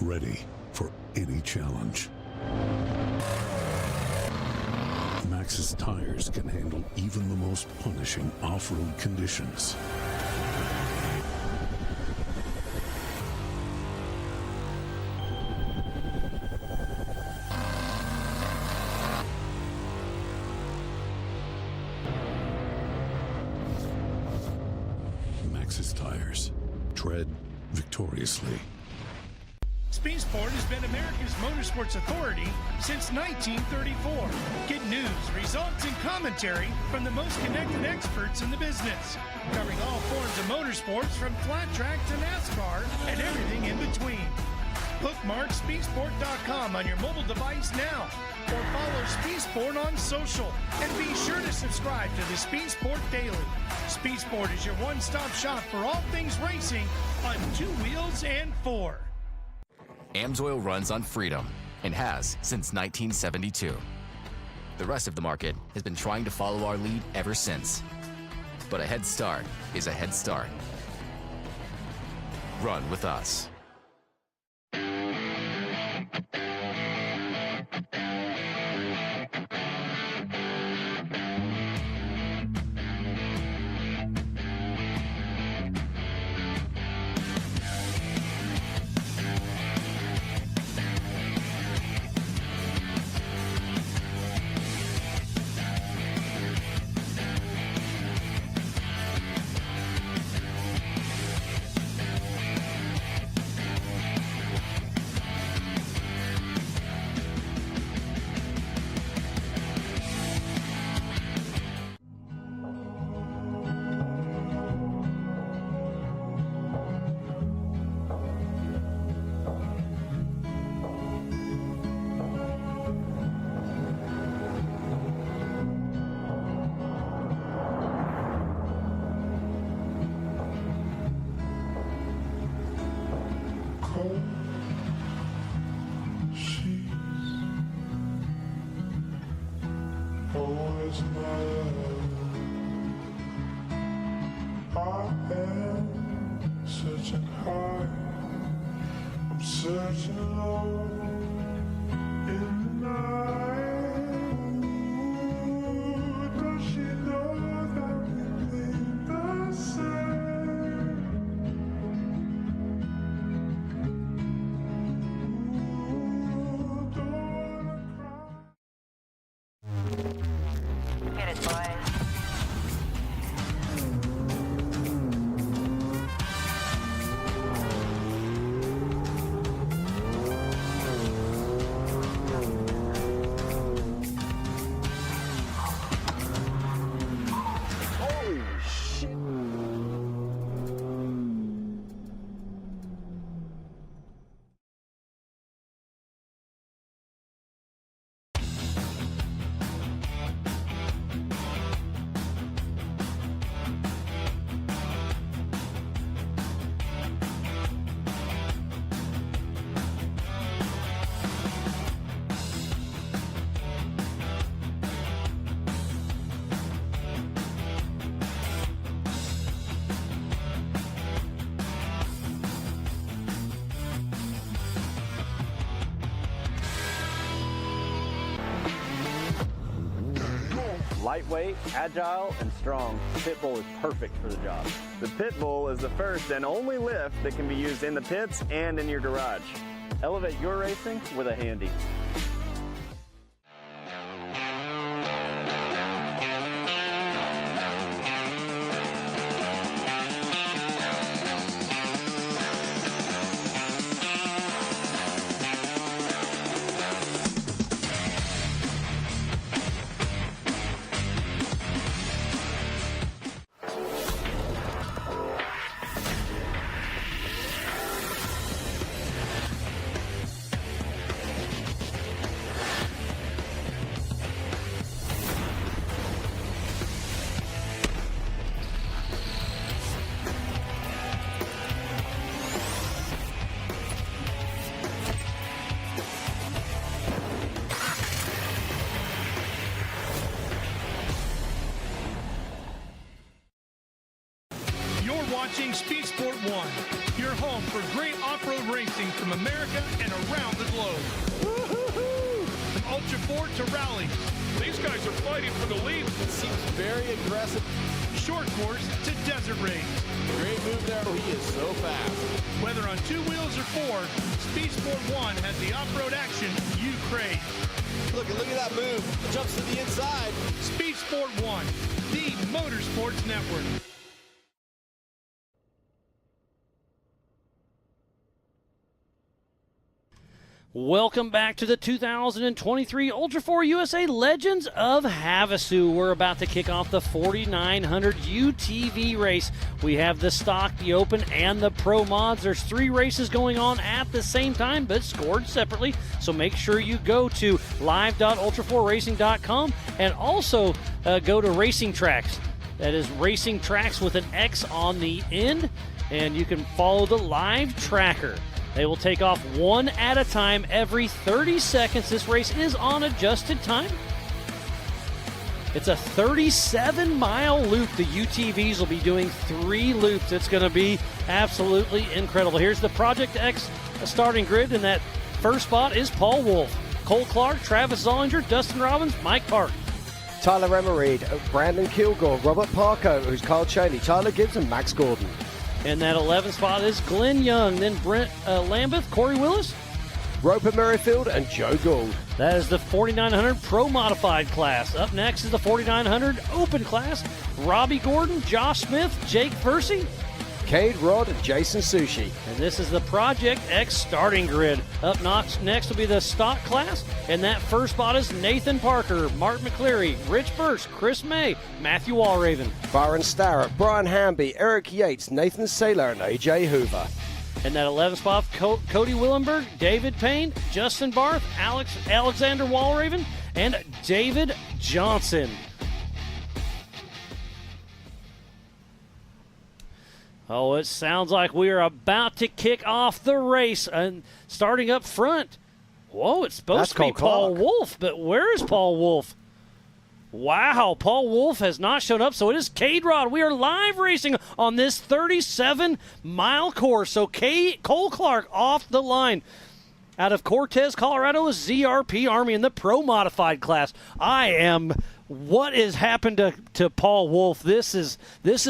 ready for any challenge. Maxxis tires can handle even the most punishing off-road conditions. Maxxis tires. Tread victoriously. Speed Sport has been America's motorsports authority since 1934. Get news, results, and commentary from the most connected experts in the business, covering all forms of motorsports from flat track to NASCAR and everything in between. Bookmark speedsport.com on your mobile device now, or follow Speed Sport on social, and be sure to subscribe to the Speed Sport Daily. Speed Sport is your one-stop shop for all things racing on 2 wheels and 4. AMSOIL runs on freedom and has since 1972. The rest of the market has been trying to follow our lead ever since. But a head start is a head start. Run with us. Searching low in the night. Ooh, does she know that we bleed the same? Ooh, don't wanna cry. Get it, boys. Lightweight, agile, and strong, the Pitbull is perfect for the job. The Pitbull is the first and only lift that can be used in the pits and in your garage. Elevate your racing with a Handy. watching Speed Sport 1, your home for great off-road racing from America and around the globe. From Ultra4 to rallies. These guys are fighting for the lead. It seems very aggressive. Short course to desert race. Great move there. He is so fast. Whether on 2 wheels or 4, Speed Sport 1 has the off-road action you crave. Look at that move. Jumps to the inside. Speed Sport 1, the Motorsports Network. Welcome back to the 2023 Ultra4 USA Legends of Havasu. We're about to kick off the 4900 UTV race. We have the stock, the open, and the pro mods. There's 3 races going on at the same time, but scored separately. So make sure you go to live.ultra4racing.com and also go to Racing Tracks. That is Racing Tracks with an X on the end, and you can follow the live tracker. They will take off one at a time every 30 seconds. This race is on adjusted time. It's a 37-mile loop. The UTVs will be doing 3 loops. It's going to be absolutely incredible. Here's the Project X starting grid, and that first spot is Paul Wolf, Cole Clark, Travis Zollinger, Dustin Robbins, Mike Park. Tyler Emery, Brandon Kilgore, Robert Parker, who's Carl Cheney, Tyler Gibbs, and Max Gordon. And that 11th spot is Glenn Young, then Brent Lambeth, Corey Willis, Roper Merrifield, and Joe Gould. That is the 4900 Pro Modified class. Up next is the 4900 Open class. Robbie Gordon, Josh Smith, Jake Versey, Cade Rod, and Jason Sushi. and this is the Project X starting grid. Up next will be the stock class, and that first spot is Nathan Parker, Mark McCleary, Rich Burst, Chris May, Matthew Walraven. Byron Starrett, Brian Hamby, Eric Yates, Nathan Saylor, and AJ Hoover. And that 11th spot, Cody Willenberg, David Payne, Justin Barth, Alexander Walraven, and David Johnson. Oh, it sounds like we are about to kick off the race. And starting up front, whoa, it's supposed to be Paul Wolf, but where is Paul Wolf? Wow, Paul Wolf has not shown up, so it is Cade Rod. We are live racing on this 37-mile course. So Cole Clark off the line. Out of Cortez, Colorado is ZRP Army in the Pro Modified class. What has happened to Paul Wolf? This is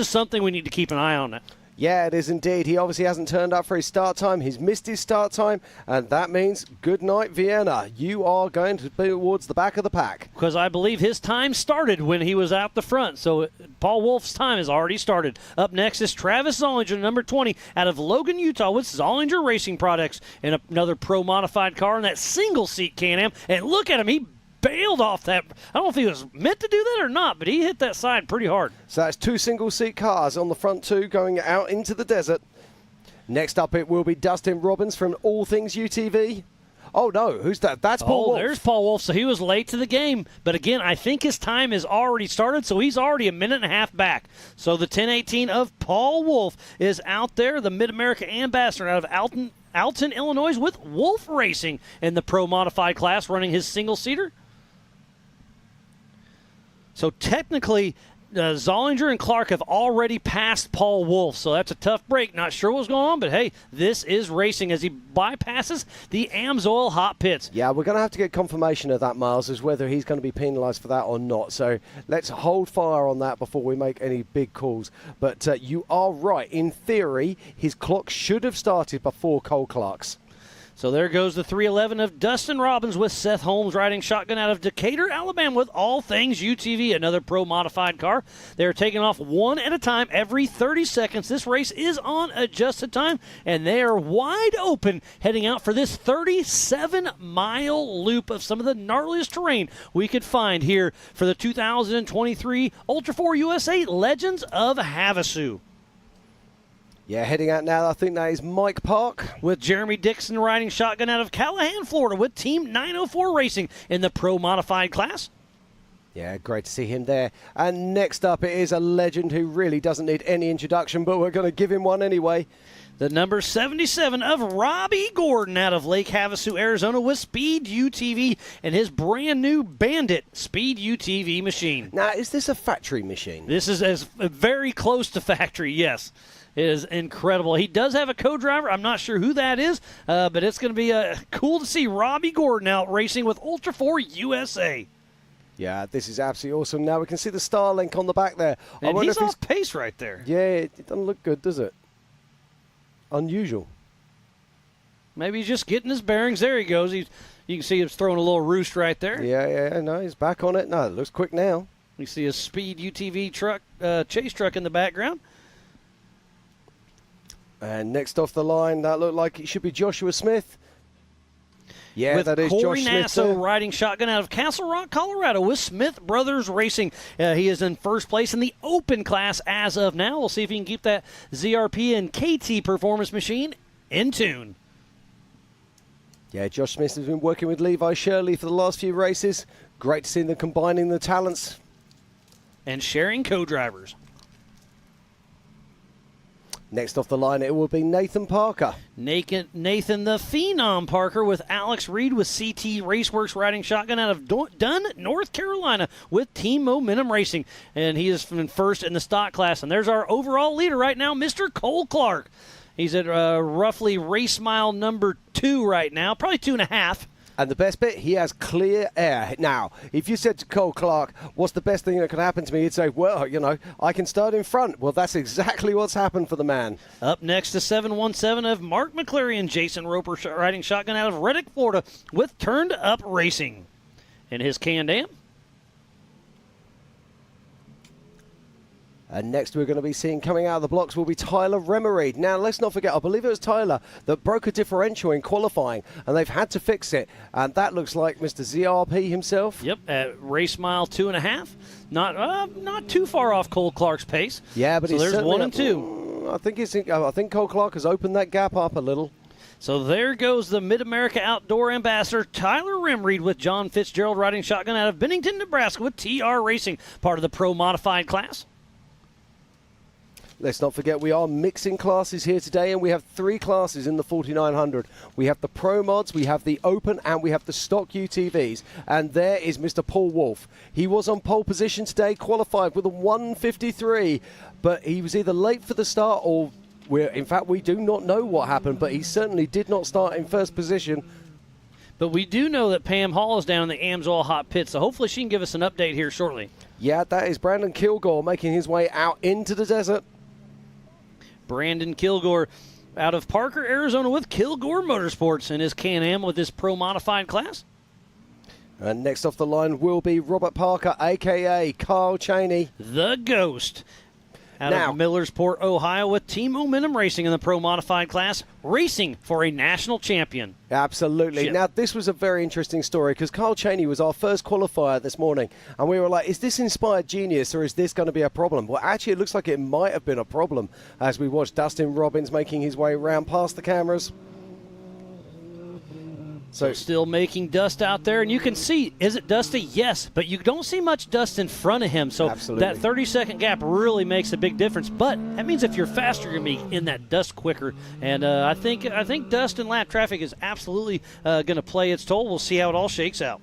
something we need to keep an eye on. Yeah, it is indeed. He obviously hasn't turned up for his start time. He's missed his start time, and that means good night, Vienna. You are going to be towards the back of the pack. Because I believe his time started when he was out the front. So Paul Wolf's time has already started. Up next is Travis Zollinger, number 20, out of Logan, Utah, with Zollinger Racing Products and another Pro Modified car in that single-seat Can-Am. And look at him. He bailed off that. I don't know if he was meant to do that or not, but he hit that side pretty hard. So that's 2 single-seat cars on the front 2 going out into the desert. Next up, it will be Dustin Robbins from All Things UTV. Oh, no. Who's that? That's Paul Wolf. There's Paul Wolf. So he was late to the game. But again, I think his time has already started, so he's already a minute and a half back. So the 1018 of Paul Wolf is out there, the Mid-America ambassador out of Alton, Illinois, with Wolf Racing in the Pro Modified class, running his single-seater. So technically, Zollinger and Clark have already passed Paul Wolf, so that's a tough break. Not sure what's going on, but hey, this is racing as he bypasses the Amsoil hot pits. Yeah, we're going to have to get confirmation of that, Miles, as whether he's going to be penalised for that or not. So let's hold fire on that before we make any big calls. But you are right. In theory, his clock should have started before Cole Clark's. So there goes the 311 of Dustin Robbins with Seth Holmes riding shotgun out of Decatur, Alabama with All Things UTV, another Pro Modified car. They're taking off one at a time every 30 seconds. This race is on adjusted time, and they are wide open heading out for this 37-mile loop of some of the gnarliest terrain we could find here for the 2023 Ultra4 USA Legends of Havasu. Yeah, heading out now, I think that is Mike Park. With Jeremy Dixon riding shotgun out of Callahan, Florida with Team 904 Racing in the Pro Modified class. Yeah, great to see him there. And next up, it is a legend who really doesn't need any introduction, but we're going to give him one anyway. The number 77 of Robbie Gordon out of Lake Havasu, Arizona with Speed UTV and his brand new Bandit Speed UTV machine. Now, is this a factory machine? This is as very close to factory, yes. is incredible. He does have a co-driver. I'm not sure who that is, but it's going to be cool to see Robbie Gordon out racing with Ultra4 USA. Yeah, this is absolutely awesome. Now we can see the Starlink on the back there. And he's off pace right there. Yeah, it doesn't look good, does it? Unusual. Maybe he's just getting his bearings. There he goes. You can see him throwing a little roost right there. Yeah, no, he's back on it. No, it looks quick now. You see a Speed UTV truck, chase truck in the background. And next off the line, that looked like it should be Joshua Smith. Yeah, with that is Corey Josh Nasso Smith. riding shotgun out of Castle Rock, Colorado with Smith Brothers Racing. He is in first place in the open class as of now. We'll see if he can keep that ZRP and KT performance machine in tune. Yeah, Josh Smith has been working with Levi Shirley for the last few races. Great to see them combining the talents. And sharing co-drivers. Next off the line, it will be Nathan Parker. Nathan the Phenom Parker with Alex Reed with CT Raceworks riding shotgun out of Dunn, North Carolina with Team Momentum Racing. And he is in first in the stock class. And there's our overall leader right now, Mr. Cole Clark. He's at roughly race mile number 2 right now, probably 2.5. And the best bit, he has clear air. Now, if you said to Cole Clark, what's the best thing that could happen to me? He'd say, well, you know, I can start in front. Well, that's exactly what's happened for the man. Up next to 717 of Mark McCleary and Jason Roper riding shotgun out of Reddick, Florida with Turned Up Racing. And his Can-Am. And next we're going to be seeing coming out of the blocks will be Tyler Remery. Now, let's not forget, I believe it was Tyler that broke a differential in qualifying, and they've had to fix it. And that looks like Mr. ZRP himself. Yep, at race mile 2.5. Not too far off Cole Clark's pace. Yeah, but so he's there's 1 and 2. I think Cole Clark has opened that gap up a little. So there goes the Mid-America Outdoor Ambassador, Tyler Rimreed, with John Fitzgerald riding shotgun out of Bennington, Nebraska with TR Racing, part of the Pro Modified class. Let's not forget we are mixing classes here today, and we have 3 classes in the 4900. We have the Pro Mods, we have the Open, and we have the Stock UTVs. And there is Mr. Paul Wolf. He was on pole position today, qualified with a 1:53, but he was either late for the start or, in fact, we do not know what happened, but he certainly did not start in first position. But we do know that Pam Hall is down in the Amsoil Hot Pit, so hopefully she can give us an update here shortly. Yeah, that is Brandon Kilgore making his way out into the desert. Brandon Kilgore out of Parker, Arizona with Kilgore Motorsports and his Can-Am with his Pro Modified class. And next off the line will be Robert Parker, a.k.a. Carl Cheney. The Ghost. Out of Millersport, Ohio with Team Momentum Racing in the Pro Modified class, racing for a national champion. Absolutely. Now, this was a very interesting story because Carl Cheney was our first qualifier this morning, and we were like, is this inspired genius or is this going to be a problem? Well, actually, it looks like it might have been a problem as we watched Dustin Robbins making his way around past the cameras. So still making dust out there, and you can see, is it dusty? Yes, but you don't see much dust in front of him, so that 30-second gap really makes a big difference. But that means if you're faster, you're going to be in that dust quicker, and I think dust and lap traffic is absolutely going to play its toll. We'll see how it all shakes out.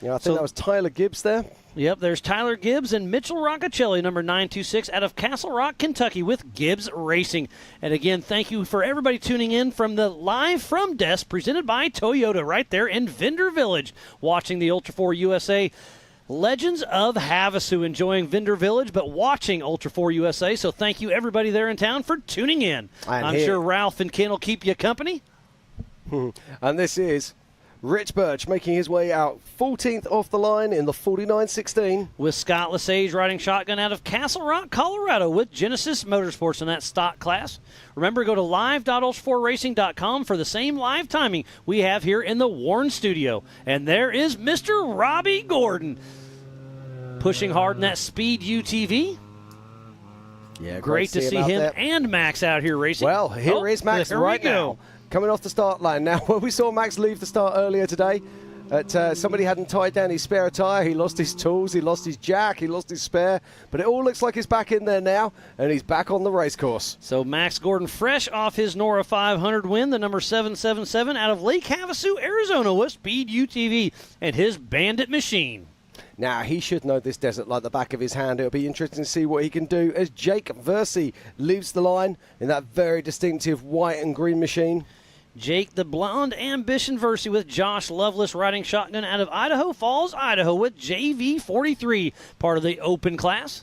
Yeah, I think that was Tyler Gibbs there. Yep, there's Tyler Gibbs and Mitchell Roccacelli, number 926, out of Castle Rock, Kentucky, with Gibbs Racing. And again, thank you for everybody tuning in from the Live From Desk, presented by Toyota, right there in Vendor Village, watching the Ultra4 USA Legends of Havasu, enjoying Vendor Village, but watching Ultra4 USA. So thank you, everybody there in town, for tuning in. I'm sure Ralph and Ken will keep you company. And this is Rich Birch making his way out 14th off the line in the 49-16. With Scott Lesage riding shotgun out of Castle Rock, Colorado with Genesis Motorsports in that stock class. Remember, go to live.ultra4racing.com for the same live timing we have here in the Warren studio. And there is Mr. Robbie Gordon pushing hard in that Speed UTV. Yeah, great to see him and Max out here racing. Well, here is Max right now. Coming off the start line. Now, when we saw Max leave the start earlier today, somebody hadn't tied down his spare tyre. He lost his tools, he lost his jack, he lost his spare. But it all looks like he's back in there now, and he's back on the race course. So Max Gordon, fresh off his Nora 500 win, the number 777 out of Lake Havasu, Arizona, with Speed UTV and his Bandit machine. Now, he should know this desert like the back of his hand. It'll be interesting to see what he can do as Jake Versey leaves the line in that very distinctive white and green machine. Jake the Blonde Ambition Versey with Josh Lovelace riding shotgun out of Idaho Falls, Idaho with JV43, part of the open class.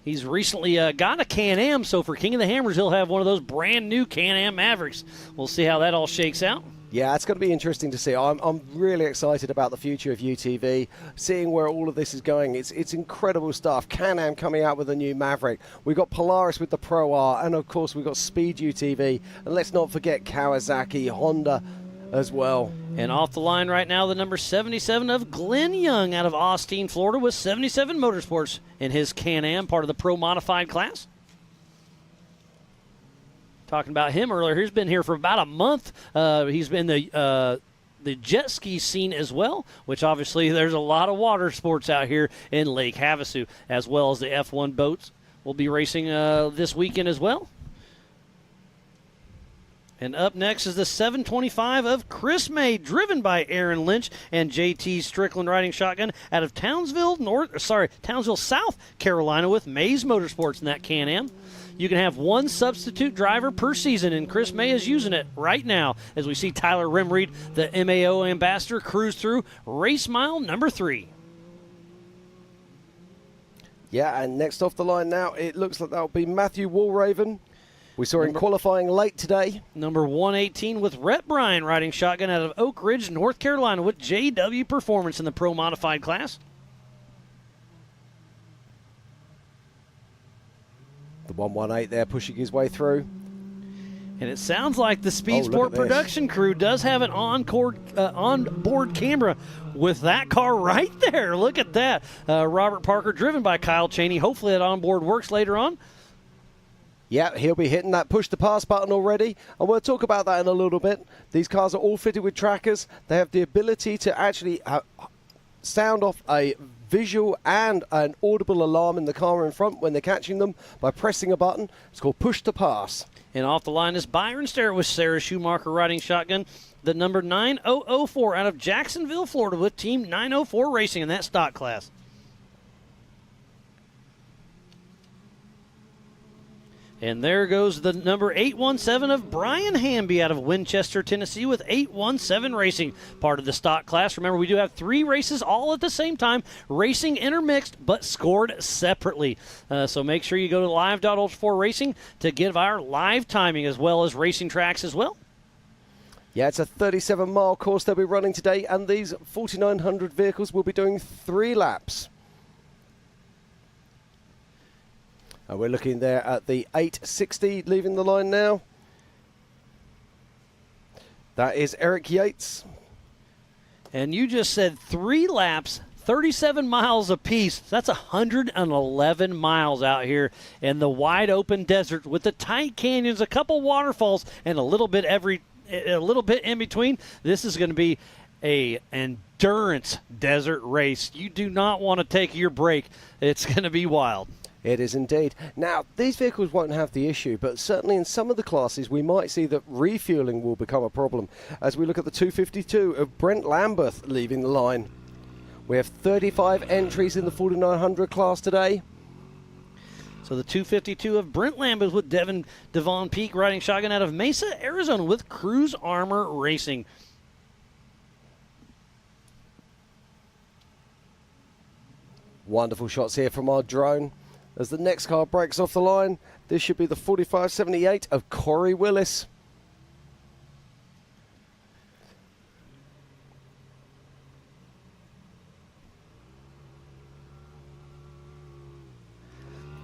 He's recently got a Can-Am, so for King of the Hammers, he'll have one of those brand new Can-Am Mavericks. We'll see how that all shakes out. Yeah, it's going to be interesting to see. I'm really excited about the future of UTV, seeing where all of this is going. It's incredible stuff. Can-Am coming out with a new Maverick. We've got Polaris with the Pro R, and of course we've got Speed UTV. And let's not forget Kawasaki, Honda as well. And off the line right now, the number 77 of Glenn Young out of Austin, Florida, with 77 Motorsports in his Can-Am, part of the Pro Modified class. Talking about him earlier, he's been here for about a month. He's been the jet ski scene as well, which obviously there's a lot of water sports out here in Lake Havasu, as well as the F1 boats will be racing this weekend as well. And up next is the 725 of Chris May, driven by Aaron Lynch and JT Strickland riding shotgun out of Townsville, South Carolina with Mays Motorsports in that Can-Am. You can have one substitute driver per season, and Chris May is using it right now as we see Tyler Rimreed, the MAO ambassador, cruise through race mile number 3. Yeah, and next off the line now, it looks like that'll be Matthew Walraven. We saw him qualifying late today. Number 118 with Rhett Bryan riding shotgun out of Oak Ridge, North Carolina with JW Performance in the Pro Modified class. The 118 there pushing his way through. And it sounds like the Speed Sport production crew does have an onboard camera with that car right there. Look at that. Robert Parker, driven by Kyle Cheney. Hopefully that onboard works later on. Yeah, he'll be hitting that push-to-pass button already, and we'll talk about that in a little bit. These cars are all fitted with trackers. They have the ability to actually sound off a visual and an audible alarm in the car in front when they're catching them by pressing a button. It's called push-to-pass. And off the line is Byron Starrett with Sarah Schumacher riding shotgun. The number 9004 out of Jacksonville, Florida with Team 904 Racing in that stock class. And there goes the number 817 of Brian Hamby out of Winchester, Tennessee with 817 Racing, part of the stock class. Remember, we do have 3 races all at the same time, racing intermixed but scored separately. So make sure you go to live.ultra4 Racing to give our live timing as well as racing tracks as well. Yeah, it's a 37-mile course they'll be running today, and these 4,900 vehicles will be doing 3 laps. And we're looking there at the 860 leaving the line now. That is Eric Yates. And you just said 3 laps, 37 miles apiece. That's 111 miles out here in the wide open desert with the tight canyons, a couple waterfalls, and a little bit in between. This is going to be an endurance desert race. You do not want to take your break. It's going to be wild. It is indeed. Now, these vehicles won't have the issue, but certainly in some of the classes we might see that refueling will become a problem as we look at the 252 of Brent Lambeth leaving the line. We have 35 entries in the 4900 class today. So the 252 of Brent Lambeth with Devon Peak riding shotgun out of Mesa, Arizona with Cruise Armor Racing. Wonderful shots here from our drone. As the next car breaks off the line, this should be the 4578 of Corey Willis.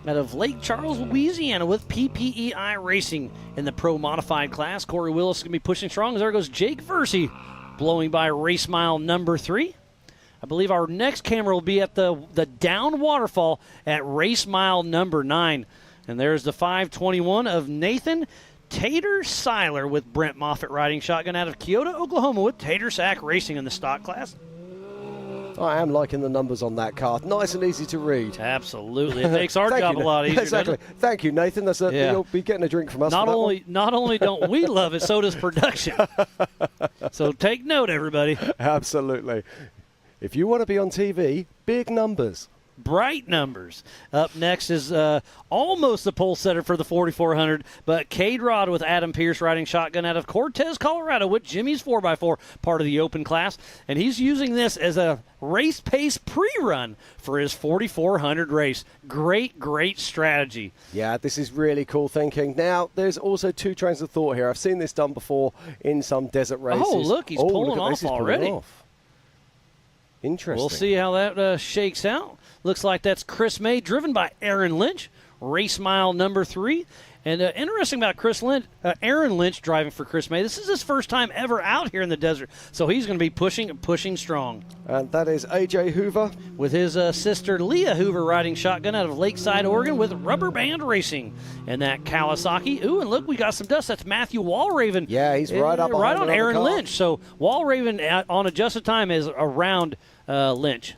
Out of Lake Charles, Louisiana with PPEI Racing in the Pro Modified class. Corey Willis is going to be pushing strong. There goes Jake Versey blowing by race mile number 3. I believe our next camera will be at the down waterfall at race mile number 9. And there's the 521 of Nathan Tater Seiler with Brent Moffitt riding shotgun out of Kyoto, Oklahoma with Tater Sack Racing in the stock class. I am liking the numbers on that car. Nice and easy to read. Absolutely. It makes our job a lot easier. Exactly. Thank you, Nathan. That's You'll be getting a drink from us. Not only don't we love it, so does production. So take note, everybody. Absolutely. If you want to be on TV, big numbers. Bright numbers. Up next is almost the pole setter for the 4400, but Cade Rod with Adam Pierce riding shotgun out of Cortez, Colorado with Jimmy's 4x4, part of the open class. And he's using this as a race pace pre-run for his 4400 race. Great strategy. Yeah, this is really cool thinking. Now, there's also two trains of thought here. I've seen this done before in some desert races. Oh, look, he's pulling look at off this, he's pulling already. off. Interesting. We'll see how that shakes out. Looks like that's Chris May, driven by Aaron Lynch, race mile number 3. And interesting about Aaron Lynch driving for Chris May. This is his first time ever out here in the desert, so he's going to be pushing strong. And that is AJ Hoover. With his sister Leah Hoover riding shotgun out of Lakeside, Oregon with Rubber Band Racing. And that Kawasaki. Ooh, and look, we got some dust. That's Matthew Walraven. Yeah, he's right up right on another Aaron car. Lynch. So Walraven on adjusted time is around Lynch.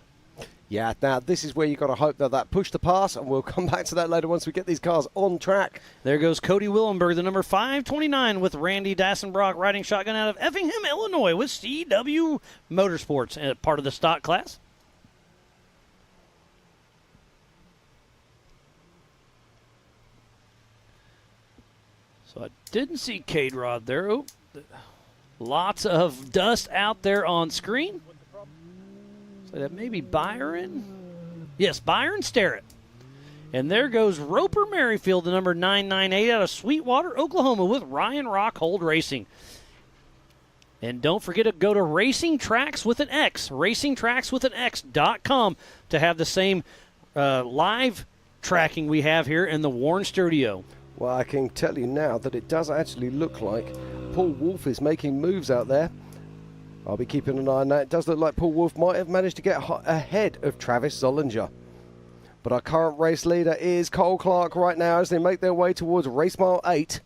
Yeah, now this is where you've got to hope that push to pass, and we'll come back to that later once we get these cars on track. There goes Cody Willenberg, the number 529, with Randy Dassenbrock riding shotgun out of Effingham, Illinois, with CW Motorsports, part of the stock class. So I didn't see Cade Rod there. Oh, lots of dust out there on screen. So that may be Byron. Yes, Byron Starrett. And there goes Roper Merrifield, the number 998 out of Sweetwater, Oklahoma, with Ryan Rockhold Racing. And don't forget to go to Racing Tracks with an X, racingtrackswithanx.com, to have the same live tracking we have here in the Warren Studio. Well, I can tell you now that it does actually look like Paul Wolf is making moves out there. I'll be keeping an eye on that. It does look like Paul Wolf might have managed to get ahead of Travis Zollinger. But our current race leader is Cole Clark right now as they make their way towards race mile 8.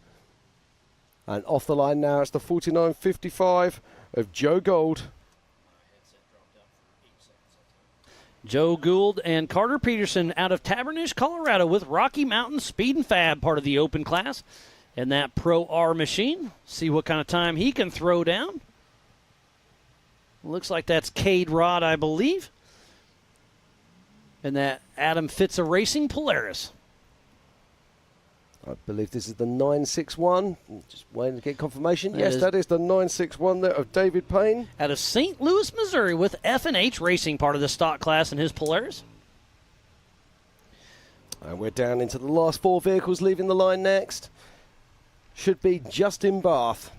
And off the line now, it's the 49.55 of Joe Gould. Joe Gould and Carter Peterson out of Tabernish, Colorado, with Rocky Mountain Speed and Fab, part of the open class. And that Pro R machine. See what kind of time he can throw down. Looks like that's Cade Rod, I believe. And that Adam Fitza Racing Polaris. I believe this is the 961. Just waiting to get confirmation. That Yes, is- that is the 961 there of David Payne. Out of St. Louis, Missouri, with F&H Racing, part of the stock class in his Polaris. And we're down into the last 4 vehicles leaving the line next. Should be Justin Barth.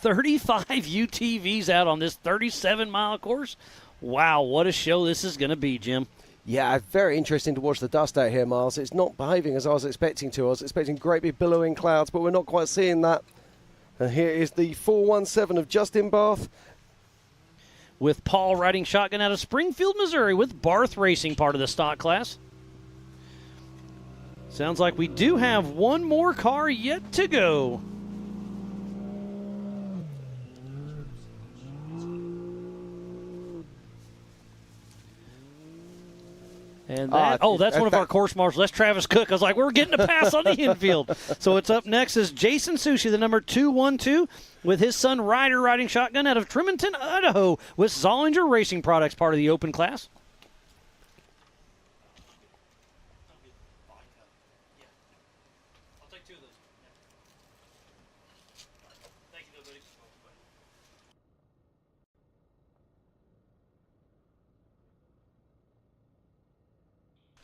35 UTVs out on this 37-mile course. Wow, what a show this is going to be, Jim. Yeah, very interesting to watch the dust out here, Miles. It's not behaving as I was expecting to. I was expecting great big billowing clouds, but we're not quite seeing that. And here is the 417 of Justin Barth. With Paul riding shotgun out of Springfield, Missouri, with Barth Racing, part of the stock class. Sounds like we do have one more car yet to go. And that, that's one of our course marshals. That's Travis Cook. I was like, we're getting a pass on the infield. So it's up next is Jason Sushi, the number 212, with his son Ryder riding shotgun out of Tremonton, Idaho, with Zollinger Racing Products, part of the open class.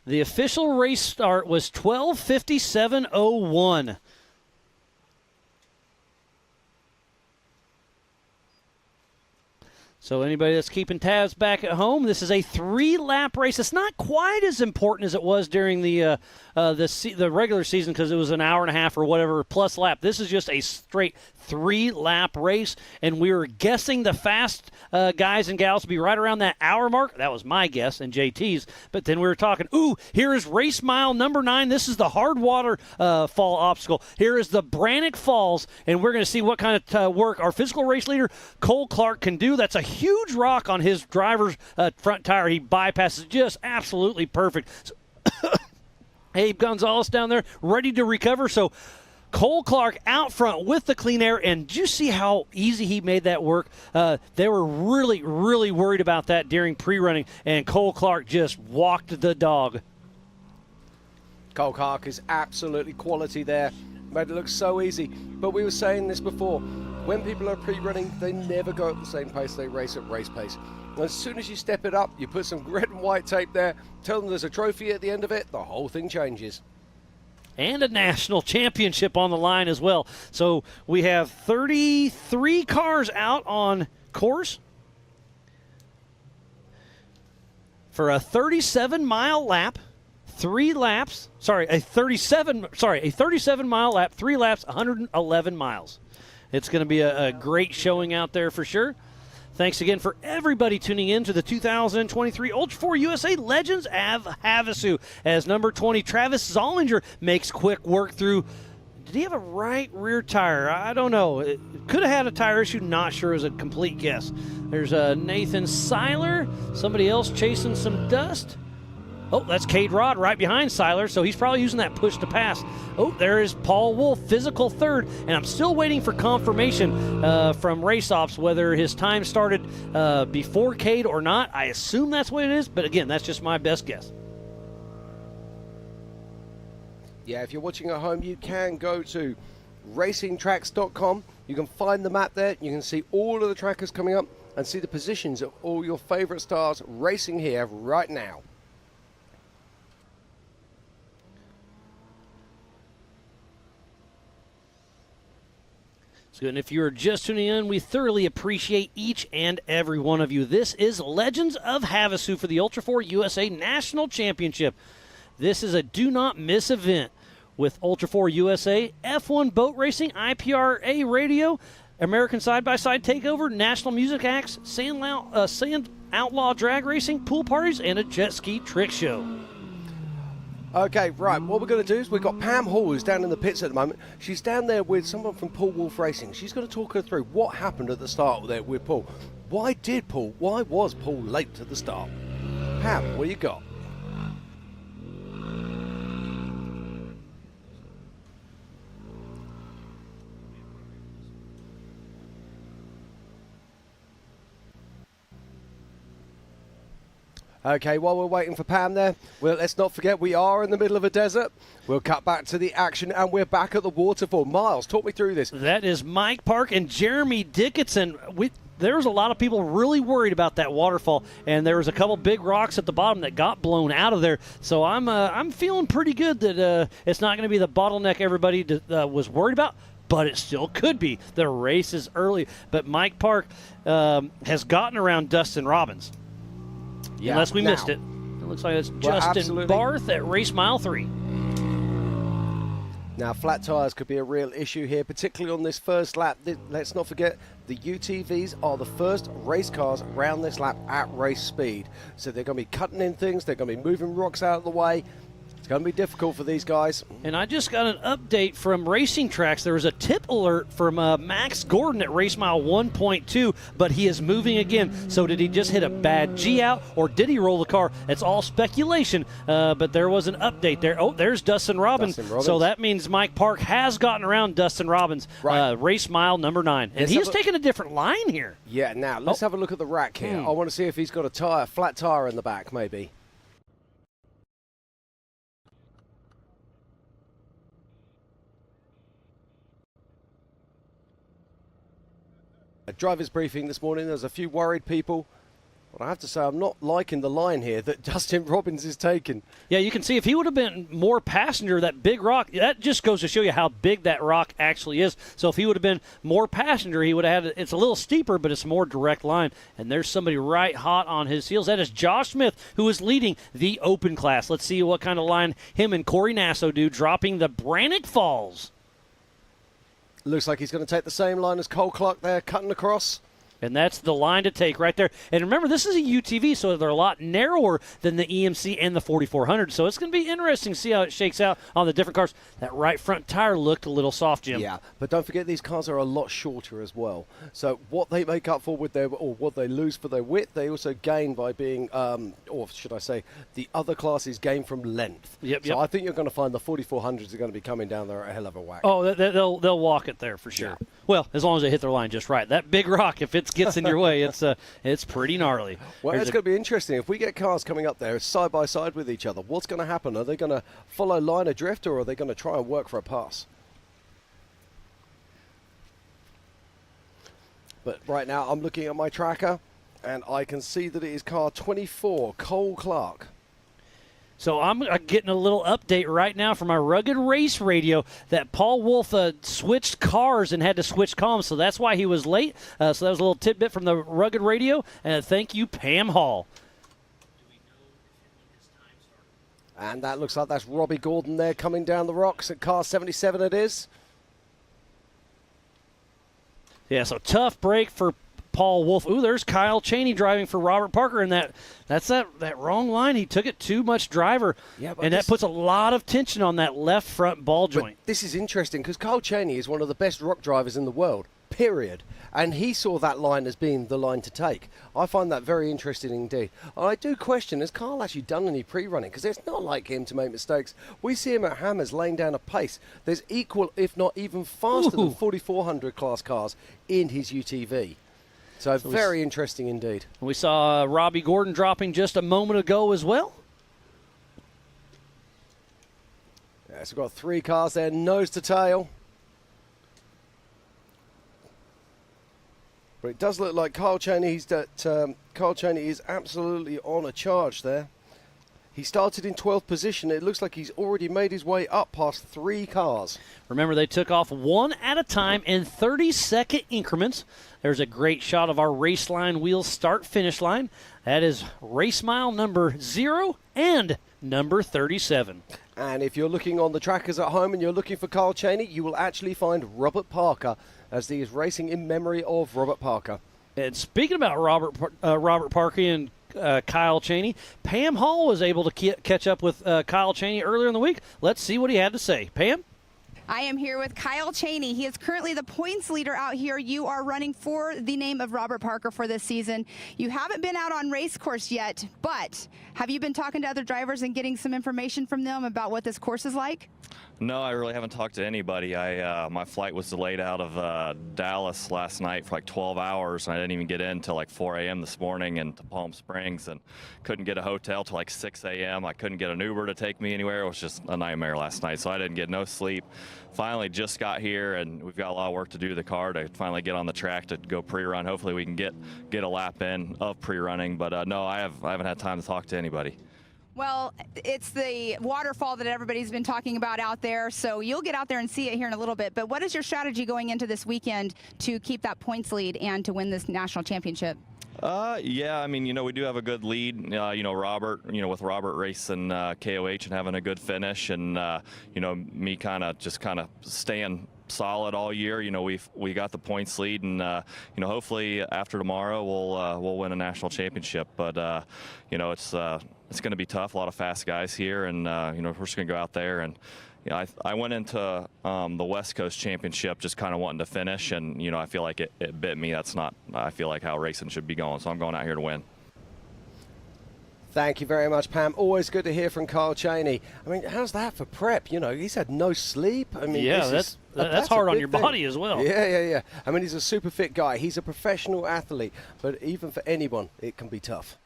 The official race start was 12:57:01. So anybody that's keeping tabs back at home, this is a 3-lap race. It's not quite as important as it was during the regular season because it was an hour and a half or whatever plus lap. This is just a straight 3-lap race, and we were guessing the fast guys and gals to be right around that hour mark. That was my guess and JT's. But then we were talking, here is race mile number 9. This is the hard water fall obstacle. Here is the Brannock Falls, and we're going to see what kind of work our physical race leader, Cole Clark, can do. That's a huge rock on his driver's front tire. He bypasses just absolutely perfect. So Abe Gonzalez down there ready to recover. So Cole Clark out front with the clean air, and did you see how easy he made that work? They were really, really worried about that during pre-running, and Cole Clark just walked the dog. Cole Clark is absolutely quality there. Made it look so easy. But we were saying this before. When people are pre-running, they never go at the same pace. They race at race pace. And as soon as you step it up, you put some red and white tape there, tell them there's a trophy at the end of it, the whole thing changes. And a national championship on the line as well. So we have 33 cars out on course for a 37-mile lap, a 37-mile lap, 3 laps, 111 miles. It's going to be a great showing out there for sure. Thanks again for everybody tuning in to the 2023 Ultra4 USA Legends of Havasu as number 20 Travis Zollinger makes quick work through. Did he have a right rear tire? I don't know. It could have had a tire issue. Not sure is a complete guess. There's Nathan Seiler. Somebody else chasing some dust. Oh, that's Cade Rod right behind Seiler, so he's probably using that push to pass. Oh, there is Paul Wolf, physical third, and I'm still waiting for confirmation from Race Ops whether his time started before Cade or not. I assume that's what it is, but again, that's just my best guess. Yeah, if you're watching at home, you can go to racingtracks.com. You can find the map there. You can see all of the trackers coming up and see the positions of all your favorite stars racing here right now. And if you're just tuning in, we thoroughly appreciate each and every one of you. This is Legends of Havasu for the Ultra4 USA National Championship. This is a do-not-miss event with Ultra4 USA, F1 Boat Racing, IPRA Radio, American Side-by-Side Takeover, National Music Acts, Sand Outlaw Drag Racing, pool parties, and a jet ski trick show. Okay, right, what we're going to do is we've got Pam Hall, who's down in the pits at the moment. She's down there with someone from Paul Wolf Racing. She's going to talk her through what happened at the start there with Paul. Why was Paul late to the start? Pam, what do you got? Okay, while we're waiting for Pam there, well, let's not forget we are in the middle of a desert. We'll cut back to the action, and we're back at the waterfall. Miles, talk me through this. That is Mike Park and Jeremy Dickinson. There was a lot of people really worried about that waterfall, and there was a couple big rocks at the bottom that got blown out of there. So I'm feeling pretty good that it's not going to be the bottleneck everybody was worried about. But it still could be. The race is early. But Mike Park has gotten around Dustin Robbins. Yeah, unless we missed it. It looks like it's Justin Barth at race mile 3. Now, flat tyres could be a real issue here, particularly on this first lap. Let's not forget, the UTVs are the first race cars around this lap at race speed. So they're going to be cutting in things. They're going to be moving rocks out of the way. It's going to be difficult for these guys. And I just got an update from Racing Tracks. There was a tip alert from Max Gordon at race mile 1.2, but he is moving again. So did he just hit a bad G out, or did he roll the car? It's all speculation, but there was an update there. Oh, there's Dustin Robbins. So that means Mike Park has gotten around Dustin Robbins, right. Race mile number 9. And he's taking a different line here. Yeah, now let's have a look at the rack here. I want to see if he's got a flat tire in the back, maybe. A driver's briefing this morning, there's a few worried people. But I have to say, I'm not liking the line here that Dustin Robbins is taking. Yeah, you can see if he would have been more passenger, that big rock, that just goes to show you how big that rock actually is. So if he would have been more passenger, he would have had, it's a little steeper, but it's a more direct line. And there's somebody right hot on his heels. That is Josh Smith, who is leading the open class. Let's see what kind of line him and Corey Nasso do, dropping the Brannock Falls. Looks like he's going to take the same line as Cole Clark there, cutting across. And that's the line to take right there. And remember, this is a UTV, so they're a lot narrower than the EMC and the 4400. So it's going to be interesting to see how it shakes out on the different cars. That right front tire looked a little soft, Jim. Yeah, but don't forget these cars are a lot shorter as well. So what they make up for with or what they lose for their width, they also gain by being, or should I say, the other classes gain from length. So I think you're going to find the 4400s are going to be coming down there a hell of a whack. Oh, they'll walk it there for sure. Yeah. Well, as long as they hit their line just right. That big rock, if it gets in your way, it's pretty gnarly. Well, it's going to be interesting. If we get cars coming up there side by side with each other, what's going to happen? Are they going to follow line of drift, or are they going to try and work for a pass? But right now, I'm looking at my tracker, and I can see that it is car 24, Cole Clark. So I'm getting a little update right now from my Rugged Race Radio that Paul Wolf switched cars and had to switch columns, so that's why he was late. So that was a little tidbit from the Rugged Radio. And thank you, Pam Hall. And that looks like that's Robbie Gordon there coming down the rocks at car 77 it is. Yeah, so tough break for Paul Wolf. Ooh, there's Kyle Chaney driving for Robert Parker, and that's that wrong line. He took it too much driver, and that puts a lot of tension on that left front ball joint. But this is interesting because Kyle Chaney is one of the best rock drivers in the world, period. And he saw that line as being the line to take. I find that very interesting indeed. I do question, has Kyle actually done any pre-running? Because it's not like him to make mistakes. We see him at Hammers laying down a pace. There's equal, if not even faster than 4400 class cars in his UTV. So very interesting indeed. We saw Robbie Gordon dropping just a moment ago as well. Yeah, so we've got 3 cars there, nose to tail. But it does look like Kyle Chaney is absolutely on a charge there. He started in 12th position. It looks like he's already made his way up past 3 cars. Remember, they took off one at a time in 30-second increments. There's a great shot of our race line wheel start-finish line. That is race mile number 0 and number 37. And if you're looking on the trackers at home and you're looking for Kyle Chaney, you will actually find Robert Parker, as he is racing in memory of Robert Parker. And speaking about Robert Parker and Kyle Chaney, Pam Hall was able to catch up with Kyle Chaney earlier in the week. Let's see what he had to say. Pam? I am here with Kyle Chaney. He is currently the points leader out here. You are running for the name of Robert Parker for this season. You haven't been out on race course yet, but have you been talking to other drivers and getting some information from them about what this course is like? No, I really haven't talked to anybody. My flight was delayed out of Dallas last night for like 12 hours, and I didn't even get in until like 4 a.m. this morning into Palm Springs, and couldn't get a hotel till like 6 a.m. I couldn't get an Uber to take me anywhere. It was just a nightmare last night, so I didn't get no sleep. Finally just got here, and we've got a lot of work to do to the car to finally get on the track to go pre-run. Hopefully we can get a lap in of pre-running, but no, I haven't had time to talk to anybody. Well, it's the waterfall that everybody's been talking about out there, so you'll get out there and see it here in a little bit. But what is your strategy going into this weekend to keep that points lead and to win this national championship? Yeah, I mean, we do have a good lead. Robert, with Robert racing KOH and having a good finish, and me kind of staying solid all year. We got the points lead, and hopefully after tomorrow we'll win a national championship. But it's going to be tough. A lot of fast guys here, and we're just going to go out there and. I went into the West Coast Championship just kind of wanting to finish, and I feel like it bit me. That's not, I feel like, how racing should be going. So I'm going out here to win. Thank you very much, Pam. Always good to hear from Kyle Chaney. I mean, how's that for prep? He's had no sleep. I mean, yeah, that's hard on your body as well. Yeah. I mean, he's a super fit guy. He's a professional athlete, but even for anyone, it can be tough.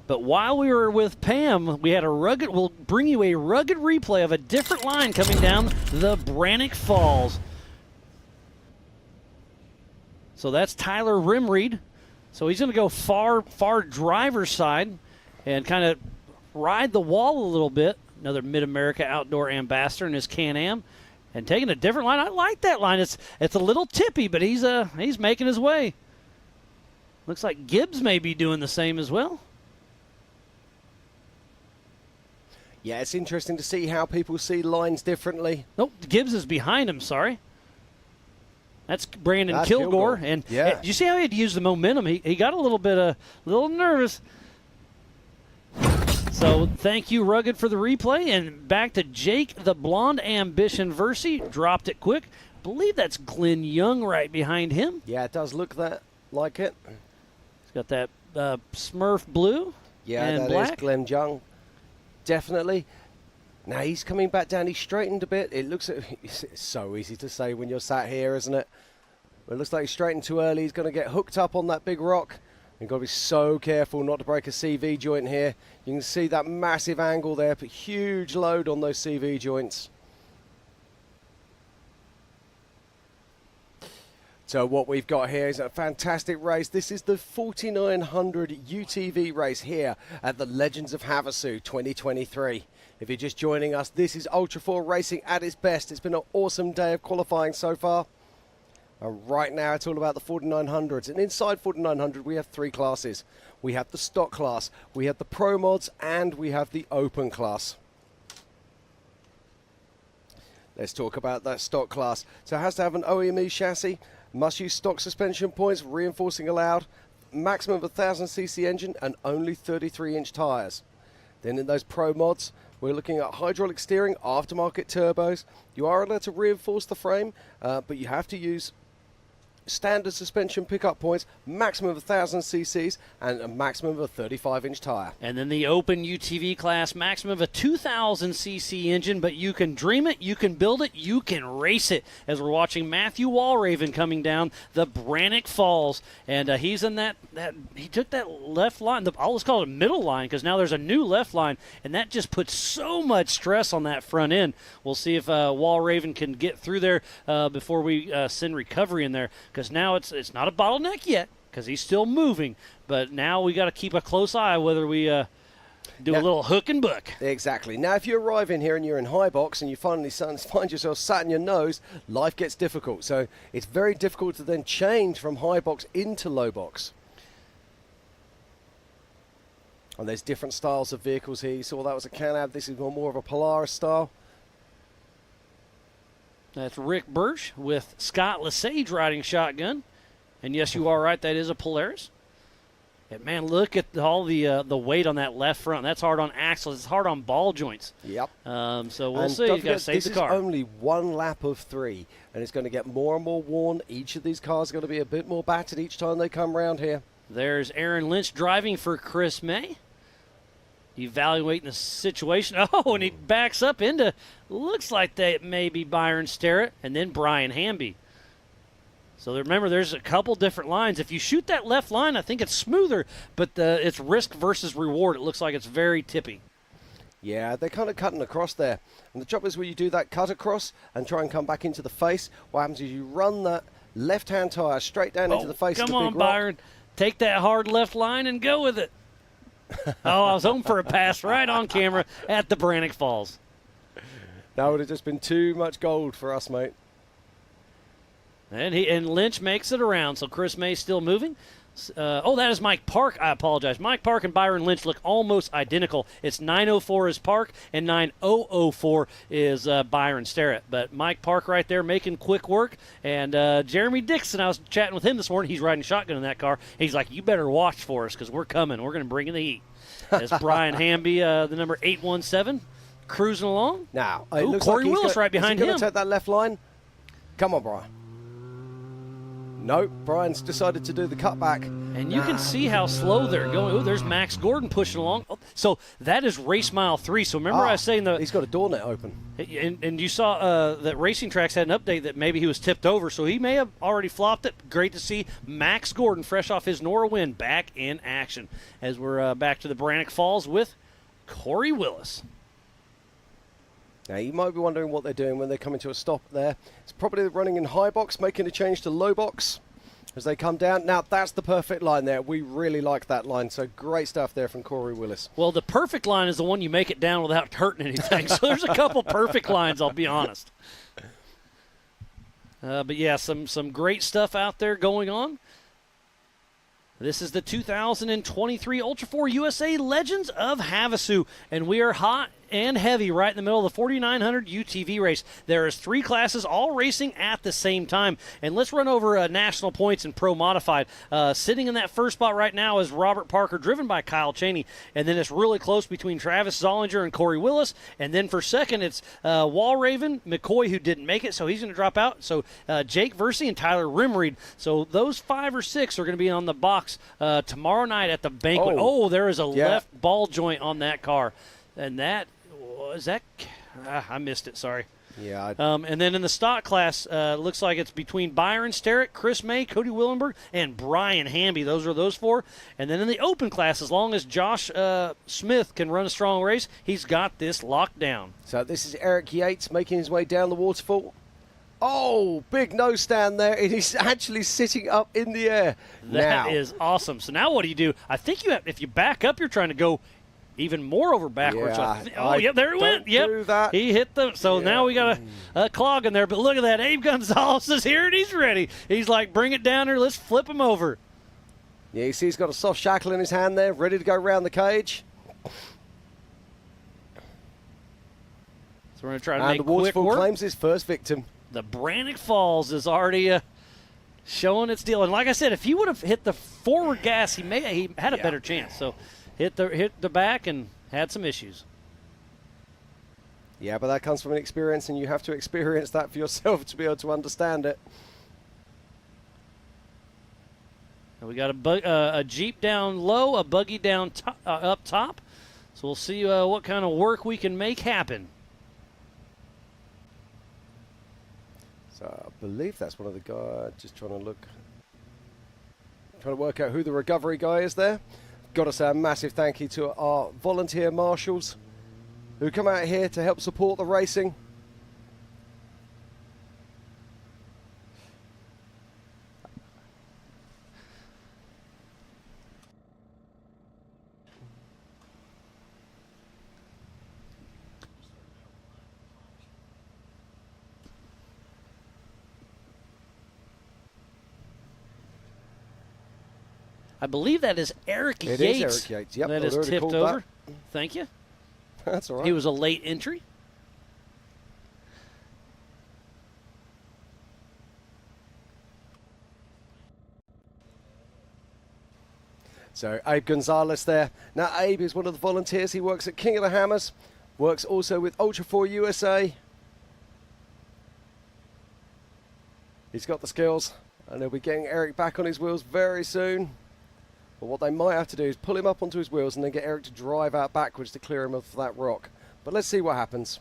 But while we were with Pam, we'll bring you a rugged replay of a different line coming down the Brannock Falls. So that's Tyler Rimreed. So he's going to go far driver's side and kind of ride the wall a little bit. Another Mid-America Outdoor Ambassador in his Can-Am. And taking a different line. I like that line. It's a little tippy, but he's making his way. Looks like Gibbs may be doing the same as well. Yeah, it's interesting to see how people see lines differently. Nope, Gibbs is behind him, sorry. That's Brandon That's Kilgore. Kilgore. And Yeah. you see how he had to use the momentum? He got a little nervous. So thank you, Rugged, for the replay. And back to Jake, the Blonde Ambition Versi. Dropped it quick. Believe that's Glenn Young right behind him. Yeah, it does look like it. He's got that Smurf blue Yeah, and that black. is Glenn Young. Definitely. Now he's coming back down. He's straightened a bit. It's so easy to say when you're sat here, isn't it? But it looks like he's straightened too early. He's going to get hooked up on that big rock. You've got to be so careful not to break a CV joint here. You can see that massive angle there, but huge load on those CV joints. So what we've got here is a fantastic race. This is the 4900 UTV race here at the Legends of Havasu 2023. If you're just joining us, this is Ultra4 racing at its best. It's been an awesome day of qualifying so far. And right now it's all about the 4900s. And inside 4900 we have three classes. We have the stock class, we have the pro mods, and we have the open class. Let's talk about that stock class. So it has to have an OEME chassis, must use stock suspension points, reinforcing allowed, maximum of 1000cc engine, and only 33-inch tyres. Then in those pro mods, we're looking at hydraulic steering, aftermarket turbos. You are allowed to reinforce the frame, but you have to use standard suspension pickup points, maximum of 1000 cc's, and a maximum of a 35-inch tire. And then the open UTV class, maximum of a 2000 cc engine, but you can dream it, you can build it, you can race it. As we're watching Matthew Walraven coming down the Brannock Falls, and he's in that he took that left line, I'll always call it a middle line because now there's a new left line, and that just puts so much stress on that front end. We'll see if Walraven can get through there before we send recovery in there, because now it's not a bottleneck yet because he's still moving, but now we got to keep a close eye whether we do a little hook and book. Exactly. Now, if you arrive in here and you're in high box and you finally find yourself sat in your nose, life gets difficult. So it's very difficult to then change from high box into low box. And there's different styles of vehicles here. You saw that was a Can-Ab. This is more of a Polaris style. That's Rick Birch with Scott Lesage riding shotgun. And yes, you are right, that is a Polaris. And man, look at all the weight on that left front. That's hard on axles. It's hard on ball joints. Yep. So we'll and see. don't You've got to forget, save this the car. is only one lap of 3, and it's going to get more and more worn. Each of these cars are going to be a bit more battered each time they come around here. There's Aaron Lynch driving for Chris May. Evaluating the situation. Oh, and he backs up into, looks like that may be Byron Starrett, and then Brian Hamby. So remember, there's a couple different lines. If you shoot that left line, I think it's smoother, but it's risk versus reward. It looks like it's very tippy. Yeah, they're kind of cutting across there. And the trouble is when you do that cut across and try and come back into the face, what happens is you run that left-hand tire straight down into the face of the big rock. Come on, Byron. Take that hard left line and go with it. Oh, I was hoping for a pass right on camera at the Brannock Falls. That would have just been too much gold for us, mate. And Lynch makes it around, so Chris May's still moving. That is Mike Park. I apologize. Mike Park and Byron Lynch look almost identical. It's 904 is Park and 9004 is Byron Starrett. But Mike Park right there making quick work. And Jeremy Dixon, I was chatting with him this morning. He's riding shotgun in that car. He's like, you better watch for us because we're coming. We're going to bring in the heat. That's Brian Hamby, the number 817, cruising along. Now, it looks Corey like Willis right behind him. him. Is he going to take that left line? Come on, Brian. No, Brian's decided to do the cutback. And you can see how slow they're going. Oh, there's Max Gordon pushing along. Oh, so that is race mile 3. So remember I was saying he's got a door net open. And you saw that Racing Tracks had an update that maybe he was tipped over, so he may have already flopped it. Great to see Max Gordon, fresh off his Nora win, back in action as we're back to the Brannock Falls with Corey Willis. Now, you might be wondering what they're doing when they're coming to a stop there. It's probably running in high box, making a change to low box as they come down. Now, that's the perfect line there. We really like that line, so great stuff there from Corey Willis. Well, the perfect line is the one you make it down without hurting anything. So there's a couple perfect lines, I'll be honest. But, yeah, some great stuff out there going on. This is the 2023 Ultra4 USA Legends of Havasu, and we are hot and heavy right in the middle of the 4,900 UTV race. There is 3 classes all racing at the same time. And let's run over national points and pro modified. Sitting in that first spot right now is Robert Parker, driven by Kyle Cheney. And then it's really close between Travis Zollinger and Corey Willis. And then for second, it's Walraven, McCoy, who didn't make it, so he's going to drop out. So Jake Versey and Tyler Rimreed. So those 5 or 6 are going to be on the box tomorrow night at the banquet. Oh, there is a left ball joint on that car. And that was that. I missed it. Sorry. Yeah. And then in the stock class, looks like it's between Byron Sterritt, Chris May, Cody Willenberg, and Brian Hamby. Those are those 4. And then in the open class, as long as Josh Smith can run a strong race, he's got this locked down. So this is Eric Yates making his way down the waterfall. Oh, big nose stand there. It is actually sitting up in the air. That is awesome. So now what do? I think you have, if you back up, you're trying to go even more over backwards. Yeah, there it went. Yep, he hit them. So now we got a clog in there. But look at that. Abe Gonzalez is here and he's ready. He's like, bring it down here. Let's flip him over. Yeah, you see he's got a soft shackle in his hand there, ready to go around the cage. So we're going to try to and make the quick waterfall work. claims his first victim. The Brannock Falls is already showing its deal. And like I said, if he would have hit the forward gas, he had a better chance. So hit the back and had some issues. Yeah, but that comes from an experience, and you have to experience that for yourself to be able to understand it. And we got a Jeep down low, a buggy down up top. So we'll see what kind of work we can make happen. So I believe that's one of the guys, just trying to work out who the recovery guy is there. Got to say a massive thank you to our volunteer marshals who come out here to help support the racing. I believe that is Eric Yates. It is Eric Yates. Yep, that I'd is already tipped called over. that. Thank you. That's all right. He was a late entry. So Abe Gonzalez there. Now Abe is one of the volunteers. He works at King of the Hammers. Works also with Ultra4 USA. He's got the skills. And they'll be getting Eric back on his wheels very soon. But what they might have to do is pull him up onto his wheels and then get Eric to drive out backwards to clear him of that rock. But let's see what happens.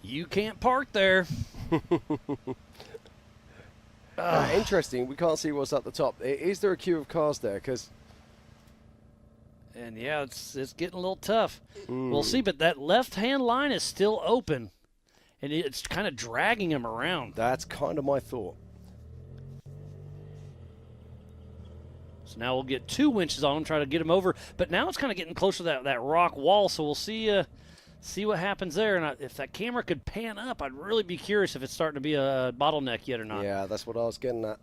You can't park there. Interesting. We can't see what's at the top. Is there a queue of cars there? Because... And yeah, it's getting a little tough. We'll see, but that left-hand line is still open, and it's kind of dragging him around. That's kind of my thought. So now we'll get 2 winches on him, try to get him over. But now it's kind of getting closer to that rock wall, so we'll see what happens there. And if that camera could pan up, I'd really be curious if it's starting to be a bottleneck yet or not. Yeah, that's what I was getting at.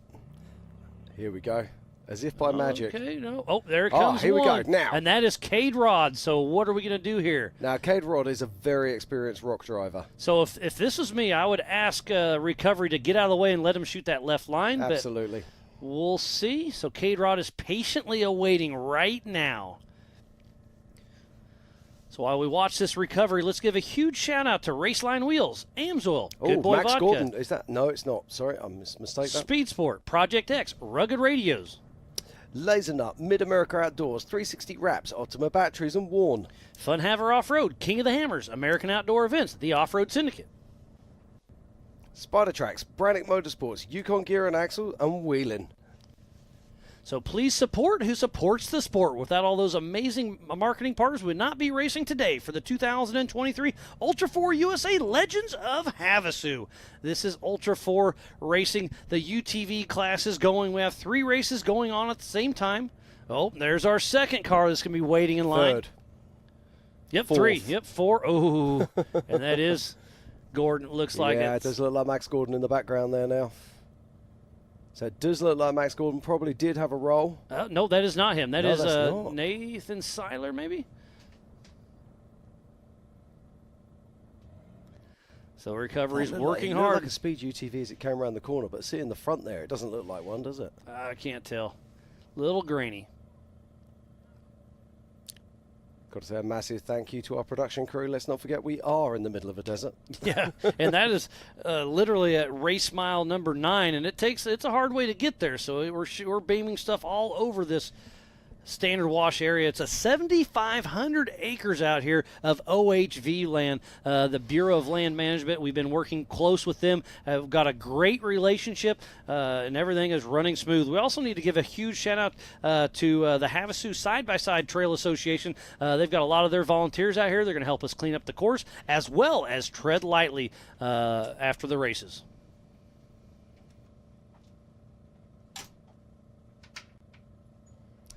Here we go. As if by magic. Okay, no. Oh, there it comes. Here we go. Now. And that is Cade Rod. So what are we going to do here? Now, Cade Rod is a very experienced rock driver. So if this was me, I would ask Recovery to get out of the way and let him shoot that left line. Absolutely. But we'll see. So Cade Rod is patiently awaiting right now. So while we watch this recovery, let's give a huge shout-out to Raceline Wheels, Amsoil, Good Boy Max Vodka. Gordon. Is that? No, it's not. Sorry, I mistaken that. Speed Sport, Project X, Rugged Radios. Laser Nut, Mid-America Outdoors, 360 Wraps, Optima Batteries, and Warn. Fun Haver Off-Road, King of the Hammers, American Outdoor Events, the Off-Road Syndicate. Spider Tracks, Brannock Motorsports, Yukon Gear and Axle, and Wheeling. So please support who supports the sport. Without all those amazing marketing partners, we would not be racing today for the 2023 Ultra4 USA Legends of Havasu. This is Ultra4 racing. The UTV class is going. We have 3 races going on at the same time. Oh, there's our second car that's going to be waiting in line. Third. Yep, Fourth. 3. Yep, 4. Oh, and that is Gordon. It looks like it does look like Max Gordon in the background there now. So it does look like Max Gordon probably did have a roll. No, that is not him. That No, is that's not. Nathan Seiler, maybe? So recovery's working It hard. looked like a speed UTV as it came around the corner, but see in the front there, it doesn't look like one, does it? I can't tell. Little grainy. Got to say a massive thank you to our production crew. Let's not forget we are in the middle of a desert. Yeah, and that is literally at race mile number 9, and it's a hard way to get there. So we're beaming stuff all over this standard wash area. It's a 7,500 acres out here of OHV land. The Bureau of Land Management, we've been working close with them. We've got a great relationship, and everything is running smooth. We also need to give a huge shout out to the Havasu Side-by-Side Trail Association. They've got a lot of their volunteers out here. They're going to help us clean up the course as well as tread lightly after the races.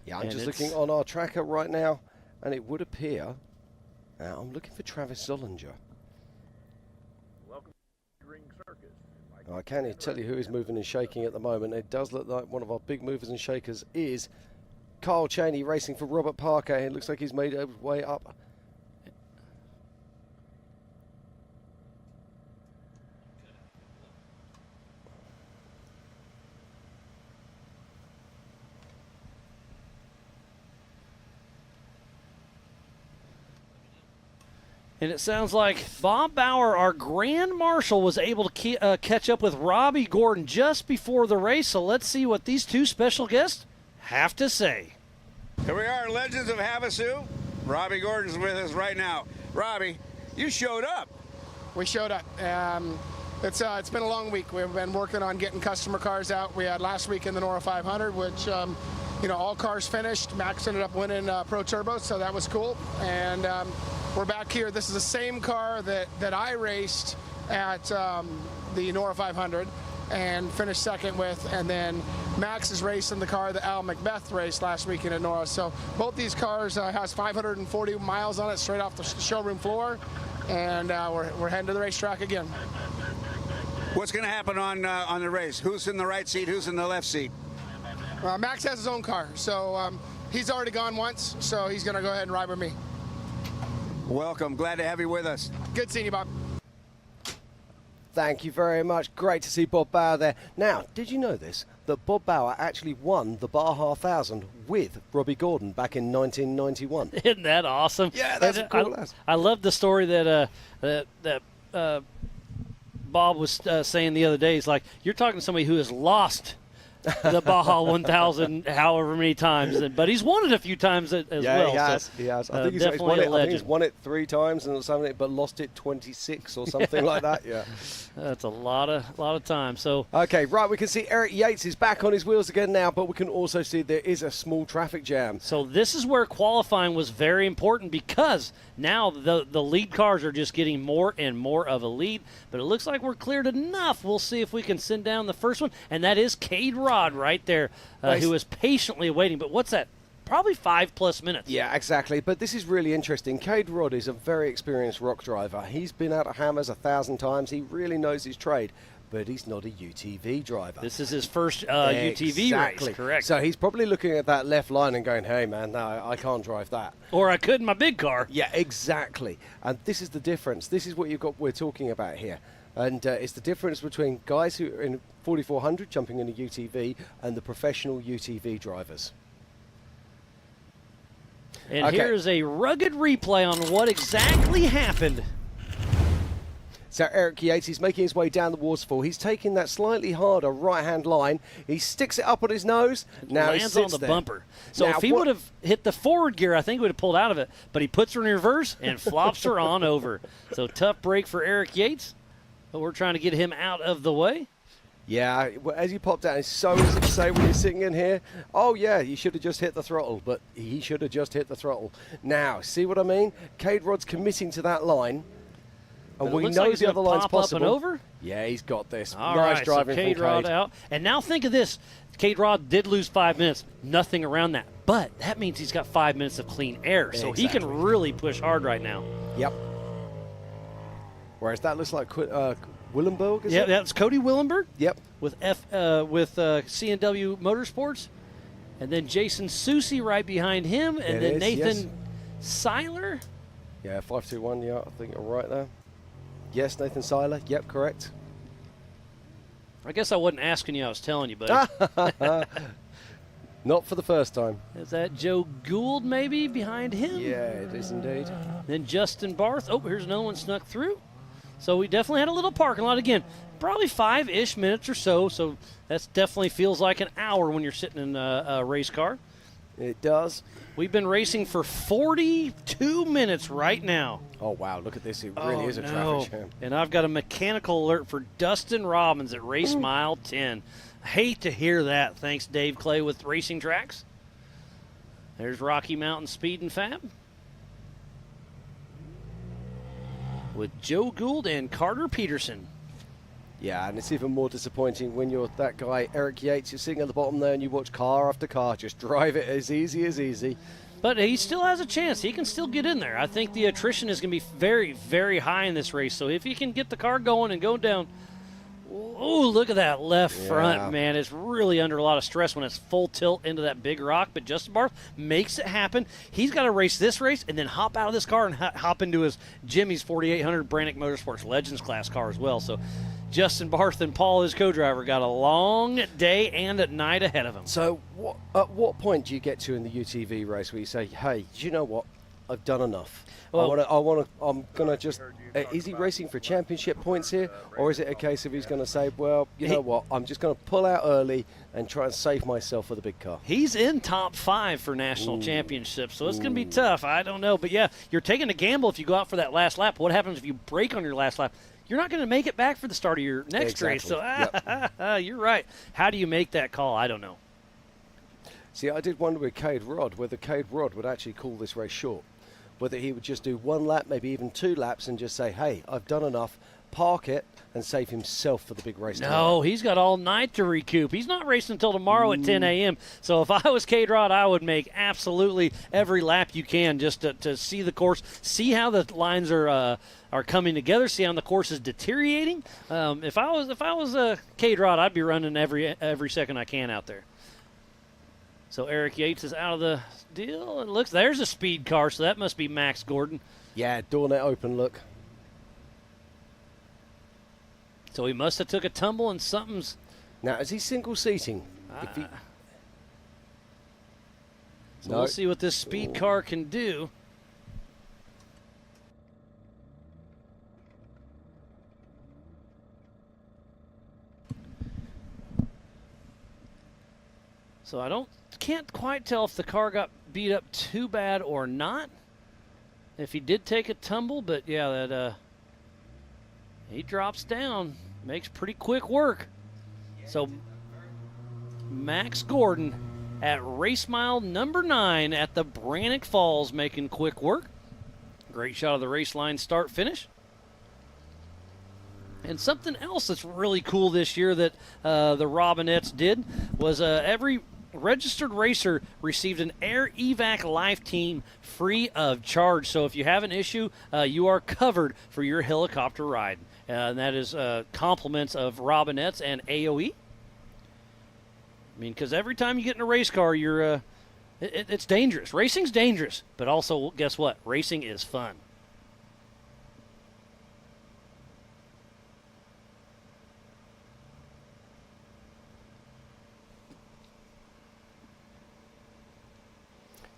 Yeah, I'm just looking on our tracker right now, and it would appear I'm looking for Travis Zollinger. I can't tell you who is moving and shaking at the moment. It does look like one of our big movers and shakers is Kyle Cheney racing for Robert Parker. It looks like he's made his way up. And it sounds like Bob Bauer, our Grand Marshal, was able to catch up with Robbie Gordon just before the race. So let's see what these two special guests have to say. Here we are, Legends of Havasu. Robbie Gordon's with us right now. Robbie, you showed up. We showed up. It's been a long week. We've been working on getting customer cars out. We had last week in the Nora 500, which all cars finished. Max ended up winning Pro Turbo, so that was cool. And we're back here. This is the same car that I raced at the Nora 500 and finished second with, and then Max is racing the car that Al Macbeth raced last weekend at Nora. So both these cars has 540 miles on it straight off the showroom floor, and we're heading to the racetrack again. What's going to happen on the race? Who's in the right seat? Who's in the left seat? Max has his own car, so he's already gone once, so he's going to go ahead and ride with me. Welcome. Glad to have you with us. Good seeing you, Bob. Thank you very much. Great to see Bob Bauer there. Now, did you know this? That Bob Bauer actually won the Baja 1000 with Robbie Gordon back in 1991. Isn't that awesome? Yeah, that's cool. I love the story that Bob was saying the other day. He's like, you're talking to somebody who has lost the Baja 1000 however many times, but he's won it a few times as well. Yeah, so, he has. I think he's won it 3 times and something, but lost it 26 or something like that. Yeah, that's a lot of time. So okay, right, we can see Eric Yates is back on his wheels again now, but we can also see there is a small traffic jam. So this is where qualifying was very important, because now the lead cars are just getting more and more of a lead, but it looks like we're cleared enough. We'll see if we can send down the first one, and that is Cade Rod right there, who is patiently waiting. But what's that? Probably 5+ minutes. Yeah, exactly. But this is really interesting. Cade Rod is a very experienced rock driver. He's been out of hammers 1,000 times. He really knows his trade, but he's not a UTV driver. This is his first UTV race, correct. So he's probably looking at that left line and going, hey, man, no, I can't drive that. Or I could in my big car. Yeah, exactly. And this is the difference. This is what we're talking about here. And it's the difference between guys who are in 4400 jumping in a UTV and the professional UTV drivers. And here is a rugged replay on what exactly happened. So Eric Yates is making his way down the waterfall. He's taking that slightly harder right-hand line. He sticks it up on his nose. Now lands he sits on the there. bumper. So now, if he would have hit the forward gear, I think he would have pulled out of it. But he puts her in reverse and flops her on over. So tough break for Eric Yates. But we're trying to get him out of the way. Yeah, as he popped out, it's so easy to say when you're sitting in here, oh yeah, you should have just hit the throttle, but he should have just hit the throttle. Now, see what I mean? Cade Rod's committing to that line, and we know like the other line's possible. Up and over? Yeah, he's got this. All nice right, driving so Cade from Rod Cade. out. And now think of this. Cade Rod did lose 5 minutes. Nothing around that. But that means he's got 5 minutes of clean air, so he can really push hard right now. Yep. Whereas that looks like Willenberg, is Yeah, it? that's Cody Willenberg. Yep. With CNW Motorsports. And then Jason Susie right behind him. And then Nathan Seiler. Yeah, 521, yeah, I think you're right there. Yes, Nathan Seiler. Yep, correct. I guess I wasn't asking you, I was telling you, buddy. Not for the first time. Is that Joe Gould maybe behind him? Yeah, it is indeed. Then Justin Barth. Oh, here's another one snuck through. So we definitely had a little parking lot. Again, probably 5-ish minutes or so. So that definitely feels like an hour when you're sitting in a race car. It does. We've been racing for 42 minutes right now. Oh, wow. Look at this. It really is a traffic jam. And I've got a mechanical alert for Dustin Robbins at race mile 10. I hate to hear that. Thanks, Dave Clay with Racing Tracks. There's Rocky Mountain Speed and Fab with Joe Gould and Carter Peterson. Yeah, and it's even more disappointing when you're that guy, Eric Yates, you're sitting at the bottom there and you watch car after car, just drive it as easy as easy. But he still has a chance. He can still get in there. I think the attrition is going to be very, very high in this race. So if he can get the car going and go down, oh, look at that left front, man. It's really under a lot of stress when it's full tilt into that big rock. But Justin Barth makes it happen. He's got to race this race and then hop out of this car and hop into his Jimmy's 4800 Brannick Motorsports Legends class car as well. So Justin Barth and Paul, his co-driver, got a long day and a night ahead of him. So at what point do you get to in the UTV race where you say, hey, do you know what? I've done enough. Well, I'm going to just... is he racing for championship points here? Or is it a case of he's going to say, well, you know what? I'm just going to pull out early and try and save myself for the big car. He's in top 5 for national championships, so it's going to be tough. I don't know. But, yeah, you're taking a gamble if you go out for that last lap. What happens if you break on your last lap? You're not going to make it back for the start of your next race. So, you're right. How do you make that call? I don't know. See, I did wonder with Cade Rod whether Cade Rod would actually call this race short. Whether he would just do 1 lap, maybe even 2 laps, and just say, hey, I've done enough, park it, and save himself for the big race. No, he's got all night to recoup. He's not racing until tomorrow at 10 a.m. So if I was Cade Rod, I would make absolutely every lap you can just to see the course, see how the lines are coming together, see how the course is deteriorating. If I was Cade Rod, I'd be running every second I can out there. So Eric Yates is out of the deal. It looks there's a speed car, so that must be Max Gordon. Yeah, door net open, look. So he must have took a tumble and something's... Now, is he single seating? So we'll see what this speed car can do. So I can't quite tell if the car got beat up too bad or not. If he did take a tumble, but yeah, that he drops down, makes pretty quick work. So Max Gordon at race mile number 9 at the Brannick Falls making quick work. Great shot of the race line start finish. And something else that's really cool this year that the Robinettes did was every registered racer received an Air Evac Life Team free of charge. So if you have an issue, you are covered for your helicopter ride. And that is compliments of Robinettes and AOE. I mean, because every time you get in a race car, you're it's dangerous. Racing's dangerous, but also, guess what? Racing is fun.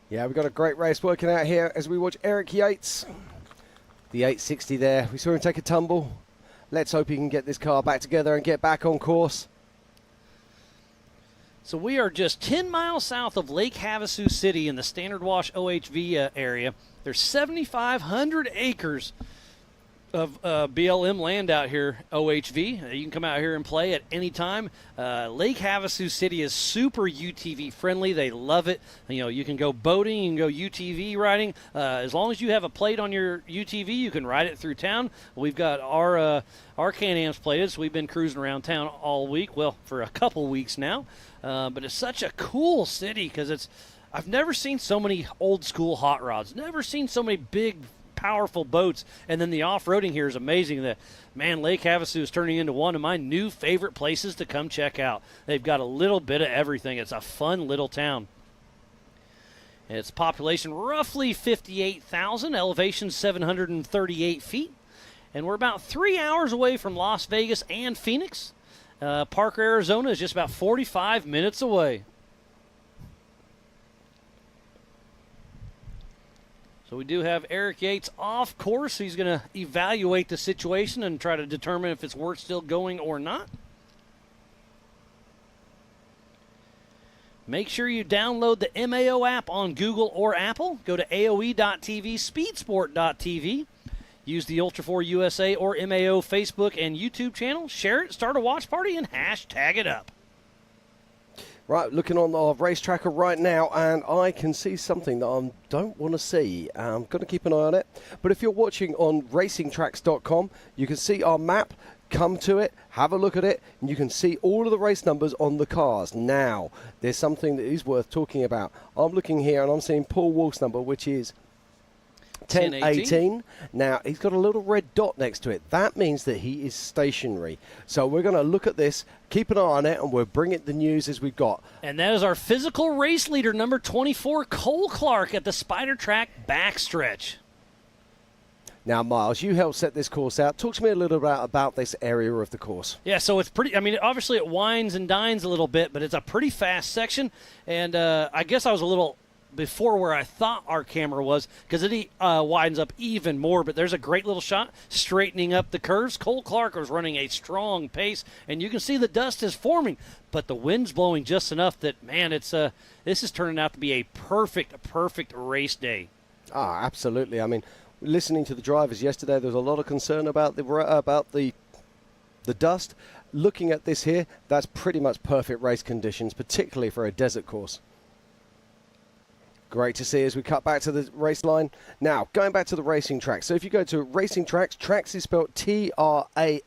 Yeah, we've got a great race working out here as we watch Eric Yates. The 860 there. We saw him take a tumble. Let's hope he can get this car back together and get back on course. So we are just 10 miles south of Lake Havasu City in the Standard Wash OHV area. There's 7,500 acres of BLM land out here, OHV. You can come out here and play at any time. Lake Havasu City is super UTV friendly. They love it. You know, you can go boating, you can go UTV riding. As long as you have a plate on your UTV, you can ride it through town. We've got our Can-Ams plated, so we've been cruising around town all week. Well, for a couple weeks now. But it's such a cool city because I've never seen so many old school hot rods. Never seen so many big powerful boats. And then the off-roading here is amazing. Lake Havasu is turning into one of my new favorite places to come check out. They've got a little bit of everything. It's a fun little town. Its population roughly 58,000, elevation 738 feet. And we're about 3 hours away from Las Vegas and Phoenix. Parker, Arizona is just about 45 minutes away. So we do have Eric Yates off course. He's going to evaluate the situation and try to determine if it's worth still going or not. Make sure you download the MAO app on Google or Apple. Go to AOE.TV, speedsport.tv. Use the Ultra4 USA or MAO Facebook and YouTube channel. Share it, start a watch party, and hashtag it up. Right, looking on our race tracker right now, and I can see something that I don't want to see. I'm going to keep an eye on it. But if you're watching on racingtracks.com, you can see our map. Come to it, have a look at it, and you can see all of the race numbers on the cars. Now, there's something that is worth talking about. I'm looking here, and I'm seeing Paul Wolf's number, which is 1018. Now, he's got a little red dot next to it. That means that he is stationary. So we're going to look at this, keep an eye on it, and we'll bring it the news as we've got. And that is our physical race leader, number 24, Cole Clark, at the Spider Track backstretch. Now, Miles, you helped set this course out. Talk to me a little bit about this area of the course. Yeah, so it's pretty, obviously it winds and dines a little bit, but it's a pretty fast section. And I guess I was a little before where I thought our camera was, because it widens up even more. But there's a great little shot straightening up the curves. Cole Clark was running a strong pace, and you can see the dust is forming, but the wind's blowing just enough that, man, it's this is turning out to be a perfect race day. Absolutely. Listening to the drivers yesterday, there was a lot of concern about the dust. Looking at this here, that's pretty much perfect race conditions, particularly for a desert course. Great to see as we cut back to the race line. Now, going back to the racing track. So if you go to Racing Tracks, tracks is spelled TRAX.com.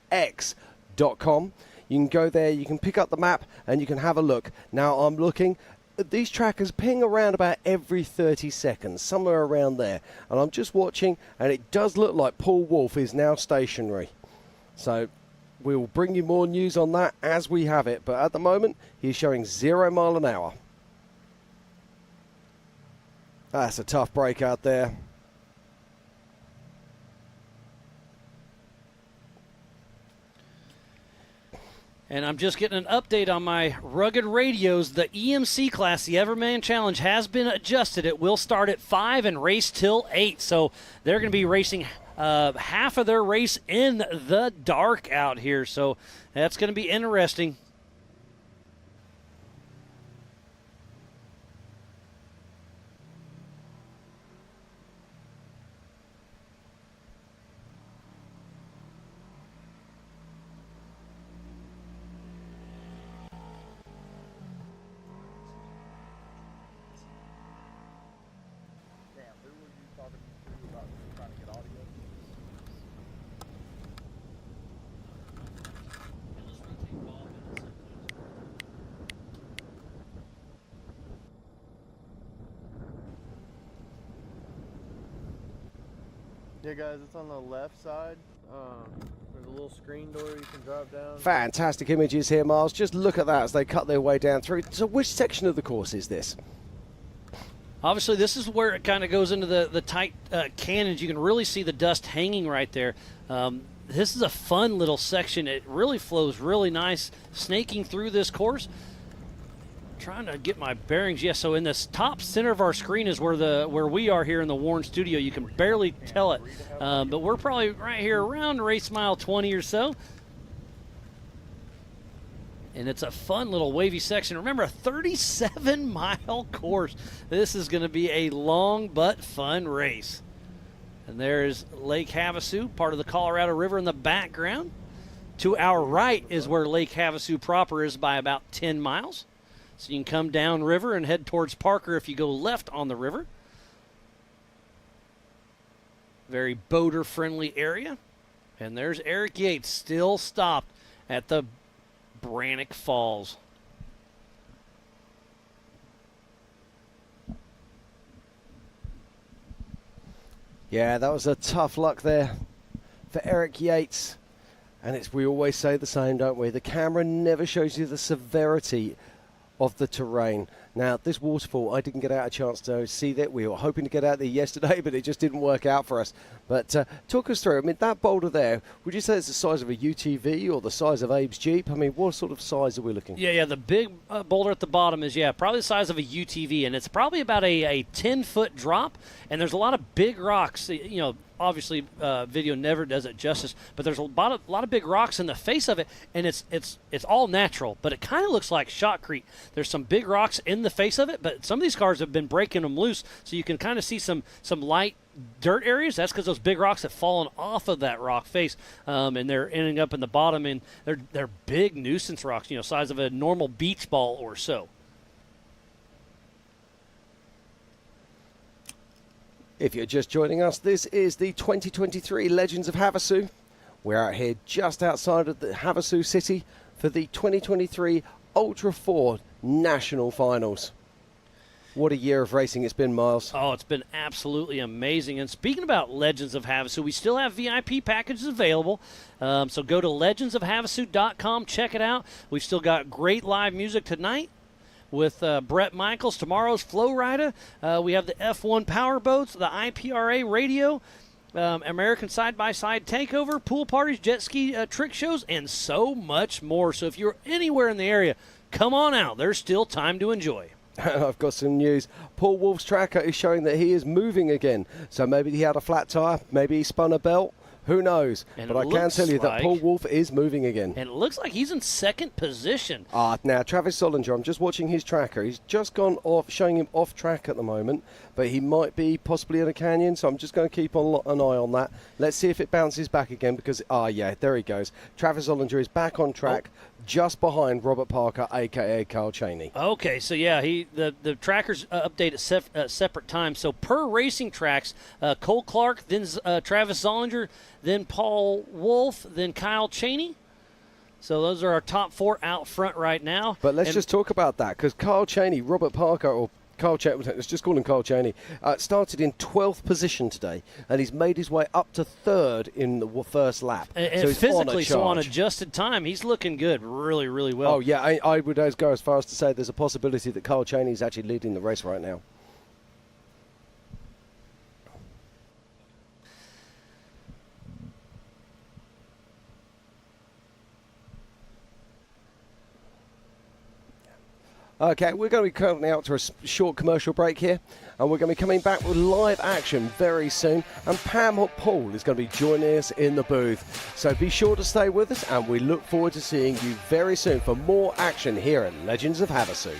You can go there, you can pick up the map, and you can have a look. Now, I'm looking. These trackers ping around about every 30 seconds, somewhere around there. And I'm just watching, and it does look like Paul Wolf is now stationary. So we'll bring you more news on that as we have it. But at the moment, he's showing 0 mile an hour. That's a tough break out there. And I'm just getting an update on my rugged radios. The EMC class, the Everman Challenge, has been adjusted. It will start at 5 and race till 8. So they're going to be racing half of their race in the dark out here. So that's going to be interesting. Yeah, guys, it's on the left side. There's a little screen door you can drop down. Fantastic images here, Miles. Just look at that as they cut their way down through. So which section of the course is this? Obviously, this is where it kind of goes into the tight canyons. You can really see the dust hanging right there. This is a fun little section. It really flows really nice, snaking through this course. Trying to get my bearings. Yes, so in this top center of our screen is where we are here in the Warren studio. You can barely tell it, but we're probably right here around race mile 20 or so. And it's a fun little wavy section. Remember, a 37-mile course. This is going to be a long but fun race. And there's Lake Havasu, part of the Colorado River in the background. To our right is where Lake Havasu proper is by about 10 miles. So you can come down river and head towards Parker if you go left on the river. Very boater-friendly area. And there's Eric Yates still stopped at the Brannock Falls. Yeah, that was a tough luck there for Eric Yates. And we always say the same, don't we? The camera never shows you the severity of the terrain. Now, this waterfall, I didn't get out a chance to see that. We were hoping to get out there yesterday, but it just didn't work out for us. But talk us through. I mean, that boulder there, would you say it's the size of a UTV or the size of Abe's Jeep? I mean, what sort of size are we looking? Yeah, the big boulder at the bottom is, probably the size of a UTV, and it's probably about a 10-foot drop, and there's a lot of big rocks, obviously video never does it justice, but there's a lot of big rocks in the face of it, and it's all natural, but it kind of looks like shotcrete. There's some big rocks in the face of it, but some of these cars have been breaking them loose, so you can kind of see some light dirt areas. That's because those big rocks have fallen off of that rock face, and they're ending up in the bottom, and they're big nuisance rocks, size of a normal beach ball or so. If you're just joining us, this is the 2023 Legends of Havasu. We're out here just outside of the Havasu city for the 2023 Ultra4 National Finals. What a year of racing it's been, Miles. Oh, it's been absolutely amazing. And speaking about Legends of Havasu, we still have VIP packages available. So go to legendsofhavasu.com, check it out. We've still got great live music tonight with Brett Michaels, tomorrow's Flow Rider. We have the F1 Power Boats, the IPRA Radio, American Side-by-Side Takeover, pool parties, jet ski trick shows, and so much more. So if you're anywhere in the area, come on out. There's still time to enjoy. I've got some news. Paul Wolf's tracker is showing that he is moving again. So maybe he had a flat tire, maybe he spun a belt. Who knows? And but I can tell you that Paul Wolf is moving again. And it looks like he's in second position. Now, Travis Solinger, I'm just watching his tracker. He's just gone off, showing him off track at the moment, but he might be possibly in a canyon, so I'm just going to keep an eye on that. Let's see if it bounces back again because, yeah, there he goes. Travis Solinger is back on track, just behind Robert Parker, a.k.a. Carl Cheney. Okay, so yeah, the trackers update at separate times. So per racing tracks, Cole Clark, then Travis Solinger, then Paul Wolf, then Kyle Cheney. So those are our top four out front right now. But let's just talk about that because Carl Cheney, Robert Parker, or Carl Cheney, let's just call him Carl Cheney, started in 12th position today, and he's made his way up to third in the first lap. And so he's physically, on adjusted time, he's looking good, really, really well. Oh, yeah, I would go as far as to say there's a possibility that Carl Cheney is actually leading the race right now. Okay, we're going to be coming out to a short commercial break here, and we're going to be coming back with live action very soon, and Pam Paul is going to be joining us in the booth. So be sure to stay with us, and we look forward to seeing you very soon for more action here at Legends of Havasu.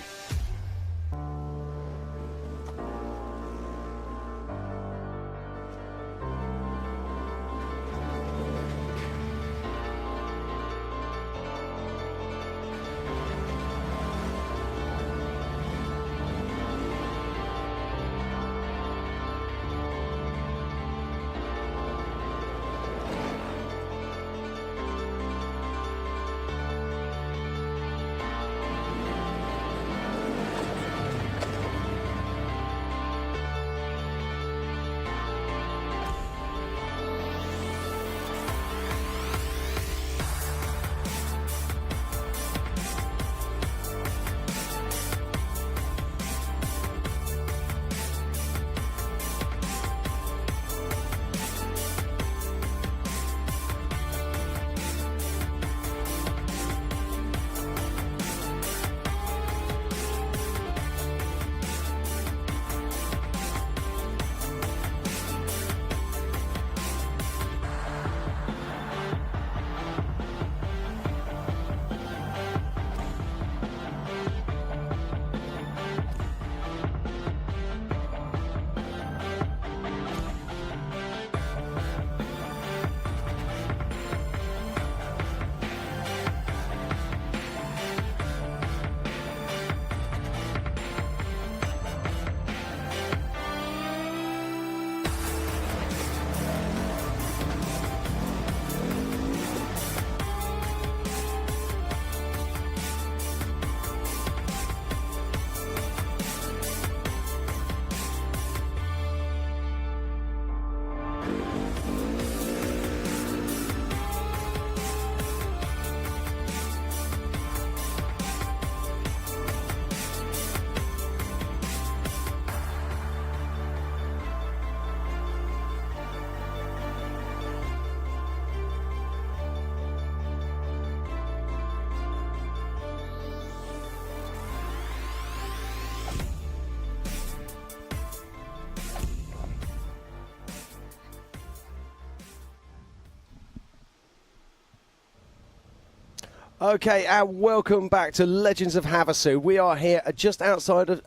Okay, and welcome back to Legends of Havasu. We are here just outside of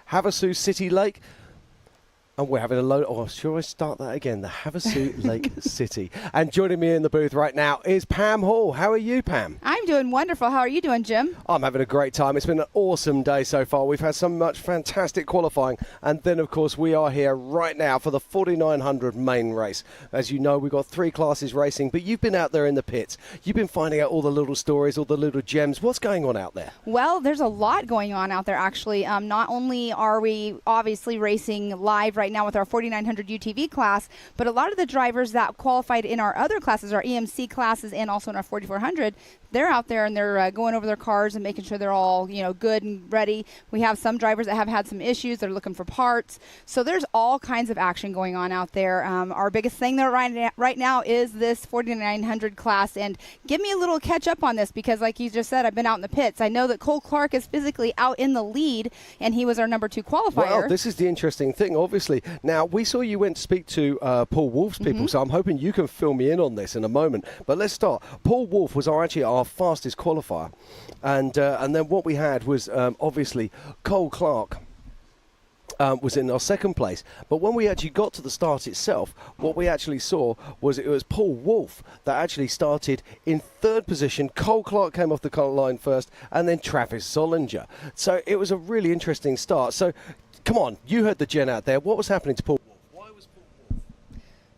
Havasu City Lake. And we're having a load. Oh, should I start that again? The Havasu Lake City. And joining me in the booth right now is Pam Hall. How are you, Pam? I'm doing wonderful. How are you doing, Jim? I'm having a great time. It's been an awesome day so far. We've had so much fantastic qualifying. And then, of course, we are here right now for the 4900 main race. As you know, we've got 3 classes racing, but you've been out there in the pits. You've been finding out all the little stories, all the little gems. What's going on out there? Well, there's a lot going on out there, actually. Not only are we obviously racing live right now with our 4900 UTV class, but a lot of the drivers that qualified in our other classes, our EMC classes, and also in our 4400, they're out there and they're going over their cars and making sure they're all, good and ready. We have some drivers that have had some issues. They're looking for parts. So there's all kinds of action going on out there. Our biggest thing there right now is this 4900 class. And give me a little catch up on this because, like you just said, I've been out in the pits. I know that Cole Clark is physically out in the lead, and he was our number 2 qualifier. Well, this is the interesting thing, obviously. Now, we saw you went to speak to Paul Wolf's people, so I'm hoping you can fill me in on this in a moment. But let's start. Paul Wolf was actually our fastest qualifier, and then what we had was obviously Cole Clark was in our second place. But when we actually got to the start itself, what we actually saw was it was Paul Wolf that actually started in 3rd position. Cole Clark came off the line first, and then Travis Solinger. So it was a really interesting start. So come on, you heard the gen out there. What was happening to Paul?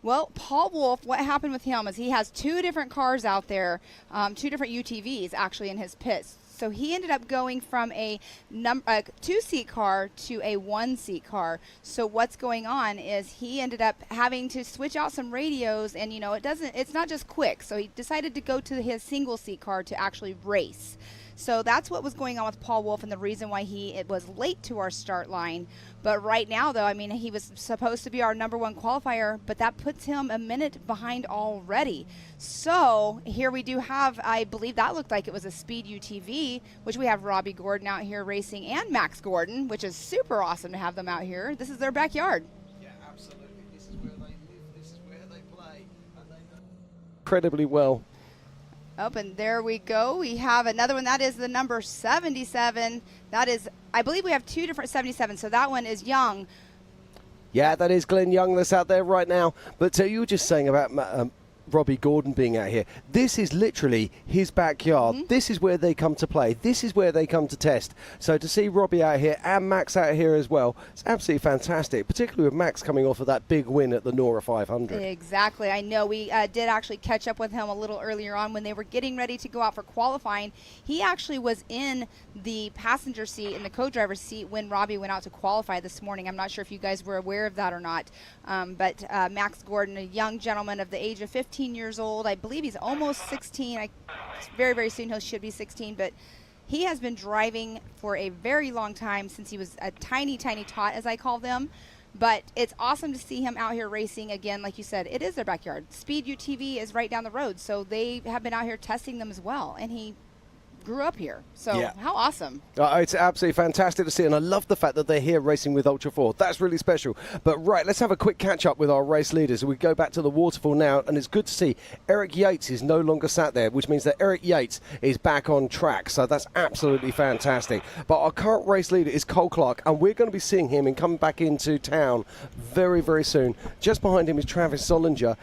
Well, Paul Wolf, what happened with him is he has 2 different cars out there, 2 different UTVs actually in his pits. So he ended up going from a 2-seat car to a 1-seat car. So what's going on is he ended up having to switch out some radios, and it's not just quick. So he decided to go to his single-seat car to actually race. So that's what was going on with Paul Wolf and the reason why it was late to our start line. But right now, though, he was supposed to be our number 1 qualifier, but that puts him a minute behind already. So here we do have, I believe that looked like it was a speed UTV, which we have Robbie Gordon out here racing, and Max Gordon, which is super awesome to have them out here. This is their backyard. Yeah, absolutely. This is where they live. This is where they play. And they know incredibly well. Up and there we go. We have another one. That is the number 77. That is, I believe we have 2 different 77. So that one is Young. Yeah, that is Glenn Young that's out there right now. But you were just saying about Robbie Gordon being out here. This is literally his backyard. This is where they come to play. This is where they come to test. So to see Robbie out here and Max out here as well, it's absolutely fantastic, particularly with Max coming off of that big win at the Nora 500. Exactly. I know we did actually catch up with him a little earlier on when they were getting ready to go out for qualifying. He actually was in the passenger seat, in the co-driver's seat, when Robbie went out to qualify this morning. I'm not sure if you guys were aware of that or not. But Max Gordon, a young gentleman of the age of 15 years old. I believe he's almost 16. Very, very soon he should be 16. But he has been driving for a very long time, since he was a tiny, tiny tot, as I call them. But it's awesome to see him out here racing again. Like you said, it is their backyard. Speed UTV is right down the road, so they have been out here testing them as well. And he grew up here. So yeah. How awesome. It's absolutely fantastic to see, and I love the fact that they're here racing with Ultra4. That's really special. But right, let's have a quick catch up with our race leaders. We go back to the waterfall now, and it's good to see Eric Yates is no longer sat there, which means that Eric Yates is back on track. So that's absolutely fantastic. But our current race leader is Cole Clark, and we're going to be seeing him and coming back into town very, very soon. Just behind him is Travis Solinger.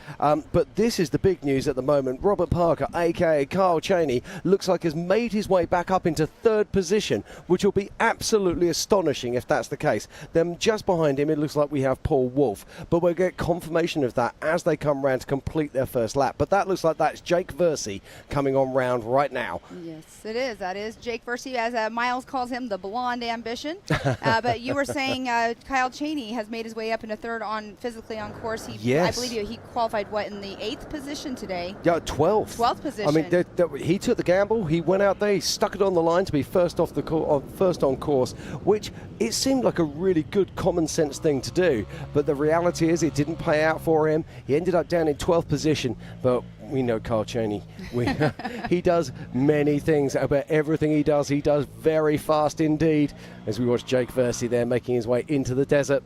But this is the big news at the moment. Robert Parker, a.k.a. Kyle Cheney, looks like has made his way back up into 3rd position, which will be absolutely astonishing if that's the case. Then just behind him, it looks like we have Paul Wolf, but we'll get confirmation of that as they come round to complete their first lap. But that looks like that's Jake Versey coming on round right now. Yes, it is. That is Jake Versey, as Miles calls him, the blonde ambition. But you were saying Kyle Cheney has made his way up into 3rd physically on course. Yes. I believe he qualified, in the 8th position today? Yeah, 12th. 12th position. He took the gamble. He went out there, he stuck it on the line to be first on course, which it seemed like a really good common sense thing to do. But the reality is it didn't pay out for him. He ended up down in 12th position, but we know Kyle Cheney. He does many things, but everything he does very fast indeed. As we watch Jake Versey there making his way into the desert.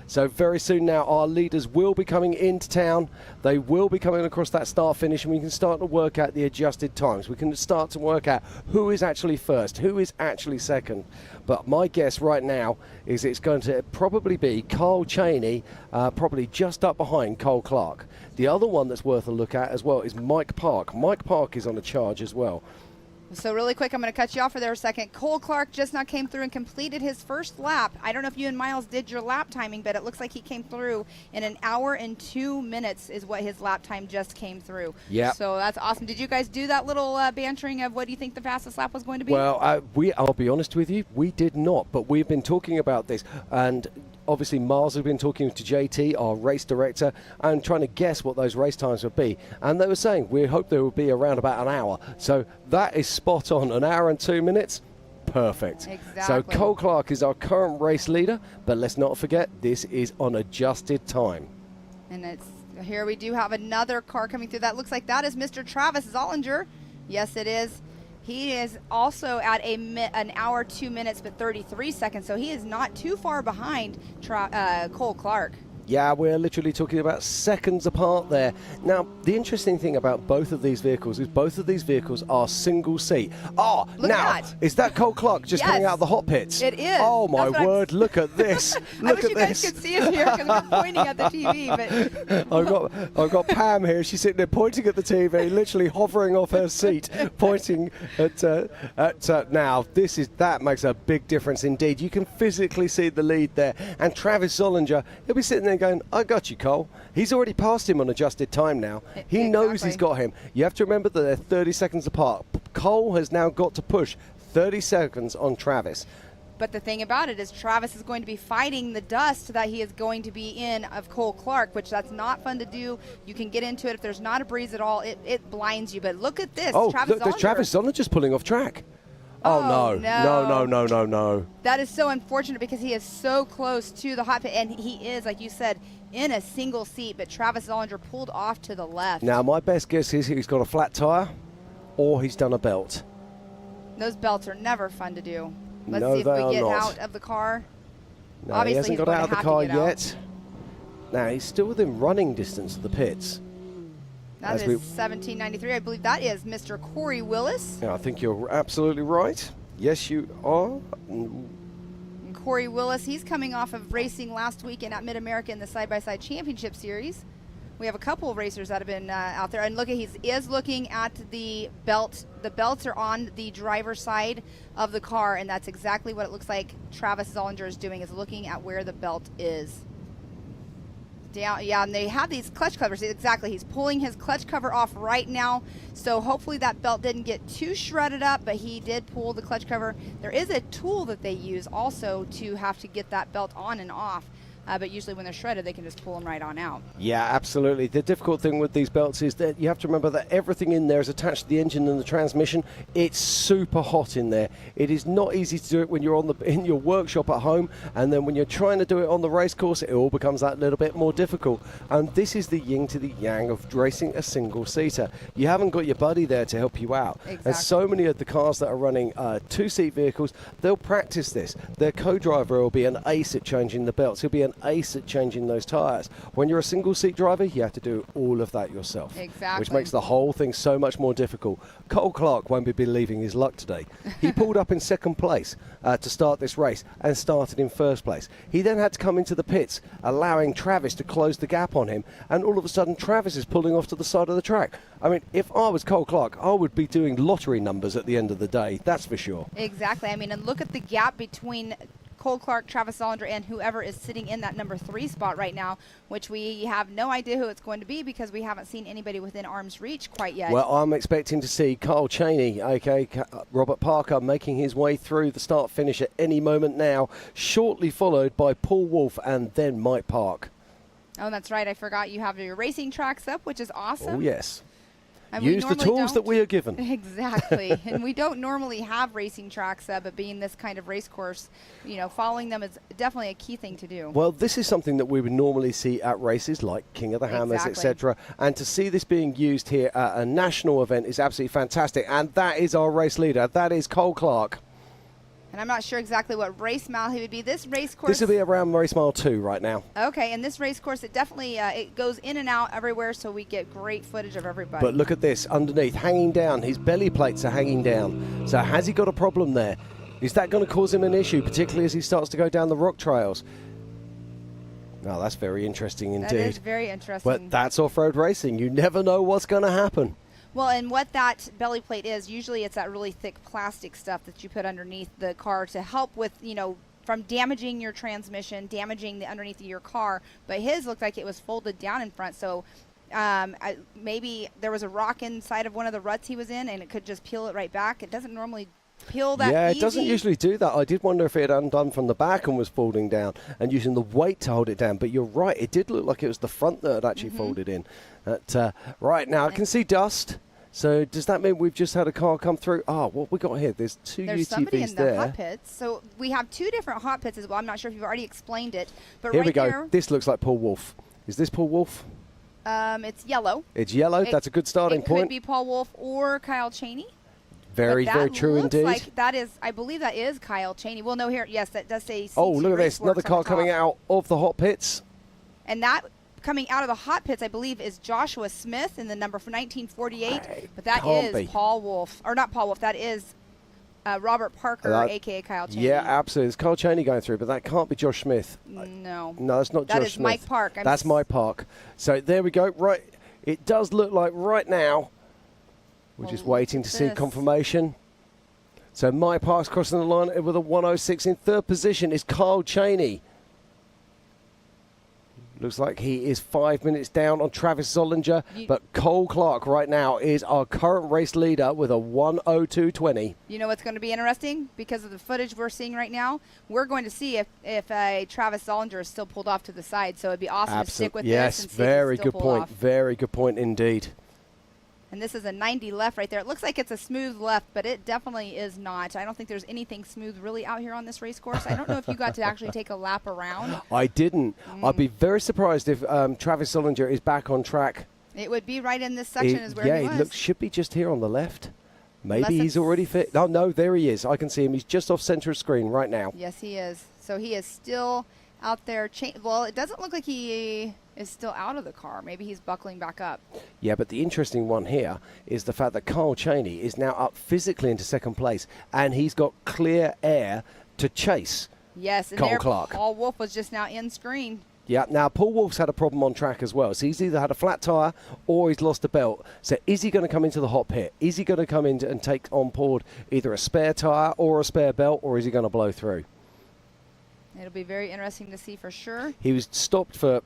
So very soon now, our leaders will be coming into town. They will be coming across that start-finish, and we can start to work out the adjusted times. We can start to work out who is actually first, who is actually second. But my guess right now is it's going to probably be Kyle Cheney, probably just up behind Cole Clark. The other one that's worth a look at as well is Mike Park. Mike Park is on a charge as well. So really quick, I'm going to cut you off for there a second. Cole Clark just now came through and completed his first lap. I don't know if you and Miles did your lap timing, but it looks like he came through in 1 hour and 2 minutes is what his lap time just came through. Yeah. So that's awesome. Did you guys do that little bantering of what do you think the fastest lap was going to be? Well, I'll be honest with you, we did not, but we've been talking about this, and obviously Miles has been talking to JT, our race director, and trying to guess what those race times would be. And they were saying we hope they would be around about an hour. So that is spot on. 1 hour and 2 minutes. Perfect. Exactly. So Cole Clark is our current race leader, but let's not forget this is on adjusted time. And here we do have another car coming through. That looks like that is Mr. Travis Zollinger. Yes, it is. He is also at 1 hour, 2 minutes, but 33 seconds. So he is not too far behind Cole Clark. Yeah, we're literally talking about seconds apart there. Now, the interesting thing about both of these vehicles is both of these vehicles are single seat. Oh, Look now, at that. Is that Cole Clark just coming out of the hot pits? It is. Oh, my word, look at this. I Look wish at you guys this. could see us here because we're pointing at the TV. But I've got Pam here. She's sitting there pointing at the TV, literally hovering off her seat, pointing at now. That makes a big difference indeed. You can physically see the lead there. And Travis Zollinger, he'll be sitting there going, I got you, Cole. He's already passed him on adjusted time now. He knows he's got him. You have to remember that they're 30 seconds apart. Cole has now got to push 30 seconds on Travis. But the thing about it is Travis is going to be fighting the dust that he is going to be in of Cole Clark, which that's not fun to do. You can get into it. If there's not a breeze at all, it blinds you. But look at this. Oh, Travis there's Travis Zollinger's pulling off track. Oh, No. That is so unfortunate because he is so close to the hot pit, and he is, like you said, in a single seat, but Travis Zollinger pulled off to the left. Now, my best guess is he's got a flat tyre or he's done a belt. Those belts are never fun to do. Let's No, see if they we are get not. out of the car. No, Obviously, he hasn't he's got going out to of the have car to get out. yet. Now, he's still within running distance of the pits. That is 1793. I believe that is Mr. Corey Willis. Yeah, I think you're absolutely right. Yes, you are. And Corey Willis, he's coming off of racing last weekend at Mid-America in the Side-by-Side Championship Series. We have a couple of racers that have been out there. And look, he is looking at the belt. The belts are on the driver's side of the car, and that's exactly what it looks like Travis Zollinger is doing, is looking at where the belt is. Down, yeah, and they have these clutch covers. Exactly, he's pulling his clutch cover off right now. So hopefully that belt didn't get too shredded up, but he did pull the clutch cover. There is a tool that they use also to have to get that belt on and off. But usually when they're shredded, they can just pull them right on out. Yeah, absolutely. The difficult thing with these belts is that you have to remember that everything in there is attached to the engine and the transmission. It's super hot in there. It is not easy to do it when you're in your workshop at home, and then when you're trying to do it on the race course, it all becomes that little bit more difficult. And this is the yin to the yang of racing a single-seater. You haven't got your buddy there to help you out. Exactly. And so many of the cars that are running two-seat vehicles, they'll practice this. Their co-driver will be an ace at changing the belts. He'll be an ace at changing those tyres. When you're a single seat driver, you have to do all of that yourself. Exactly. Which makes the whole thing so much more difficult. Cole Clark won't be believing his luck today. He pulled up in second place to start this race and started in first place. He then had to come into the pits, allowing Travis to close the gap on him, and all of a sudden Travis is pulling off to the side of the track. I mean, if I was Cole Clark, I would be doing lottery numbers at the end of the day, that's for sure. Exactly. I mean, and look at the gap between Cole Clark, Travis Zollinger, and whoever is sitting in that number 3 spot right now, which we have no idea who it's going to be because we haven't seen anybody within arm's reach quite yet. Well, I'm expecting to see Kyle Cheney, aka Robert Parker, making his way through the start-finish at any moment now, shortly followed by Paul Wolf and then Mike Park. Oh, that's right. I forgot you have your racing tracks up, which is awesome. Oh, yes. And use the tools that we are given. Exactly. And we don't normally have racing tracks, but being this kind of race course, following them is definitely a key thing to do. Well, this is something that we would normally see at races like King of the Hammers, etc. And to see this being used here at a national event is absolutely fantastic. And that is our race leader. That is Cole Clark. And And I'm not sure exactly what race mile he would be. This race course. This will be around race mile 2 right now. Okay, and this race course, it definitely it goes in and out everywhere, so we get great footage of everybody. But look at this, underneath, hanging down. His belly plates are hanging down. So has he got a problem there? Is that going to cause him an issue, particularly as he starts to go down the rock trails? Oh, that's very interesting indeed. That is very interesting. But that's off-road racing. You never know what's going to happen. Well, and what that belly plate is, usually it's that really thick plastic stuff that you put underneath the car to help with, from damaging your transmission, damaging the underneath of your car. But his looked like it was folded down in front, so maybe there was a rock inside of one of the ruts he was in, and it could just peel it right back. It doesn't normally peel that Yeah, easy. it doesn't usually do that. I did wonder if it had undone from the back and was folding down and using the weight to hold it down. But you're right, it did look like it was the front that had actually folded in. Right now, I can see dust. So does that mean we've just had a car come through? What we got here? There's two There's UTVs somebody in the there. hot pits. So we have 2 different hot pits as well. I'm not sure if you've already explained it. But Here right we go. here, This looks like Paul Wolf. Is this Paul Wolf? it's yellow. It's yellow. That's a good starting It point. could be Paul Wolf or Kyle Cheney. Very, But very that true looks indeed. Like that is, I believe that is Kyle Cheney. Well, no, here, yes, that does say. Oh, CT look at this. Raceworks Another on car the coming top. out of the hot pits. And that coming out of the hot pits, I believe, is Joshua Smith in the number for 1948. But that can't is be. Paul Wolf, or not Paul Wolf. That is Robert Parker, a.k.a. Kyle Cheney. Yeah, absolutely. It's Kyle Cheney going through, but that can't be Josh Smith. No. No, that's not That Josh is Smith. Mike Park. That's Mike Park. So there we go. Right. It does look like right now we're just waiting to see this. confirmation. So Mike Park's crossing the line with a 106. In third position is Kyle Cheney. Looks like he is 5 minutes down on Travis Zollinger, but Cole Clark right now is our current race leader with a 102.20. You know what's going to be interesting? Because of the footage we're seeing right now, we're going to see if Travis Zollinger is still pulled off to the side. So it'd be awesome to stick with Yes, this and see very if he's still good pulled point. off. Very good point indeed. And this is a 90 left right there. It looks like it's a smooth left, but it definitely is not. I don't think there's anything smooth really out here on this race course. I don't know if you got to actually take a lap around. I didn't. I'd be very surprised if Travis Zollinger is back on track. It would be right in this section is where yeah, he was. looks should be just here on the left. Maybe Unless he's already fit. Oh, no, there he is. I can see him. He's just off center of screen right now. Yes, he is. So he is still out there. Well, it doesn't look like he is still out of the car. Maybe he's buckling back up. Yeah, but the interesting one here is the fact that Kyle Cheney is now up physically into second place, and he's got clear air to chase. Yes, and Cole there Clark. Paul Wolf was just now in screen. Yeah, now Paul Wolf's had a problem on track as well. So he's either had a flat tyre or he's lost a belt. So is he going to come into the hot pit? Is he going to come in and take on board either a spare tyre or a spare belt, or is he going to blow through? It'll be very interesting to see for sure. He was stopped for,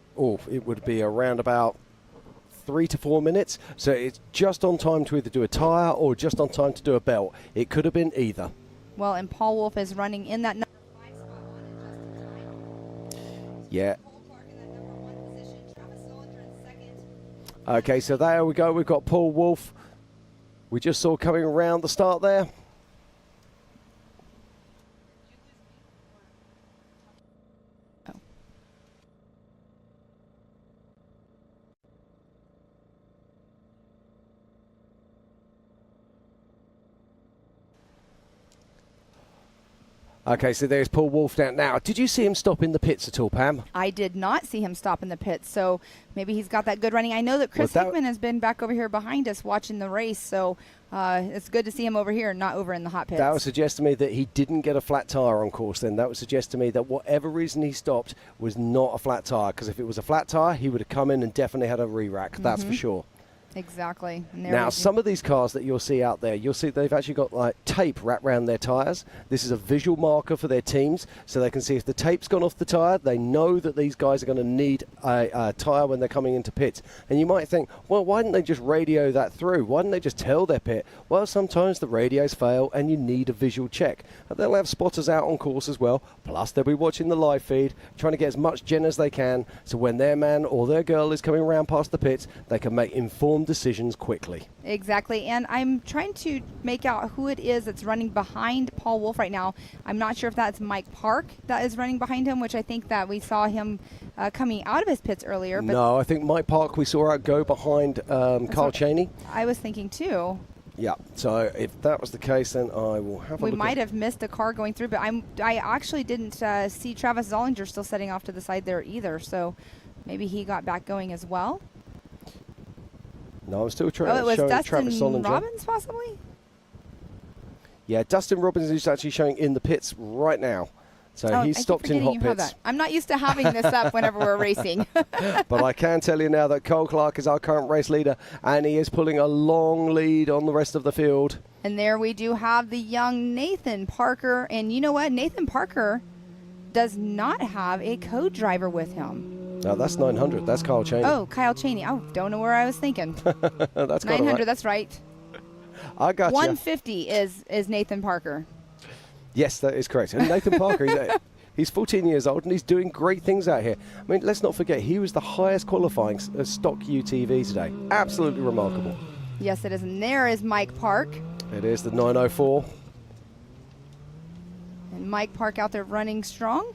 it would be around about 3 to 4 minutes. So it's just on time to either do a tyre or just on time to do a belt. It could have been either. Well, and Paul Wolf is running in that number 5 spot on it just in time. Yeah. Cole Clark in that number 1 position. Travis Zollinger in second. Okay, so there we go. We've got Paul Wolf. We just saw coming around the start there. Okay, so there's Paul Wolf down now. Did you see him stop in the pits at all, Pam? I did not see him stop in the pits, so maybe he's got that good running. I know that Chris Hickman has been back over here behind us watching the race, so it's good to see him over here, not over in the hot pits. That would suggest to me that he didn't get a flat tyre on course then. That would suggest to me that whatever reason he stopped was not a flat tyre, because if it was a flat tyre, he would have come in and definitely had a re-rack, that's for sure. Exactly. And there Now, we some of these cars that you'll see out there, you'll see they've actually got like tape wrapped around their tyres. This is a visual marker for their teams, so they can see if the tape's gone off the tyre, they know that these guys are going to need a tyre when they're coming into pits. And you might think, well, why didn't they just radio that through? Why didn't they just tell their pit? Well, sometimes the radios fail and you need a visual check. And they'll have spotters out on course as well, plus they'll be watching the live feed, trying to get as much gen as they can, so when their man or their girl is coming around past the pits, they can make informed decisions quickly. Exactly, and I'm trying to make out who it is that's running behind Paul Wolf right now. I'm not sure if that's Mike Park that is running behind him, which I think that we saw him coming out of his pits earlier. But no, I think Mike Park we saw out go behind Kyle Cheney. I was thinking too. Yeah, so if that was the case, then I will have a We look might at have missed a car going through, but I actually didn't see Travis Zollinger still setting off to the side there either, so maybe he got back going as well. No, I'm still Oh, trying it was showing Dustin Travis Zollinger. Robbins possibly? Yeah, Dustin Robbins is actually showing in the pits right now. So Oh, he's I keep stopped in forgetting hot you have pits. that. I'm not used to having this up whenever we're racing. But I can tell you now that Cole Clark is our current race leader, and he is pulling a long lead on the rest of the field. And there we do have the young Nathan Parker. And you know what? Nathan Parker does not have a co-driver with him. No, that's 900. That's Kyle Cheney. Oh, Kyle Cheney. Oh, don't know where I was thinking. That's 900, right. that's right. I got you. 150 is Nathan Parker. Yes, that is correct. And Nathan Parker, he's 14 years old, and he's doing great things out here. I mean, let's not forget, he was the highest qualifying stock UTV today. Absolutely remarkable. Yes, it is. And there is Mike Park. It is the 904. And Mike Park out there running strong.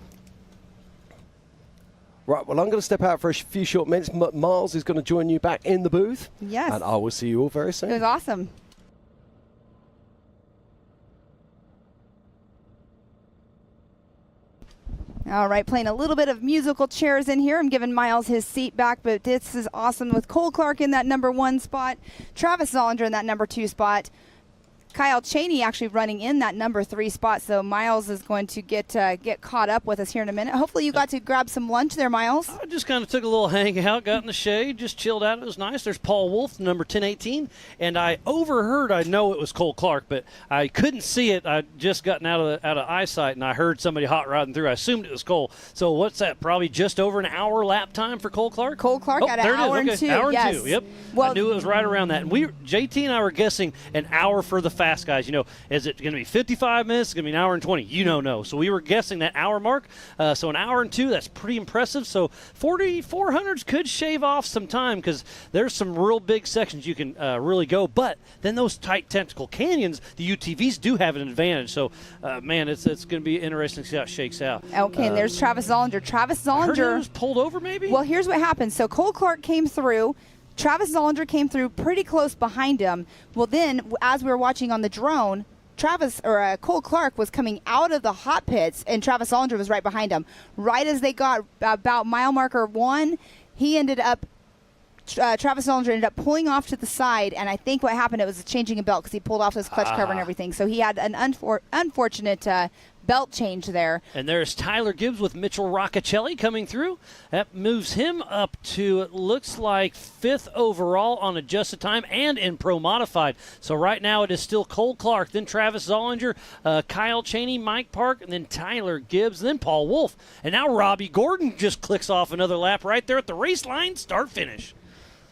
Right, well, I'm going to step out for a few short minutes. Miles is going to join you back in the booth. Yes. And I will see you all very soon. It was awesome. All right, playing a little bit of musical chairs in here. I'm giving Miles his seat back, but this is awesome with Cole Clark in that number 1 spot, Travis Zollinger in that number 2 spot, Kyle Cheney actually running in that number 3 spot. So Miles is going to get caught up with us here in a minute. Hopefully you got to grab some lunch there, Miles. I just kind of took a little hangout, got in the shade, just chilled out. It was nice. There's Paul Wolf, number 1018, and I overheard. I know it was Cole Clark, but I couldn't see it. I'd just gotten out of eyesight, and I heard somebody hot rodding through. I assumed it was Cole. So what's that? Probably just over an hour lap time for Cole Clark. Cole Clark at an hour and 2. Hour yes. and 2. Yep. Well, I knew it was right around that. And JT and I were guessing an hour for the fast guys. You know, is it going to be 55 minutes? It's going to be an hour and 20. You don't know. So we were guessing that hour mark. So an hour and 2, that's pretty impressive. So 4,400s could shave off some time because there's some real big sections you can really go. But then those tight technical canyons, the UTVs do have an advantage. So, man, it's going to be interesting to see how it shakes out. Okay, and there's Travis Zollinger. Travis Zollinger. I heard he was pulled over maybe? Well, here's what happened. So Cole Clark came through. Travis Zollinger came through pretty close behind him. Well, then, as we were watching on the drone, Cole Clark was coming out of the hot pits, and Travis Zollinger was right behind him. Right as they got about mile marker 1, Travis Zollinger ended up pulling off to the side, and I think what happened, it was changing a belt because he pulled off his clutch cover and everything. So he had an unfortunate belt change there. And there's Tyler Gibbs with Mitchell Roccacelli coming through. That moves him up to, it looks like, 5th overall on adjusted time and in Pro Modified. So right now it is still Cole Clark, then Travis Zollinger, Kyle Cheney, Mike Park, and then Tyler Gibbs, then Paul Wolf. And now Robbie Gordon just clicks off another lap right there at the race line, start-finish.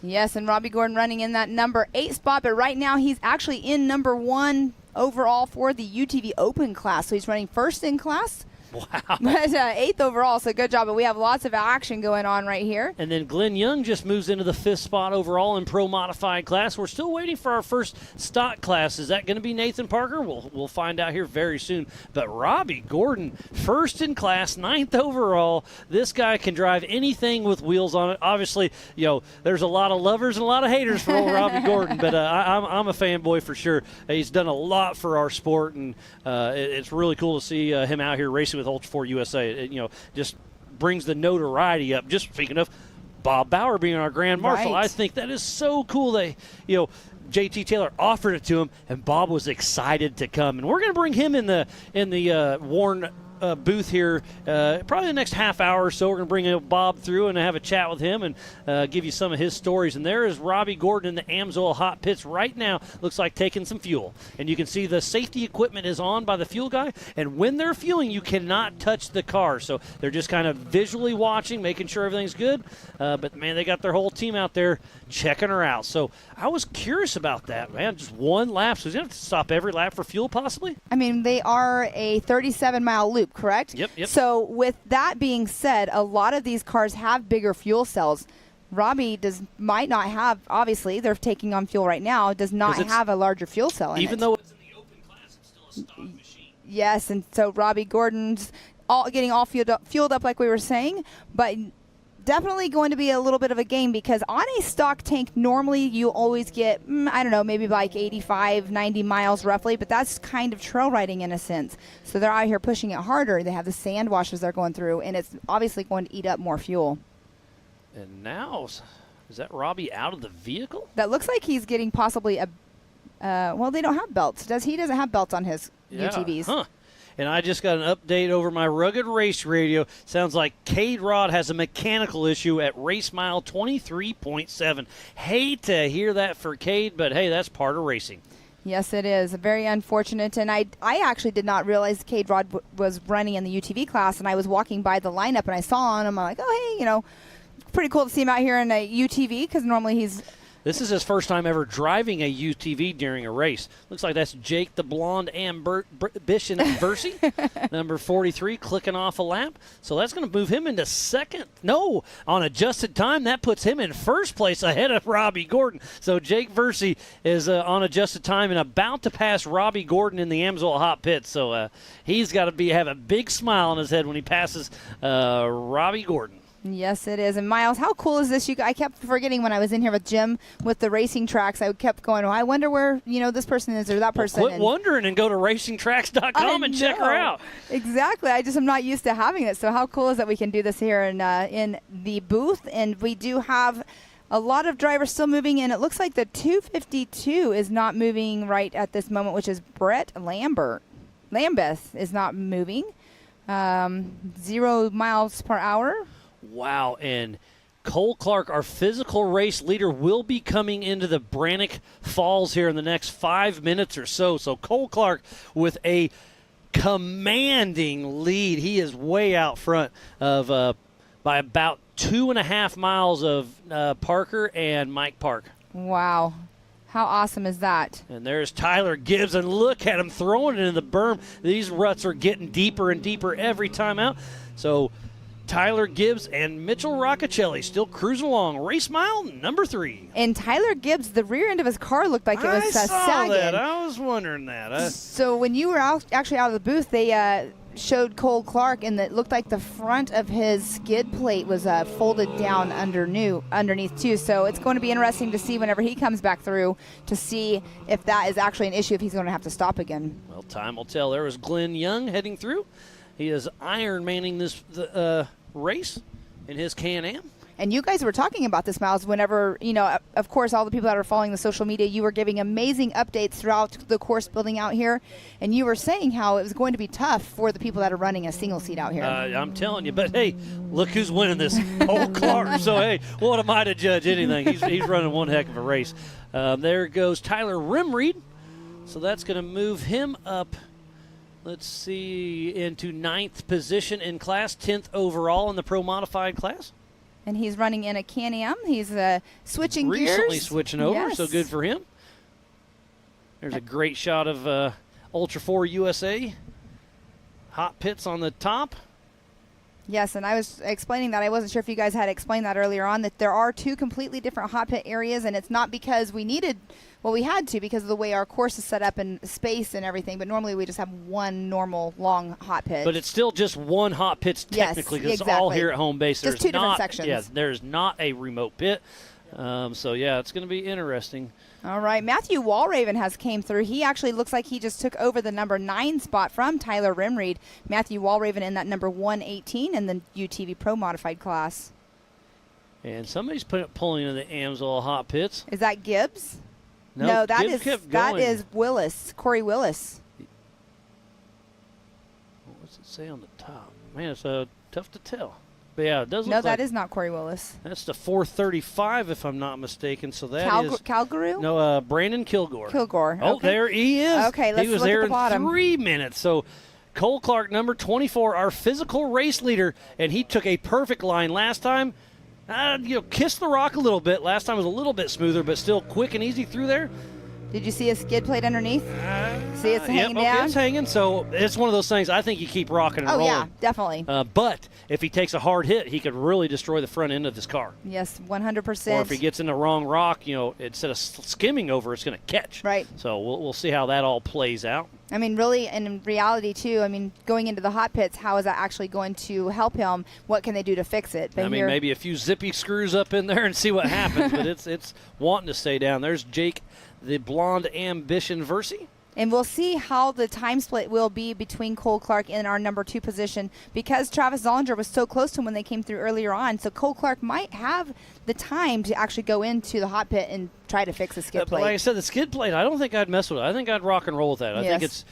Yes, and Robbie Gordon running in that number 8 spot, but right now he's actually in number 1 overall for the UTV Open class. So he's running first in class. Wow. But 8th overall, so good job. But we have lots of action going on right here. And then Glenn Young just moves into the 5th spot overall in Pro Modified class. We're still waiting for our first stock class. Is that going to be Nathan Parker? We'll find out here very soon. But Robbie Gordon, first in class, 9th overall. This guy can drive anything with wheels on it. Obviously, there's a lot of lovers and a lot of haters for old Robbie Gordon, but I'm a fanboy for sure. He's done a lot for our sport, and it's really cool to see him out here racing with Ultra4 USA. It, just brings the notoriety up. Just speaking of Bob Bauer being our Grand Marshal, right. I think that is so cool. They, JT Taylor offered it to him, and Bob was excited to come. And we're going to bring him in the Warren booth here probably the next half hour or so. We're going to bring Bob through and have a chat with him and give you some of his stories. And there is Robbie Gordon in the Amsoil hot pits right now. Looks like taking some fuel. And you can see the safety equipment is on by the fuel guy. And when they're fueling, you cannot touch the car. So they're just kind of visually watching, making sure everything's good. But, man, they got their whole team out there checking her out. So I was curious about that, man. Just one lap. So he's going to have to stop every lap for fuel possibly? I mean, they are a 37-mile loop, correct? Yep. So with that being said, a lot of these cars have bigger fuel cells. Robbie might not have, obviously, they're taking on fuel right now, does not have a larger fuel cell in it. Even though it's in the open class, it's still a stock machine. Yes, and so Robbie Gordon's getting all fueled up like we were saying, but definitely going to be a little bit of a game because on a stock tank, normally you always get, I don't know, maybe like 85, 90 miles roughly, but that's kind of trail riding in a sense. So they're out here pushing it harder. They have the sand washes they're going through, and it's obviously going to eat up more fuel. And now, is that Robbie out of the vehicle? That looks like he's getting possibly a, well, they don't have belts. He doesn't have belts on his UTVs. Huh. And I just got an update over my Rugged Race radio. Sounds like Cade Rod has a mechanical issue at race mile 23.7. Hate to hear that for Cade, but hey, that's part of racing. Yes, it is. Very unfortunate. And I actually did not realize Cade Rod was running in the UTV class, and I was walking by the lineup, and I saw him. I'm like, oh, hey, pretty cool to see him out here in a UTV because normally he's... This is his first time ever driving a UTV during a race. Looks like that's Jake the Blonde Ambition Versey, number 43, clicking off a lap. So that's going to move him into second. No, on adjusted time, that puts him in first place ahead of Robbie Gordon. So Jake Versey is on adjusted time and about to pass Robbie Gordon in the Amsoil hot pit. So he's got to have a big smile on his head when he passes Robbie Gordon. Yes, it is. And Miles, how cool is this? I kept forgetting when I was in here with Jim with the racing tracks. I kept going, I wonder where this person is or that person. Quit wondering and go to racingtracks.com and check her out. Exactly. I'm not used to having it. So how cool is that we can do this here in the booth? And we do have a lot of drivers still moving in. It looks like the 252 is not moving right at this moment, which is Brett Lambeth is not moving. 0 miles per hour. Wow, and Cole Clark, our physical race leader, will be coming into the Brannock Falls here in the next 5 minutes or so. So Cole Clark with a commanding lead. He is way out front of by about 2.5 miles of Parker and Mike Park. Wow. How awesome is that? And there's Tyler Gibbs, and look at him throwing it in the berm. These ruts are getting deeper and deeper every time out. So Tyler Gibbs and Mitchell Roccacelli still cruising along. Race mile number 3. And Tyler Gibbs, the rear end of his car looked like it was sagging. I saw that. I was wondering that. So when you were actually out of the booth, they showed Cole Clark, and it looked like the front of his skid plate was folded down underneath too. So it's going to be interesting to see whenever he comes back through to see if that is actually an issue, if he's going to have to stop again. Well, time will tell. There was Glenn Young heading through. He is Iron Manning this race in his Can-Am. And you guys were talking about this, Miles, whenever, of course, all the people that are following the social media, you were giving amazing updates throughout the course building out here. And you were saying how it was going to be tough for the people that are running a single seat out here. I'm telling you. But, hey, look who's winning this. Cole Clark. So, hey, what am I to judge anything? He's running one heck of a race. There goes Tyler Rimreed. So that's going to move him up. Let's see, into 9th position in class, 10th overall in the Pro Modified class. And he's running in a Can-Am. He's switching gears. Recently switching over, yes. So good for him. There's a great shot of Ultra4 USA. Hot pits on the top. Yes, and I was explaining that. I wasn't sure if you guys had explained that earlier on, that there are 2 completely different hot pit areas, and it's not because we needed, well, we had to because of the way our course is set up and space and everything, but normally we just have one normal long hot pit. But it's still just one hot pit technically, because it's all here at home base. Just 2 different sections. Yeah, there's not a remote pit. So, yeah, it's going to be interesting. All right, Matthew Walraven has came through. He actually looks like he just took over the number 9 spot from Tyler Rimreed. Matthew Walraven in that number 118 in the UTV Pro Modified class. And somebody's pulling in the Amsoil hot pits. Is that Gibbs? Nope, No, that Gibbs is Willis, Corey Willis. What's it say on the top? Man, it's tough to tell. But yeah, it does look No, like that is not Corey Willis. That's the 435, if I'm not mistaken. So that is Calgary? No, Brandon Kilgore. Kilgore. Oh, okay. there he is. Okay, let's He was look there at the bottom. in 3 minutes. So Cole Clark, number 24, our physical race leader, and he took a perfect line last time. Kissed the rock a little bit. Last time was a little bit smoother, but still quick and easy through there. Did you see a skid plate underneath? See, it's hanging down. Okay, it's hanging. So it's one of those things. I think you keep rocking and rolling. Oh, yeah, definitely. But if he takes a hard hit, he could really destroy the front end of his car. Yes, 100%. Or if he gets in the wrong rock, instead of skimming over, it's going to catch. Right. So we'll see how that all plays out. I mean, really, and in reality, too, I mean, going into the hot pits, how is that actually going to help him? What can they do to fix it? I mean, maybe a few zippy screws up in there and see what happens, but it's wanting to stay down. There's Jake, the blonde ambition Versi. And we'll see how the time split will be between Cole Clark in our number 2 position, because Travis Zollinger was so close to him when they came through earlier on. So Cole Clark might have the time to actually go into the hot pit and try to fix the skid plate. But like I said, the skid plate, I don't think I'd mess with it. I think I'd rock and roll with that. I think it's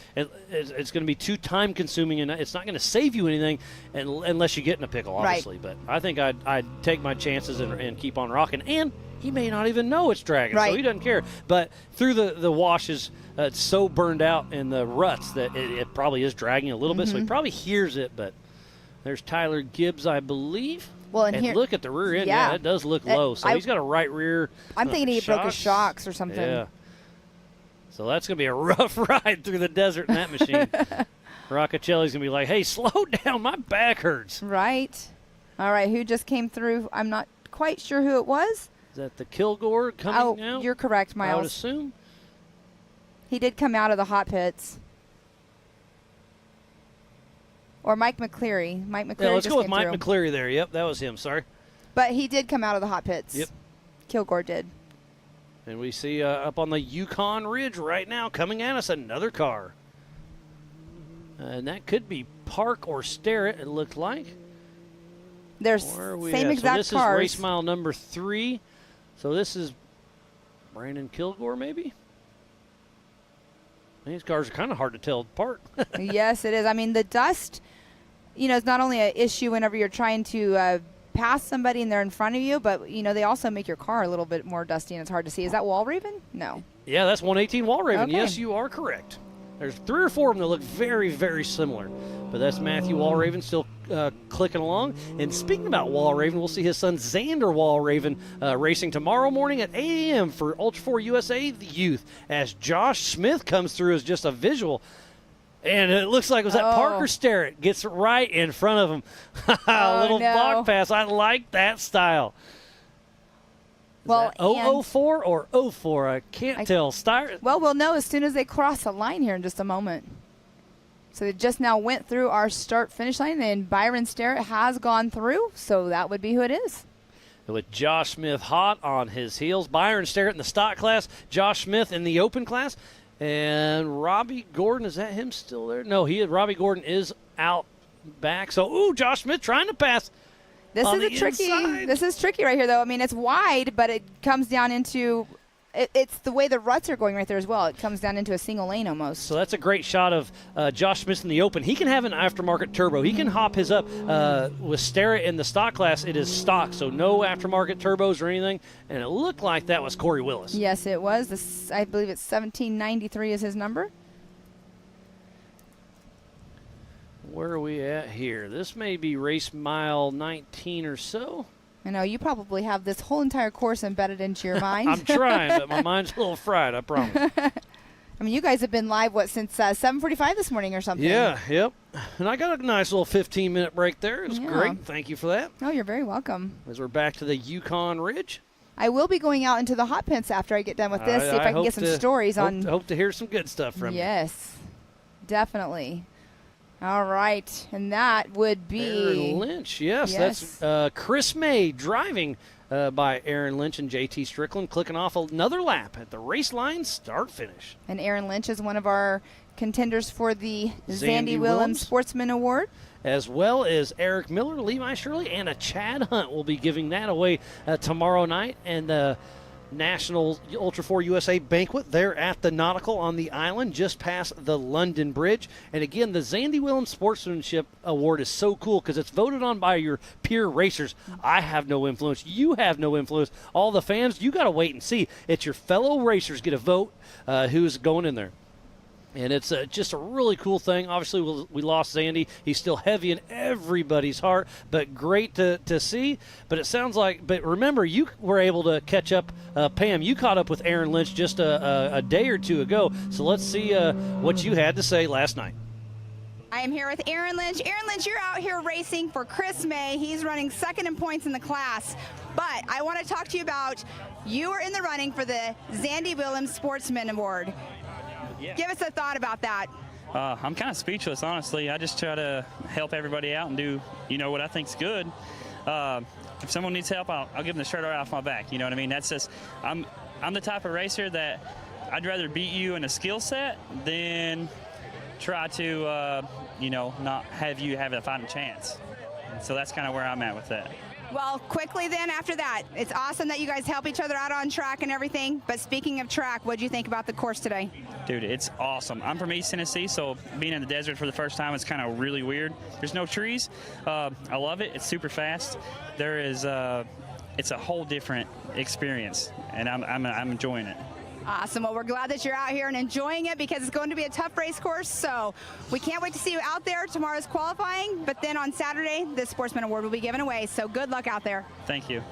going to be too time consuming, and it's not going to save you anything unless you get in a pickle, obviously. Right. But I think I'd take my chances and keep on rocking. And he may not even know it's dragging, so he doesn't care. But through the washes, it's so burned out in the ruts that it probably is dragging a little bit, so he probably hears it. But there's Tyler Gibbs, I believe. Well, and here, look at the rear end. Yeah, it does look low. So he's got a right rear. I'm thinking he broke his shocks or something. Yeah. So that's going to be a rough ride through the desert in that machine. Roccacelli's going to be like, hey, slow down. My back hurts. Right. All right. Who just came through? I'm not quite sure who it was. Is that the Kilgore coming out? Oh, you're correct, Miles. I would assume. He did come out of the hot pits. Or Mike McCleary. Mike McCleary. Yeah, let's just go with came Mike through. McCleary there. Yep, that was him. Sorry. But he did come out of the hot pits. Yep. Kilgore did. And we see up on the Yukon Ridge right now coming at us another car. And that could be Park or Starrett, it looked like. There's same exact cars. So this is race mile number 3. So this is Brandon Kilgore, maybe? These cars are kind of hard to tell apart. Yes, it is. I mean, the dust, is not only an issue whenever you're trying to pass somebody and they're in front of you, but, they also make your car a little bit more dusty and it's hard to see. Is that Walraven? No. Yeah, that's 118 Walraven. Okay. Yes, you are correct. There's 3 or 4 of them that look very, very similar. But that's Matthew Walraven still clicking along. And speaking about Walraven, we'll see his son Xander Walraven racing tomorrow morning at 8 a.m. for Ultra4 USA the Youth, as Josh Smith comes through as just a visual. And it looks like it was that Parker Starrett gets right in front of him. A little block pass. I like that style. Well, 004 or 04? I can't tell. Well, we'll know as soon as they cross the line here in just a moment. So they just now went through our start-finish line, and Byron Starrett has gone through, so that would be who it is. With Josh Smith hot on his heels. Byron Starrett in the stock class, Josh Smith in the open class, and Robbie Gordon, is that him still there? No, Robbie Gordon is out back. So, Josh Smith trying to pass. This is tricky right here, though. I mean, it's wide, but it comes down into it's the way the ruts are going right there as well. It comes down into a single lane almost. So that's a great shot of Josh Smith in the open. He can have an aftermarket turbo. He can hop his up. With Starrett in the stock class, it is stock, so no aftermarket turbos or anything. And it looked like that was Corey Willis. Yes, it was. I believe it's 1793 is his number. Where are we at here? This may be race mile 19 or so. I know, you probably have this whole entire course embedded into your mind. I'm trying, but my mind's a little fried, I promise. I mean, you guys have been live, since 7:45 this morning or something? Yeah, yep. And I got a nice little 15-minute break there. It was great. Thank you for that. Oh, you're very welcome. As we're back to the Yukon Ridge. I will be going out into the hot pits after I get done with this, see if I can get some stories on. Hope to hear some good stuff from you. Yes, definitely. All right, and that would be Aaron Lynch. Yes. That's Chris May driving by Aaron Lynch and JT Strickland, clicking off another lap at the race line, start-finish. And Aaron Lynch is one of our contenders for the Zandy Willems Sportsman Award. As well as Eric Miller, Levi Shirley, and a Chad Hunt will be giving that away tomorrow night. And the National Ultra4 USA banquet there at the Nautical on the island just past the London Bridge. And again, the Zandy Willems Sportsmanship Award is so cool because it's voted on by your peer racers. I have no influence. You have no influence. All the fans, you got to wait and see. It's your fellow racers get a vote who's going in there. And it's just a really cool thing. Obviously, we lost Zandy. He's still heavy in everybody's heart, but great to see. But it sounds like – but remember, you were able to catch up. Pam, you caught up with Aaron Lynch just a day or two ago. So let's see what you had to say last night. I am here with Aaron Lynch. Aaron Lynch, you're out here racing for Chris May. He's running second in points in the class. But I want to talk to you about you are in the running for the Zandy Willems Sportsman Award. Give us a thought about that. I'm kind of speechless, honestly. I just try to help everybody out and do, what I think's good. If someone needs help, I'll give them the shirt right off my back. You know what I mean? That's just, I'm the type of racer that I'd rather beat you in a skill set than try to, not have you have a fighting chance. So that's kind of where I'm at with that. Well, quickly then after that, it's awesome that you guys help each other out on track and everything. But speaking of track, what do you think about the course today? Dude, it's awesome. I'm from East Tennessee, so being in the desert for the first time is kind of really weird. There's no trees. I love it. It's super fast. There is, it's a whole different experience, and I'm enjoying it. Awesome. Well, we're glad that you're out here and enjoying it because it's going to be a tough race course. So we can't wait to see you out there. Tomorrow's qualifying, but then on Saturday, the Sportsman Award will be given away. So good luck out there. Thank you.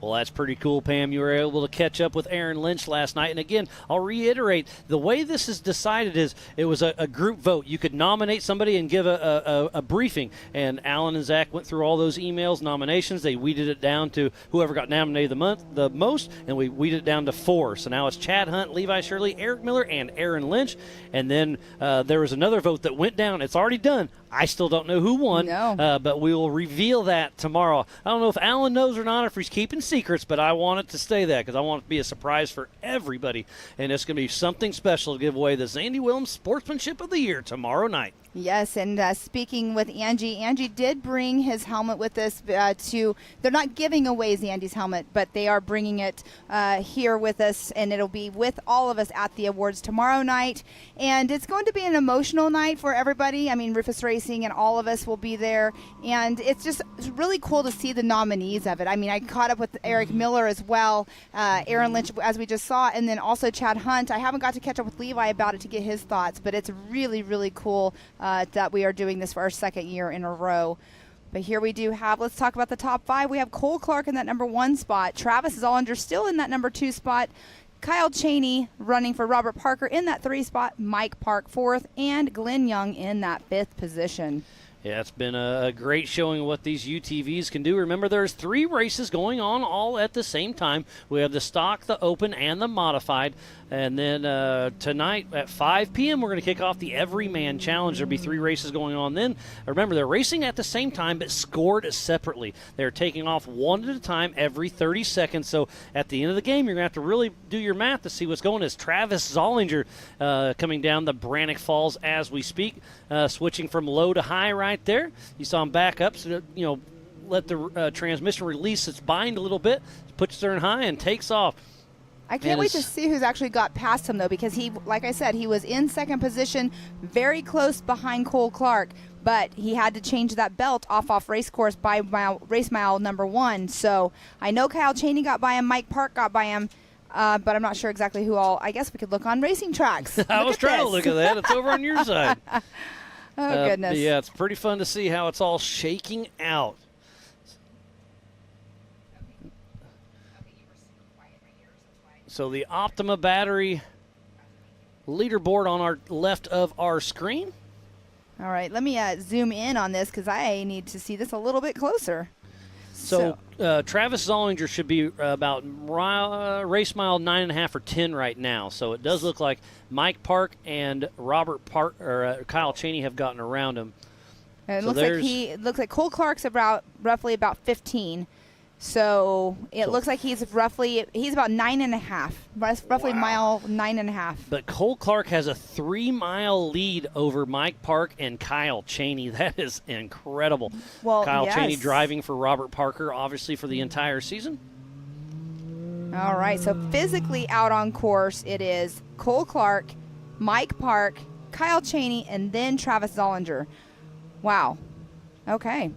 Well, that's pretty cool, Pam. You were able to catch up with Aaron Lynch last night. And again, I'll reiterate, the way this is decided is it was a group vote. You could nominate somebody and give a briefing. And Alan and Zach went through all those emails, nominations. They weeded it down to whoever got nominated the most, and we weeded it down to 4. So now it's Chad Hunt, Levi Shirley, Eric Miller, and Aaron Lynch. And then there was another vote that went down. It's already done. I still don't know who won, but we will reveal that tomorrow. I don't know if Alan knows or not, if he's keeping secrets, but I want it to stay that because I want it to be a surprise for everybody. And it's going to be something special to give away the Zandy Willems Sportsmanship of the Year tomorrow night. Yes, and speaking with Angie did bring his helmet with us they're not giving away Zandy's helmet, but they are bringing it here with us, and it'll be with all of us at the awards tomorrow night. And it's going to be an emotional night for everybody. I mean, Rufus Racing and all of us will be there, and it's really cool to see the nominees of it. I mean, I caught up with Eric Miller as well, Aaron Lynch, as we just saw, and then also Chad Hunt. I haven't got to catch up with Levi about it to get his thoughts, but it's really, really cool that we are doing this for our second year in a row. But here we do have, let's talk about the top 5. We have Cole Clark in that number 1 spot. Travis Zollinger still in that number 2 spot. Kyle Cheney running for Robert Parker in that 3 spot. Mike Park 4th, and Glenn Young in that 5th position. Yeah, it's been a great showing of what these UTVs can do. Remember, there's 3 races going on all at the same time. We have the stock, the open, and the modified. And then tonight at 5 p.m., we're going to kick off the Everyman Challenge. There'll be 3 races going on then. Remember, they're racing at the same time but scored separately. They're taking off one at a time every 30 seconds. So at the end of the game, you're going to have to really do your math to see what's going on. As Travis Zollinger coming down the Brannock Falls as we speak, switching from low to high right there. You saw him back up, so let the transmission release its bind a little bit, puts her in high and takes off. I can't wait to see who's actually got past him, though, because he, like I said, he was in 2nd position, very close behind Cole Clark, but he had to change that belt off race course by race mile number 1. So I know Kyle Cheney got by him, Mike Park got by him, but I'm not sure exactly who all. I guess we could look on Racing Tracks. I was trying to look at that. It's over on your side. Oh, goodness. Yeah, it's pretty fun to see how it's all shaking out. So the Optima battery leaderboard on our left of our screen. All right, let me zoom in on this because I need to see this a little bit closer. So Travis Zollinger should be about race mile 9.5 or 10 right now. So it does look like Mike Park and Robert Park or Kyle Cheney have gotten around him. And it looks like Cole Clark's roughly about 15. So it looks like he's about 9.5, roughly mile 9.5. But Cole Clark has a 3-mile lead over Mike Park and Kyle Cheney. That is incredible. Well, Kyle yes. Cheney driving for Robert Parker, obviously for the entire season. All right, so physically out on course, it is Cole Clark, Mike Park, Kyle Cheney, and then Travis Zollinger. Wow. Okay.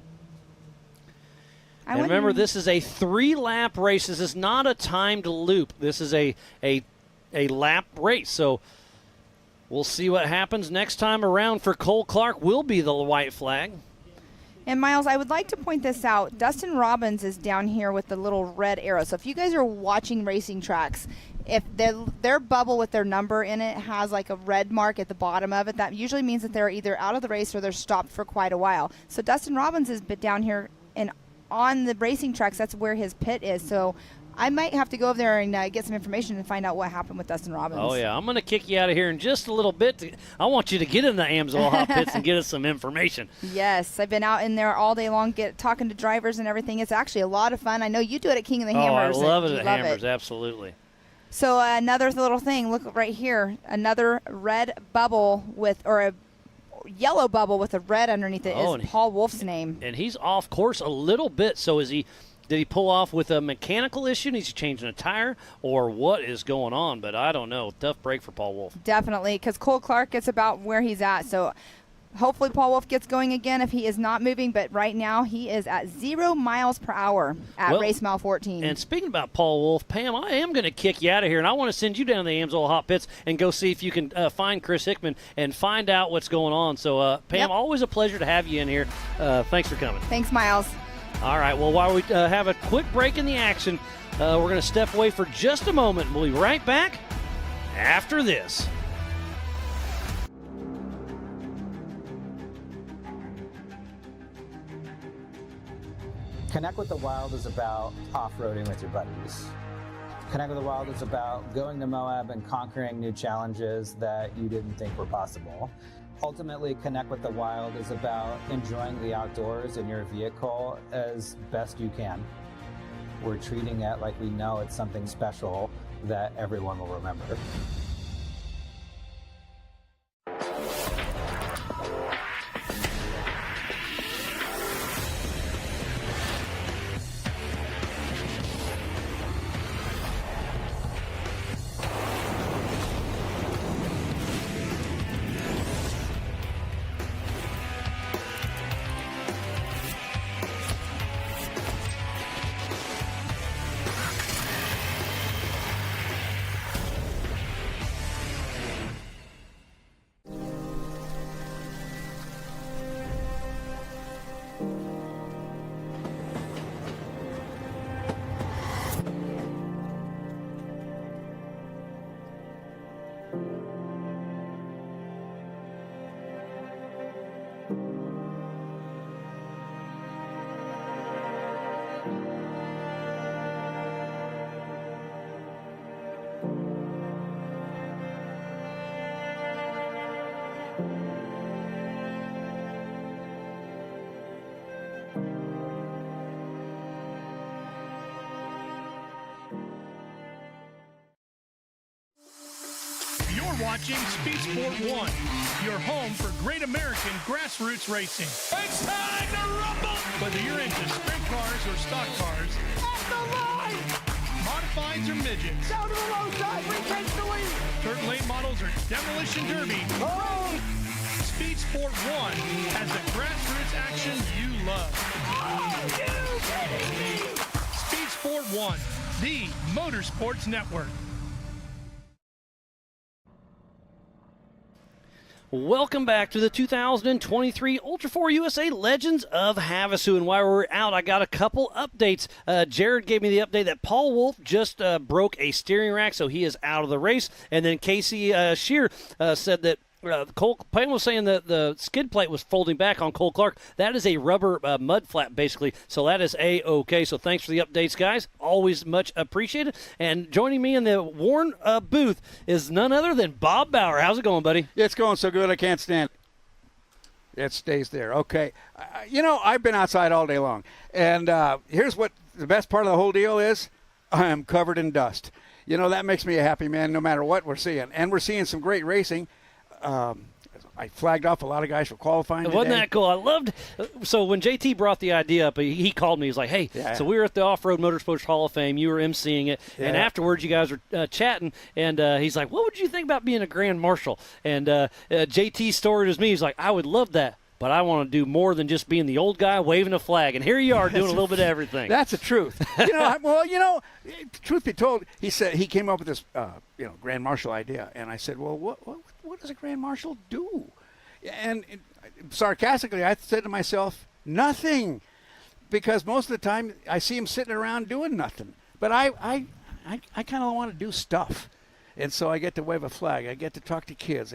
And remember, this is a 3-lap race. This is not a timed loop. This is a lap race. So we'll see what happens next time around. For Cole Clark will be the white flag. And, Miles, I would like to point this out. Dustin Robbins is down here with the little red arrow. So if you guys are watching Racing Tracks, if their bubble with their number in it has like a red mark at the bottom of it, that usually means that they're either out of the race or they're stopped for quite a while. So Dustin Robbins is down here and on the Racing Tracks, that's where his pit is. So I might have to go over there and get some information and find out what happened with Dustin Robbins. Oh, yeah. I'm going to kick you out of here in just a little bit. I want you to get in the AMSOIL hot pits and get us some information. Yes, I've been out in there all day long talking to drivers and everything. It's actually a lot of fun. I know you do it at King of the Hammers. Oh, I love it at Hammers, absolutely. So another little thing, look right here, another red bubble or a yellow bubble with a red underneath it is Paul Wolf's name. And he's off course a little bit, so did he pull off with a mechanical issue? He's changing a tire, or what is going on? But I don't know. Tough break for Paul Wolf. Definitely, because Cole Clark is about where he's at. So hopefully Paul Wolf gets going again if he is not moving. But right now he is at 0 miles per hour at race mile 14. And speaking about Paul Wolf, Pam, I am going to kick you out of here, and I want to send you down to the AMSOIL hot pits and go see if you can find Chris Hickman and find out what's going on. So, Pam, always a pleasure to have you in here. Thanks for coming. Thanks, Miles. All right, well, while we have a quick break in the action, we're going to step away for just a moment. We'll be right back after this. Connect with the Wild is about off-roading with your buddies. Connect with the Wild is about going to Moab and conquering new challenges that you didn't think were possible. Ultimately, Connect with the Wild is about enjoying the outdoors in your vehicle as best you can. We're treating it like we know it's something special that everyone will remember. You're watching Speed Sport 1, your home for great American grassroots racing. It's time to rumble! Whether you're into sprint cars or stock cars, off the line! Modifieds or midgets, down to the low side, retake the lead! Dirt late models or demolition derby. Oh! Speed Sport 1 has the grassroots action you love. Are you kidding me? Speed Sport 1, the Motorsports Network. Welcome back to the 2023 Ultra4 USA Legends of Havasu. And while we're out, I got a couple updates. Jared gave me the update that Paul Wolf just broke a steering rack, so he is out of the race. And then Casey Shear said that Payne was saying that the skid plate was folding back on Cole Clark. That is a rubber mud flap, basically. So that is A-OK. So thanks for the updates, guys. Always much appreciated. And joining me in the Warren booth is none other than Bob Bauer. How's it going, buddy? It's going so good I can't stand it. It stays there. Okay. I've been outside all day long. And here's what the best part of the whole deal is. I am covered in dust. That makes me a happy man no matter what we're seeing. And we're seeing some great racing. I flagged off a lot of guys for qualifying Wasn't that cool? I loved so when JT brought the idea up, he called me. He's like, hey, so we were at the Off-Road Motorsports Hall of Fame. You were emceeing it. Yeah. And afterwards, you guys were chatting. And he's like, what would you think about being a Grand Marshal? And JT's story was me. He's like, I would love that. But I want to do more than just being the old guy waving a flag. And here you are doing a little bit of everything. That's the truth. Truth be told, he said he came up with this, Grand Marshal idea. And I said, well, what does a Grand Marshal do? And sarcastically, I said to myself, nothing. Because most of the time, I see him sitting around doing nothing. But I kind of want to do stuff. And so I get to wave a flag. I get to talk to kids.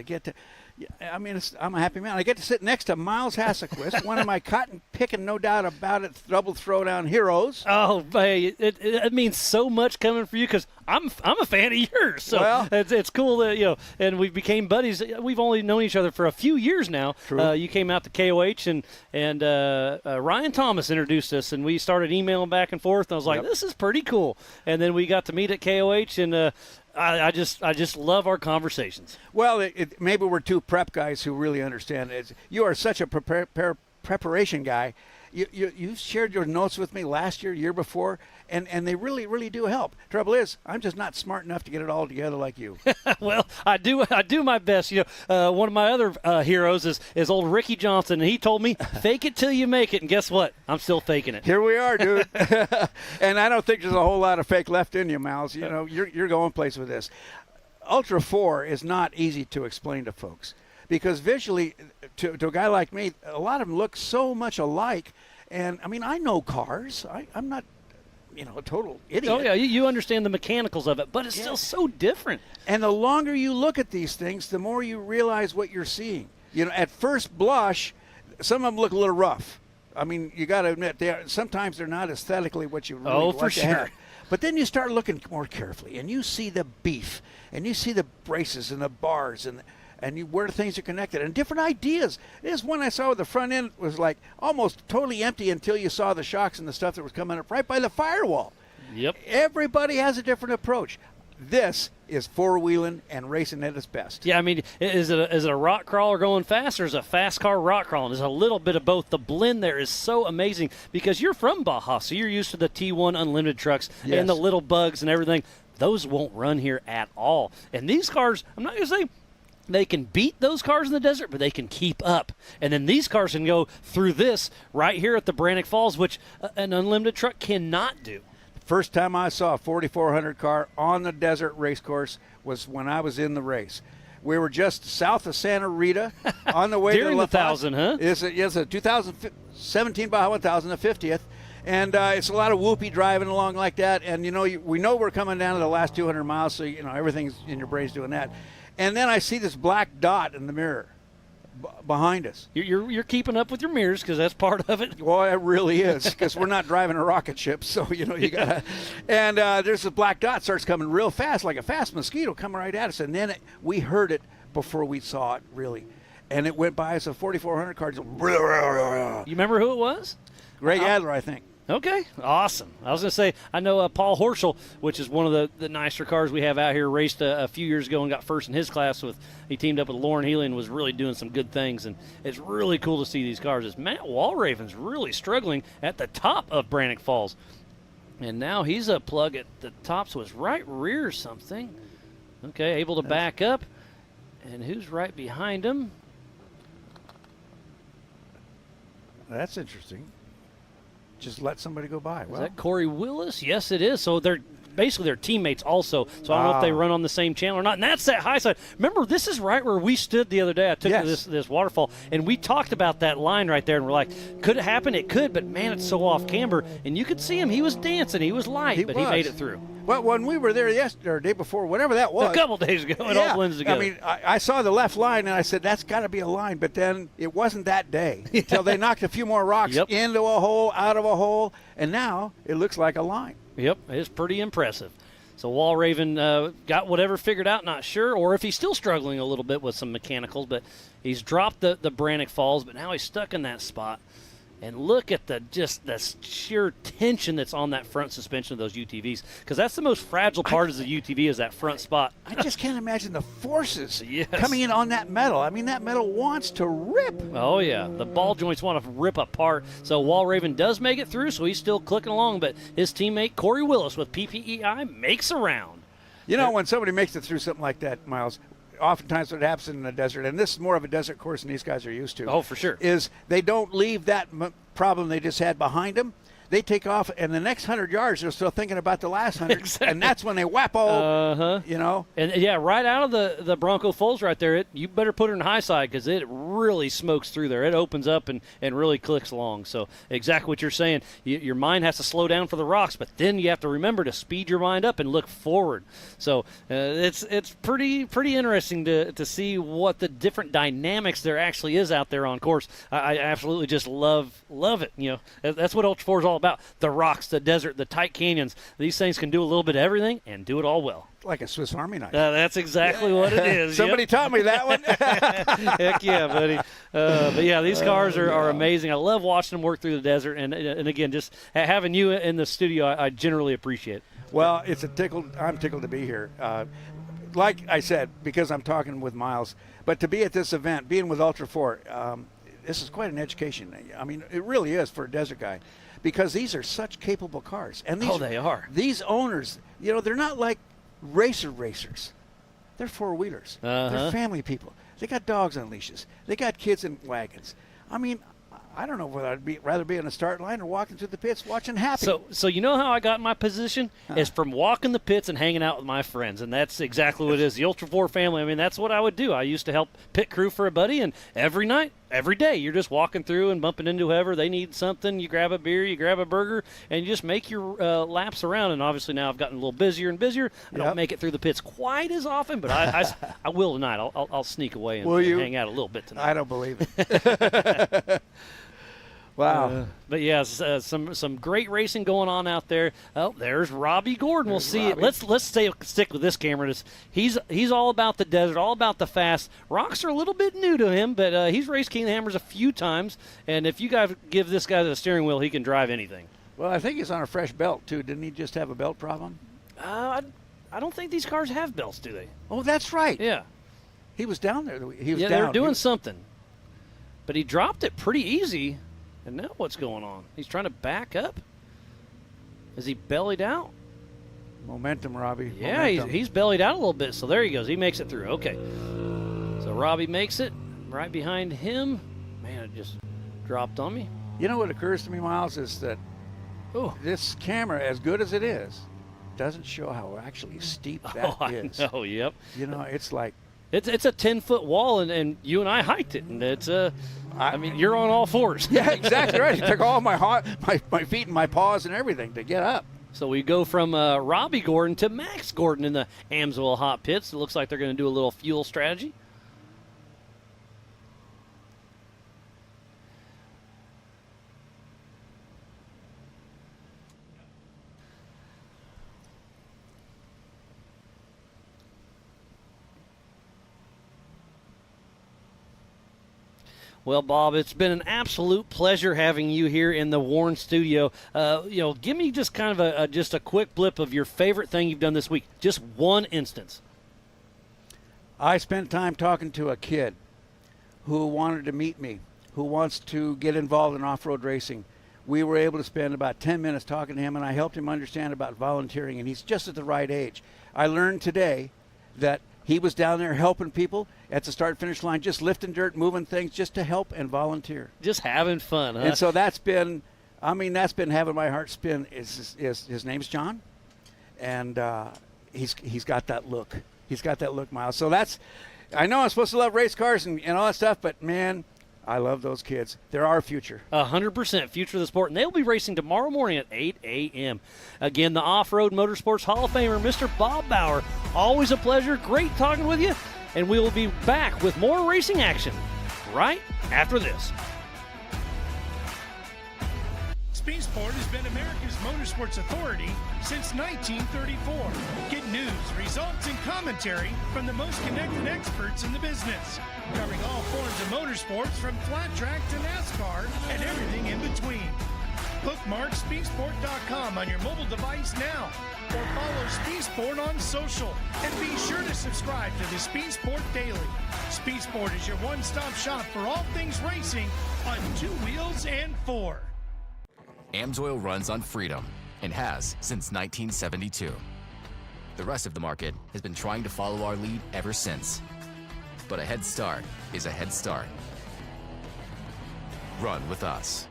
I'm a happy man. I get to sit next to Miles Hasselquist, one of my cotton-picking, no doubt about it, double throwdown heroes. Oh, man, it means so much coming for you because I'm a fan of yours. So well, it's cool that, and we became buddies. We've only known each other for a few years now. True. You came out to KOH, and Ryan Thomas introduced us, and we started emailing back and forth. And I was like, this is pretty cool. And then we got to meet at KOH, and I just love our conversations. Well, maybe we're two prep guys who really understand it. You are such a preparation guy. You shared your notes with me last year before, and they really, really do help. Trouble is, I'm just not smart enough to get it all together like you. Well, I do my best. One of my other heroes is old Ricky Johnson, and he told me, fake it till you make it, and guess what? I'm still faking it. Here we are, dude. And I don't think there's a whole lot of fake left in you, Miles. You're going place with this. Ultra4 is not easy to explain to folks because visually, to a guy like me, a lot of them look so much alike. And, I mean, I know cars. I'm not, a total idiot. Oh, yeah, you understand the mechanicals of it, but it's still so different. And the longer you look at these things, the more you realize what you're seeing. At first blush, some of them look a little rough. I mean, you got to admit, sometimes they're not aesthetically what you really want for to sure. have. But then you start looking more carefully, and you see the beef, and you see the braces and the bars, and where things are connected, and different ideas. This one I saw with the front end was like almost totally empty until you saw the shocks and the stuff that was coming up right by the firewall. Yep. Everybody has a different approach. This is four-wheeling and racing at its best. Yeah, I mean, is it a rock crawler going fast, or is it a fast car rock crawling? There's a little bit of both. The blend there is so amazing because you're from Baja, so you're used to the T1 Unlimited trucks and the little bugs and everything. Those won't run here at all. And these cars, I'm not going to say they can beat those cars in the desert, but they can keep up. And then these cars can go through this right here at the Brannock Falls, which an Unlimited truck cannot do. First time I saw a 4400 car on the desert race course was when I was in the race. We were just south of Santa Rita on the way During to La the 1,000, huh? It's a 2017 Baja 1000, the 50th. And it's a lot of whoopy driving along like that. And, we know we're coming down to the last 200 miles, so, everything's in your brain's doing that. And then I see this black dot in the mirror behind us. You're keeping up with your mirrors because that's part of it. Well, it really is because we're not driving a rocket ship, so you got to. And there's a black dot starts coming real fast, like a fast mosquito coming right at us, and then we heard it before we saw it really, and it went by us a 4400 car. You remember who it was? Greg Adler, I think. Okay, awesome. I was going to say, I know Paul Horschel, which is one of the nicer cars we have out here, raced a few years ago and got first in his class. He teamed up with Lauren Healy and was really doing some good things, and it's really cool to see these cars. As Matt Walraven's really struggling at the top of Brannock Falls, and now he's a plug at the top, so his right rear or something. Okay, able to back up, and who's right behind him? That's interesting. Just let somebody go by. Is that Corey Willis? Yes, it is. So they're basically their teammates also. So I don't know if they run on the same channel or not. And that's that high side. Remember, this is right where we stood the other day. I took this waterfall, and we talked about that line right there, and we're like, could it happen? It could, but, man, it's so off camber. And you could see him. He was dancing. He was light, he made it through. Well, when we were there yesterday or day before, whatever that was. A couple days ago, it all blends together. I mean, I saw the left line, and I said, that's got to be a line. But then it wasn't that day until they knocked a few more rocks into a hole, out of a hole, and now it looks like a line. Yep, it's pretty impressive. So Walraven got whatever figured out, not sure, or if he's still struggling a little bit with some mechanicals, but he's dropped the Brannock Falls, but now he's stuck in that spot. And look at the sheer tension that's on that front suspension of those UTVs, because that's the most fragile part of the UTV is that front spot. I just can't imagine the forces coming in on that metal. I mean, that metal wants to rip. Oh, yeah. The ball joints want to rip apart. So Walraven does make it through, so he's still clicking along, but his teammate Corey Willis with PPEI makes a round. When somebody makes it through something like that, Miles, oftentimes what happens in the desert, and this is more of a desert course than these guys are used to. Oh, for sure. Is they don't leave that problem they just had behind them. They take off, and the next 100 yards, they're still thinking about the last 100. Exactly. And that's when they whap all, And, right out of the Bronco Falls right there, you better put her in high side because it really smokes through there. It opens up and really clicks along. So exactly what you're saying. Your mind has to slow down for the rocks, but then you have to remember to speed your mind up and look forward. So it's pretty interesting to see what the different dynamics there actually is out there on course. I absolutely just love it. That's what Ultra4 is all about. The rocks, the desert, the tight canyons. These things can do a little bit of everything and do it all well. Like a Swiss Army knife. That's exactly what it is. Somebody taught me that one. Heck yeah, buddy. But yeah, these cars are amazing. I love watching them work through the desert, and again, just having you in the studio, I generally appreciate it. Well, I'm tickled to be here. Like I said, because I'm talking with Miles, but to be at this event, being with Ultra4, this is quite an education. I mean, it really is for a desert guy, because these are such capable cars. And they are. These owners, they're not like racers. They're four-wheelers. They're family people. They got dogs on leashes. They got kids in wagons. I mean, I don't know whether I'd rather be on the start line or walking through the pits watching Happy. So you know how I got in my position? Is from walking the pits and hanging out with my friends, and that's exactly what it is. The Ultra4 family, I mean, that's what I would do. I used to help pit crew for a buddy, and every night, every day, you're just walking through and bumping into whoever. They need something. You grab a beer, you grab a burger, and you just make your laps around. And obviously now I've gotten a little busier and busier. I don't make it through the pits quite as often, but I will tonight. I'll sneak away and hang out a little bit tonight. I don't believe it. Wow. But yeah, some great racing going on out there. Oh, there's Robbie Gordon. We'll see it. Let's stick with this camera. He's all about the desert, all about the fast. Rocks are a little bit new to him, but he's raced King Hammers a few times. And if you guys give this guy the steering wheel, he can drive anything. Well, I think he's on a fresh belt too. Didn't he just have a belt problem? I don't think these cars have belts, do they? Oh, that's right. Yeah. He was down there. He was down. They were doing something. But he dropped it pretty easy. And now what's going on? He's trying to back up? Is he bellied out? Momentum, Robbie. Yeah, he's bellied out a little bit. So there he goes. He makes it through. Okay. So Robbie makes it. Right behind him. Man, it just dropped on me. You know what occurs to me, Miles, is that this camera, as good as it is, doesn't show how actually steep that is. I know, yep. It's like... It's a 10-foot wall, and you and I hiked it, and it's I mean, you're on all fours. Yeah, exactly right. It took all my feet and my paws and everything to get up. So we go from Robbie Gordon to Max Gordon in the Amsoil Hot Pits. It looks like they're going to do a little fuel strategy. Well, Bob, it's been an absolute pleasure having you here in the Warren studio. Give me just kind of just a quick blip of your favorite thing you've done this week. Just one instance. I spent time talking to a kid who wanted to meet me, who wants to get involved in off-road racing. We were able to spend about 10 minutes talking to him, and I helped him understand about volunteering, and he's just at the right age. I learned today that he was down there helping people at the start-finish line, just lifting dirt, moving things, just to help and volunteer. Just having fun, huh? And so that's been having my heart spin. His name's John, and he's got that look. He's got that look, Miles. So I know I'm supposed to love race cars and all that stuff, but, man, I love those kids. They're our future. 100% future of the sport. And they'll be racing tomorrow morning at 8 a.m. Again, the Off-Road Motorsports Hall of Famer, Mr. Bob Bauer. Always a pleasure. Great talking with you. And we will be back with more racing action right after this. Speed Sport has been America's motorsports authority since 1934. Get news, results, and commentary from the most connected experts in the business, covering all forms of motorsports from flat track to NASCAR and everything in between. Bookmark speedsport.com on your mobile device now, or follow Speed Sport on social, and be sure to subscribe to the Speed Sport Daily. Speed Sport is your one-stop shop for all things racing on two wheels and four. Amsoil runs on freedom and has since 1972. The rest of the market has been trying to follow our lead ever since. But a head start is a head start. Run with us.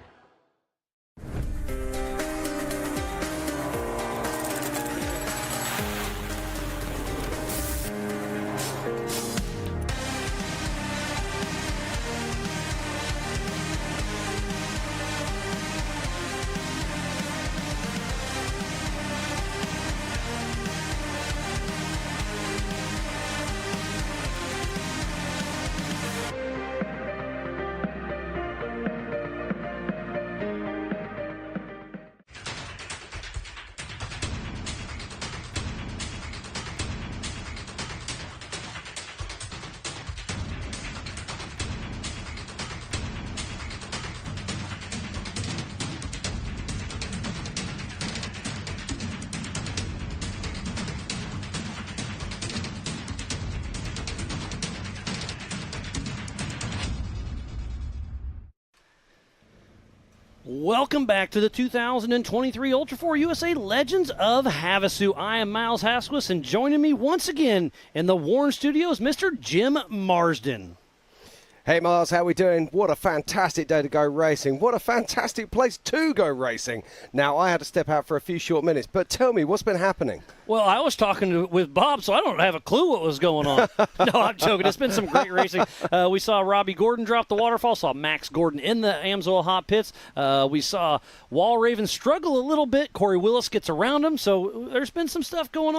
Welcome back to the 2023 Ultra4 USA Legends of Havasu. I am Miles Hasquis, and joining me once again in the Warren Studios, Mr. Jim Marsden. Hey Miles, how we doing? What a fantastic day to go racing. What a fantastic place to go racing. Now, I had to step out for a few short minutes, but tell me, what's been happening? Well, I was talking with Bob, so I don't have a clue what was going on. No, I'm joking. It's been some great racing. We saw Robbie Gordon drop the waterfall, saw Max Gordon in the Amsoil hot pits. We saw Wall Raven struggle a little bit. Corey Willis gets around him, so there's been some stuff going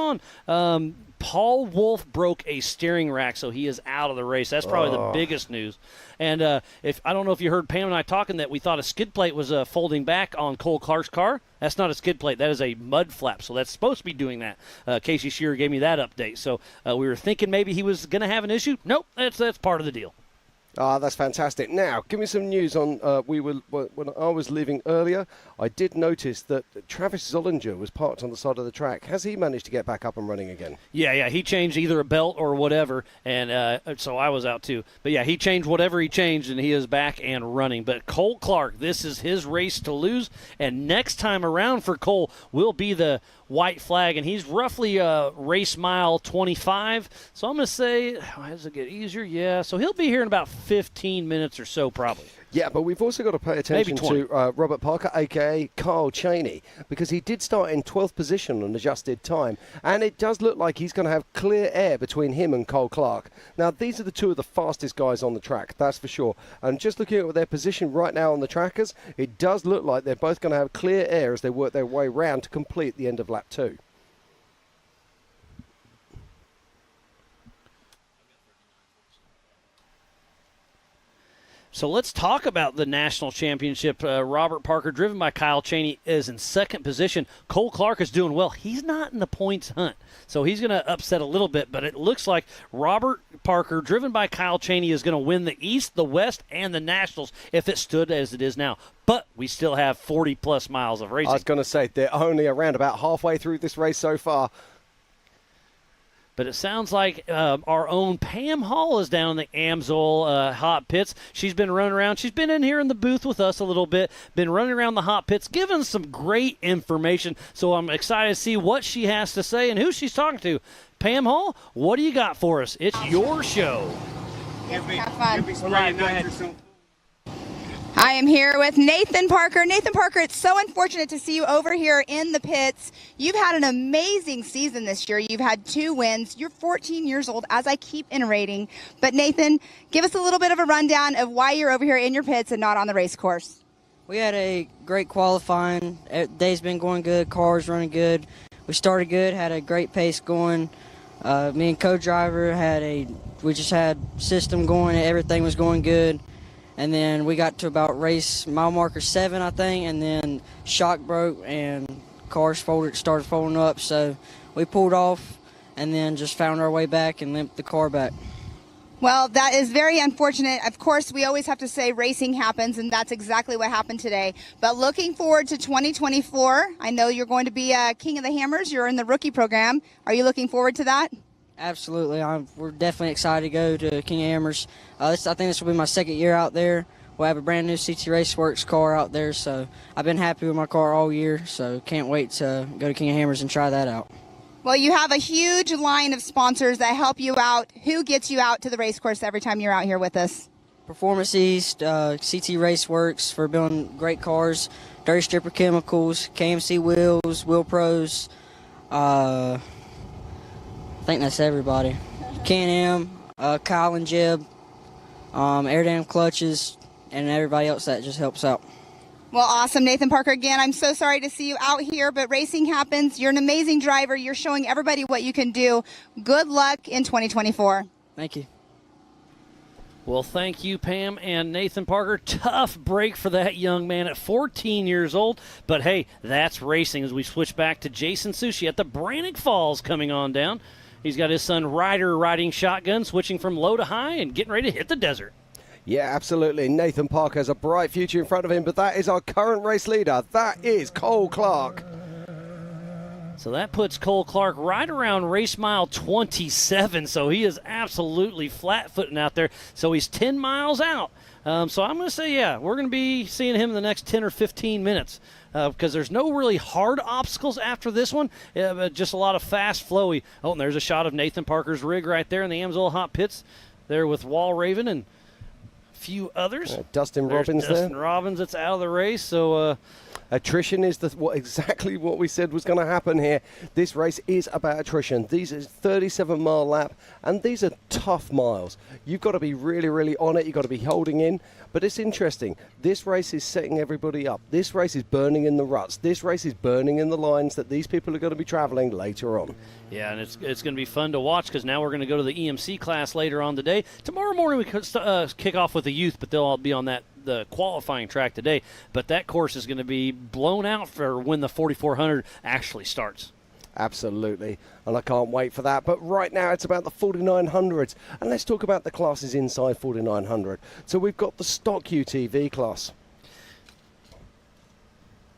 on. Paul Wolf broke a steering rack, so he is out of the race. That's probably the biggest news. And if I don't know if you heard Pam and I talking that we thought a skid plate was folding back on Cole Clark's car. That's not a skid plate. That is a mud flap, so that's supposed to be doing that. Casey Shearer gave me that update. So we were thinking maybe he was going to have an issue. Nope, that's part of the deal. That's fantastic. Now, give me some news on when I was leaving earlier, I did notice that Travis Zollinger was parked on the side of the track. Has he managed to get back up and running again? Yeah, he changed either a belt or whatever, and so I was out too. But yeah, he changed whatever he changed, and he is back and running. But Cole Clark, this is his race to lose, and next time around for Cole will be the white flag, and he's roughly race mile 25. So I'm going to say, does it get easier? Yeah, so he'll be here in about 15 minutes or so probably. Yeah, but we've also got to pay attention to Robert Parker, a.k.a. Carl Cheney, because he did start in 12th position on adjusted time, and it does look like he's going to have clear air between him and Cole Clark. Now, these are the two of the fastest guys on the track, that's for sure. And just looking at their position right now on the trackers, it does look like they're both going to have clear air as they work their way round to complete the end of lap 2. So let's talk about the national championship. Robert Parker, driven by Kyle Cheney, is in second position. Cole Clark is doing well. He's not in the points hunt, so he's going to upset a little bit. But it looks like Robert Parker, driven by Kyle Cheney, is going to win the East, the West, and the Nationals if it stood as it is now. But we still have 40-plus miles of racing. I was going to say, they're only around about halfway through this race so far. But it sounds like our own Pam Hall is down in the Amsoil hot pits. She's been running around. She's been in here in the booth with us a little bit, been running around the hot pits, giving us some great information. So I'm excited to see what she has to say and who she's talking to. Pam Hall, what do you got for us? It's your show. Have fun. I am here with Nathan Parker. Nathan Parker, it's so unfortunate to see you over here in the pits. You've had an amazing season this year. You've had 2 wins. You're 14 years old, as I keep iterating. But Nathan, give us a little bit of a rundown of why you're over here in your pits and not on the race course. We had a great qualifying. Day's been going good. Car's running good. We started good, had a great pace going. Me and co-driver we just had system going. Everything was going good. And then we got to about race mile marker 7, I think, and then shock broke and cars started folding up. So we pulled off and then just found our way back and limped the car back. Well, that is very unfortunate. Of course, we always have to say racing happens, and that's exactly what happened today. But looking forward to 2024, I know you're going to be King of the Hammers. You're in the rookie program. Are you looking forward to that? Absolutely. We're definitely excited to go to King of Hammers. I think this will be my second year out there. We'll have a brand new CT Raceworks car out there, so I've been happy with my car all year, so can't wait to go to King of Hammers and try that out. Well, you have a huge line of sponsors that help you out. Who gets you out to the race course every time you're out here with us? Performance East, CT Raceworks for building great cars, Dirty Stripper Chemicals, KMC Wheels, Wheel Pros, I think that's everybody. Can-Am, Kyle and Jeb, Air Dam Clutches, and everybody else that just helps out. Well, awesome. Nathan Parker, again, I'm so sorry to see you out here, but racing happens. You're an amazing driver. You're showing everybody what you can do. Good luck in 2024. Thank you. Well, thank you, Pam and Nathan Parker. Tough break for that young man at 14 years old. But, hey, that's racing as we switch back to Jason Sushi at the Brannock Falls coming on down. He's got his son Ryder riding shotgun, switching from low to high and getting ready to hit the desert. Yeah, absolutely. Nathan Parker has a bright future in front of him, but that is our current race leader. That is Cole Clark. So that puts Cole Clark right around race mile 27. So he is absolutely flat-footing out there. So he's 10 miles out. So I'm going to say, yeah, we're going to be seeing him in the next 10 or 15 minutes because there's no really hard obstacles after this one, but just a lot of fast, flowy. Oh, and there's a shot of Nathan Parker's rig right there in the Amsoil Hot Pits there with Wall Raven and a few others. Dustin Robbins there. Dustin Robbins that's out of the race. So attrition is exactly what we said was going to happen here. This race is about attrition. These are 37-mile lap, and these are tough miles. You've got to be really, really on it. You've got to be holding in. But it's interesting. This race is setting everybody up. This race is burning in the ruts. This race is burning in the lines that these people are going to be traveling later on. Yeah, and it's going to be fun to watch because now we're going to go to the EMC class later on today. Tomorrow morning we could kick off with the youth, but they'll all be on the qualifying track today. But that course is going to be blown out for when the 4400 actually starts. Absolutely, and I can't wait for that. But right now it's about the 4900s, and let's talk about the classes inside 4900. So we've got the stock UTV class.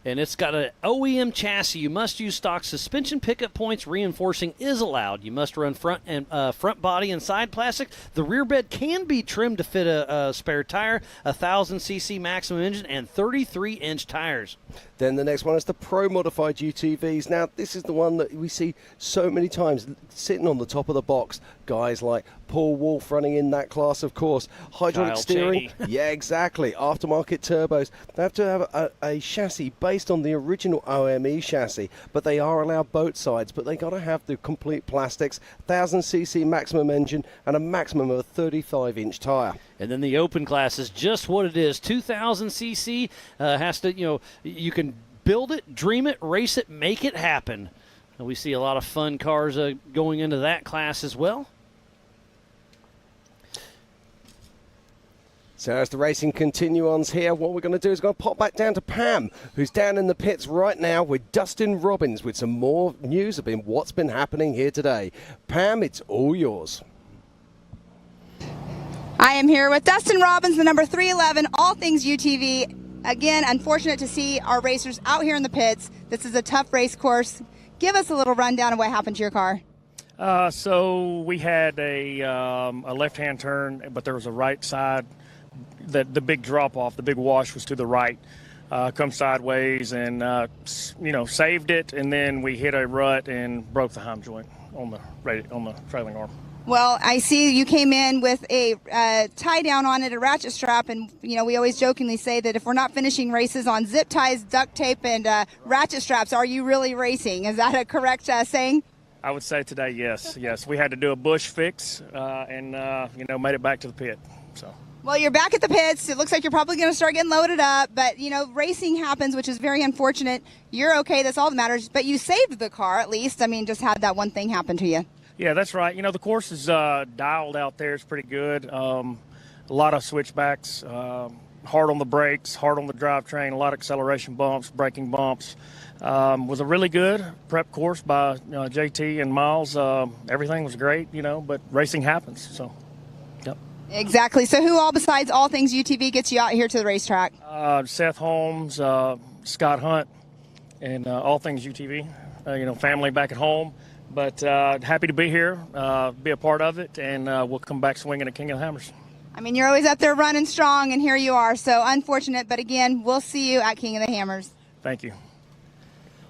And it's got an OEM chassis. You must use stock suspension pickup points. Reinforcing is allowed. You must run front body and side plastic. The rear bed can be trimmed to fit a spare tire, 1,000cc maximum engine, and 33-inch tires. Then the next one is the Pro Modified UTVs. Now, this is the one that we see so many times sitting on the top of the box. Guys like Paul Wolf running in that class, of course. Hydraulic steering. Yeah, exactly. Aftermarket turbos. They have to have a chassis based on the original OME chassis, but they are allowed both sides. But they got to have the complete plastics, 1,000cc maximum engine, and a maximum of a 35-inch tire. And then the open class is just what it is. 2,000cc has to, you can build it, dream it, race it, make it happen. And we see a lot of fun cars going into that class as well. So as the racing continues here, what we're going to do is going to pop back down to Pam, who's down in the pits right now with Dustin Robbins with some more news about what's been happening here today. Pam, it's all yours. I am here with Dustin Robbins, the number 311, All Things UTV. Again, unfortunate to see our racers out here in the pits. This is a tough race course. Give us a little rundown of what happened to your car. So we had a left-hand turn, but there was a right side. The big drop-off, the big wash was to the right. Come sideways and, saved it, and then we hit a rut and broke the heim joint on the trailing arm. Well, I see you came in with a tie down on it, a ratchet strap, and we always jokingly say that if we're not finishing races on zip ties, duct tape, and ratchet straps, are you really racing? Is that a correct saying? I would say today, yes. We had to do a bush fix and made it back to the pit. So. Well, you're back at the pits. It looks like you're probably going to start getting loaded up, but racing happens, which is very unfortunate. You're okay. That's all that matters. But you saved the car at least. I mean, just had that one thing happen to you. Yeah, that's right. The course is dialed out there. It's pretty good. A lot of switchbacks, hard on the brakes, hard on the drivetrain, a lot of acceleration bumps, braking bumps. Was a really good prep course by JT and Miles. Everything was great, but racing happens. So, yep. Exactly. So who all besides All Things UTV gets you out here to the racetrack? Seth Holmes, Scott Hunt, and All Things UTV. Family back at home. But happy to be here, be a part of it, and we'll come back swinging at King of the Hammers. I mean, you're always up there running strong, and here you are. So unfortunate, but again, we'll see you at King of the Hammers. Thank you.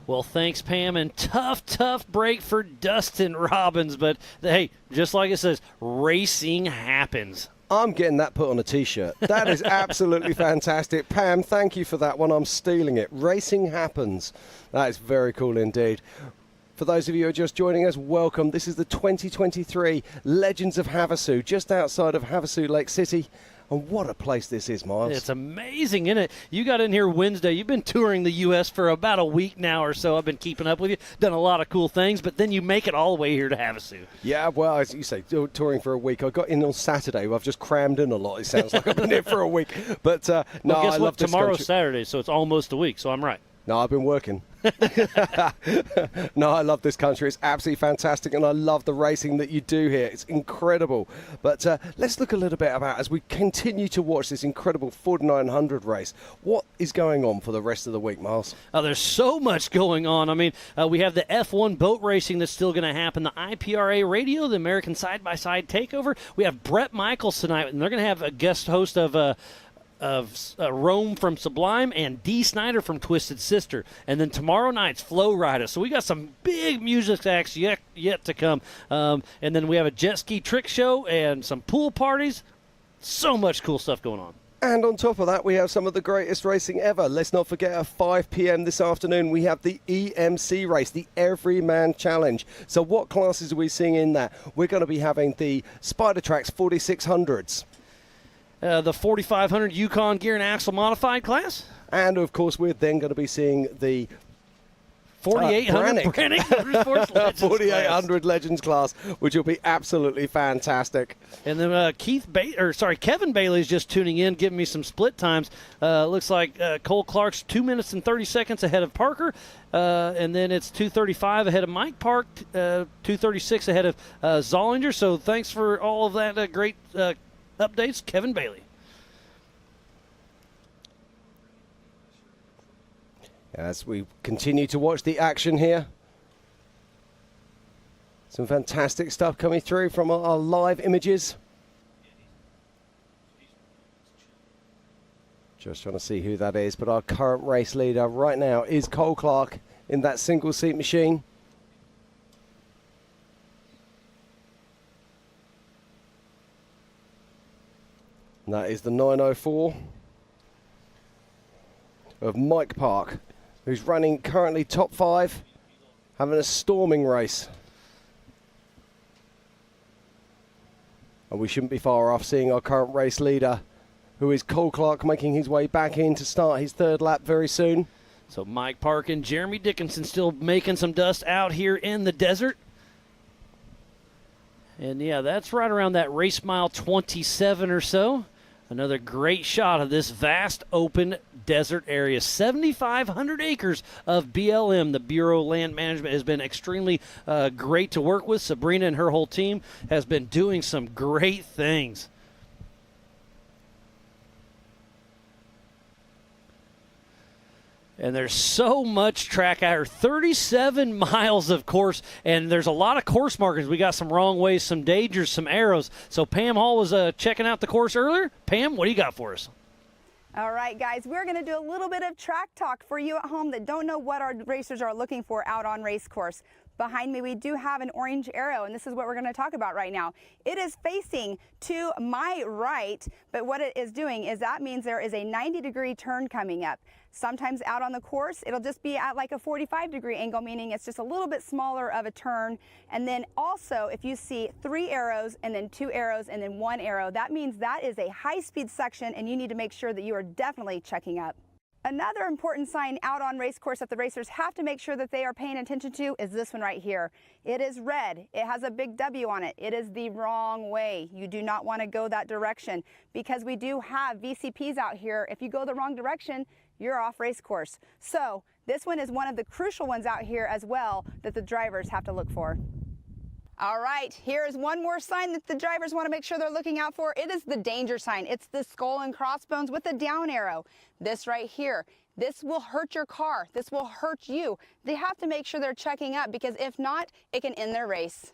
Well, thanks, Pam, and tough break for Dustin Robbins. But, hey, just like it says, racing happens. I'm getting that put on a T-shirt. That is absolutely fantastic. Pam, thank you for that one. I'm stealing it. Racing happens. That is very cool indeed. For those of you who are just joining us, welcome. This is the 2023 Legends of Havasu, just outside of Havasu Lake City. And what a place this is, Miles. It's amazing, isn't it? You got in here Wednesday. You've been touring the U.S. for about a week now or so. I've been keeping up with you, done a lot of cool things, but then you make it all the way here to Havasu. Yeah, well, as you say, touring for a week. I got in on Saturday. I've just crammed in a lot. It sounds like I've been here for a week. But, no, well, guess I what? love this Tomorrow's country. Saturday, so it's almost a week, so I'm right. No, I've been working. No, I love this country. It's absolutely fantastic, and I love the racing that you do here. It's incredible. But let's look a little bit about, as we continue to watch this incredible 4900 race, what is going on for the rest of the week, Miles? There's so much going on. I mean, we have the F1 boat racing that's still going to happen, the IPRA radio, the American Side-by-Side Takeover. We have Brett Michaels tonight, and they're going to have a guest host of Rome from Sublime and Dee Snider from Twisted Sister. And then tomorrow night's Flow Rider. So we got some big music acts yet to come. And then we have a jet ski trick show and some pool parties. So much cool stuff going on. And on top of that, we have some of the greatest racing ever. Let's not forget at 5 p.m. this afternoon, we have the EMC race, the Everyman Challenge. So what classes are we seeing in that? We're going to be having the Spider Tracks 4600s. The 4500 Yukon Gear and Axle Modified class. And, of course, we're then going to be seeing the 4800 Brannick 4800 Legends class, which will be absolutely fantastic. And then Kevin Bailey's just tuning in, giving me some split times. Looks like Cole Clark's 2 minutes and 30 seconds ahead of Parker. And then it's 2:35 ahead of Mike Park, 2:36 ahead of Zollinger. So thanks for all of that great updates, Kevin Bailey. As we continue to watch the action here, some fantastic stuff coming through from our live images. Just trying to see who that is, but our current race leader right now is Cole Clark in that single seat machine. And that is the 904 of Mike Park, who's running currently top 5, having a storming race. And we shouldn't be far off seeing our current race leader, who is Cole Clark, making his way back in to start his third lap very soon. So Mike Park and Jeremy Dickinson still making some dust out here in the desert. And yeah, that's right around that race mile 27 or so. Another great shot of this vast open desert area. 7,500 acres of BLM. The Bureau of Land Management has been extremely great to work with. Sabrina and her whole team has been doing some great things. And there's so much track out here, 37 miles of course, and there's a lot of course markers. We got some wrong ways, some dangers, some arrows. So Pam Hall was checking out the course earlier. Pam, what do you got for us? All right, guys, we're going to do a little bit of track talk for you at home that don't know what our racers are looking for out on race course. Behind me, we do have an orange arrow, and this is what we're going to talk about right now. It is facing to my right, but what it is doing is that means there is a 90-degree turn coming up. Sometimes out on the course, it'll just be at like a 45-degree angle, meaning it's just a little bit smaller of a turn. And then also, if you see 3 arrows and then 2 arrows and then 1 arrow, that means that is a high-speed section, and you need to make sure that you are definitely checking up. Another important sign out on race course that the racers have to make sure that they are paying attention to is this one right here. It is red. It has a big W on it. It is the wrong way. You do not want to go that direction because we do have VCPs out here. If you go the wrong direction, you're off race course. So this one is one of the crucial ones out here as well that the drivers have to look for. All right, here is one more sign that the drivers want to make sure they're looking out for. It is the danger sign. It's the skull and crossbones with the down arrow. This right here, this will hurt your car. This will hurt you. They have to make sure they're checking up because if not, it can end their race.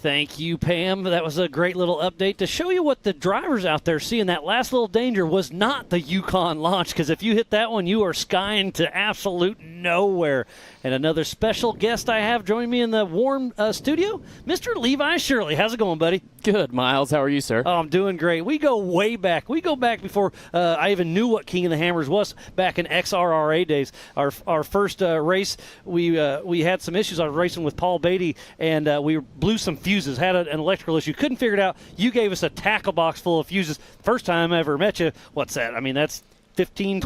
Thank you, Pam. That was a great little update to show you what the drivers out there see. And that last little danger was not the Yukon launch, because if you hit that one, you are skying to absolute nowhere. And another special guest I have joining me in the warm studio, Mr. Levi Shirley. How's it going, buddy? Good, Miles. How are you, sir? Oh, I'm doing great. We go way back. We go back before I even knew what King of the Hammers was back in XRRA days. Our first race, we had some issues. I was racing with Paul Beatty, and we blew some fuses, had an electrical issue. Couldn't figure it out. You gave us a tackle box full of fuses. First time I ever met you. What's that? I mean, that's 15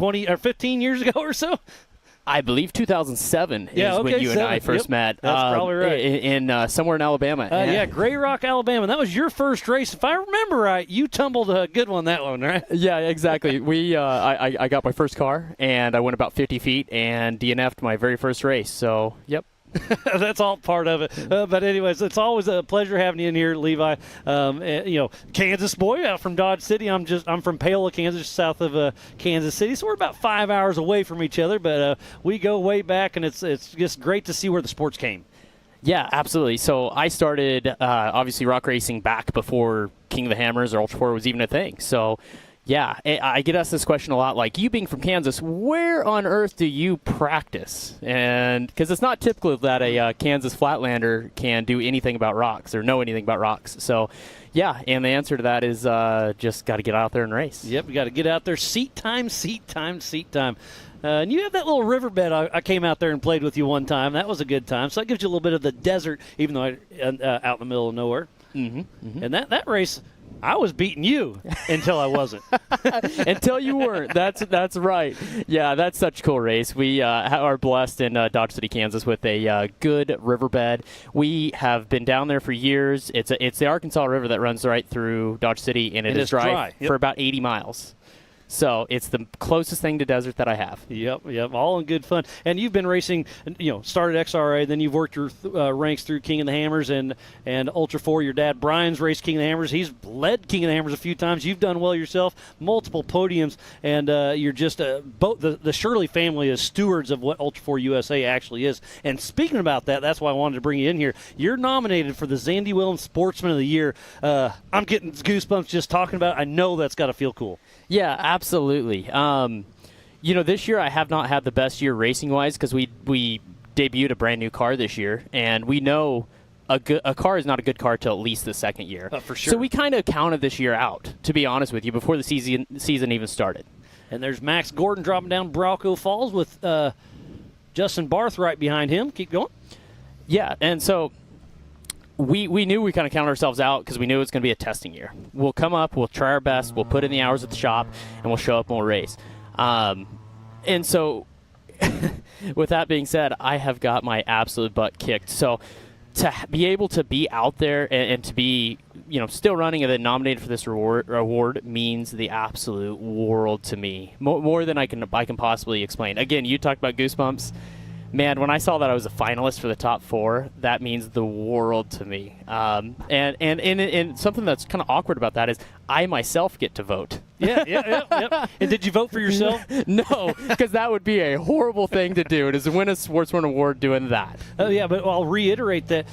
years ago or so. I believe 2007 Yeah, is when you and I 7. first Yep, met. that's probably right. In somewhere in Alabama. Yeah, Grey Rock, Alabama. That was your first race. If I remember right, you tumbled a good one that one, right? Yeah, exactly. I got my first car, and I went about 50 feet and DNF'd my very first race. So, yep. That's all part of it. But anyways, it's always a pleasure having you in here, Levi. Kansas boy out from Dodge City. I'm from Paola, Kansas, south of Kansas City. So we're about 5 hours away from each other, but we go way back, and it's just great to see where the sports came. Yeah, absolutely. So I started, obviously, rock racing back before King of the Hammers or Ultra4 was even a thing. So, yeah, I get asked this question a lot, like, you being from Kansas, where on earth do you practice? And because it's not typical that a Kansas Flatlander can do anything about rocks or know anything about rocks. So, yeah, and the answer to that is just got to get out there and race. Yep, we got to get out there. Seat time. And you have that little riverbed. I came out there and played with you one time. That was a good time. So that gives you a little bit of the desert, even though out in the middle of nowhere. Mm-hmm. And that race, I was beating you until I wasn't. Until you weren't. That's right. Yeah, that's such a cool race. We are blessed in Dodge City, Kansas with a good riverbed. We have been down there for years. It's the Arkansas River that runs right through Dodge City, and it is dry. Yep. For about 80 miles. So it's the closest thing to desert that I have. Yep, all in good fun. And you've been racing, started XRA, then you've worked your ranks through King of the Hammers and Ultra4. Your dad, Brian's raced King of the Hammers. He's led King of the Hammers a few times. You've done well yourself, multiple podiums, and you're just both the Shirley family is stewards of what Ultra4 USA actually is. And speaking about that, that's why I wanted to bring you in here. You're nominated for the Zandy Williams Sportsman of the Year. I'm getting goosebumps just talking about it. I know that's got to feel cool. Yeah, absolutely. This year I have not had the best year racing-wise because we debuted a brand new car this year, and we know a car is not a good car till at least the second year. For sure. So we kind of counted this year out, to be honest with you, before the season even started. And there's Max Gordon dropping down Brauco Falls with Justin Barth right behind him. Keep going. Yeah, and so we knew we kind of counted ourselves out because we knew it was going to be a testing year. We'll come up, we'll try our best, we'll put in the hours at the shop, and we'll show up and we'll race. And so with that being said, I have got my absolute butt kicked. So to be able to be out there and to be, still running and then nominated for this award means the absolute world to me. More than I can possibly explain. Again, you talked about goosebumps. Man, when I saw that I was a finalist for the top 4, that means the world to me. And something that's kind of awkward about that is I myself get to vote. Yeah. And did you vote for yourself? No, because that would be a horrible thing to do. It is to win a Sportsman Award doing that. But I'll reiterate that,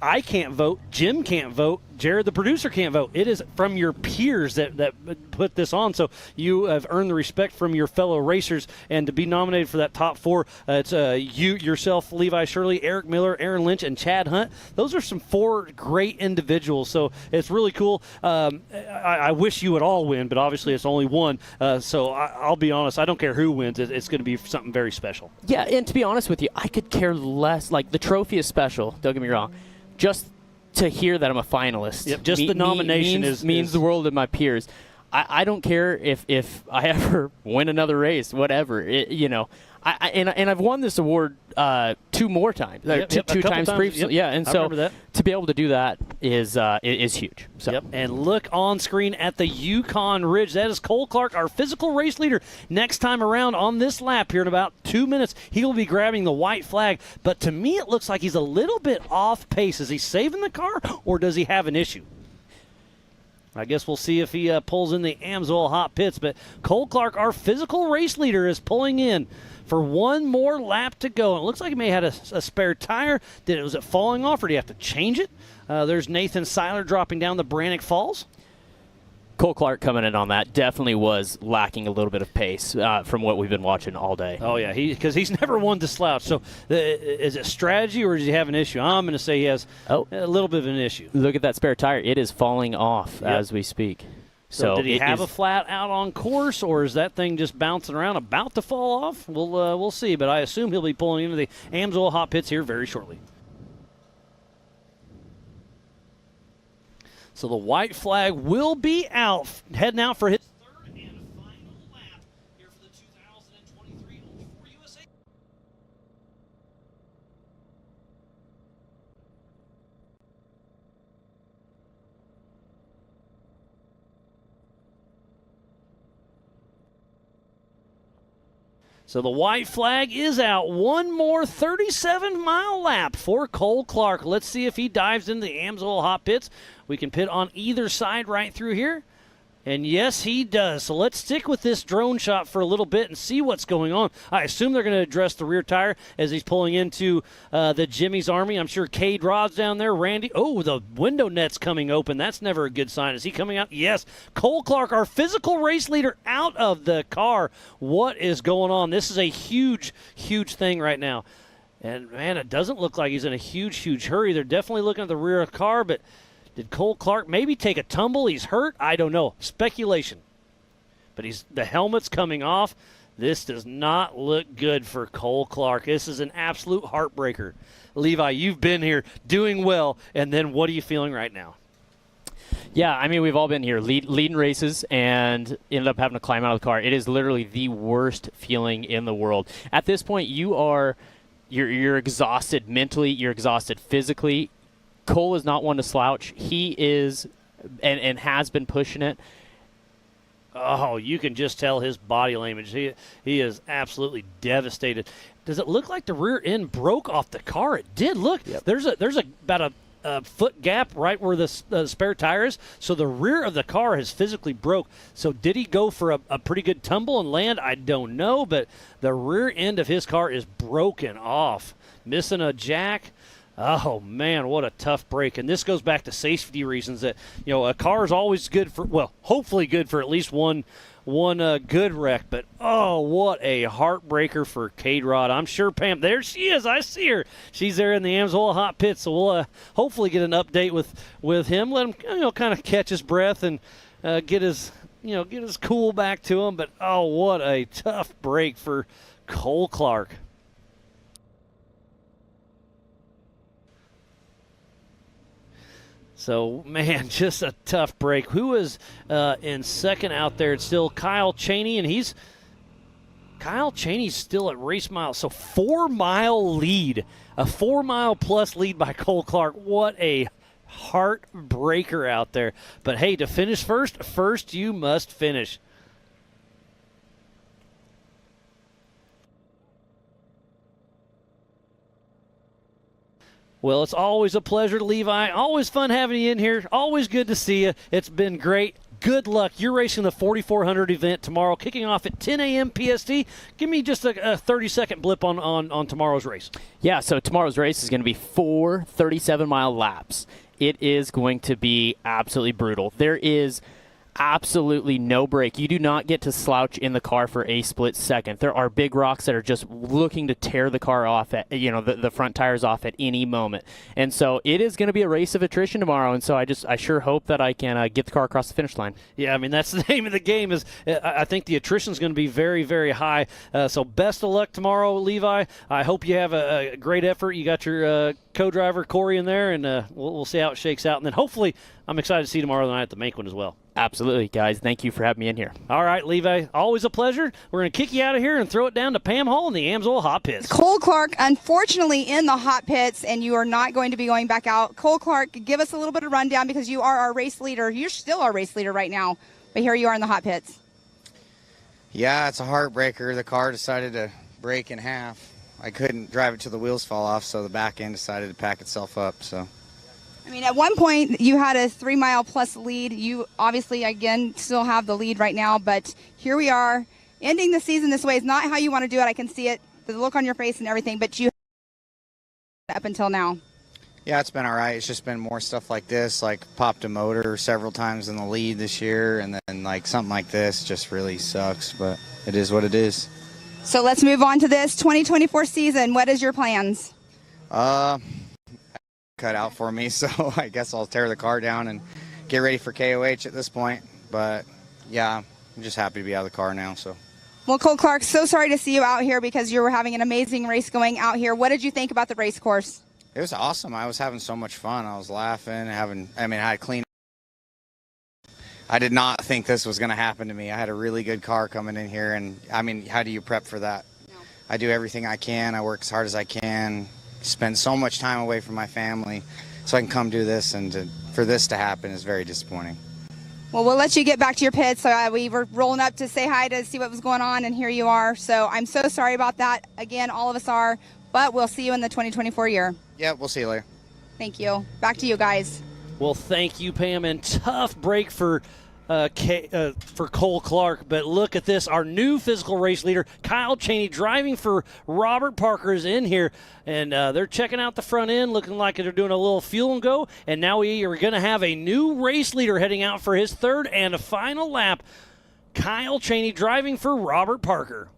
I can't vote. Jim can't vote. Jared, the producer, can't vote. It is from your peers that put this on. So you have earned the respect from your fellow racers. And to be nominated for that top 4, it's you, yourself, Levi Shirley, Eric Miller, Aaron Lynch, and Chad Hunt. Those are some 4 great individuals. So it's really cool. I wish you would all win, but obviously it's only one. So I'll be honest. I don't care who wins. It's going to be something very special. Yeah, and to be honest with you, I could care less. Like, the trophy is special. Don't get me wrong. Just to hear that I'm a finalist. Yep, just the nomination means the world to my peers. I don't care if I ever win another race, whatever. And I've won this award 2 more times. Two times previously. Yep. And I so remember that. To be able to do that is huge. So. Yep. And look on screen at the Yukon Ridge. That is Cole Clark, our physical race leader. Next time around on this lap here in about 2 minutes, he will be grabbing the white flag. But to me, it looks like he's a little bit off pace. Is he saving the car, or does he have an issue? I guess we'll see if he pulls in the Amsoil hot pits. But Cole Clark, our physical race leader, is pulling in for one more lap to go. And it looks like he may have had a spare tire. Was it falling off, or do you have to change it? There's Nathan Seiler dropping down the Brannock Falls. Cole Clark coming in on that definitely was lacking a little bit of pace from what we've been watching all day. Oh, yeah, because he's never one to slouch. So is it strategy, or does he have an issue? I'm going to say he has a little bit of an issue. Look at that spare tire. It is falling off as we speak. So did he have a flat out on course, or is that thing just bouncing around about to fall off? We'll see, but I assume he'll be pulling into the Amsoil hot pits here very shortly. So the white flag will be out, heading out for his third and final lap here for the 2023 Ultra4 USA. So the white flag is out. One more 37-mile lap for Cole Clark. Let's see if he dives into the Amsoil hot pits. We can pit on either side right through here. And yes, he does. So let's stick with this drone shot for a little bit and see what's going on. I assume they're going to address the rear tire as he's pulling into the Jimmy's Army. I'm sure Cade Rod's down there. Randy. Oh, the window net's coming open. That's never a good sign. Is he coming out? Yes. Cole Clark, our physical race leader, out of the car. What is going on? This is a huge, huge thing right now. And, man, it doesn't look like he's in a huge, huge hurry. They're definitely looking at the rear of the car, but did Cole Clark maybe take a tumble? He's hurt? I don't know. Speculation. But the helmet's coming off. This does not look good for Cole Clark. This is an absolute heartbreaker. Levi, you've been here doing well, and then what are you feeling right now? Yeah, I mean, we've all been here leading races and ended up having to climb out of the car. It is literally the worst feeling in the world. At this point, you're exhausted mentally, you're exhausted physically. Cole is not one to slouch. He is and has been pushing it. Oh, you can just tell his body language. He is absolutely devastated. Does it look like the rear end broke off the car? It did. Look, Yep. there's about a foot gap right where the spare tire is. So the rear of the car has physically broke. So did he go for a pretty good tumble and land? I don't know, but the rear end of his car is broken off, missing a jack. Oh, man, what a tough break. And this goes back to safety reasons that, a car is always good for, well, hopefully good for at least one good wreck. But, oh, what a heartbreaker for Cade Rod. I'm sure Pam, there she is. I see her. She's there in the Amsoil hot pit. So we'll hopefully get an update with him. Let him, kind of catch his breath and get his cool back to him. But, oh, what a tough break for Cole Clark. So, man, just a tough break. Who is in second out there? It's still Kyle Cheney, and Kyle Cheney's still at race miles. So 4-mile lead, a 4-mile plus lead by Cole Clark. What a heartbreaker out there. But, hey, to finish first you must finish. Well, it's always a pleasure, Levi. Always fun having you in here. Always good to see you. It's been great. Good luck. You're racing the 4400 event tomorrow, kicking off at 10 a.m. PST. Give me just a 30-second blip on tomorrow's race. Yeah, so tomorrow's race is going to be 4 37-mile laps. It is going to be absolutely brutal. There is absolutely no break. You do not get to slouch in the car for a split second. There are big rocks that are just looking to tear the car off at, the front tires off at any moment. And so it is going to be a race of attrition tomorrow. And so I sure hope that I can get the car across the finish line. Yeah, I mean, that's the name of the game. Is I think the attrition is going to be very, very high. So best of luck tomorrow, Levi. I hope you have a great effort. You got your co-driver Corey in there, and we'll see how it shakes out. And then hopefully, I'm excited to see you tomorrow night at the Make one as well. Absolutely, guys. Thank you for having me in here. All right, Levi, always a pleasure. We're going to kick you out of here and throw it down to Pam Hall in the Amsoil hot pits. Cole Clark, unfortunately, in the hot pits, and you are not going to be going back out. Cole Clark, give us a little bit of rundown because you are our race leader. You're still our race leader right now, but here you are in the hot pits. Yeah, it's a heartbreaker. The car decided to break in half. I couldn't drive it till the wheels fall off, so the back end decided to pack itself up. So, I mean, at one point you had a 3-mile plus lead. You obviously, again, still have the lead right now, but here we are ending the season this way. It's not how you want to do it. I can see it, the look on your face and everything, but you up until now. yeah, it's been all right. It's just been more stuff like this, like popped a motor several times in the lead this year, and then like something like this just really sucks, but it is what it is. So let's move on to this 2024 season. What is your plans? Cut out for me, so I guess I'll tear the car down and get ready for KOH at this point. But yeah, I'm just happy to be out of the car now. So. Well, Cole Clark, so sorry to see you out here because you were having an amazing race going out here. What did you think about the race course? It was awesome. I was having so much fun. I was laughing, I had clean. I did not think this was going to happen to me. I had a really good car coming in here, and I mean, how do you prep for that? No. I do everything I can. I work as hard as I can, spend so much time away from my family so I can come do this, and for this to happen is very disappointing. Well, we'll let you get back to your pits. So we were rolling up to say hi to see what was going on, and here you are. So I'm so sorry about that. Again, all of us are, but we'll see you in the 2024 year. Yeah, we'll see you later. Thank you. Back to you guys. Well, thank you, Pam, and tough break for Cole Clark. But look at this. Our new physical race leader, Kyle Cheney, driving for Robert Parker, is in here. And they're checking out the front end, looking like they're doing a little fuel and go. And now we are going to have a new race leader heading out for his third and a final lap. Kyle Cheney driving for Robert Parker.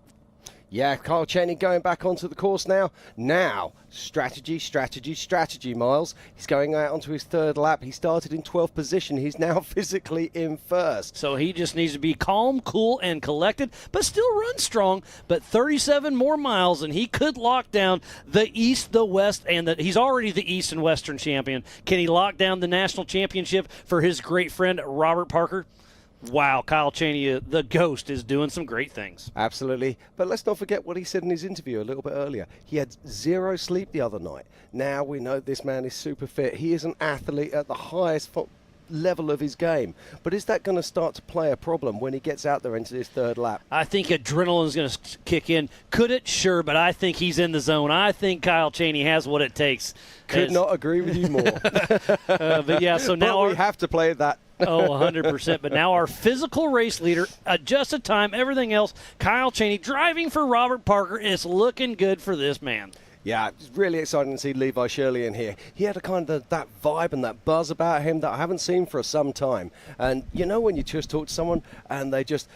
Yeah, Kyle Cheney going back onto the course now. Now, strategy, Miles. He's going out onto his third lap. He started in 12th position. He's now physically in first. So he just needs to be calm, cool, and collected, but still run strong. But 37 more miles, and he could lock down the East, the West, and he's already the East and Western champion. Can he lock down the national championship for his great friend, Robert Parker? Wow, Kyle Cheney, the ghost, is doing some great things. Absolutely. But let's not forget what he said in his interview a little bit earlier. He had 0 sleep the other night. Now we know this man is super fit. He is an athlete at the highest level of his game. But is that going to start to play a problem when he gets out there into his third lap? I think adrenaline is going to kick in. Could it? Sure, but I think he's in the zone. I think Kyle Cheney has what it takes. Could not agree with you more. But yeah, so now we have to play that. Oh, 100%. But now our physical race leader, adjusted time, everything else, Kyle Cheney driving for Robert Parker, is looking good for this man. Yeah, it's really exciting to see Levi Shirley in here. He had a kind of that vibe and that buzz about him that I haven't seen for some time. And you know when you just talk to someone and they just,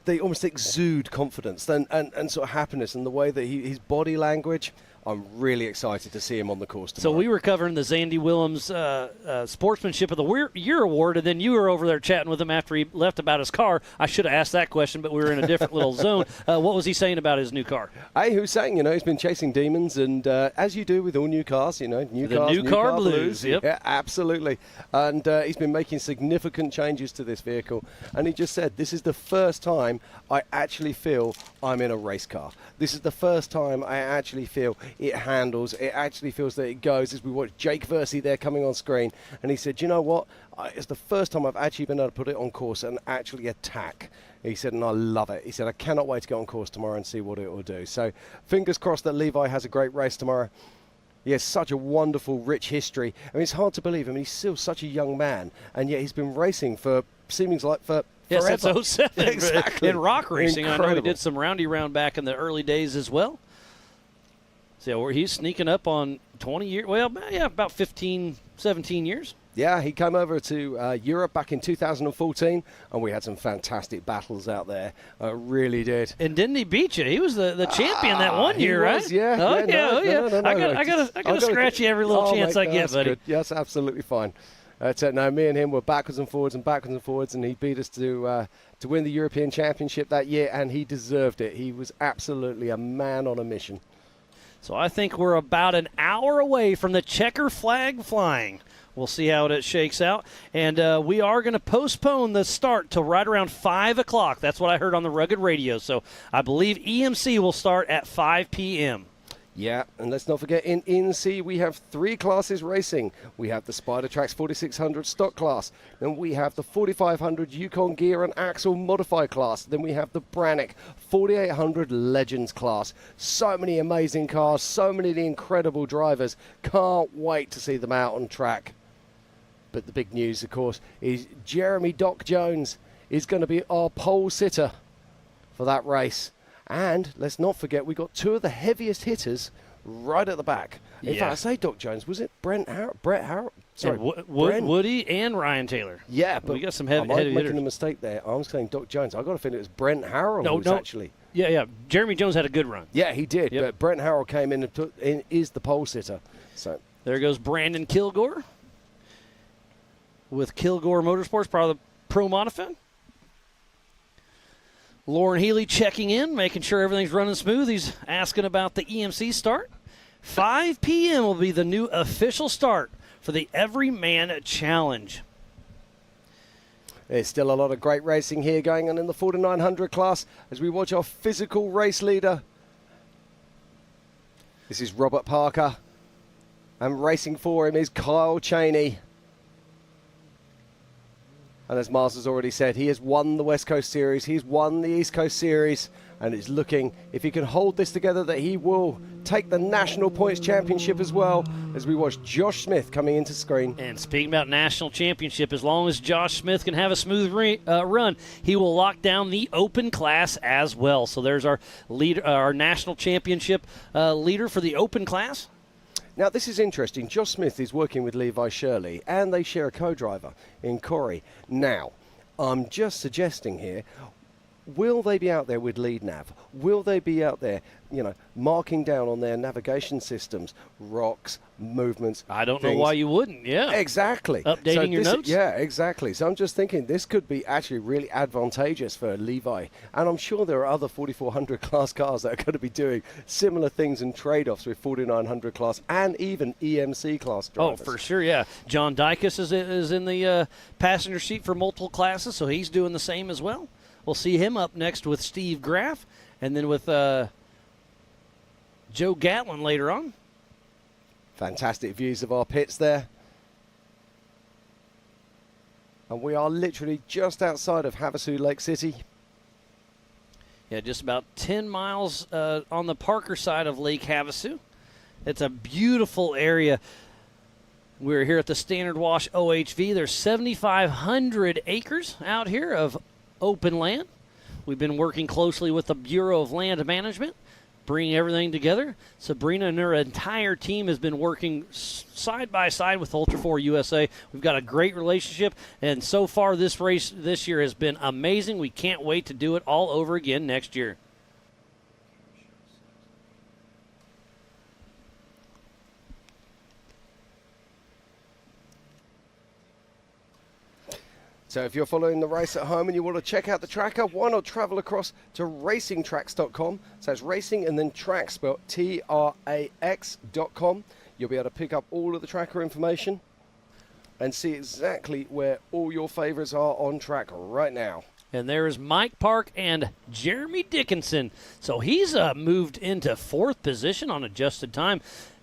they almost exude confidence and sort of happiness, and the way that his body language, I'm really excited to see him on the course tomorrow. So we were covering the Zandy Willems Sportsmanship of the Year Award, and then you were over there chatting with him after he left about his car. I should have asked that question, but we were in a different little zone. What was he saying about his new car? Hey, who's saying, he's been chasing demons, and as you do with all new cars, new car blues. Yep. Yeah, absolutely. And he's been making significant changes to this vehicle, and he just said, this is the first time I actually feel I'm in a race car. This is the first time I actually feel it handles, it actually feels that it goes, as we watch Jake Versey there coming on screen. And he said, you know what, it's the first time I've actually been able to put it on course and actually attack. He said, and I love it. He said, I cannot wait to get on course tomorrow and see what it will do. So fingers crossed that Levi has a great race tomorrow. He has such a wonderful, rich history. I mean, it's hard to believe. I mean, he's still such a young man, and yet he's been racing for, seeming like for Yes, forever. that's 07 exactly. in rock racing. Incredible. I know he did some roundy round back in the early days as well. So he's sneaking up on 20 years. Well, yeah, about 15, 17 years. Yeah, he came over to Europe back in 2014, and we had some fantastic battles out there. Really did. And didn't he beat you? He was the champion that one year, was, right? Yeah. Oh, yeah. No. I got to scratch you every little chance I get, that's buddy. Good. Yes, absolutely fine. No, me and him were backwards and forwards, and he beat us to win the European Championship that year, and he deserved it. He was absolutely a man on a mission. So I think we're about an hour away from the checker flag flying. We'll see how it shakes out. And we are going to postpone the start till right around 5 o'clock. That's what I heard on the Rugged Radio. So I believe EMC will start at 5 p.m. Yeah, and let's not forget, in ENC we have 3 classes racing. We have the Spider Tracks 4600 stock class. Then we have the 4500 Yukon Gear and Axle modified class. Then we have the Brannick 4800 Legends class. So many amazing cars, so many incredible drivers. Can't wait to see them out on track. But the big news, of course, is Jeremy Doc Jones is going to be our pole sitter for that race. And let's not forget, we got 2 of the heaviest hitters right at the back. In fact, I say Doc Jones, was it Brett Harrell? Sorry, Woody and Ryan Taylor. Yeah, but we got some heavy I'm hitters. making a mistake there. I was saying Doc Jones. I got a feeling it was Brent Harrell actually. Yeah. Jeremy Jones had a good run. Yeah, he did. Yep. But Brent Harrell came in and is the pole sitter. So there goes Brandon Kilgore with Kilgore Motorsports, part of the Pro Modifin. Lauren Healy checking in, making sure everything's running smooth. He's asking about the EMC start. 5 p.m. will be the new official start for the Everyman Challenge. There's still a lot of great racing here going on in the 4900 class as we watch our physical race leader. This is Robert Parker, and racing for him is Kyle Cheney. And as Miles has already said, he has won the West Coast Series, he's won the East Coast Series, and it's looking, if he can hold this together, that he will take the National Points Championship as well, as we watch Josh Smith coming into screen. And speaking about National Championship, as long as Josh Smith can have a smooth run, he will lock down the Open class as well. So there's our leader, our National Championship leader for the Open class. Now, this is interesting. Josh Smith is working with Levi Shirley, and they share a co-driver in Corey. Now, I'm just suggesting here, will they be out there with lead nav? Will they be out there, marking down on their navigation systems, rocks, movements? I don't know why you wouldn't, yeah. Exactly. Updating your notes? Yeah, exactly. So I'm just thinking this could be actually really advantageous for Levi. And I'm sure there are other 4400 class cars that are going to be doing similar things and trade-offs with 4900 class and even EMC class drivers. Oh, for sure, yeah. John Dykus is in the passenger seat for multiple classes, so he's doing the same as well. We'll see him up next with Steve Graff, and then with Joe Gatlin later on. Fantastic views of our pits there. And we are literally just outside of Havasu Lake City. Yeah, just about 10 miles on the Parker side of Lake Havasu. It's a beautiful area. We're here at the Standard Wash OHV. There's 7,500 acres out here of open land. We've been working closely with the Bureau of Land Management, bringing everything together. Sabrina and her entire team has been working side by side with Ultra4 USA. We've got a great relationship, and so far this race this year has been amazing. We can't wait to do it all over again next year. So if you're following the race at home and you want to check out the tracker, why not travel across to racingtracks.com. So it's racing and then tracks, spelled TRAX.com. You'll be able to pick up all of the tracker information and see exactly where all your favorites are on track right now. And there's Mike Park and Jeremy Dickinson. So he's moved into fourth position on adjusted time.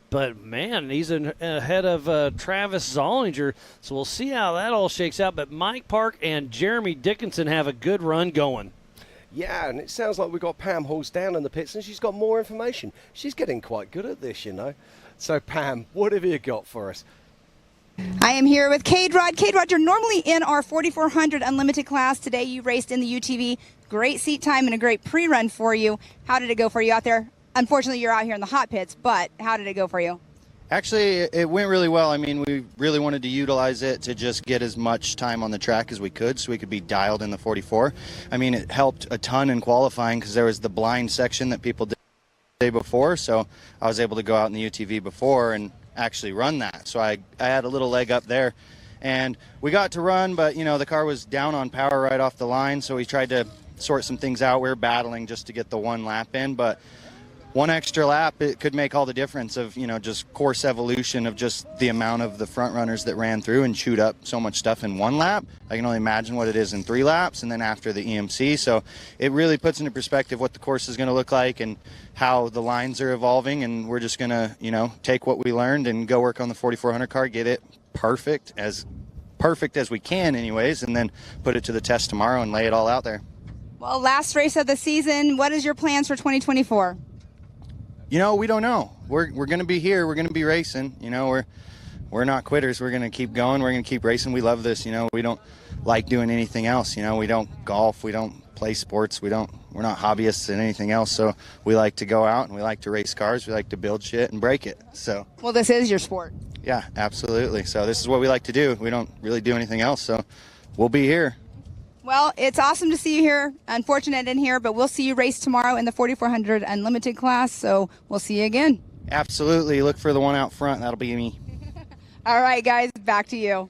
But, man, he's ahead of Travis Zollinger, so we'll see how that all shakes out. But Mike Park and Jeremy Dickinson have a good run going. Yeah, and it sounds like we've got Pam Halls down in the pits, and she's got more information. She's getting quite good at this, So, Pam, what have you got for us? I am here with Cade Rod. Cade Rod, you're normally in our 4400 Unlimited class. Today you raced in the UTV. Great seat time and a great pre-run for you. How did it go for you out there? Unfortunately, you're out here in the hot pits, but how did it go for you? Actually, it went really well. I mean, we really wanted to utilize it to just get as much time on the track as we could so we could be dialed in the 44. I mean, it helped a ton in qualifying because there was the blind section that people did the day before, so I was able to go out in the UTV before and actually run that. So I had a little leg up there. And we got to run, but, the car was down on power right off the line, so we tried to sort some things out. We were battling just to get the one lap in, but one extra lap, it could make all the difference of, just course evolution of just the amount of the front runners that ran through and chewed up so much stuff in one lap. I can only imagine what it is in 3 laps and then after the EMC. So it really puts into perspective what the course is going to look like and how the lines are evolving. And we're just going to, take what we learned and go work on the 4400 car, get it perfect as we can anyways, and then put it to the test tomorrow and lay it all out there. Well, last race of the season, what is your plans for 2024? We don't know. We're going to be here. We're going to be racing. We're not quitters. We're going to keep going. We're going to keep racing. We love this. We don't like doing anything else. We don't golf. We don't play sports. We're not hobbyists in anything else. So we like to go out and we like to race cars. We like to build shit and break it. So. Well, this is your sport. Yeah, absolutely. So this is what we like to do. We don't really do anything else. So we'll be here. Well, it's awesome to see you here. Unfortunate in here, but we'll see you race tomorrow in the 4400 Unlimited class, so we'll see you again. Absolutely. Look for the one out front. That'll be me. All right, guys, back to you.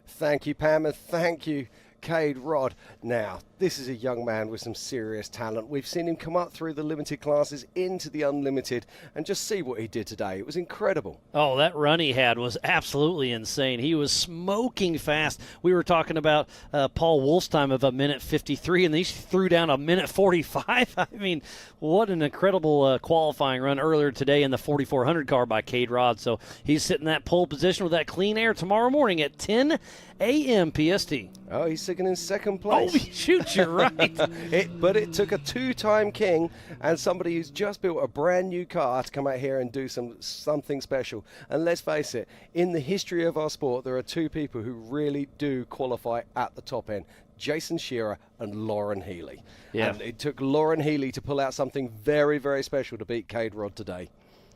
Thank you, Pam, and thank you, Cade Rod. Now, this is a young man with some serious talent. We've seen him come up through the limited classes into the unlimited, and just see what he did today. It was incredible. Oh, that run he had was absolutely insane. He was smoking fast. We were talking about Paul Wolf's time of 1:53, and he threw down 1:45. I mean, what an incredible qualifying run earlier today in the 4400 car by Cade Rod. So he's sitting in that pole position with that clean air tomorrow morning at 10 a.m. PST. Oh, he's sitting in second place. Oh, shoot, you're right. But it took a two-time king and somebody who's just built a brand new car to come out here and do something special. And let's face it, in the history of our sport, there are two people who really do qualify at the top end. Jason Shearer and Lauren Healy. Yeah. And it took Lauren Healy to pull out something very, very special to beat Cade Rod today.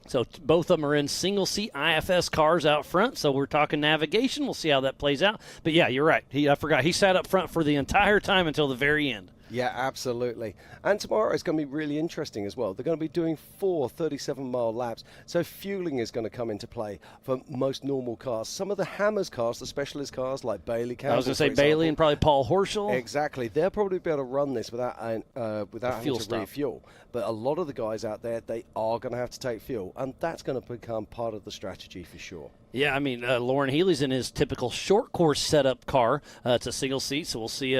So both of them are in single-seat IFS cars out front, so we're talking navigation. We'll see how that plays out. But, yeah, you're right. I forgot. He sat up front for the entire time until the very end. Yeah, absolutely. And tomorrow is going to be really interesting as well. They're going to be doing 4 37-mile laps, so fueling is going to come into play for most normal cars. Some of the Hammers cars, the specialist cars like Bailey Campbell, I was going to say Bailey and probably Paul Horschel. Exactly. They'll probably be able to run this without having to stop. refuel. But a lot of the guys out there, they are going to have to take fuel, and that's going to become part of the strategy for sure. Yeah, I mean, Lauren Healy's in his typical short course setup car. It's a single seat, so we'll see.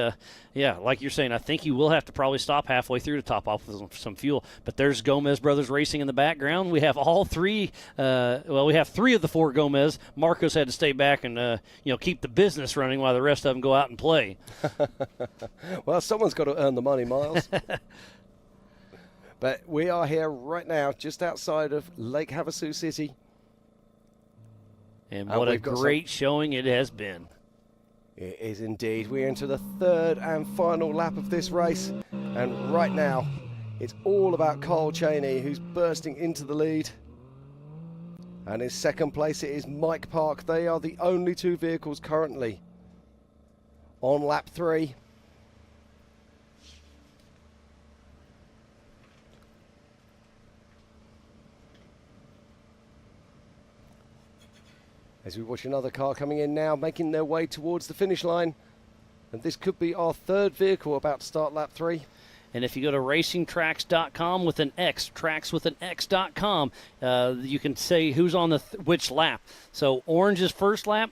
Yeah, like you're saying, I think he will have to probably stop halfway through to top off with some fuel. But there's Gomez Brothers Racing in the background. We have all three. We have 3 of the 4 Gomez. Marcos had to stay back and keep the business running while the rest of them go out and play. Well, someone's got to earn the money, Miles. But we are here right now, just outside of Lake Havasu City. And what a great showing it has been. It is indeed. We enter the 3rd and final lap of this race. And right now, it's all about Kyle Cheney, who's bursting into the lead. And in second place, it is Mike Park. They are the only 2 vehicles currently on lap 3. As we watch another car coming in now, making their way towards the finish line. And this could be our 3rd vehicle about to start lap 3. And if you go to racingtracks.com with an X, trackswithanx.com, you can say who's on which lap. So orange is first lap,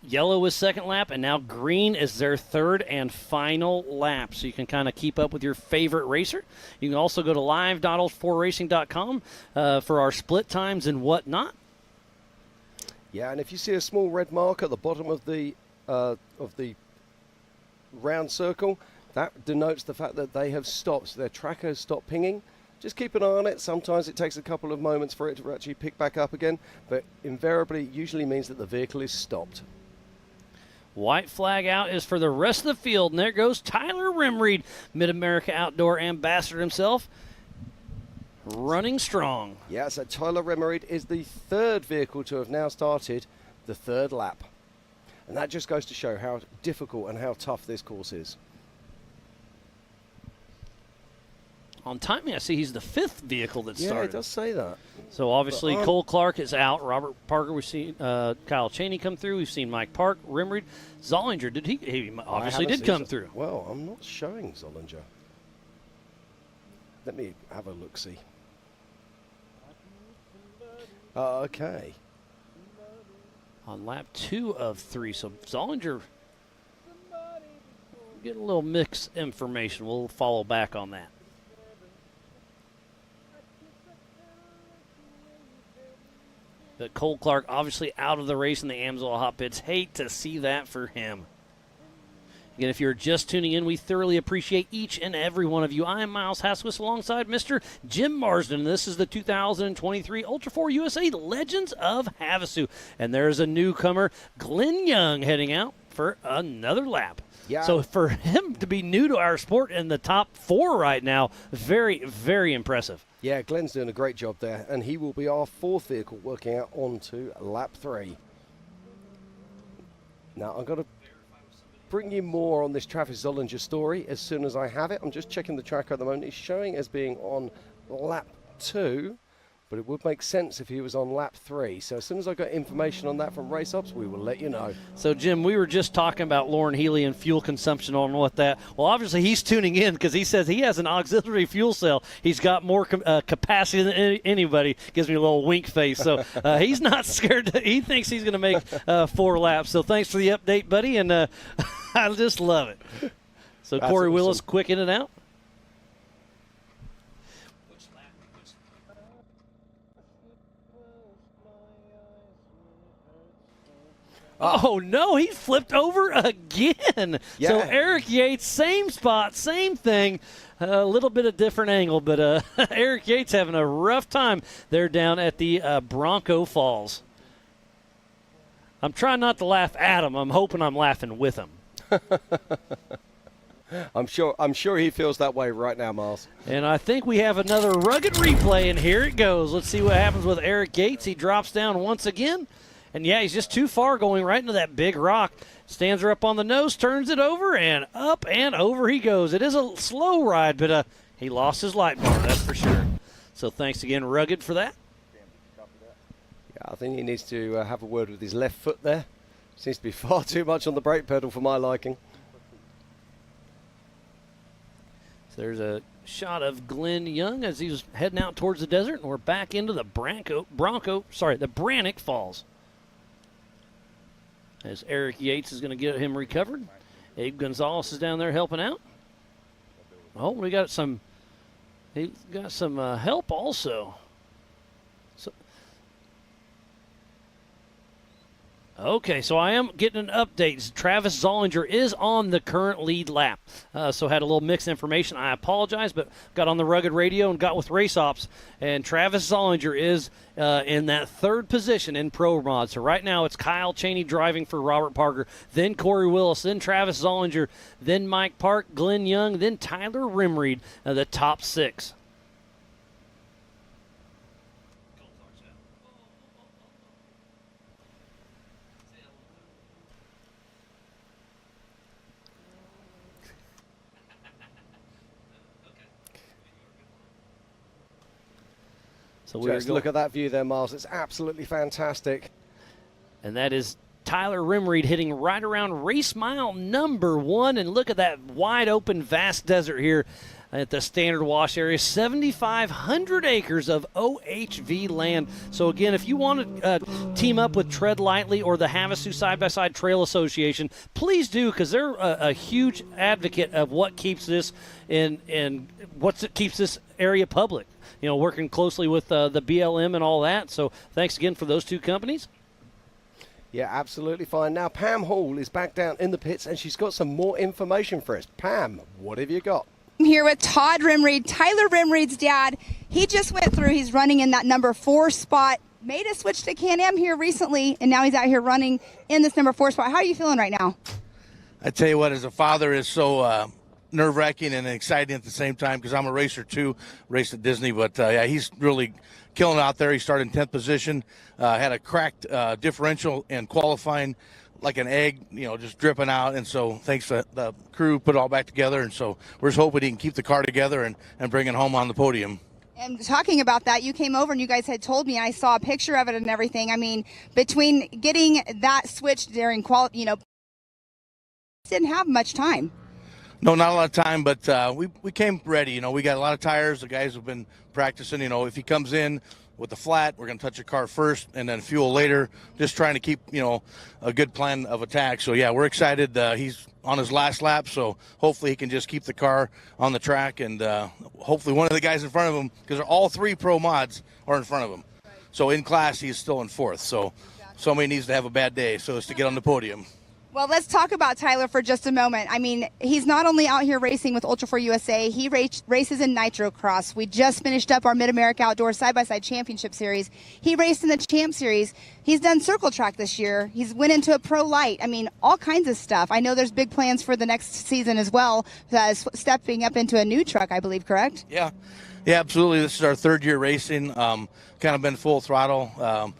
yellow is second lap, and now green is their 3rd and final lap. So you can kind of keep up with your favorite racer. You can also go to live.ultra4racing.com for our split times and whatnot. Yeah, and if you see a small red mark at the bottom of the round circle, that denotes the fact that they have stopped. So their tracker has stopped pinging. Just keep an eye on it. Sometimes it takes a couple of moments for it to actually pick back up again, but invariably it usually means that the vehicle is stopped. White flag out is for the rest of the field, and there goes Tyler Rimreed, Mid-America Outdoor Ambassador himself, running strong. Yeah, so Tyler Rimreed is the 3rd vehicle to have now started the 3rd lap. And that just goes to show how difficult and how tough this course is. On timing, I see he's the 5th vehicle that started. Yeah, it does say that. So obviously Cole Clark is out. Robert Parker, we've seen Kyle Cheney come through. We've seen Mike Park, Rimreed. Zollinger, he obviously did come through. Well, I'm not showing Zollinger. Let me have a look-see. Okay. On lap 2 of 3. So Zollinger getting a little mixed information. We'll follow back on that. But Cole Clark obviously out of the race in the Amsoil hot pits. Hate to see that for him. Again, if you're just tuning in, we thoroughly appreciate each and every one of you. I am Miles Hasquist alongside Mr. Jim Marsden. This is the 2023 Ultra4 USA Legends of Havasu. And there's a newcomer, Glenn Young, heading out for another lap. Yeah. So for him to be new to our sport in the top 4 right now, very, very impressive. Yeah, Glenn's doing a great job there, and he will be our 4th vehicle working out onto lap 3. Now, I'm going to bring you more on this Travis Zollinger story as soon as I have it. I'm just checking the tracker at the moment. It's showing as being on lap 2, but it would make sense if he was on lap 3. So as soon as I got information on that from Race Ops, we will let you know. So, Jim, we were just talking about Lauren Healy and fuel consumption on what that. Well, obviously he's tuning in because he says he has an auxiliary fuel cell. He's got more capacity than anybody. Gives me a little wink face. So he's not scared. He thinks he's going to make 4 laps. So thanks for the update, buddy, and I just love it. So That's Corey awesome. Willis, quick in and out. Oh, no, he flipped over again. Yeah. So Eric Yates, same spot, same thing, a little bit of different angle, but Eric Yates having a rough time there down at the Bronco Falls. I'm trying not to laugh at him. I'm hoping I'm laughing with him. I'm sure he feels that way right now, Miles. And I think we have another rugged replay, and here it goes. Let's see what happens with Eric Yates. He drops down once again. And, yeah, he's just too far going right into that big rock. Stands her up on the nose, turns it over, and up and over he goes. It is a slow ride, but he lost his light bar, that's for sure. So thanks again, Rugged, for that. Yeah, I think he needs to have a word with his left foot there. Seems to be far too much on the brake pedal for my liking. So there's a shot of Glenn Young as he was heading out towards the desert, and we're back into the the Brannock Falls. As Eric Yates is going to get him recovered. Abe Gonzalez is down there helping out. Oh, he got some help also. Okay, so I am getting an update. Travis Zollinger is on the current lead lap. So had a little mixed information. I apologize, but got on the Rugged Radio and got with Race Ops. And Travis Zollinger is in that 3rd position in Pro Mod. So right now it's Kyle Chaney driving for Robert Parker, then Corey Willis, then Travis Zollinger, then Mike Park, Glenn Young, then Tyler Rimreed, the top 6. So Just look at that view there, Miles. It's absolutely fantastic. And that is Tyler Rimreed hitting right around race mile number 1. And look at that wide open, vast desert here at the Standard Wash area. 7,500 acres of OHV land. So again, if you want to team up with Tread Lightly or the Havasu Side-by-Side Trail Association, please do, because they're a huge advocate of what keeps this keeps this area public. You know, working closely with the BLM and all that. So thanks again for those 2 companies. Yeah, absolutely fine. Now, Pam Hall is back down in the pits, and she's got some more information for us. Pam, what have you got? I'm here with Todd Rimreed, Tyler Rimreed's dad. He just went through. He's running in that number 4 spot. Made a switch to Can-Am here recently, and now he's out here running in this number 4 spot. How are you feeling right now? I tell you what, as a father, is so nerve-wracking and exciting at the same time, because I'm a racer too, raced at Disney. But yeah, he's really killing it out there. He started in 10th position, had a cracked differential and qualifying like an egg, just dripping out. And so thanks to the crew, put it all back together. And so we're just hoping he can keep the car together and bring it home on the podium. And talking about that, you came over and you guys had told me, and I saw a picture of it and everything. I mean, between getting that switch during quality, didn't have much time. No, not a lot of time, but we came ready. We got a lot of tires. The guys have been practicing. If he comes in with the flat, we're going to touch the car first and then fuel later. Just trying to keep, a good plan of attack. So, yeah, we're excited. He's on his last lap, so hopefully he can just keep the car on the track. And hopefully one of the guys in front of him, because all 3 pro mods are in front of him. So in class, he's still in 4th. So somebody needs to have a bad day so as to get on the podium. Well, let's talk about Tyler for just a moment. I mean, he's not only out here racing with Ultra4 USA, he races in Nitro Cross. We just finished up our Mid-America Outdoor Side-by-Side Championship Series. He raced in the Champ Series. He's done Circle Track this year. He's went into a Pro Light. I mean, all kinds of stuff. I know there's big plans for the next season as well, stepping up into a new truck, I believe, correct? Yeah, absolutely. This is our 3rd year racing. Kind of been full throttle.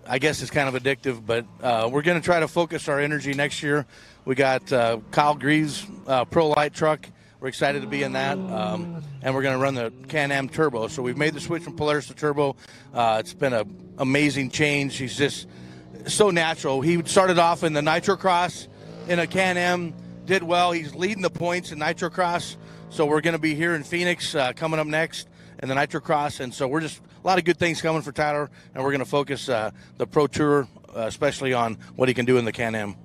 I guess it's kind of addictive, but we're going to try to focus our energy next year. We got Kyle Greaves' Pro Light truck We're excited to be in that, and we're going to run the Can-Am Turbo. So we've made the switch from Polaris to Turbo. It's been an amazing change. He's just so natural. He started off in the Nitro Cross in a Can-Am, did well. He's leading the points in Nitro Cross. So we're going to be here in Phoenix coming up next in the Nitro Cross, and so we're just a lot of good things coming for Tyler, and we're going to focus the Pro Tour, especially on what he can do in the Can-Am.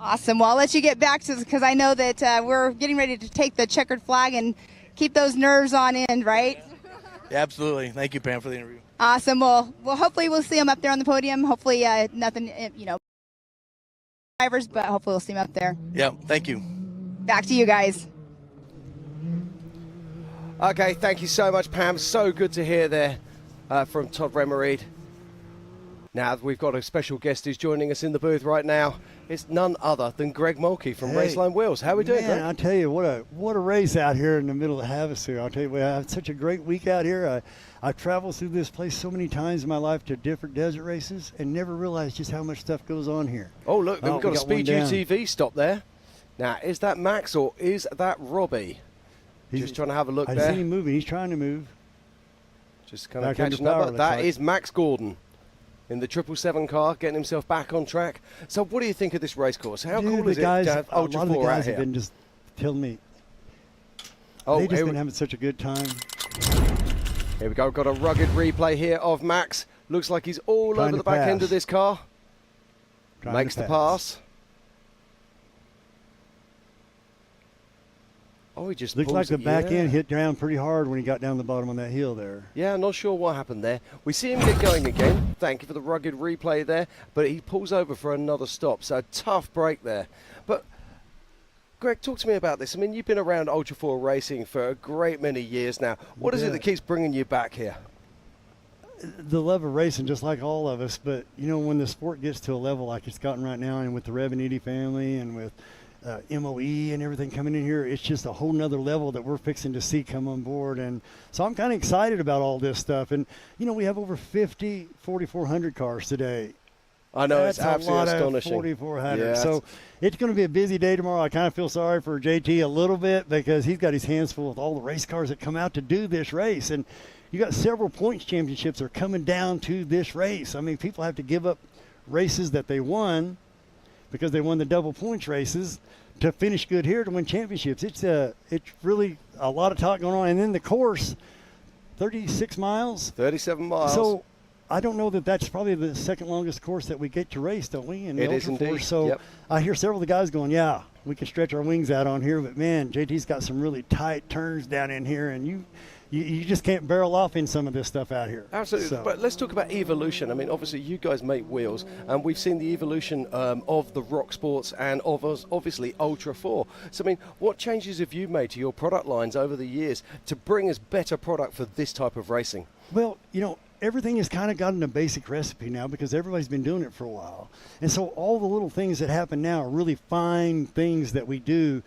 Awesome. Well, I'll let you get back to this because I know that we're getting ready to take the checkered flag and keep those nerves on end, right? Yeah, absolutely. Thank you, Pam, for the interview. Awesome. Well, hopefully we'll see him up there on the podium. Hopefully nothing, drivers, but hopefully we'll see him up there. Yeah, thank you. Back to you guys. Okay, thank you so much, Pam. So good to hear there from Todd Remereed. Now we've got a special guest who's joining us in the booth right now. It's none other than Greg Mulkey from Raceline Wheels. How are we doing, Greg? I'll tell you, what a race out here in the middle of Havasu. I'll tell you, we had such a great week out here. I've traveled through this place so many times in my life to different desert races and never realized just how much stuff goes on here. Oh, look, we've got a Speed UTV stop there. Now, is that Max or is that Robbie? Just trying to have a look there. I see him moving. He's trying to move. Just kind of catching up. That is Max Gordon in the 777 car, getting himself back on track. So what do you think of this race course? How cool is it to have Ultra4 out here? A lot of the guys have been just telling me they've just been having such a good time. Here we go. Got a rugged replay here of Max. Looks like he's all over the back end of this car. Makes the pass. Oh, he just looks like the back end hit down pretty hard when he got down the bottom on that hill there. Yeah, not sure what happened there. We see him get going again. Thank you for the rugged replay there. But he pulls over for another stop. So tough break there. But Greg, talk to me about this. I mean, you've been around Ultra4 racing for a great many years now. What is it that keeps bringing you back here? The love of racing, just like all of us. But, when the sport gets to a level like it's gotten right now, and with the Revenetti family and with MOE and everything coming in here, it's just a whole nother level that we're fixing to see come on board. And so I'm kind of excited about all this stuff. And, we have over 50 4,400 cars today. I know, it's absolutely astonishing. 4,400. Yeah, so it's going to be a busy day tomorrow. I kind of feel sorry for JT a little bit because he's got his hands full with all the race cars that come out to do this race. And you got several points championships that are coming down to this race. I mean, people have to give up races that they won because they won the double points races to finish good here to win championships. It's really a lot of talk going on. And then the course, 36 miles. 37 miles. So I don't know that that's probably the second longest course that we get to race, don't we? In it is indeed. So I hear several of the guys going, yeah, we can stretch our wings out on here. But, man, JT's got some really tight turns down in here. And you just can't barrel off in some of this stuff out here. Absolutely. So. But let's talk about evolution. I mean, obviously, you guys make wheels, and we've seen the evolution of the Rock Sports and of us, obviously, Ultra4. So, I mean, what changes have you made to your product lines over the years to bring us better product for this type of racing? Well, everything has kind of gotten a basic recipe now because everybody's been doing it for a while. And so all the little things that happen now are really fine things that we do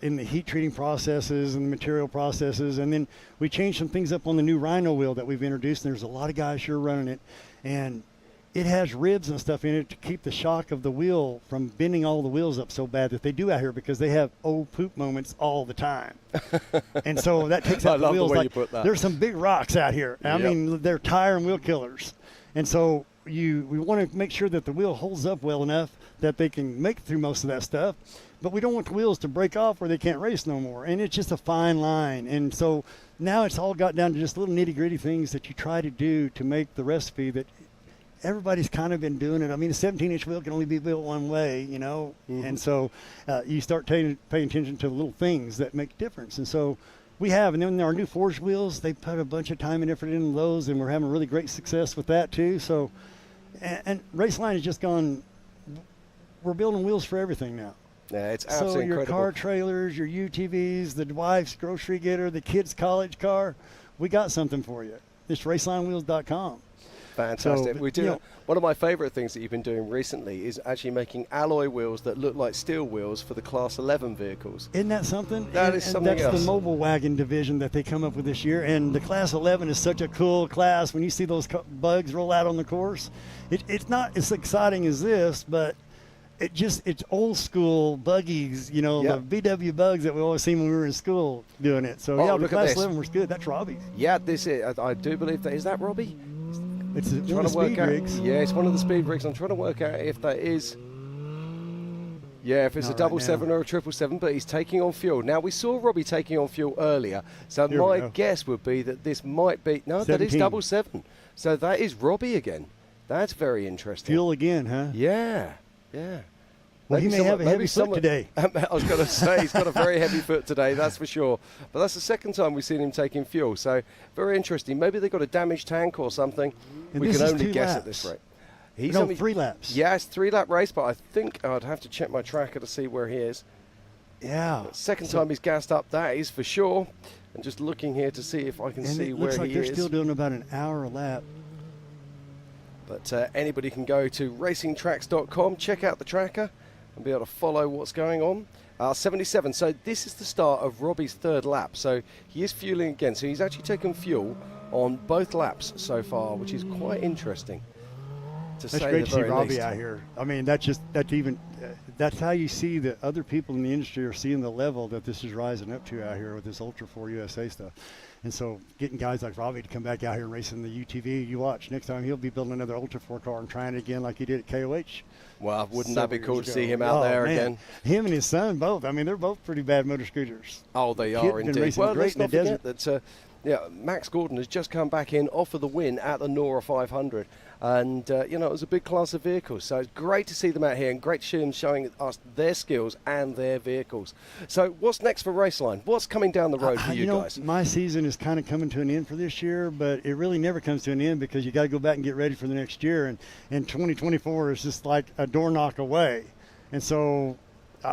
in the heat treating processes and the material processes. And then we changed some things up on the new Rhino wheel that we've introduced, and there's a lot of guys here running it. And it has ribs and stuff in it to keep the shock of the wheel from bending all the wheels up so bad that they do out here because they have old poop moments all the time. And so that takes out the wheels. There's some big rocks out here. I mean, they're tire and wheel killers. And so we want to make sure that the wheel holds up well enough that they can make it through most of that stuff. But we don't want the wheels to break off where they can't race no more. And it's just a fine line. And so now it's all got down to just little nitty-gritty things that you try to do to make the recipe that everybody's kind of been doing it. I mean, a 17-inch wheel can only be built one way, And so you start paying attention to the little things that make a difference. And so we have. And then our new forged wheels, they put a bunch of time and effort into those, and we're having really great success with that too. So, and Raceline has just gone, we're building wheels for everything now. Yeah, it's absolutely incredible. So your car trailers, your UTVs, the wife's grocery getter, the kid's college car, we got something for you. It's racelinewheels.com. Fantastic. So, we do. One of my favorite things that you've been doing recently is actually making alloy wheels that look like steel wheels for the Class 11 vehicles. Isn't that something? That is something else. That's the mobile wagon division that they come up with this year. And the Class 11 is such a cool class. When you see those bugs roll out on the course, it's not as exciting as this, but it's old school buggies, the VW bugs that we always seen when we were in school doing it. So look the at Class this. 11 was good. That's Robbie's. Yeah, this is. I do believe that. Is that Robbie? It's one Trying of to the work speed out. rigs. Yeah, it's one of the speed rigs. I'm trying to work out if that is. Yeah, if it's Not a right 777 or a 777, but he's taking on fuel. Now, we saw Robbie taking on fuel earlier, so Here we my go. guess would be that this might be... No, that is 17. 777. So that is Robbie again. That's very interesting. Fuel again, huh? Yeah, yeah. Well, he may have a heavy foot today. I was going to say, he's got a very heavy foot today, that's for sure. But that's the second time we've seen him taking fuel, so very interesting. Maybe they got a damaged tank or something. And We this can is only 2 guess laps. at this rate. No, 3 laps. Yeah, it's 3-lap race, but I think I'd have to check my tracker to see where he is. Yeah. Second time he's gassed up, that is for sure. And just looking here to see if I can And see it where looks like he they're is. still doing about an hour a lap. But anybody can go to racingtracks.com, check out the tracker, and be able to follow what's going on. 77. So this is the start of Robbie's 3rd lap. So he is fueling again. So he's actually taken fuel on both laps so far, which is quite interesting. That's great to see Robbie out here. I mean, that's how you see that other people in the industry are seeing the level that this is rising up to out here with this Ultra4 USA stuff. And so getting guys like Robbie to come back out here and racing the UTV, you watch. Next time he'll be building another Ultra4 car and trying it again like he did at KOH. Well, wouldn't that be cool to see him out out there man. again? Him and his son both. I mean, they're both pretty bad motor scooters. Oh, they Kid are been indeed. racing Well, great let's in not the forget that Max Gordon has just come back in, off of the win at the Nora 500. And, it was a big class of vehicles. So it's great to see them out here and great to see them showing us their skills and their vehicles. So what's next for Raceline? What's coming down the road for you guys? My season is kind of coming to an end for this year, but it really never comes to an end because you got to go back and get ready for the next year. And 2024 is just like a door knock away. And so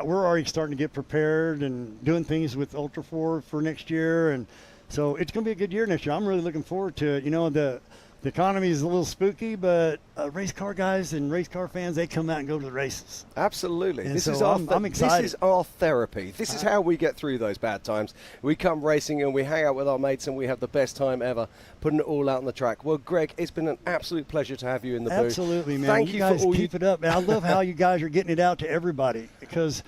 we're already starting to get prepared and doing things with Ultra4 for next year. And so it's going to be a good year next year. I'm really looking forward to it. The economy is a little spooky, but race car guys and race car fans, they come out and go to the races. Absolutely. And This so is I'm excited. This is our therapy. This is how we get through those bad times. We come racing and we hang out with our mates and we have the best time ever, putting it all out on the track. Well, Greg, it's been an absolute pleasure to have you in the booth. Absolutely, man. Thank you guys for all keep it up. And I love how you guys are getting it out to everybody because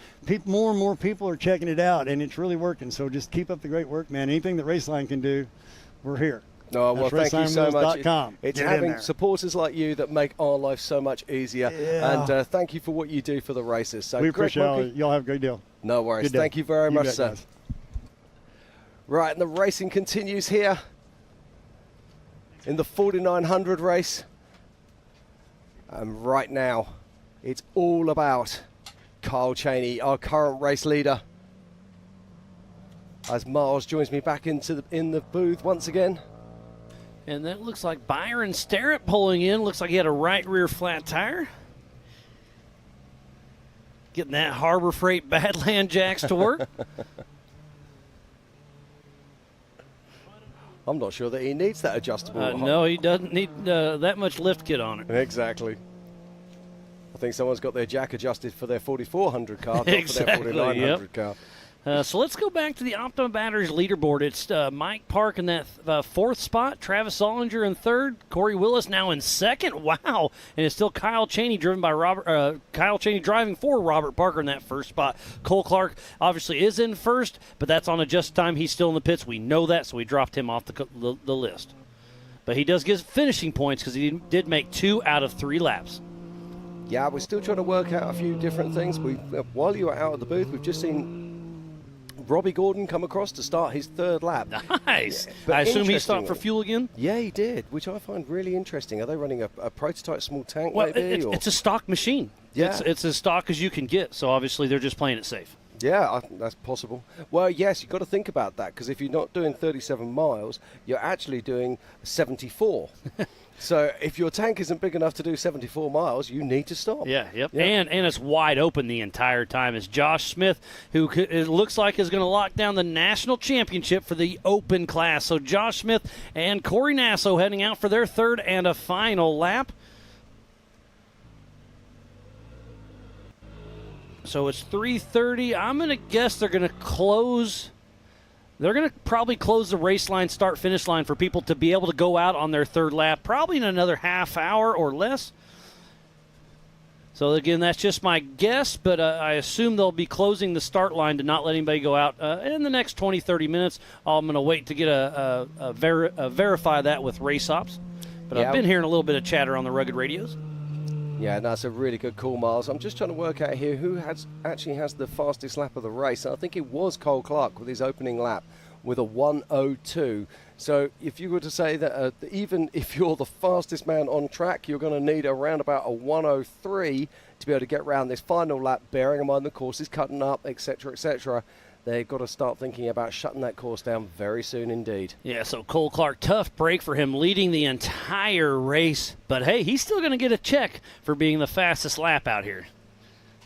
more and more people are checking it out, and it's really working. So just keep up the great work, man. Anything that Raceline can do, we're here. No, well, thank you so much. RacelineWheels.com. It's Get in having there. supporters like you that make our life so much easier. Yeah. And thank you for what you do for the races. So We Greg appreciate Monkey, y'all. Y'all have a great deal. No worries. Good day. Thank you very You much, bet, sir. guys. Right, and the racing continues here in the 4900 race. And right now, it's all about Kyle Cheney, our current race leader. As Miles joins me back in the booth once again. And that looks like Byron Starrett pulling in. Looks like he had a right rear flat tire. Getting that Harbor Freight Badland Jacks to work. I'm not sure that he needs that adjustable. No, he doesn't need that much lift kit on it. Exactly. I think someone's got their jack adjusted for their 4400 car, not Exactly, for their 4900 yep. car. So let's go back to the Optima Batteries leaderboard. It's Mike Park in that 4th spot, Travis Sollinger in 3rd, Corey Willis now in 2nd. Wow! And it's still Kyle Cheney driven by Kyle Cheney driving for Robert Parker in that 1st spot. Cole Clark obviously is in 1st, but that's on adjusted time. He's still in the pits. We know that, so we dropped him off the list. But he does get finishing points because he did make 2 out of 3 laps. Yeah, we're still trying to work out a few different things. While you were out of the booth, we've just seen Robbie Gordon come across to start his 3rd lap. Nice. Yeah, I assume he stopped for fuel again? Yeah, he did, which I find really interesting. Are they running a prototype small tank Well, maybe? it's a stock machine. Yeah. It's as stock as you can get, so obviously they're just playing it safe. Yeah, that's possible. Well, yes, you've got to think about that because if you're not doing 37 miles, you're actually doing 74. So if your tank isn't big enough to do 74 miles, you need to stop. Yeah, yep. Yeah. And it's wide open the entire time. It's Josh Smith, who it looks like is going to lock down the national championship for the open class. So Josh Smith and Corey Nasso heading out for their 3rd and a final lap. So it's 3:30. I'm going to guess they're going to close. They're going to probably close the race line, start-finish line for people to be able to go out on their 3rd lap, probably in another half hour or less. So, again, that's just my guess, but I assume they'll be closing the start line to not let anybody go out in the next 20, 30 minutes. I'm going to wait to get verify that with race ops. But I've been hearing a little bit of chatter on the rugged radios. Yeah, that's a really good call, Miles. I'm just trying to work out here who actually has the fastest lap of the race. I think it was Cole Clark with his opening lap with a 1:02. So if you were to say that even if you're the fastest man on track, you're going to need around about a 1:03 to be able to get around this final lap, bearing in mind the course is cutting up, etc., etc. They've got to start thinking about shutting that course down very soon indeed. Yeah, so Cole Clark, tough break for him leading the entire race. But, hey, he's still going to get a check for being the fastest lap out here.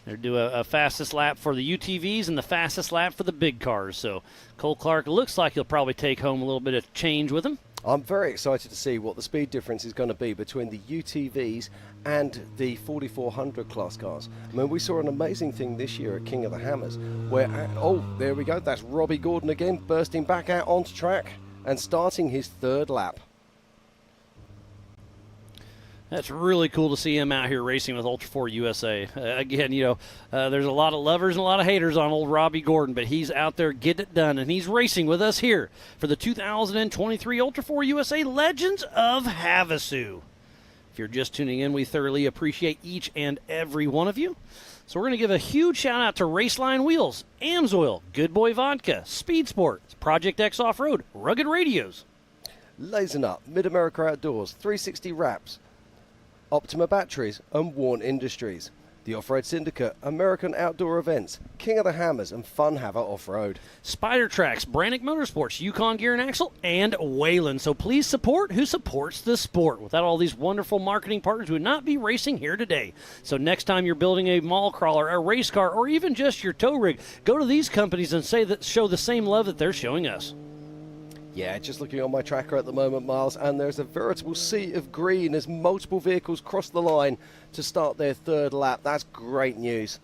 They're doing a fastest lap for the UTVs and the fastest lap for the big cars. So Cole Clark looks like he'll probably take home a little bit of change with him. I'm very excited to see what the speed difference is going to be between the UTVs and the 4400 class cars. I mean, we saw an amazing thing this year at King of the Hammers where, oh, there we go. That's Robbie Gordon again, bursting back out onto track and starting his third lap. That's really cool to see him out here racing with Ultra4 USA. Again, there's a lot of lovers and a lot of haters on old Robbie Gordon, but he's out there getting it done, and he's racing with us here for the 2023 Ultra4 USA Legends of Havasu. If you're just tuning in, we thoroughly appreciate each and every one of you. So we're going to give a huge shout-out to Raceline Wheels, Amsoil, Good Boy Vodka, Speed Sport, Project X Off-Road, Rugged Radios, Laser Nut, Mid-America Outdoors, 360 Wraps, Optima Batteries and Warn Industries, the Off-Road Syndicate, American Outdoor Events, King of the Hammers and Fun Haver Off-Road, Spider Tracks, Brannick Motorsports, Yukon Gear and Axle, and Wayland. So please support who supports the sport. Without all these wonderful marketing partners, we would not be racing here today. So next time you're building a mall crawler, a race car, or even just your tow rig, go to these companies and show the same love that they're showing us. Yeah, just looking on my tracker at the moment, Miles, and there's a veritable sea of green as multiple vehicles cross the line to start their third lap. That's great news.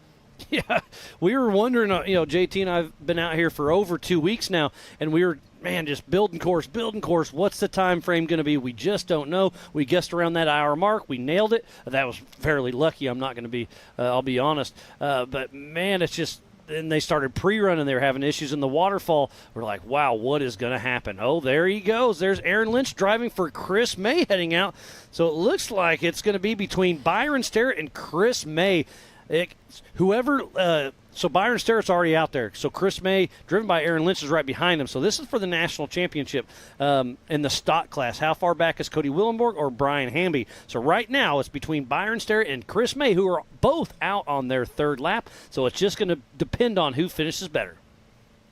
Yeah, we were wondering, JT and I have been out here for over 2 weeks now, and we were, just building course. What's the time frame going to be? We just don't know. We guessed around that hour mark. We nailed it. That was fairly lucky. I'm not going to be, I'll be honest. But, man, it's just, then they started pre-running. They were having issues in the waterfall. We're like, wow, what is going to happen? Oh, there he goes. There's Aaron Lynch driving for Chris May heading out. So it looks like it's going to be between Byron Sterrett and Chris May. So Byron Sterrett's already out there. So Chris May, driven by Aaron Lynch, is right behind him. So this is for the national championship in the stock class. How far back is Cody Willenborg or Brian Hamby? So right now it's between Byron Sterrett and Chris May, who are both out on their third lap. So it's just going to depend on who finishes better.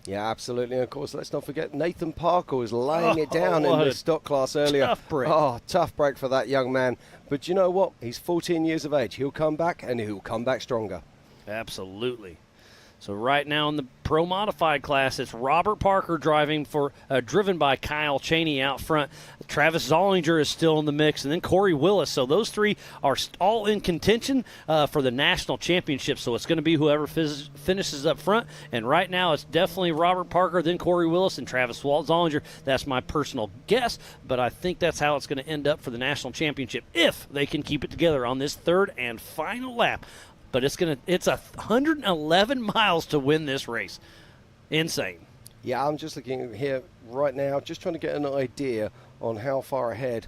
Yeah, absolutely. And of course, let's not forget Nathan Parker was laying it down in the stock class earlier. Tough break. Oh, tough break for that young man. But you know what? He's 14 years of age. He'll come back, and he'll come back stronger. Absolutely. So right now in the Pro Modified class, it's Robert Parker driven by Kyle Cheney out front. Travis Zollinger is still in the mix, and then Corey Willis. So those three are all in contention for the national championship. So it's going to be whoever finishes up front. And right now it's definitely Robert Parker, then Corey Willis, and Travis Zollinger. That's my personal guess, but I think that's how it's going to end up for the national championship if they can keep it together on this third and final lap. But it's 111 miles to win this race. Insane. Yeah, I'm just looking here right now, just trying to get an idea on how far ahead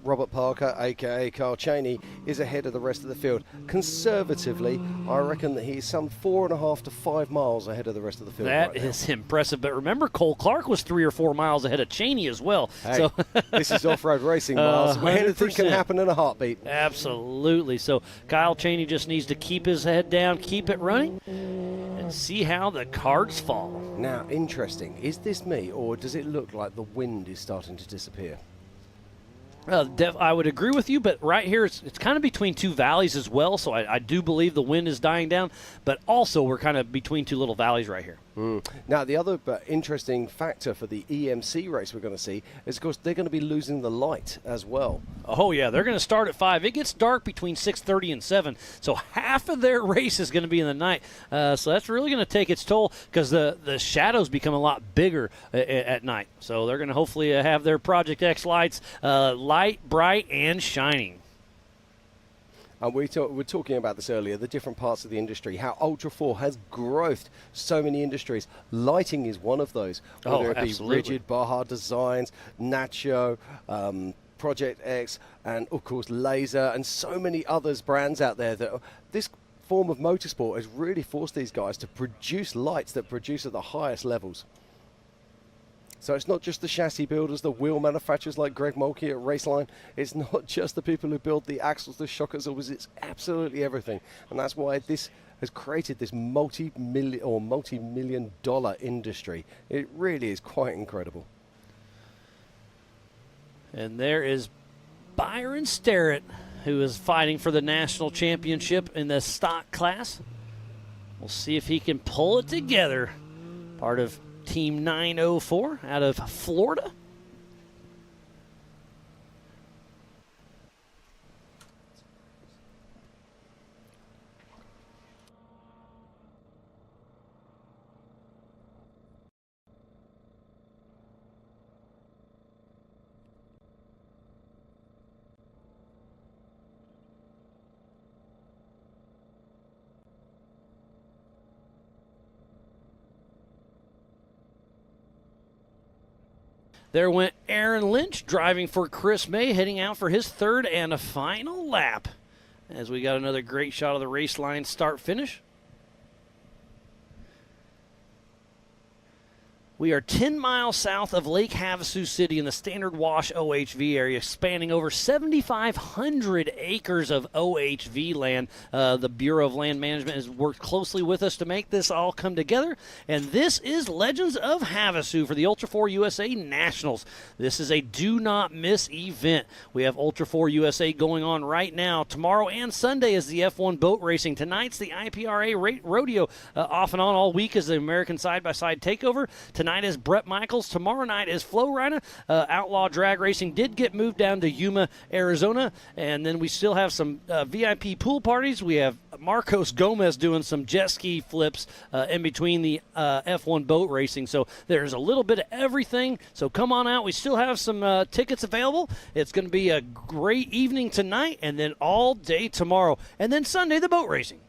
Robert Parker, a.k.a. Kyle Cheney, is ahead of the rest of the field. Conservatively, I reckon that he's some 4.5 to 5 miles ahead of the rest of the field. That is impressive. But remember, Cole Clark was 3 or 4 miles ahead of Cheney as well. Hey, this is off-road racing, Miles. Anything can happen in a heartbeat. Absolutely. So Kyle Cheney just needs to keep his head down, keep it running, and see how the cards fall. Now, interesting. Is this me, or does it look like the wind is starting to disappear? I would agree with you, but right here it's kind of between two valleys as well, so I do believe the wind is dying down, but also we're kind of between two little valleys right here. Now, the other interesting factor for the EMC race we're going to see is, of course, they're going to be losing the light as well. Oh, yeah. They're going to start at 5. It gets dark between 6:30 and 7, so half of their race is going to be in the night. So that's really going to take its toll because the shadows become a lot bigger at night. So they're going to hopefully have their Project X lights light, bright, and shining. And we were talking about this earlier, the different parts of the industry, how Ultra4 has growthed so many industries. Lighting is one of those, whether it be Rigid, Baja Designs, Nacho, Project X, and of course Laser, and so many others brands out there that this form of motorsport has really forced these guys to produce lights that produce at the highest levels. So it's not just the chassis builders, the wheel manufacturers like Greg Mulkey at Raceline. It's not just the people who build the axles, the shockers, it's absolutely everything. And that's why this has created this multi-million dollar industry. It really is quite incredible. And there is Byron Starrett, who is fighting for the national championship in the stock class. We'll see if he can pull it together. Part of Team 904 out of Florida. There went Aaron Lynch driving for Chris May, heading out for his third and a final lap. As we got another great shot of the race line start-finish. We are 10 miles south of Lake Havasu City in the Standard Wash OHV area, spanning over 7,500 acres of OHV land. The Bureau of Land Management has worked closely with us to make this all come together. And this is Legends of Havasu for the Ultra4 USA Nationals. This is a do-not-miss event. We have Ultra4 USA going on right now. Tomorrow and Sunday is the F1 boat racing. Tonight's the IPRA rodeo. Off and on all week is the American side-by-side takeover. Tonight is Brett Michaels. Tomorrow night is Flo Rida. Outlaw Drag Racing did get moved down to Yuma, Arizona. And then we still have some VIP pool parties. We have Marcos Gomez doing some jet ski flips in between the F1 boat racing. So there's a little bit of everything. So come on out. We still have some tickets available. It's going to be a great evening tonight and then all day tomorrow. And then Sunday, the boat racing.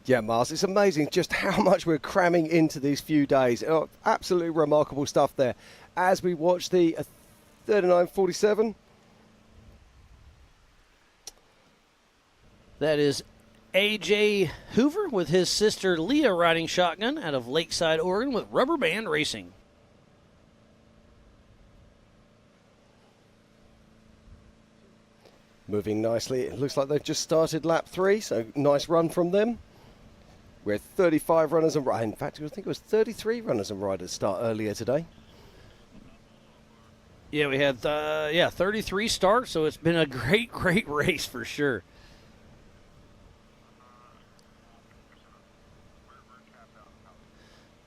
Yeah, Mars, it's amazing just how much we're cramming into these few days. Oh, absolutely remarkable stuff there. As we watch the 3947. That is A.J. Hoover with his sister Leah riding shotgun out of Lakeside, Oregon with Rubber Band Racing. Moving nicely. It looks like they've just started lap 3, so nice run from them. We're 35 runners and riders. In fact, I think it was 33 runners and riders start earlier today. Yeah, we had 33 starts, so it's been a great race for sure.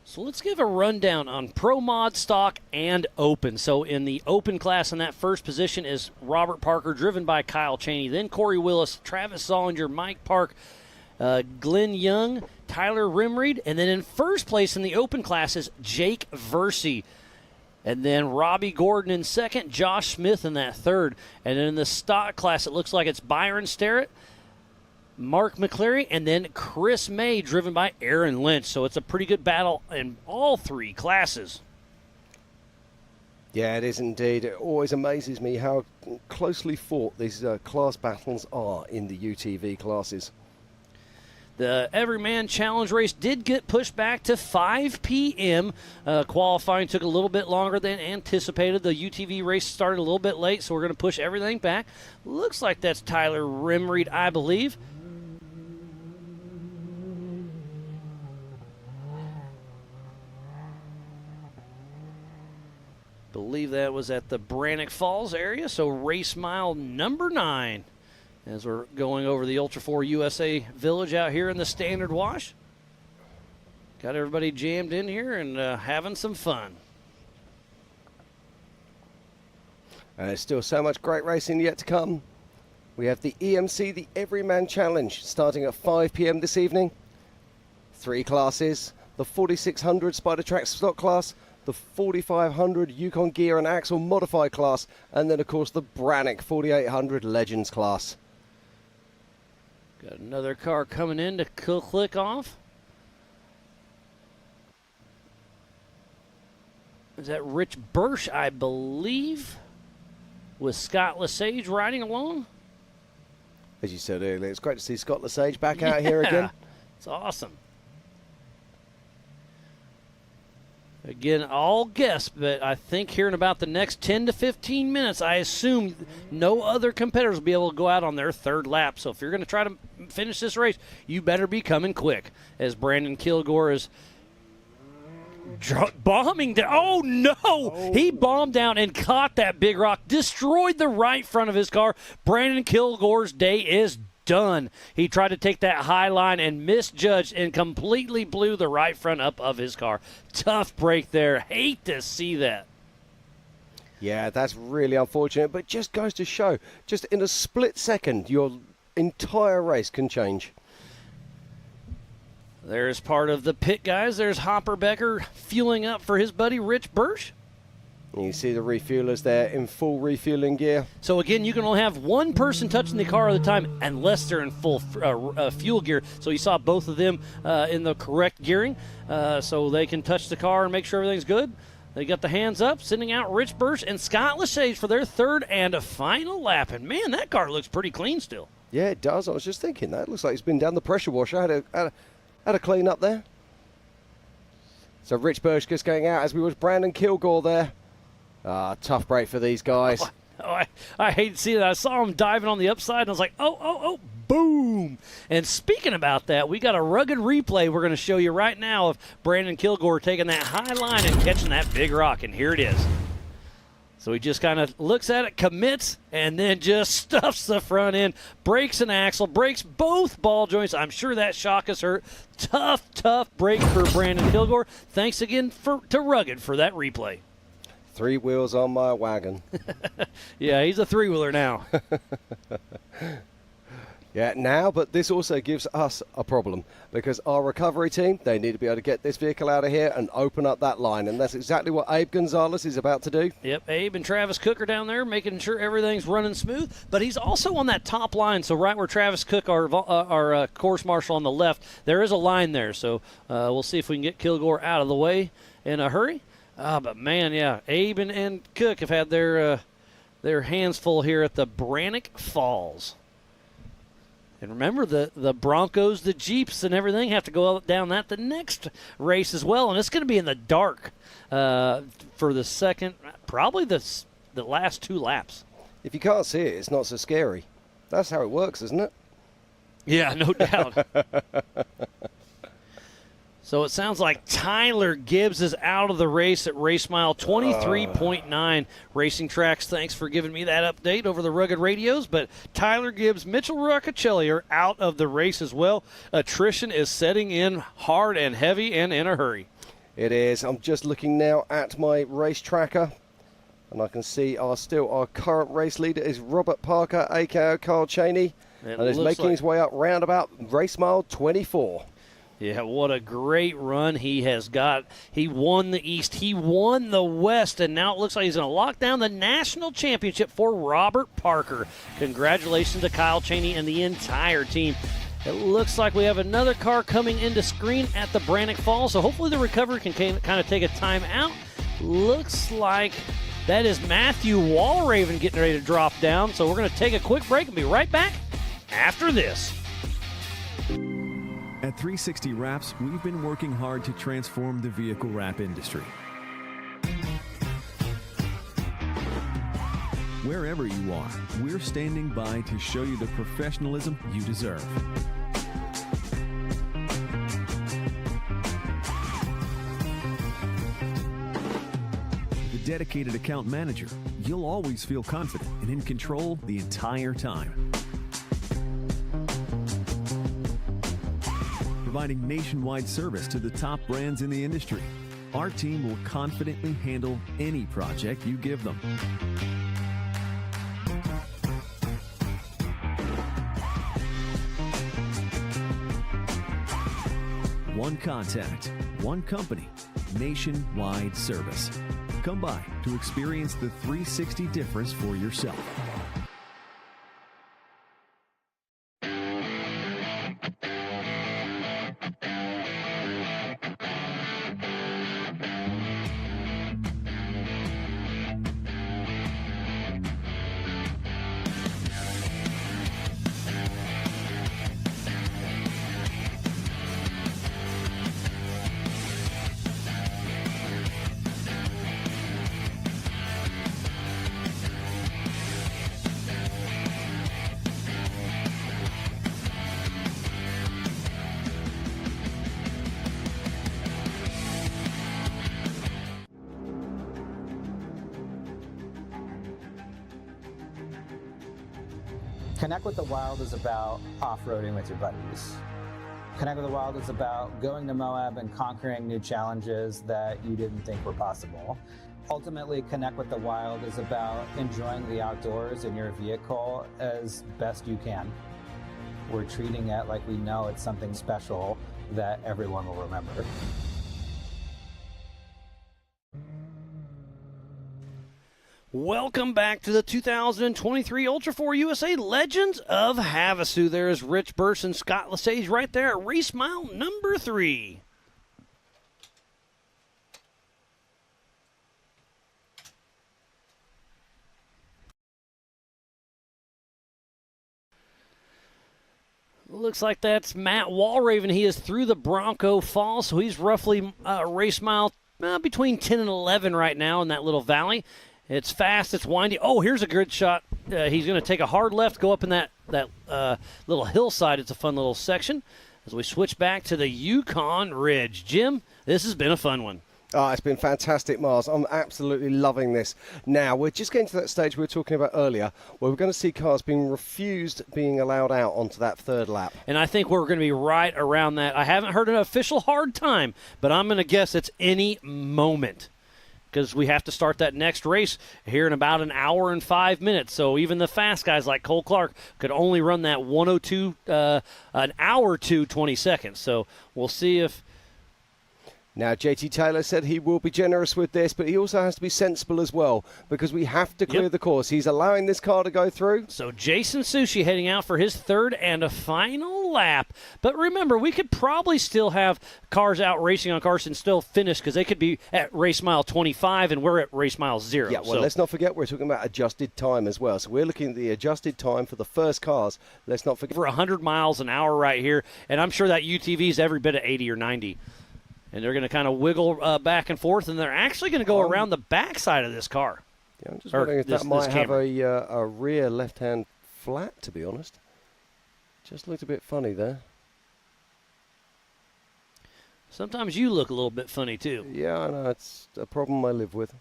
So let's give a rundown on Pro Mod, Stock, and Open. So in the Open class, in that first position is Robert Parker, driven by Kyle Cheney. Then Corey Willis, Travis Zollinger, Mike Park, Glenn Young, Tyler Rimreed, and then in first place in the Open class is Jake Versey. And then Robbie Gordon in second, Josh Smith in that third. And then in the stock class, it looks like it's Byron Starrett, Mark McCleary, and then Chris May, driven by Aaron Lynch. So it's a pretty good battle in all three classes. Yeah, it is indeed. It always amazes me how closely fought these class battles are in the UTV classes. The Everyman Challenge race did get pushed back to 5 p.m. Qualifying took a little bit longer than anticipated. The UTV race started a little bit late, so we're going to push everything back. Looks like that's Tyler Rimreed, I believe. Believe that was at the Brannock Falls area, so race mile number 9. As we're going over the Ultra4 USA Village out here in the Standard Wash. Got everybody jammed in here and having some fun. There's still so much great racing yet to come. We have the EMC, the Everyman Challenge, starting at 5 p.m. this evening. 3 classes, the 4600 Spider Track stock class, the 4500 Yukon Gear and Axle Modified class, and then, of course, the Brannick 4800 Legends class. Got another car coming in to click off. Is that Rich Bursch, I believe, with Scott Lesage riding along? As you said earlier, it's great to see Scott Lesage back out here again. It's awesome. Again, all guess, but I think here in about the next 10 to 15 minutes, I assume no other competitors will be able to go out on their third lap. So if you're going to try to finish this race, you better be coming quick, as Brandon Kilgore is bombing down. Oh, no! He bombed down and caught that big rock, destroyed the right front of his car. Brandon Kilgore's day is done. He tried to take that high line and misjudged and completely blew the right front up of his car. Tough break there. Hate to see that. Yeah, that's really unfortunate, but just goes to show, just in a split second, your entire race can change. There's part of the pit guys. There's Hopper Becker fueling up for his buddy Rich Bursch. You see the refuelers there in full refueling gear. So again, you can only have one person touching the car at a time unless they're in full fuel gear. So you saw both of them in the correct gearing, so they can touch the car and make sure everything's good. They got the hands up, sending out Rich Bursch and Scott Lesage for their third and a final lap. And man, that car looks pretty clean still. Yeah, it does. I was just thinking that. It looks like it's been down the pressure washer. Had a clean up there. So Rich Bursch just going out as we watch Brandon Kilgore there. Tough break for these guys. I hate to see that. I saw him diving on the upside, and I was like, oh, boom. And speaking about that, we got a rugged replay we're going to show you right now of Brandon Kilgore taking that high line and catching that big rock, and here it is. So he just kind of looks at it, commits, and then just stuffs the front end, breaks an axle, breaks both ball joints. I'm sure that shock has hurt. Tough break for Brandon Kilgore. Thanks again to Rugged for that replay. 3 wheels on my wagon. Yeah, he's a 3-wheeler now. Yeah, now, but this also gives us a problem because our recovery team, they need to be able to get this vehicle out of here and open up that line, and that's exactly what Abe Gonzalez is about to do. Yep, Abe and Travis Cook are down there making sure everything's running smooth, but he's also on that top line, so right where Travis Cook, our course marshal on the left, there is a line there, so we'll see if we can get Kilgore out of the way in a hurry. But man, yeah, Abe and Cook have had their hands full here at the Brannick Falls. And remember, the Broncos, the Jeeps, and everything have to go down that the next race as well. And it's going to be in the dark for the second, probably the last 2 laps. If you can't see it, it's not so scary. That's how it works, isn't it? Yeah, no doubt. So it sounds like Tyler Gibbs is out of the race at race mile 23.9. Racing Tracks, thanks for giving me that update over the Rugged Radios. But Tyler Gibbs, Mitchell Ruccacelli are out of the race as well. Attrition is setting in hard and heavy and in a hurry. It is. I'm just looking now at my race tracker, and I can see our current race leader is Robert Parker, a.k.a. Carl Cheney, and is making his way up round about race mile 24. Yeah, what a great run he has got. He won the East, he won the West, and now it looks like he's going to lock down the national championship for Robert Parker. Congratulations to Kyle Cheney and the entire team. It looks like we have another car coming into screen at the Brannick Falls, so hopefully the recovery can kind of take a time out. Looks like that is Matthew Walraven getting ready to drop down, so we're going to take a quick break and be right back after this. At 360 Wraps, we've been working hard to transform the vehicle wrap industry. Wherever you are, we're standing by to show you the professionalism you deserve. With a dedicated account manager, you'll always feel confident and in control the entire time. Providing nationwide service to the top brands in the industry, our team will confidently handle any project you give them. One contact, one company, nationwide service. Come by to experience the 360 difference for yourself. Connect with the Wild is about off-roading with your buddies. Connect with the Wild is about going to Moab and conquering new challenges that you didn't think were possible. Ultimately, Connect with the Wild is about enjoying the outdoors in your vehicle as best you can. We're treating it like we know it's something special that everyone will remember. Welcome back to the 2023 Ultra4 USA Legends of Havasu. There's Rich Burse and Scott Lesage right there at race mile number 3. Looks like that's Matt Walraven. He is through the Bronco Fall, so he's roughly race mile between 10 and 11 right now in that little valley. It's fast, it's windy. Oh, here's a good shot. He's going to take a hard left, go up in that little hillside. It's a fun little section. As we switch back to the Yukon Ridge. Jim, this has been a fun one. Oh, it's been fantastic, Miles. I'm absolutely loving this. Now, we're just getting to that stage we were talking about earlier, where we're going to see cars being refused being allowed out onto that third lap. And I think we're going to be right around that. I haven't heard an official hard time, but I'm going to guess it's any moment, because we have to start that next race here in about an hour and 5 minutes. So even the fast guys like Cole Clark could only run that 102, an hour to 20 seconds. So we'll see if... Now, JT Taylor said he will be generous with this, but he also has to be sensible as well, because we have to clear the course. He's allowing this car to go through. So Jason Sushi heading out for his third and a final lap. But remember, we could probably still have cars out racing on cars and still finish, because they could be at race mile 25 and we're at race mile 0. Yeah, well, let's not forget we're talking about adjusted time as well. So we're looking at the adjusted time for the first cars. Let's not forget. For 100 miles an hour right here, and I'm sure that UTV is every bit of 80 or 90. And they're going to kind of wiggle back and forth, and they're actually going to go around the backside of this car. Yeah, I'm just wondering if that might have a rear left-hand flat, to be honest. Just looked a bit funny there. Sometimes you look a little bit funny, too. Yeah, I know. It's a problem I live with.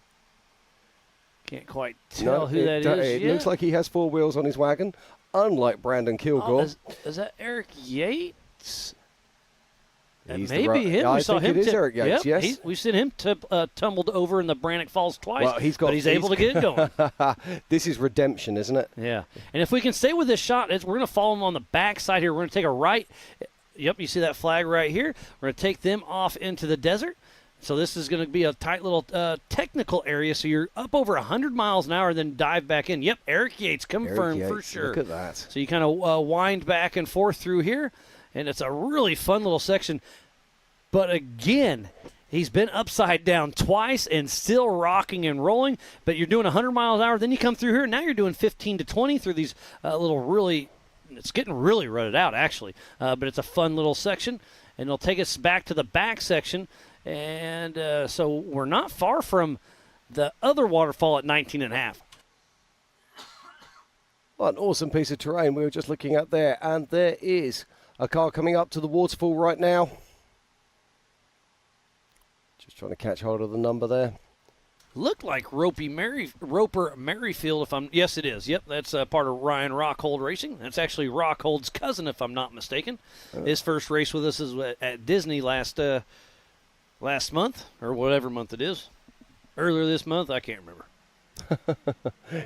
Can't quite tell who that is It looks like he has 4 wheels on his wagon, unlike Brandon Kilgore. Is that Eric Yates? He's maybe him. I think it is Eric Yates, yes. We've seen him tumbled over in the Brannock Falls twice, well, but he's able to get it going. This is redemption, isn't it? Yeah. And if we can stay with this shot, we're going to follow him on the backside here. We're going to take a right. Yep, you see that flag right here. We're going to take them off into the desert. So this is going to be a tight little technical area. So you're up over 100 miles an hour, then dive back in. Yep, Eric Yates confirmed for sure. Look at that. So you kind of wind back and forth through here. And it's a really fun little section. But again, he's been upside down twice and still rocking and rolling. But you're doing 100 miles an hour. Then you come through here, and now you're doing 15 to 20 through these little really – it's getting really rutted out, actually. But it's a fun little section. And it'll take us back to the back section. And so we're not far from the other waterfall at 19.5. What an awesome piece of terrain we were just looking at there. And there is a car coming up to the waterfall right now. Just trying to catch hold of the number there. Looked like Roper Merrifield. Yes, it is. Yep, that's part of Ryan Rockhold Racing. That's actually Rockhold's cousin, if I'm not mistaken. His first race with us is at Disney last month, or whatever month it is. Earlier this month, I can't remember.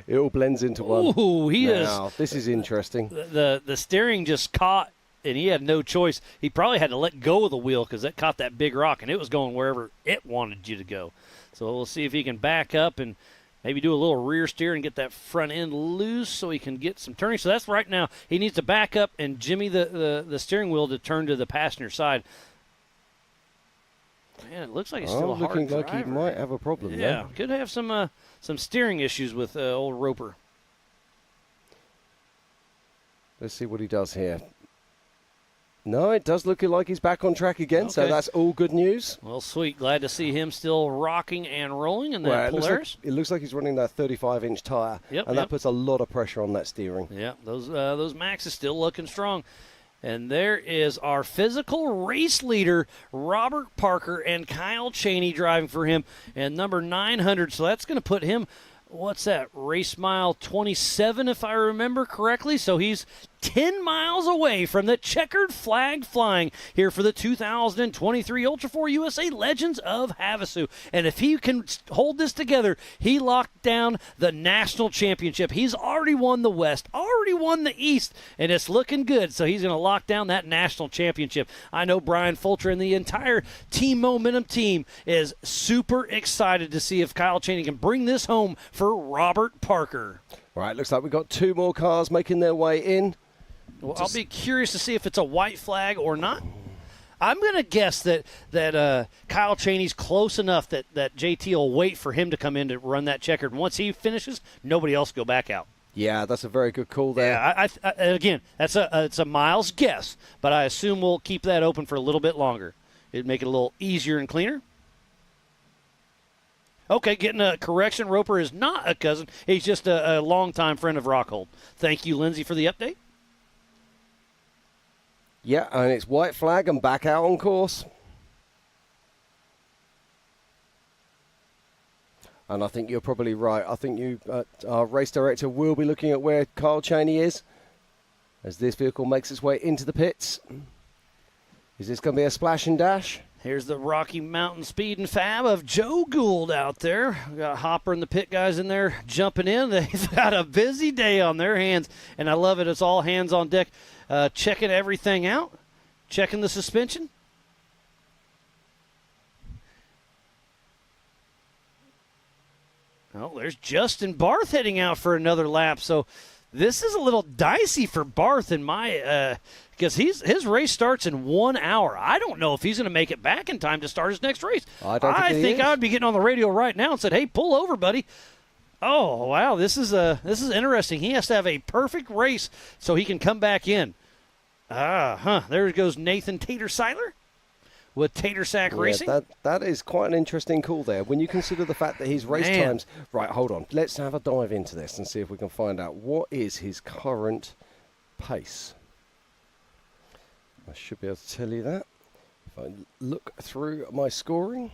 It all blends into one. Ooh, he is. Now, this is interesting. The steering just caught and he had no choice. He probably had to let go of the wheel because it caught that big rock, and it was going wherever it wanted you to go. So we'll see if he can back up and maybe do a little rear steer and get that front end loose so he can get some turning. So that's right now. He needs to back up and jimmy the steering wheel to turn to the passenger side. Man, it looks like he's still a hard looking driver. like he might have a problem Yeah, there. could have some steering issues with old Roper. Let's see what he does here. No, it does look like he's back on track again, so Okay. that's all good news. Well, sweet. Glad to see him still rocking and rolling in that Polaris. It looks like he's running that 35-inch tire, Yep, and that puts a lot of pressure on that steering. Yeah, those Maxes still looking strong. And there is our physical race leader, Robert Parker, and Kyle Cheney driving for him, and number 900. So that's going to put him, what's that, race mile 27, if I remember correctly. So he's 10 miles away from the checkered flag flying here for the 2023 Ultra4 USA Legends of Havasu. And if he can hold this together, he locked down the national championship. He's already won the West, already won the East, and it's looking good. So he's going to lock down that national championship. I know Brian Fulcher and the entire Team Momentum team is super excited to see if Kyle Cheney can bring this home for Robert Parker. All right, looks like we've got two more cars making their way in. Well, I'll be curious to see if it's a white flag or not. I'm going to guess that Kyle Cheney's close enough that JT will wait for him to come in to run that checkered. And once he finishes, nobody else will go back out. Yeah, that's a very good call there. Yeah, I again, it's a Miles guess, but I assume we'll keep that open for a little bit longer. It'd make it a little easier and cleaner. Okay, getting a correction. Roper is not a cousin. He's just a longtime friend of Rockhold. Thank you, Lindsay, for the update. Yeah, and it's white flag and back out on course. And I think you're probably right. I think our race director will be looking at where Kyle Cheney is as this vehicle makes its way into the pits. Is this going to be a splash and dash? Here's the Rocky Mountain Speed and Fab of Joe Gould out there. We got Hopper and the pit guys in there jumping in. They've got a busy day on their hands, and I love it. It's all hands on deck, checking everything out, checking the suspension. Oh, there's Justin Barth heading out for another lap. So this is a little dicey for Barth in my because his race starts in 1 hour. I don't know if he's going to make it back in time to start his next race. I think I would be getting on the radio right now and said, "Hey, pull over, buddy." Oh, wow, this is interesting. He has to have a perfect race so he can come back in. There goes Nathan Tater-Seiler with Tater Sack Racing. That is quite an interesting call there. When you consider the fact that his race times... Right, hold on. Let's have a dive into this and see if we can find out what is his current pace. I should be able to tell you that. If I look through my scoring...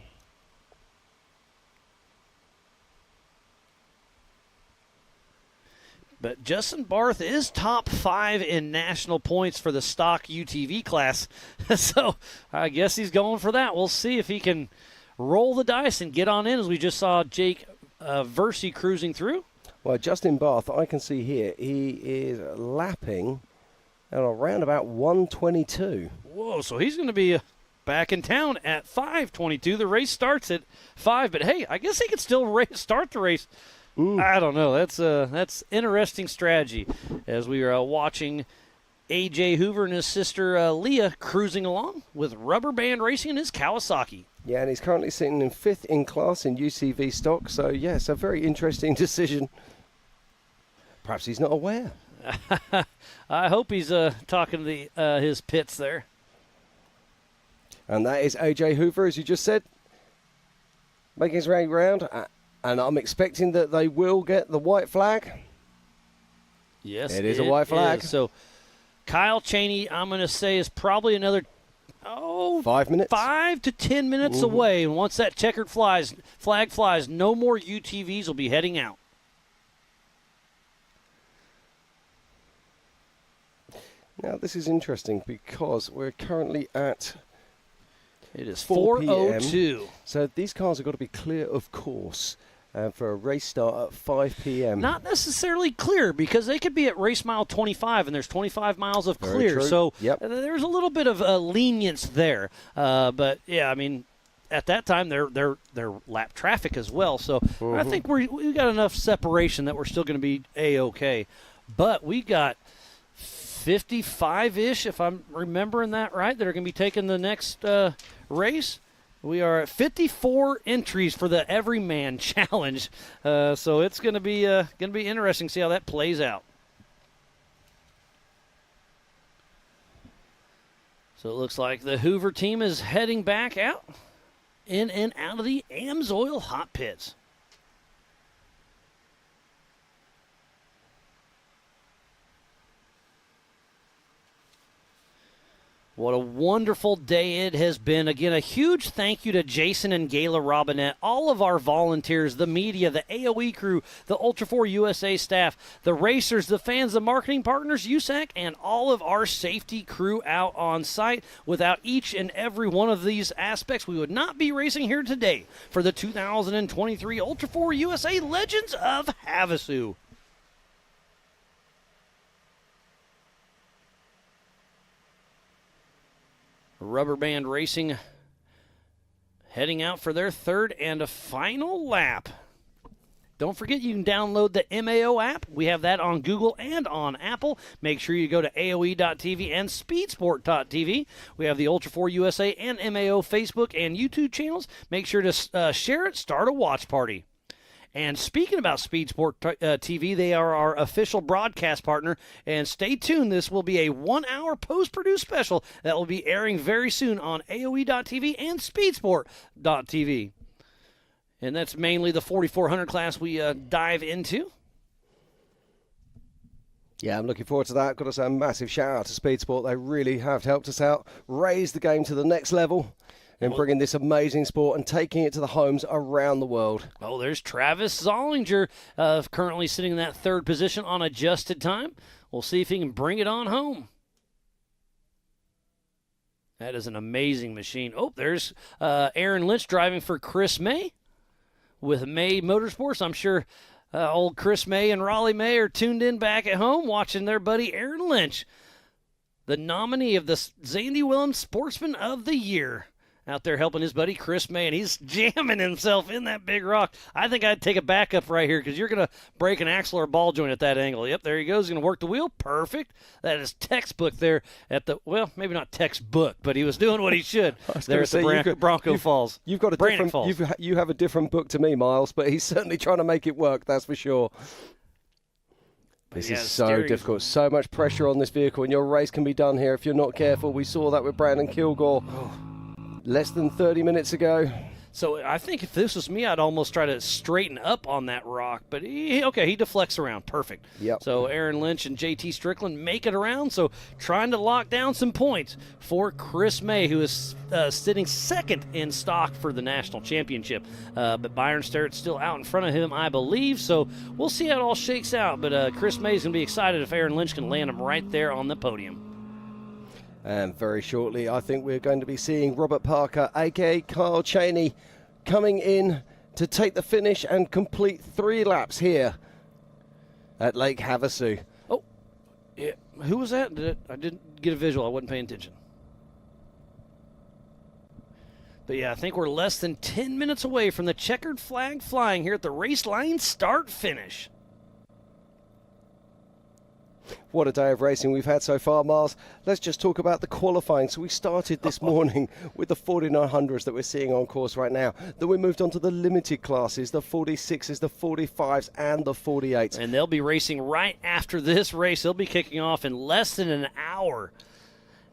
But Justin Barth is top 5 in national points for the stock UTV class. So I guess he's going for that. We'll see if he can roll the dice and get on in, as we just saw Jake Versey cruising through. Well, Justin Barth, I can see here, he is lapping at around about 122. Whoa, so he's going to be back in town at 5:22. The race starts at 5, but hey, I guess he could still start the race. I don't know. That's interesting strategy as we are watching A.J. Hoover and his sister Leah cruising along with Rubber Band Racing in his Kawasaki. Yeah, and he's currently sitting in 5th in class in UCV stock. So, yeah, it's a very interesting decision. Perhaps he's not aware. I hope he's talking to his pits there. And that is A.J. Hoover, as you just said, making his way round. And I'm expecting that they will get the white flag. Yes, it is a white flag. So Kyle Cheney, I'm going to say, is probably another 5 minutes, 5 to 10 minutes away. And once that checkered flag flies, no more UTVs will be heading out. Now this is interesting because we're currently at. It is 4 4:02. So these cars have got to be clear of course And for a race start at 5 p.m. Not necessarily clear, because they could be at race mile 25, and there's 25 miles of Very clear. true. So Yep. there's a little bit of lenience there. But, yeah, I mean, at that time, they're lap traffic as well. So I think we got enough separation that we're still going to be A-OK. But we got 55-ish, if I'm remembering that right, that are going to be taking the next race. We are at 54 entries for the Everyman Challenge, so it's going to be interesting to see how that plays out. So it looks like the Hoover team is heading back out, in and out of the Amsoil hot pits. What a wonderful day it has been. Again, a huge thank you to Jason and Gayla Robinette, all of our volunteers, the media, the AOE crew, the Ultra4 USA staff, the racers, the fans, the marketing partners, USAC, and all of our safety crew out on site. Without each and every one of these aspects, we would not be racing here today for the 2023 Ultra4 USA Legends of Havasu. Rubber Band Racing heading out for their third and a final lap. Don't forget, you can download the MAO app. We have that on Google and on Apple. Make sure you go to AOE.tv and Speedsport.tv. We have the Ultra4 USA and MAO Facebook and YouTube channels. Make sure to share it, start a watch party. And speaking about Speed Sport TV, they are our official broadcast partner. And stay tuned. This will be a 1-hour post-produced special that will be airing very soon on AOE.tv and Speedsport.tv. And that's mainly the 4,400 class we dive into. Yeah, I'm looking forward to that. Got to say a massive shout out to Speed Sport. They really have helped us out, raised the game to the next level, and bringing this amazing sport and taking it to the homes around the world. Oh, there's Travis Zollinger currently sitting in that third position on adjusted time. We'll see if he can bring it on home. That is an amazing machine. Oh, there's Aaron Lynch driving for Chris May with May Motorsports. I'm sure old Chris May and Raleigh May are tuned in back at home watching their buddy Aaron Lynch, the nominee of the Zandy Willems Sportsman of the Year, out there helping his buddy Chris May, and he's jamming himself in that big rock. I think I'd take a backup right here because you're going to break an axle or ball joint at that angle. Yep, there he goes. He's going to work the wheel. Perfect. That is textbook there at the, well, maybe not textbook, but he was doing what he should there at the Bronco Falls. You've got a different, you have a different book to me, Miles, but he's certainly trying to make it work, that's for sure. This is so difficult. So much pressure on this vehicle, and your race can be done here if you're not careful. We saw that with Brandon Kilgore less than 30 minutes ago. So I think if this was me, I'd almost try to straighten up on that rock. But he deflects around. Perfect. Yep. So Aaron Lynch and JT Strickland make it around. So trying to lock down some points for Chris May, who is sitting second in stock for the national championship. But Byron Starrett's still out in front of him, I believe. So we'll see how it all shakes out. But Chris May's going to be excited if Aaron Lynch can land him right there on the podium. And very shortly, I think we're going to be seeing Robert Parker, a.k.a. Kyle Cheney, coming in to take the finish and complete 3 laps here at Lake Havasu. Oh, yeah. Who was that? I didn't get a visual. I wasn't paying attention. But, yeah, I think we're less than 10 minutes away from the checkered flag flying here at the race line start-finish. What a day of racing we've had so far, Miles. Let's just talk about the qualifying. So we started this morning with the 4900s that we're seeing on course right now. Then we moved on to the limited classes, the 46s, the 45s, and the 48s. And they'll be racing right after this race. They'll be kicking off in less than an hour.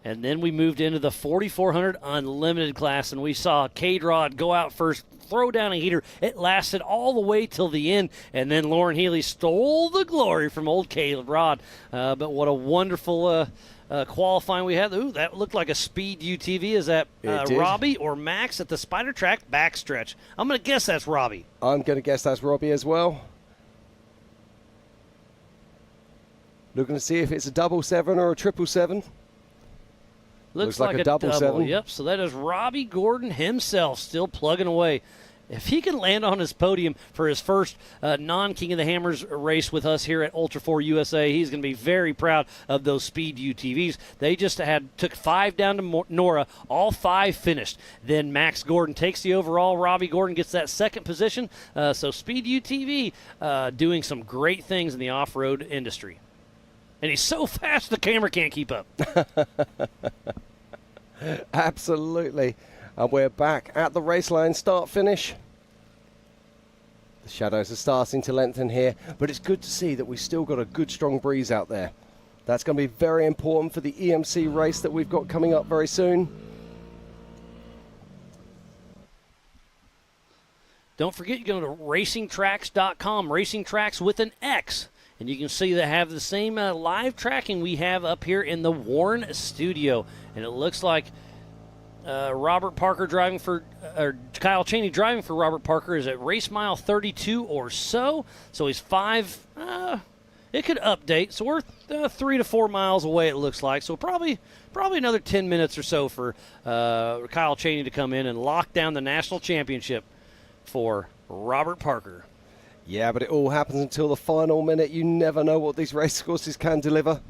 And then we moved into the 4400 unlimited class, and we saw K-Rod go out first, throw down a heater. It lasted all the way till the end, and then Lauren Healy stole the glory from old K-Rod. But what a wonderful qualifying we had. Ooh, that looked like a speed UTV. Is that Robbie or Max at the Spider Track backstretch? I'm going to guess that's Robbie. I'm going to guess that's Robbie as well. Looking to see if it's a 777 or a 777. Looks like a double 7. Yep, so that is Robbie Gordon himself still plugging away. If he can land on his podium for his first non-King of the Hammers race with us here at Ultra4 USA, he's going to be very proud of those speed UTVs. They just took 5 down to Nora. All 5 finished. Then Max Gordon takes the overall. Robbie Gordon gets that second position. So speed UTV doing some great things in the off-road industry. And he's so fast the camera can't keep up. Absolutely. And we're back at the race line, start-finish. The shadows are starting to lengthen here, but it's good to see that we've still got a good, strong breeze out there. That's going to be very important for the EMC race that we've got coming up very soon. Don't forget, you go to racingtracks.com, racingtracks with an X. And you can see they have the same live tracking we have up here in the Warren studio. And it looks like Robert Parker driving for, or Kyle Cheney driving for Robert Parker is at race mile 32 or so. So he's 5, it could update. So we're 3 to 4 miles away, it looks like. So probably another 10 minutes or so for Kyle Cheney to come in and lock down the national championship for Robert Parker. Yeah, but it all happens until the final minute. You never know what these race courses can deliver.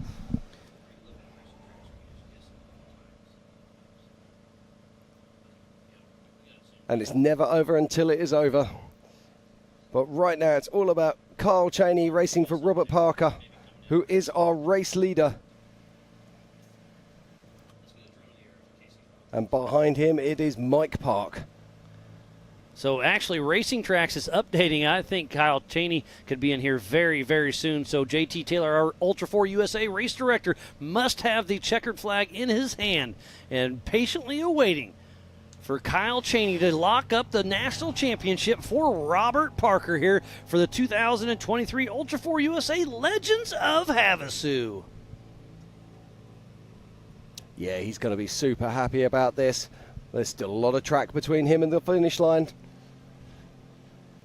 And it's never over until it is over. But right now it's all about Kyle Cheney racing for Robert Parker, who is our race leader. And behind him it is Mike Park. So actually, Racing Tracks is updating. I think Kyle Cheney could be in here very, very soon. So JT Taylor, our Ultra4 USA race director, must have the checkered flag in his hand and patiently awaiting for Kyle Cheney to lock up the national championship for Robert Parker here for the 2023 Ultra4 USA Legends of Havasu. Yeah, he's going to be super happy about this. There's still a lot of track between him and the finish line.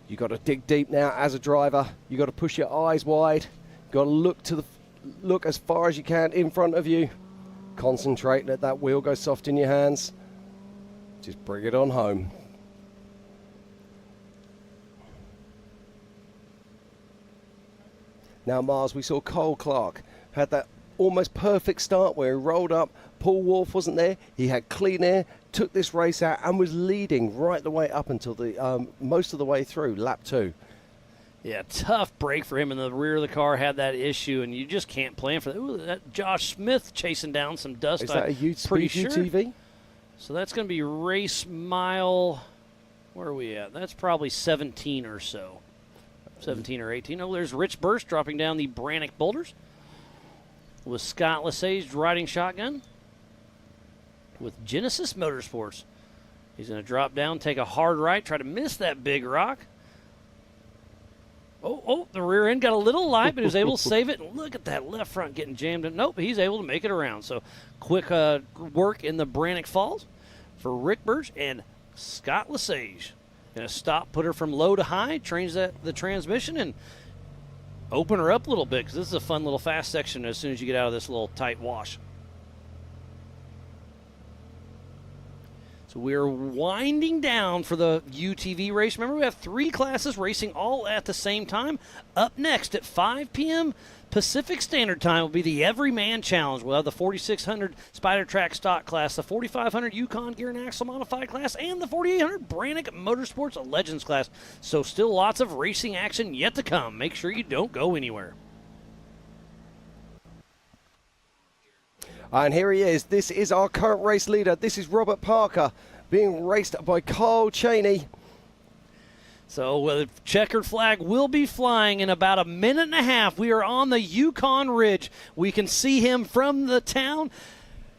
You've got to dig deep now as a driver. You've got to push your eyes wide. You've got to look as far as you can in front of you. Concentrate, let that wheel go soft in your hands. Just bring it on home. Now, Mars, we saw Cole Clark had that almost perfect start where he rolled up. Paul Wolf wasn't there. He had clean air, took this race out and was leading right the way up until the most of the way through, lap 2. Yeah, tough break for him in the rear of the car, had that issue, and you just can't plan for that. Ooh, that Josh Smith chasing down some dust. Is that a UTV? So that's going to be race mile, where are we at? That's probably 17 or so. 17 or 18. Oh, there's Rich Burst dropping down the Brannock boulders with Scott Lesage riding shotgun with Genesis Motorsports. He's going to drop down, take a hard right, try to miss that big rock. Oh, the rear end got a little light, but he was able to save it. And look at that left front getting jammed in. Nope, he's able to make it around. So quick work in the Brannock Falls for Rick Birch and Scott Lesage. Going to stop, put her from low to high, change the transmission, and open her up a little bit because this is a fun little fast section as soon as you get out of this little tight wash. So we're winding down for the UTV race. Remember, we have 3 classes racing all at the same time. Up next at 5 p.m. Pacific Standard Time will be the Everyman Challenge. We'll have the 4600 Spider Track Stock class, the 4500 Yukon Gear and Axle Modified class, and the 4800 Brannock Motorsports Legends class. So still lots of racing action yet to come. Make sure you don't go anywhere. And here he is. This is our current race leader. This is Robert Parker being raced by Kyle Cheney. So the checkered flag will be flying in about a minute and a half. We are on the Yukon Ridge. We can see him from the town.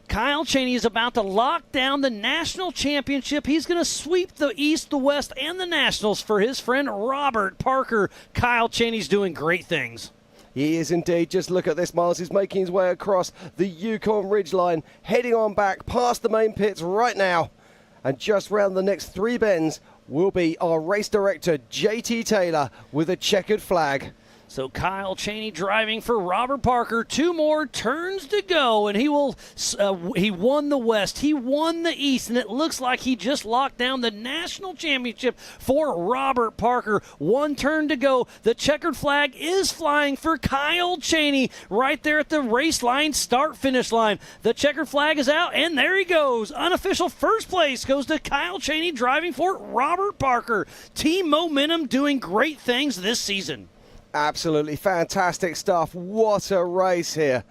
Kyle Cheney is about to lock down the national championship. He's going to sweep the East, the West, and the Nationals for his friend Robert Parker. Kyle Cheney's doing great things. He is indeed. Just look at this, Miles. He's making his way across the Yukon Ridgeline, heading on back past the main pits right now. And just round the next 3 bends will be our race director, JT Taylor, with a checkered flag. So Kyle Chaney driving for Robert Parker. 2 more turns to go, and he won the West. He won the East, and it looks like he just locked down the national championship for Robert Parker. 1 turn to go. The checkered flag is flying for Kyle Chaney right there at the race line, start-finish line. The checkered flag is out, and there he goes. Unofficial first place goes to Kyle Chaney driving for Robert Parker. Team Momentum doing great things this season. Absolutely fantastic stuff. What a race here.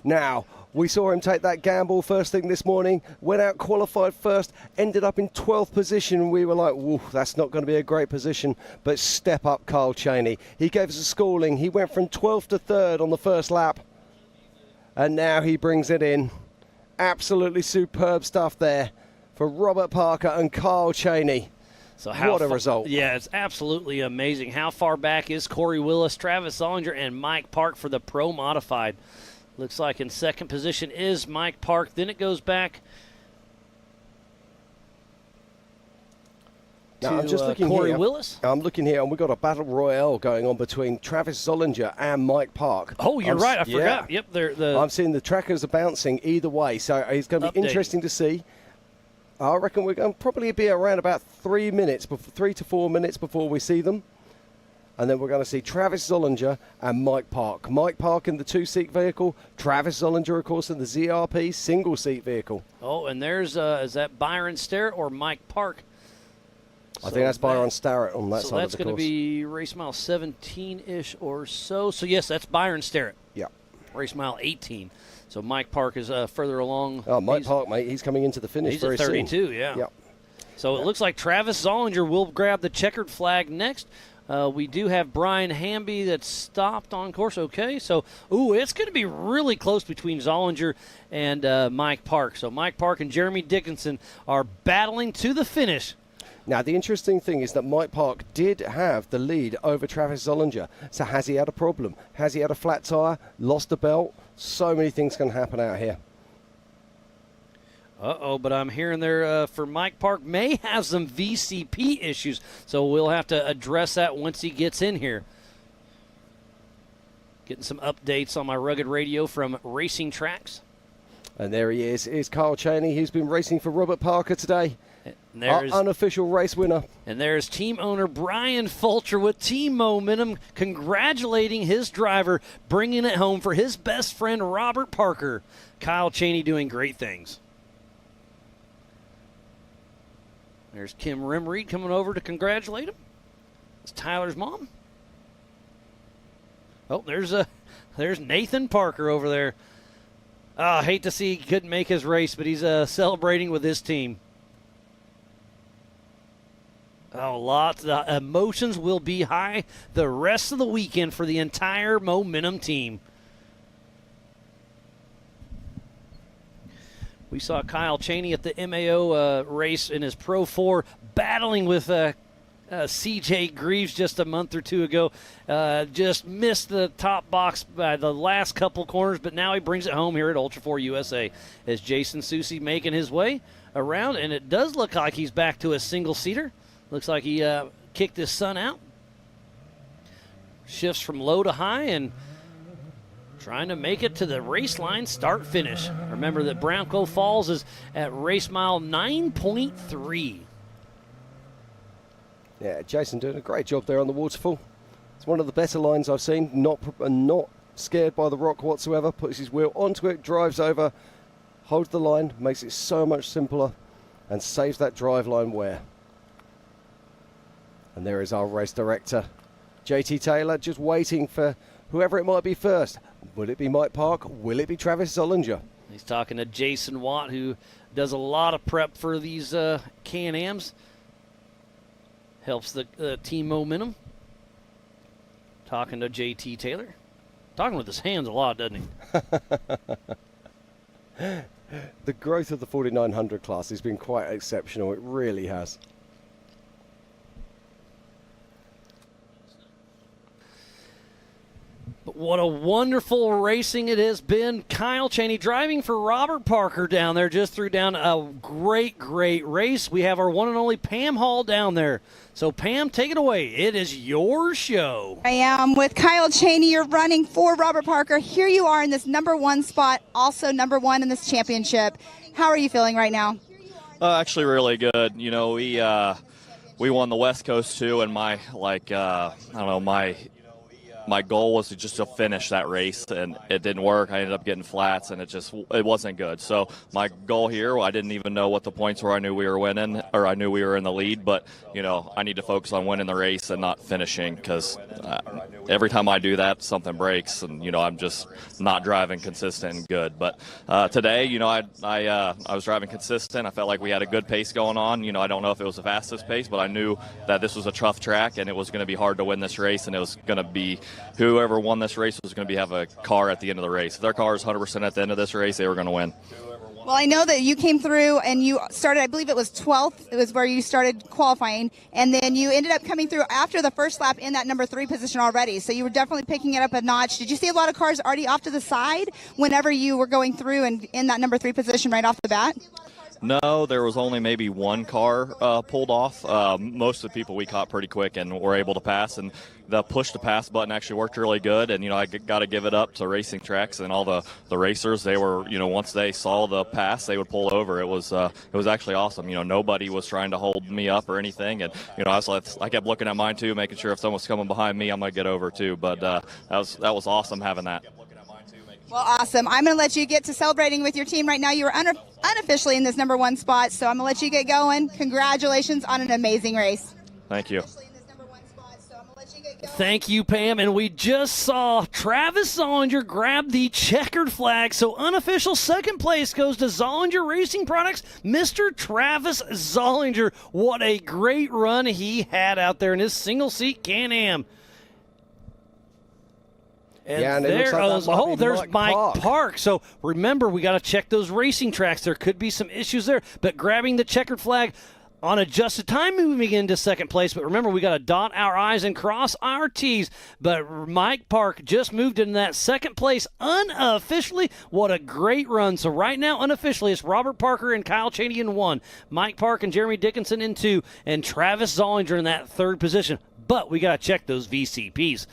Now, we saw him take that gamble first thing this morning, went out, qualified first, ended up in 12th position. We were like, whoa, that's not going to be a great position, but step up Kyle Chaney. He gave us a schooling. He went from 12th to 3rd on the first lap, and now he brings it in. Absolutely superb stuff there for Robert Parker and Kyle Chaney. So what a result. Yeah, it's absolutely amazing. How far back is Corey Willis, Travis Zollinger, and Mike Park for the Pro Modified? Looks like in second position is Mike Park. Then it goes back Now, I'm just looking Corey here. Willis. I'm looking here, and we've got a battle royale going on between Travis Zollinger and Mike Park. Oh, you're right. I forgot. Yep, I'm seeing the trackers are bouncing either way, so it's going to be interesting to see. I reckon we're going to probably be around about 3 to 4 minutes before we see them. And then we're going to see Travis Zollinger and Mike Park. Mike Park in the 2-seat vehicle. Travis Zollinger, of course, in the ZRP single-seat vehicle. Oh, and there's, is that Byron Sterrett or Mike Park? I think that's Byron Starrett on that side of the course. So that's going to be race mile 17-ish or so. So, yes, that's Byron Sterrett. Yeah. Race mile 18. So Mike Park is further along. Oh, Mike Park, mate, he's coming into the finish very soon. He's at 32, yeah. Yep. So it looks like Travis Zollinger will grab the checkered flag next. We do have Brian Hamby that's stopped on course. Okay, so, it's going to be really close between Zollinger and Mike Park. So Mike Park and Jeremy Dickinson are battling to the finish. Now, the interesting thing is that Mike Park did have the lead over Travis Zollinger. So has he had a problem? Has he had a flat tyre? Lost a belt? So many things can happen out here. But I'm hearing there for Mike Park may have some VCP issues, so we'll have to address that once he gets in here. Getting some updates on my rugged radio from Racing Tracks. And there he is Kyle Chaney. He's been racing for Robert Parker today. Our unofficial race winner. And there's team owner Brian Fulcher with Team Momentum congratulating his driver, bringing it home for his best friend Robert Parker. Kyle Chaney doing great things. There's Kim Rimreed coming over to congratulate him. It's Tyler's mom. Oh, there's Nathan Parker over there. I hate to see he couldn't make his race, but he's celebrating with his team. Lots of emotions will be high the rest of the weekend for the entire Momentum team. We saw Kyle Chaney at the MAO race in his Pro 4 battling with CJ Greaves just a month or two ago. Just missed the top box by the last couple corners, but now he brings it home here at Ultra4 USA. As Jason Soucy making his way around, and it does look like he's back to a single-seater. Looks like he kicked his son out. Shifts from low to high and trying to make it to the race line start-finish. Remember that Brownco Falls is at race mile 9.3. Yeah, Jason doing a great job there on the waterfall. It's one of the better lines I've seen. Not scared by the rock whatsoever. Puts his wheel onto it, drives over, holds the line, makes it so much simpler, and saves that drive line wear. And there is our race director, JT Taylor, just waiting for whoever it might be first. Will it be Mike Park? Will it be Travis Zollinger? He's talking to Jason Watt, who does a lot of prep for these Can-Ams. Helps the team Momentum. Talking to JT Taylor. Talking with his hands a lot, doesn't he? The growth of the 4900 class has been quite exceptional. It really has. But what a wonderful racing it has been. Kyle Cheney driving for Robert Parker down there just threw down a great race. We have our one and only Pam Hall down there. So, Pam, take it away. It is your show. I am with Kyle Cheney. You're running for Robert Parker. Here you are in this number 1 spot, also number 1 in this championship. How are you feeling right now? Actually, really good. You know, we won the West Coast too, and my goal was to finish that race, and it didn't work. I ended up getting flats, and it wasn't good. So my goal here, I didn't even know what the points were. I knew we were winning, or I knew we were in the lead, but I need to focus on winning the race and not finishing, because every time I do that, something breaks, and I'm just not driving consistent and good. But today, I was driving consistent. I felt like we had a good pace going on. I don't know if it was the fastest pace, but I knew that this was a tough track, and it was going to be hard to win this race, and it was going to be whoever won this race was going to have a car at the end of the race. If their car is 100% at the end of this race, they were going to win. Well, I know that you came through and you started, I believe it was 12th. It was where you started qualifying. And then you ended up coming through after the first lap in that number 3 position already. So you were definitely picking it up a notch. Did you see a lot of cars already off to the side whenever you were going through and in that number 3 position right off the bat? No, there was only maybe one car pulled off. Most of the people we caught pretty quick and were able to pass, and the push to pass button actually worked really good. And I got to give it up to Racing Tracks and all the racers. They were, once they saw the pass, they would pull over. It was actually awesome. Nobody was trying to hold me up or anything, and I kept looking at mine too, making sure if someone's coming behind me, I'm gonna get over too. But that was awesome having that. Well, awesome. I'm going to let you get to celebrating with your team right now. You were unofficially in this number 1 spot, so I'm going to let you get going. Congratulations on an amazing race. Thank you. Thank you, Pam. And we just saw Travis Zollinger grab the checkered flag. So unofficial second place goes to Zollinger Racing Products, Mr. Travis Zollinger. What a great run he had out there in his single-seat Can-Am. And there's Mike Park. So remember, we got to check those racing tracks. There could be some issues there. But grabbing the checkered flag on adjusted time, moving into second place. But remember, we got to dot our I's and cross our T's. But Mike Park just moved into that second place unofficially. What a great run. So right now, unofficially, it's Robert Parker and Kyle Cheney in 1. Mike Park and Jeremy Dickinson in 2. And Travis Zollinger in that 3rd position. But we got to check those VCPs.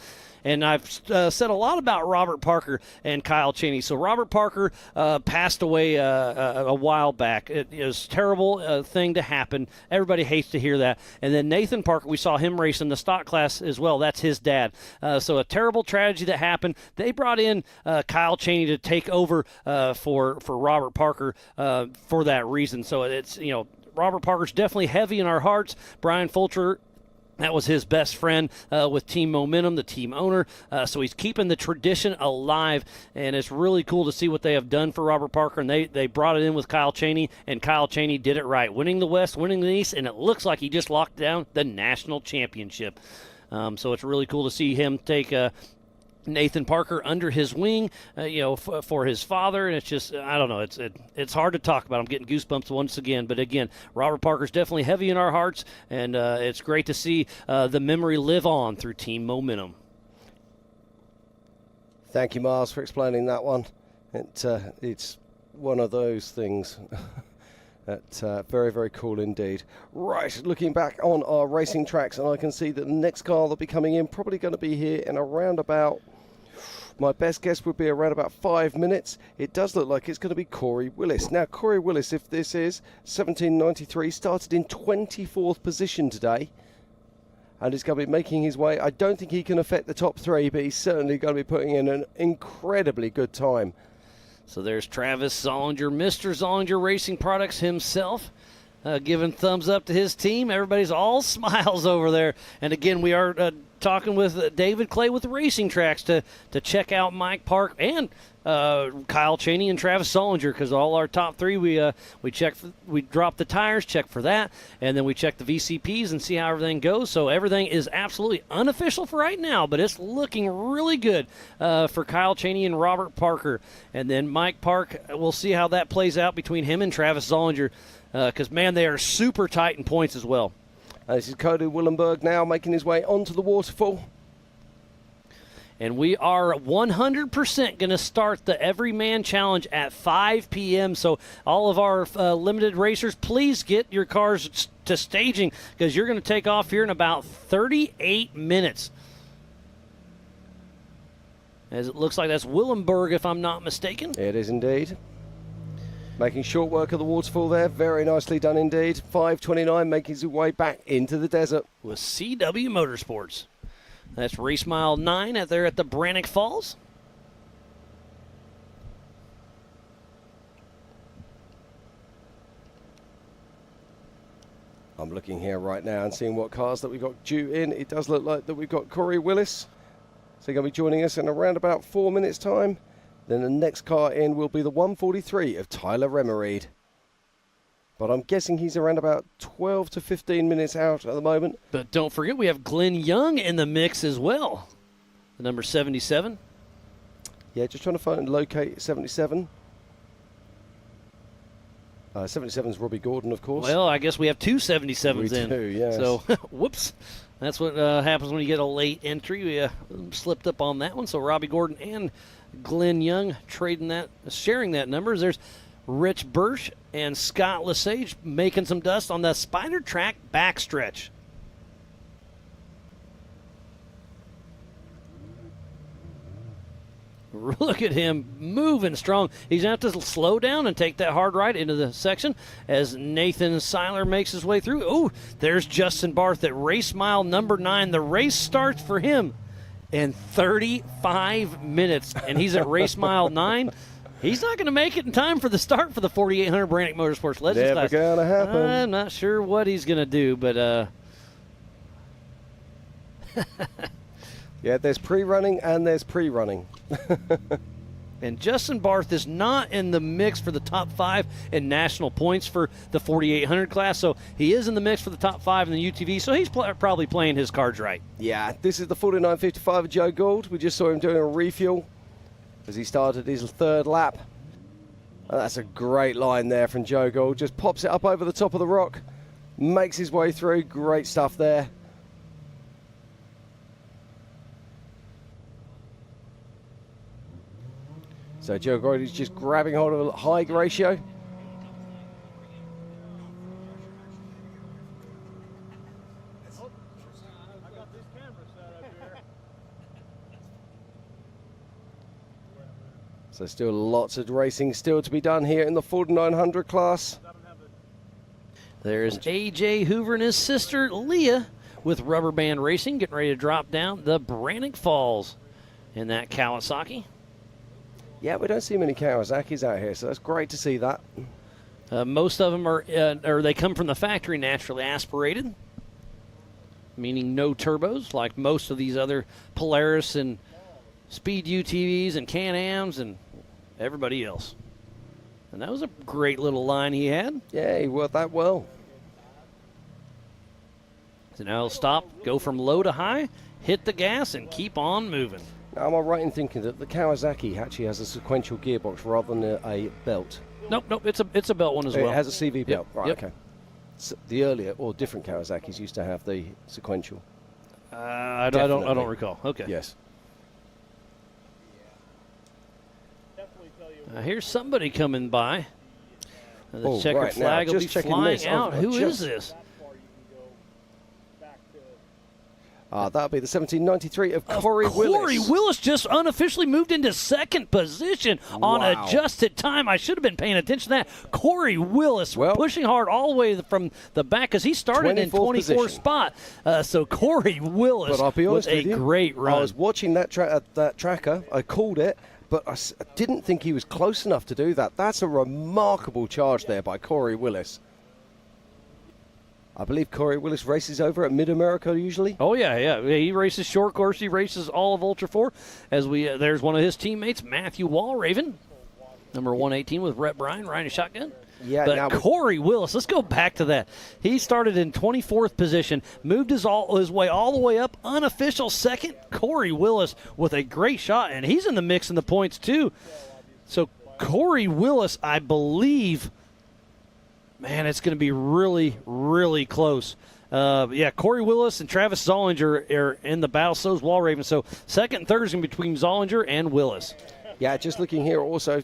And I've said a lot about Robert Parker and Kyle Cheney. So Robert Parker passed away a while back. It was a terrible thing to happen. Everybody hates to hear that. And then Nathan Parker, we saw him race in the stock class as well. That's his dad. So a terrible tragedy that happened. They brought in Kyle Cheney to take over for Robert Parker for that reason. So it's, Robert Parker's definitely heavy in our hearts. Brian Fulcher, that was his best friend with Team Momentum, the team owner. So he's keeping the tradition alive, and it's really cool to see what they have done for Robert Parker. And they brought it in with Kyle Cheney, and Kyle Cheney did it right, winning the West, winning the East, and it looks like he just locked down the national championship. So it's really cool to see him take Nathan Parker under his wing, for his father, and it's just, I don't know, it's hard to talk about. I'm getting goosebumps once again, but again, Robert Parker's definitely heavy in our hearts, and it's great to see the memory live on through Team Momentum. Thank you, Miles, for explaining that one. It's one of those things. That's very, very cool indeed. Right, looking back on our racing tracks, and I can see that the next car that'll be coming in probably going to be here in around about, my best guess would be around about 5 minutes. It does look like it's going to be Corey Willis. Now, Corey Willis, if this is 1793, started in 24th position today, and is going to be making his way. I don't think he can affect the top 3, but he's certainly going to be putting in an incredibly good time. So there's Travis Zollinger, Mr. Zollinger Racing Products himself, giving thumbs up to his team. Everybody's all smiles over there. And again, we are talking with David Clay with Racing Tracks to check out Mike Park and Kyle Cheney and Travis Zollinger, because all our top 3 we check, we drop the tires, check for that, and then we check the VCPs and see how everything goes. So everything is absolutely unofficial for right now, but it's looking really good for Kyle Cheney and Robert Parker. And then Mike Park, we'll see how that plays out between him and Travis Zollinger, because man, they are super tight in points as well. This is Cody Willenberg now making his way onto the waterfall. And we are 100% going to start the Everyman Challenge at 5 p.m. So all of our limited racers, please get your cars to staging because you're going to take off here in about 38 minutes. As it looks like that's Willenberg, if I'm not mistaken. It is indeed. Making short work of the waterfall there. Very nicely done indeed. 5:29 making his way back into the desert. With CW Motorsports. That's race mile 9 at the Brannock Falls. I'm looking here right now and seeing what cars that we got due in. It does look like that we've got Corey Willis. So he's going to be joining us in around about 4 minutes' time. Then the next car in will be the 143 of Tyler Remereed. But I'm guessing he's around about 12 to 15 minutes out at the moment. But don't forget, we have Glenn Young in the mix as well. The number 77. Yeah, just trying to find and locate 77. 77 is Robbie Gordon, of course. Well, I guess we have two 77s in. We do, yes. So, whoops. That's what happens when you get a late entry. We slipped up on that one. So Robbie Gordon and Glenn Young sharing that number. There's Rich Birch and Scott Lesage making some dust on the Spider Track backstretch. Look at him moving strong. He's going to have to slow down and take that hard right into the section as Nathan Seiler makes his way through. Oh, there's Justin Barth at race mile number 9. The race starts for him in 35 minutes, and he's at race mile 9. He's not going to make it in time for the start for the 4800 Brannock Motorsports Legends class. Never going to happen. I'm not sure what he's going to do, but yeah, there's pre-running and there's pre-running. And Justin Barth is not in the mix for the top 5 in national points for the 4800 class, so he is in the mix for the top 5 in the UTV, so he's probably playing his cards right. Yeah, this is the 49.55 of Joe Gould. We just saw him doing a refuel as he started his 3rd lap. And that's a great line there from Joe Gould. Just pops it up over the top of the rock, makes his way through. Great stuff there. So Joe Gould is just grabbing hold of a high ratio. So still lots of racing still to be done here in the 4900 class. There's A.J. Hoover and his sister Leah with Rubber Band Racing getting ready to drop down the Brannock Falls in that Kawasaki. Yeah, we don't see many Kawasaki's out here, so that's great to see that. Most of them are they come from the factory naturally aspirated, meaning no turbos, like most of these other Polaris and Speed UTVs and Can-Ams and everybody else. And that was a great little line he had. Yeah, he worked that well. So now he'll stop, go from low to high, hit the gas, and keep on moving. Now, am I right in thinking that the Kawasaki actually has a sequential gearbox rather than a belt? Nope, it's a belt one as well. It has a CV belt, right? Yep. Okay. So the earlier or different Kawasaki's used to have the sequential. I don't recall. Okay. Yes. Here's somebody coming by. The checkered right, flag now, will be flying this. out. Who is this? That'll be the 1793 of Corey Willis. Corey Willis just unofficially moved into 2nd position on adjusted time. I should have been paying attention to that. Corey Willis pushing hard all the way from the back because he started in 24th spot. So Corey Willis was a great run. I was watching that tracker. I called it, but I didn't think he was close enough to do that. That's a remarkable charge there by Corey Willis. I believe Corey Willis races over at Mid-America usually. Oh, yeah. He races short course. He races all of Ultra4. As there's one of his teammates, Matthew Walraven, number 118 with Rhett Bryan, riding shotgun. Yeah, but Corey Willis, let's go back to that. He started in 24th position, moved his way all the way up, unofficial 2nd. Corey Willis with a great shot, and he's in the mix in the points too. So Corey Willis, I believe, man, it's going to be really, really close. Yeah, Corey Willis and Travis Zollinger are in the battle. So is Wall Raven. So second and third is going to be between Zollinger and Willis. Yeah, just looking here also,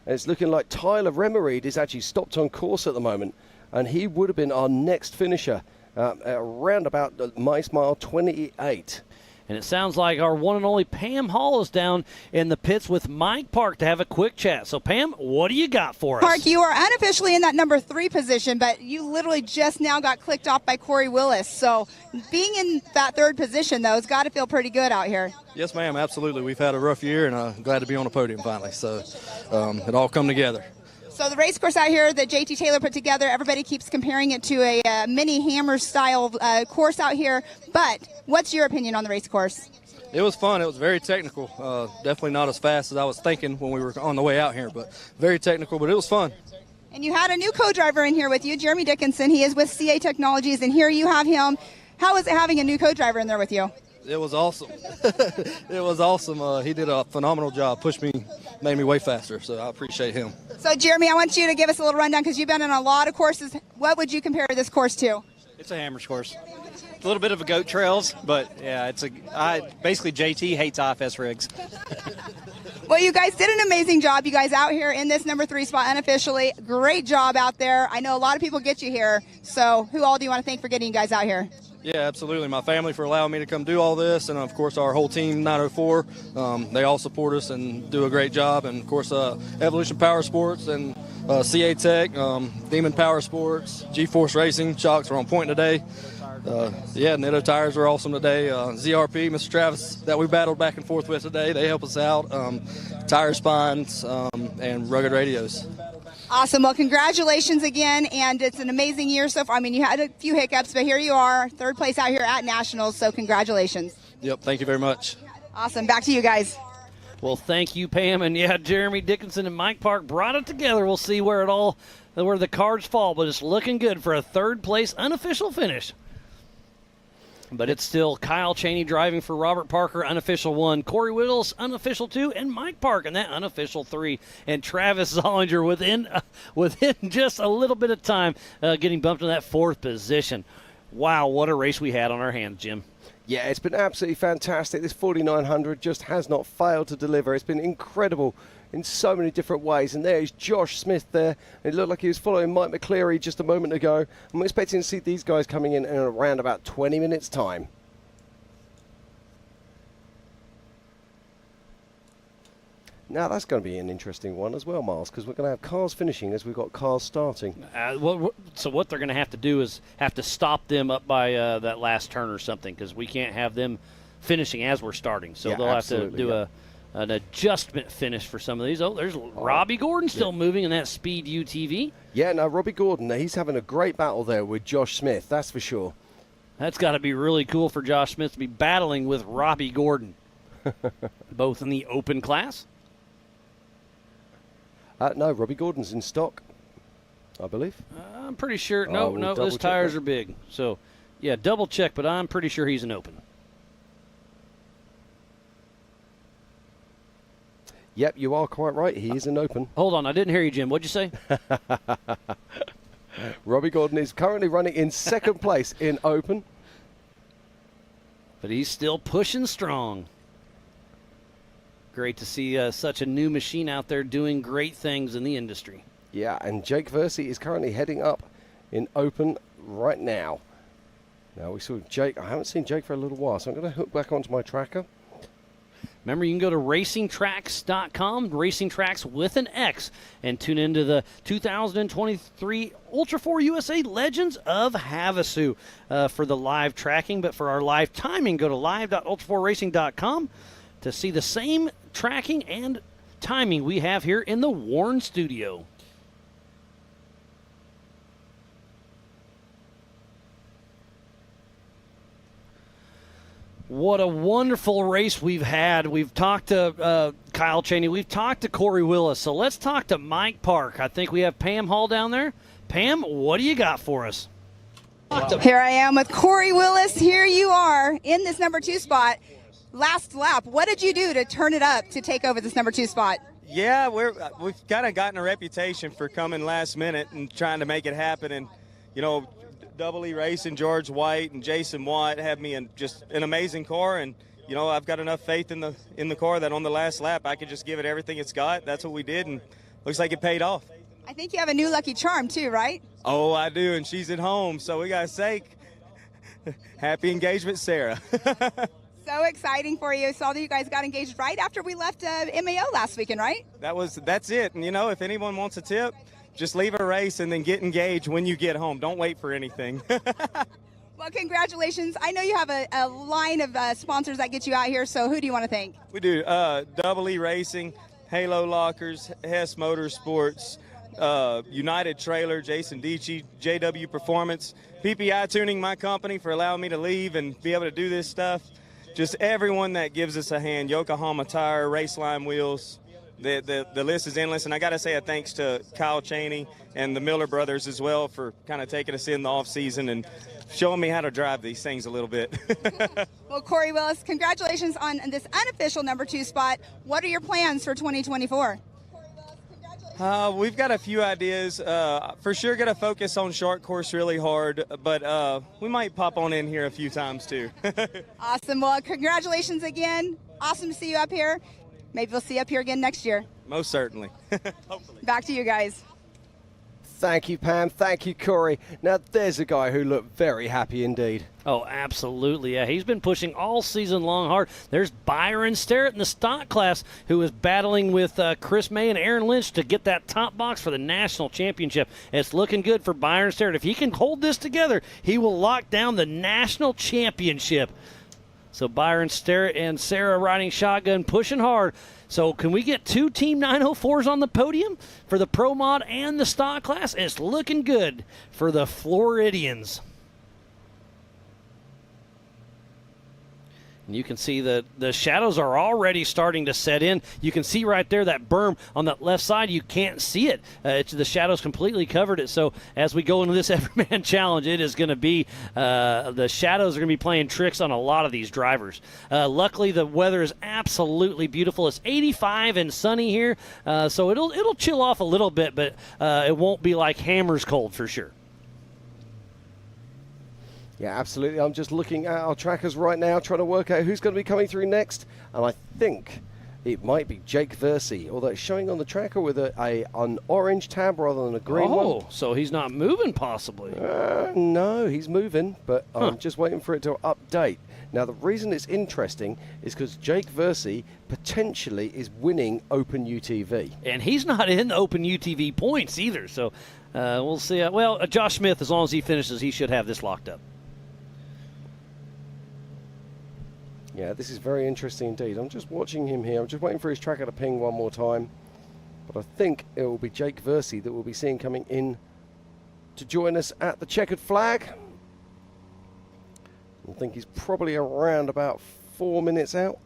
it's looking like Tyler Remereed is actually stopped on course at the moment, and he would have been our next finisher around about the mile 28. And it sounds like our one and only Pam Hall is down in the pits with Mike Park to have a quick chat. So, Pam, what do you got for us? Park, you are unofficially in that number 3 position, but you literally just now got clicked off by Corey Willis. So being in that 3rd position, though, has got to feel pretty good out here. Yes, ma'am, absolutely. We've had a rough year, and I'm glad to be on the podium finally. So it all come together. So the race course out here that JT Taylor put together, everybody keeps comparing it to a mini hammer style course out here. But what's your opinion on the race course? It was fun. It was very technical. Definitely not as fast as I was thinking when we were on the way out here, but very technical, but it was fun. And you had a new co-driver in here with you, Jeremy Dickinson. He is with CA Technologies, and here you have him. How is it having a new co-driver in there with you? It was awesome. It was awesome. He did a phenomenal job. Made me way faster, so I appreciate him. So, Jeremy, I want you to give us a little rundown because you've been in a lot of courses. What would you compare this course to? It's a hammers course. It's a little bit of a goat trails, but yeah, basically JT hates IFS rigs. Well, you guys did an amazing job. You guys out here in this number 3 spot unofficially. Great job out there. I know a lot of people get you here. So who all do you want to thank for getting you guys out here? Yeah, absolutely. My family for allowing me to come do all this, and of course our whole team 904. They all support us and do a great job. And of course Evolution Power Sports and CA Tech, Demon Power Sports, G-Force Racing, shocks were on point today. Netto tires were awesome today. ZRP, Mr. Travis, that we battled back and forth with today, they help us out. Tire spines and rugged radios. Awesome. Well, congratulations again, and it's an amazing year so far. I mean, you had a few hiccups, but here you are, 3rd place out here at Nationals, so congratulations. Yep, thank you very much. Awesome. Back to you guys. Well, thank you, Pam. And, yeah, Jeremy Dickinson and Mike Park brought it together. We'll see where the cards fall, but it's looking good for a 3rd place unofficial finish. But it's still Kyle Chaney driving for Robert Parker, unofficial 1, Corey Willis, unofficial 2, and Mike Park in that unofficial 3. And Travis Zollinger within just a little bit of time getting bumped in that 4th position. Wow, what a race we had on our hands, Jim. Yeah, it's been absolutely fantastic. This 4900 just has not failed to deliver. It's been incredible in so many different ways. And there's Josh Smith there. It looked like he was following Mike McCleary just a moment ago. I'm expecting to see these guys coming in around about 20 minutes' time. Now that's going to be an interesting one as well, Miles, because we're going to have cars finishing as we've got cars starting. So what they're going to have to do is have to stop them up by that last turn or something, because we can't have them finishing as we're starting. So they'll have to do an adjustment finish for some of these. Oh, there's Robbie Gordon still moving in that Speed UTV. Yeah, now Robbie Gordon, he's having a great battle there with Josh Smith, that's for sure. That's got to be really cool for Josh Smith to be battling with Robbie Gordon, both in the open class. No, Robbie Gordon's in stock, I believe. I'm pretty sure. No, those tires are big. So, yeah, double check, but I'm pretty sure he's an open. Yep, you are quite right. He is an open. Hold on, I didn't hear you, Jim. What'd you say? Robbie Gordon is currently running in 2nd place in open. But he's still pushing strong. Great to see such a new machine out there doing great things in the industry. Yeah, and Jake Versey is currently heading up in open right now. Now we saw Jake. I haven't seen Jake for a little while, so I'm going to hook back onto my tracker. Remember, you can go to racingtracks.com, Racing Tracks with an X, and tune into the 2023 Ultra4 USA Legends of Havasu for the live tracking. But for our live timing, go to live.ultra4racing.com to see the same tracking and timing we have here in the Warren studio. What a wonderful race we've had. We've talked to Kyle Chaney. We've talked to Corey Willis. So let's talk to Mike Park. I think we have Pam Hall down there. Pam, what do you got for us? Here I am with Corey Willis. Here you are in this number 2 spot. Last lap, what did you do to turn it up to take over this number 2 spot? Yeah, we've kind of gotten a reputation for coming last minute and trying to make it happen. And, you know, Double E Racing, George White and Jason Watt have me in just an amazing car, and you know, I've got enough faith in the car that on the last lap I could just give it everything it's got. That's what we did, and looks like it paid off. I think you have a new lucky charm too, right? Oh, I do, and she's at home, so we gotta say, happy engagement, Sarah. So exciting for you. Saw that you guys got engaged right after we left MAO last weekend, right? That's it. And you know, if anyone wants a tip, just leave a race and then get engaged when you get home. Don't wait for anything. Well, congratulations. I know you have a line of sponsors that get you out here, so who do you want to thank? We do Double E Racing, Halo Lockers, Hess Motorsports, United Trailer, Jason Dici, JW Performance, PPI Tuning, my company, for allowing me to leave and be able to do this stuff. Just everyone that gives us a hand, Yokohama Tire, Raceline Wheels, the list is endless. And I got to say a thanks to Kyle Cheney and the Miller brothers as well for kind of taking us in the off season and showing me how to drive these things a little bit. Well, Corey Willis, congratulations on this unofficial number 2 spot. What are your plans for 2024? We've got a few ideas. For sure going to focus on short course really hard, but we might pop on in here a few times too. Awesome. Well, congratulations again. Awesome to see you up here. Maybe we'll see you up here again next year. Most certainly. Back to you guys. Thank you, Pam. Thank you, Corey. Now, there's a guy who looked very happy indeed. Oh, absolutely. Yeah, he's been pushing all season long hard. There's Byron Starrett in the stock class who is battling with Chris May and Aaron Lynch to get that top box for the national championship. It's looking good for Byron Starrett. If he can hold this together, he will lock down the national championship. So Byron Starrett and Sarah riding shotgun, pushing hard. So can we get 2 Team 904s on the podium for the Pro Mod and the stock class? It's looking good for the Floridians. And you can see the shadows are already starting to set in. You can see right there that berm on that left side. You can't see it. The shadows completely covered it. So as we go into this Everyman Challenge, it is going to be the shadows are going to be playing tricks on a lot of these drivers. Luckily, the weather is absolutely beautiful. It's 85 and sunny here, so it'll chill off a little bit, but it won't be like hammers cold for sure. Yeah, absolutely. I'm just looking at our trackers right now, trying to work out who's going to be coming through next. And I think it might be Jake Versey, although it's showing on the tracker with an orange tab rather than a green one. Oh, so he's not moving possibly. No, he's moving, but I'm just waiting for it to update. Now, the reason it's interesting is because Jake Versey potentially is winning Open UTV. And he's not in Open UTV points either, so we'll see. Well, Josh Smith, as long as he finishes, he should have this locked up. Yeah, this is very interesting indeed. I'm just watching him here. I'm just waiting for his tracker to ping one more time. But I think it will be Jake Versey that we'll be seeing coming in to join us at the checkered flag. I think he's probably around about 4 minutes out.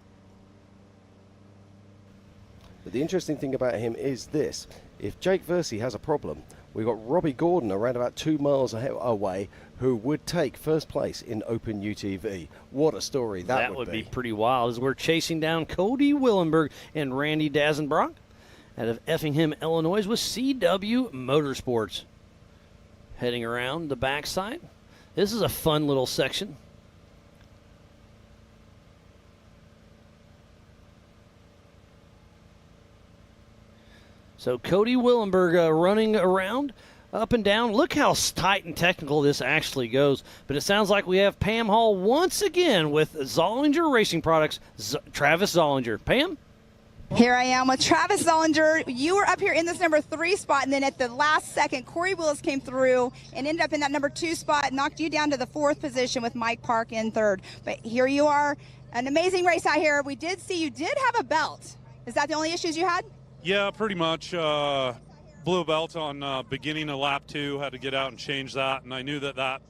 But the interesting thing about him is this. If Jake Versey has a problem, we've got Robbie Gordon around about 2 miles away who would take first place in Open UTV. What a story that would be. That would be pretty wild as we're chasing down Cody Willenberg and Randy Dazenbrock out of Effingham, Illinois with CW Motorsports. Heading around the backside. This is a fun little section. So Cody Willenberg running around up and down. Look how tight and technical this actually goes. But it sounds like we have Pam Hall once again with Zollinger Racing Products, Travis Zollinger. Pam? Here I am with Travis Zollinger. You were up here in this number 3 spot, and then at the last second, Corey Willis came through and ended up in that number 2 spot, knocked you down to the 4th position with Mike Park in 3rd. But here you are, an amazing race out here. We did see you did have a belt. Is that the only issues you had? Yeah, pretty much. Blew a belt on beginning of lap 2, had to get out and change that, and I knew that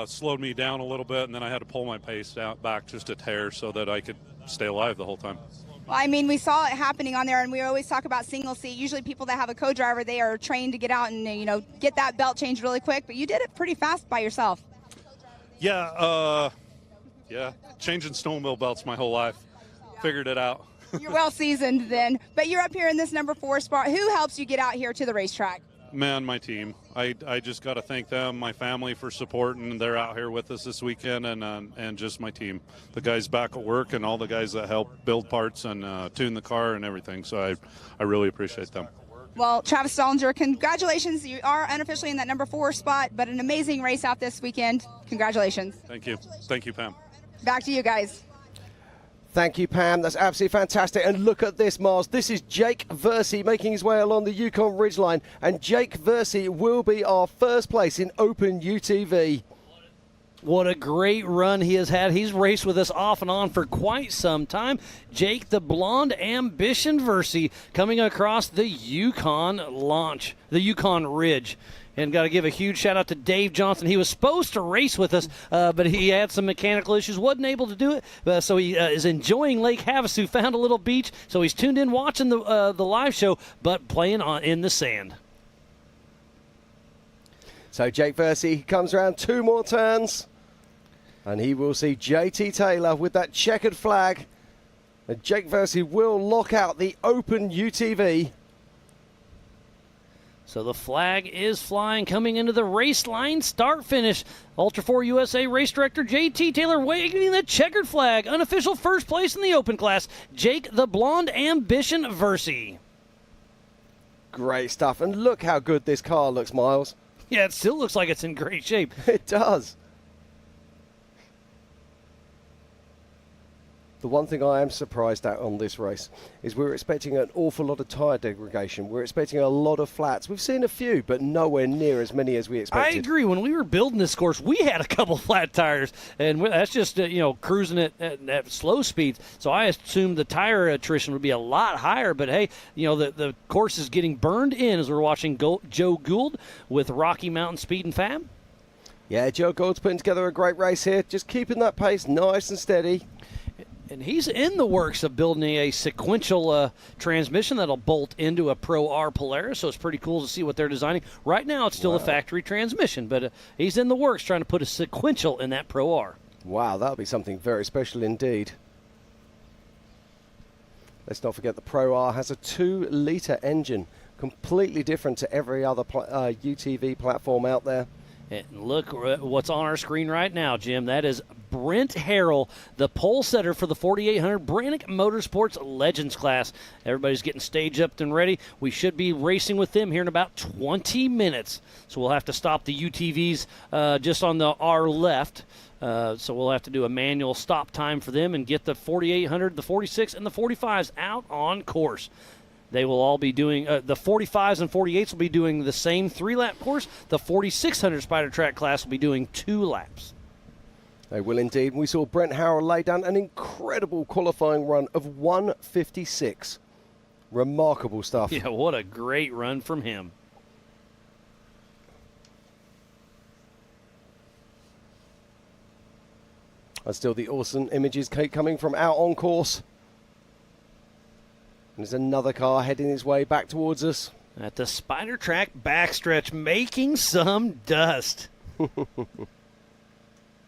slowed me down a little bit, and then I had to pull my pace back just a tear so that I could stay alive the whole time. Well, I mean, we saw it happening on there, and we always talk about single seat. Usually people that have a co-driver, they are trained to get out and, get that belt changed really quick, but you did it pretty fast by yourself. Yeah, changing snowmobile belts my whole life. Figured it out. You're well seasoned then, but you're up here in this number 4 spot. Who helps you get out here to the racetrack? Man, my team. I just got to thank them, my family for supporting. They're out here with us this weekend, and just my team. The guys back at work and all the guys that help build parts and tune the car and everything. So I really appreciate them. Well, Travis Stollinger, congratulations. You are unofficially in that number 4 spot, but an amazing race out this weekend. Congratulations. Thank you. Thank you, Pam. Back to you guys. Thank you, Pam. That's absolutely fantastic. And look at this, Miles. This is Jake Versey making his way along the Yukon Ridgeline. And Jake Versey will be our first place in Open UTV. What a great run he has had. He's raced with us off and on for quite some time. Jake the Blonde Ambition Versey coming across the Yukon Ridge. And got to give a huge shout out to Dave Johnson. He was supposed to race with us, but he had some mechanical issues, wasn't able to do it. So he is enjoying Lake Havasu, found a little beach. So he's tuned in watching the live show, but playing in the sand. So Jake Versey comes around 2 more turns, and he will see JT Taylor with that checkered flag. And Jake Versey will lock out the Open UTV. So the flag is flying, coming into the race line start-finish. Ultra4 USA race director JT Taylor waving the checkered flag. Unofficial first place in the open class, Jake the Blonde Ambition Versey. Great stuff. And look how good this car looks, Miles. Yeah, it still looks like it's in great shape. It does. The one thing I am surprised at on this race is we're expecting an awful lot of tyre degradation. We're expecting a lot of flats. We've seen a few, but nowhere near as many as we expected. I agree. When we were building this course, we had a couple flat tires, and that's just cruising at slow speeds. So I assumed the tire attrition would be a lot higher. But hey, the course is getting burned in as we're watching Joe Gould with Rocky Mountain Speed and Fab. Yeah, Joe Gould's putting together a great race here, just keeping that pace nice and steady. And he's in the works of building a sequential transmission that'll bolt into a Pro R Polaris, so it's pretty cool to see what they're designing. Right now, it's still a factory transmission, but he's in the works trying to put a sequential in that Pro R. Wow, that'll be something very special indeed. Let's not forget the Pro R has a 2-litre engine, completely different to every other UTV platform out there. And look what's on our screen right now, Jim. That is Brent Harrell, the pole setter for the 4800 Brannick Motorsports Legends class. Everybody's getting staged up and ready. We should be racing with them here in about 20 minutes. So we'll have to stop the UTVs just on our left. So we'll have to do a manual stop time for them and get the 4800, the 46, and the 45s out on course. They will all be doing, the 45s and 48s will be doing the same 3-lap course. The 4600 Spider Track class will be doing 2 laps. They will indeed. We saw Brent Harrell lay down an incredible qualifying run of 1:56. Remarkable stuff. Yeah, what a great run from him. And still the awesome images coming from out on course. There's another car heading its way back towards us. At the Spider Track backstretch, making some dust.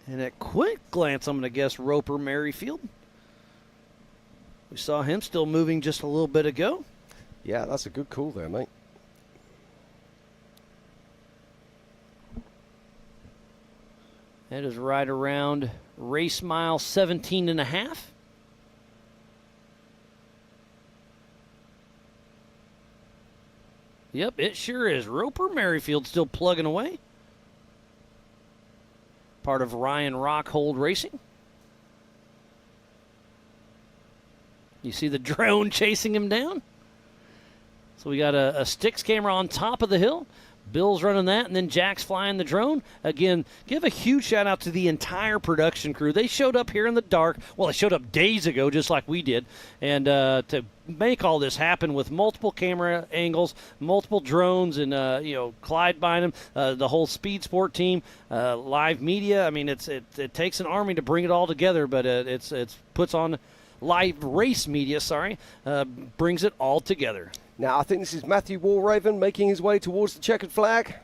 And at quick glance, I'm going to guess Roper Merrifield. We saw him still moving just a little bit ago. Yeah, that's a good call there, mate. That is right around race mile 17.5. Yep, it sure is. Roper Merrifield still plugging away. Part of Ryan Rockhold Racing. You see the drone chasing him down? So we got a Styx camera on top of the hill. Bill's running that, and then Jack's flying the drone. Again, give a huge shout-out to the entire production crew. They showed up here in the dark. Well, they showed up days ago, just like we did. And to make all this happen with multiple camera angles, multiple drones, and, Clyde Bynum, the whole Speed Sport team, live media. I mean, it takes an army to bring it all together, but it's puts on live race media, brings it all together. Now, I think this is Matthew Walraven making his way towards the checkered flag.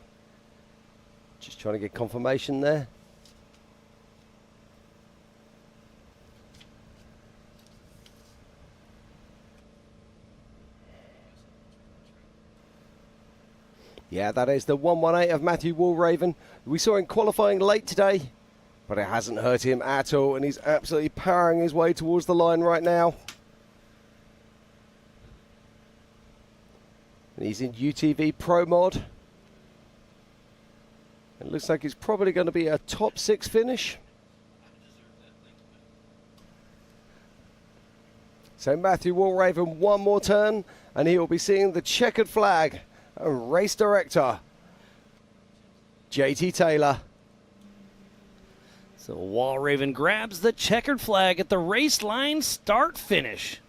Just trying to get confirmation there. Yeah, that is the 118 of Matthew Walraven. We saw him qualifying late today, but it hasn't hurt him at all, and he's absolutely powering his way towards the line right now. And he's in UTV Pro Mod. It looks like it's probably going to be a top 6 finish. So Matthew Walraven, one more turn, and he will be seeing the checkered flag. And race director, JT Taylor. So Walraven grabs the checkered flag at the race line start-finish.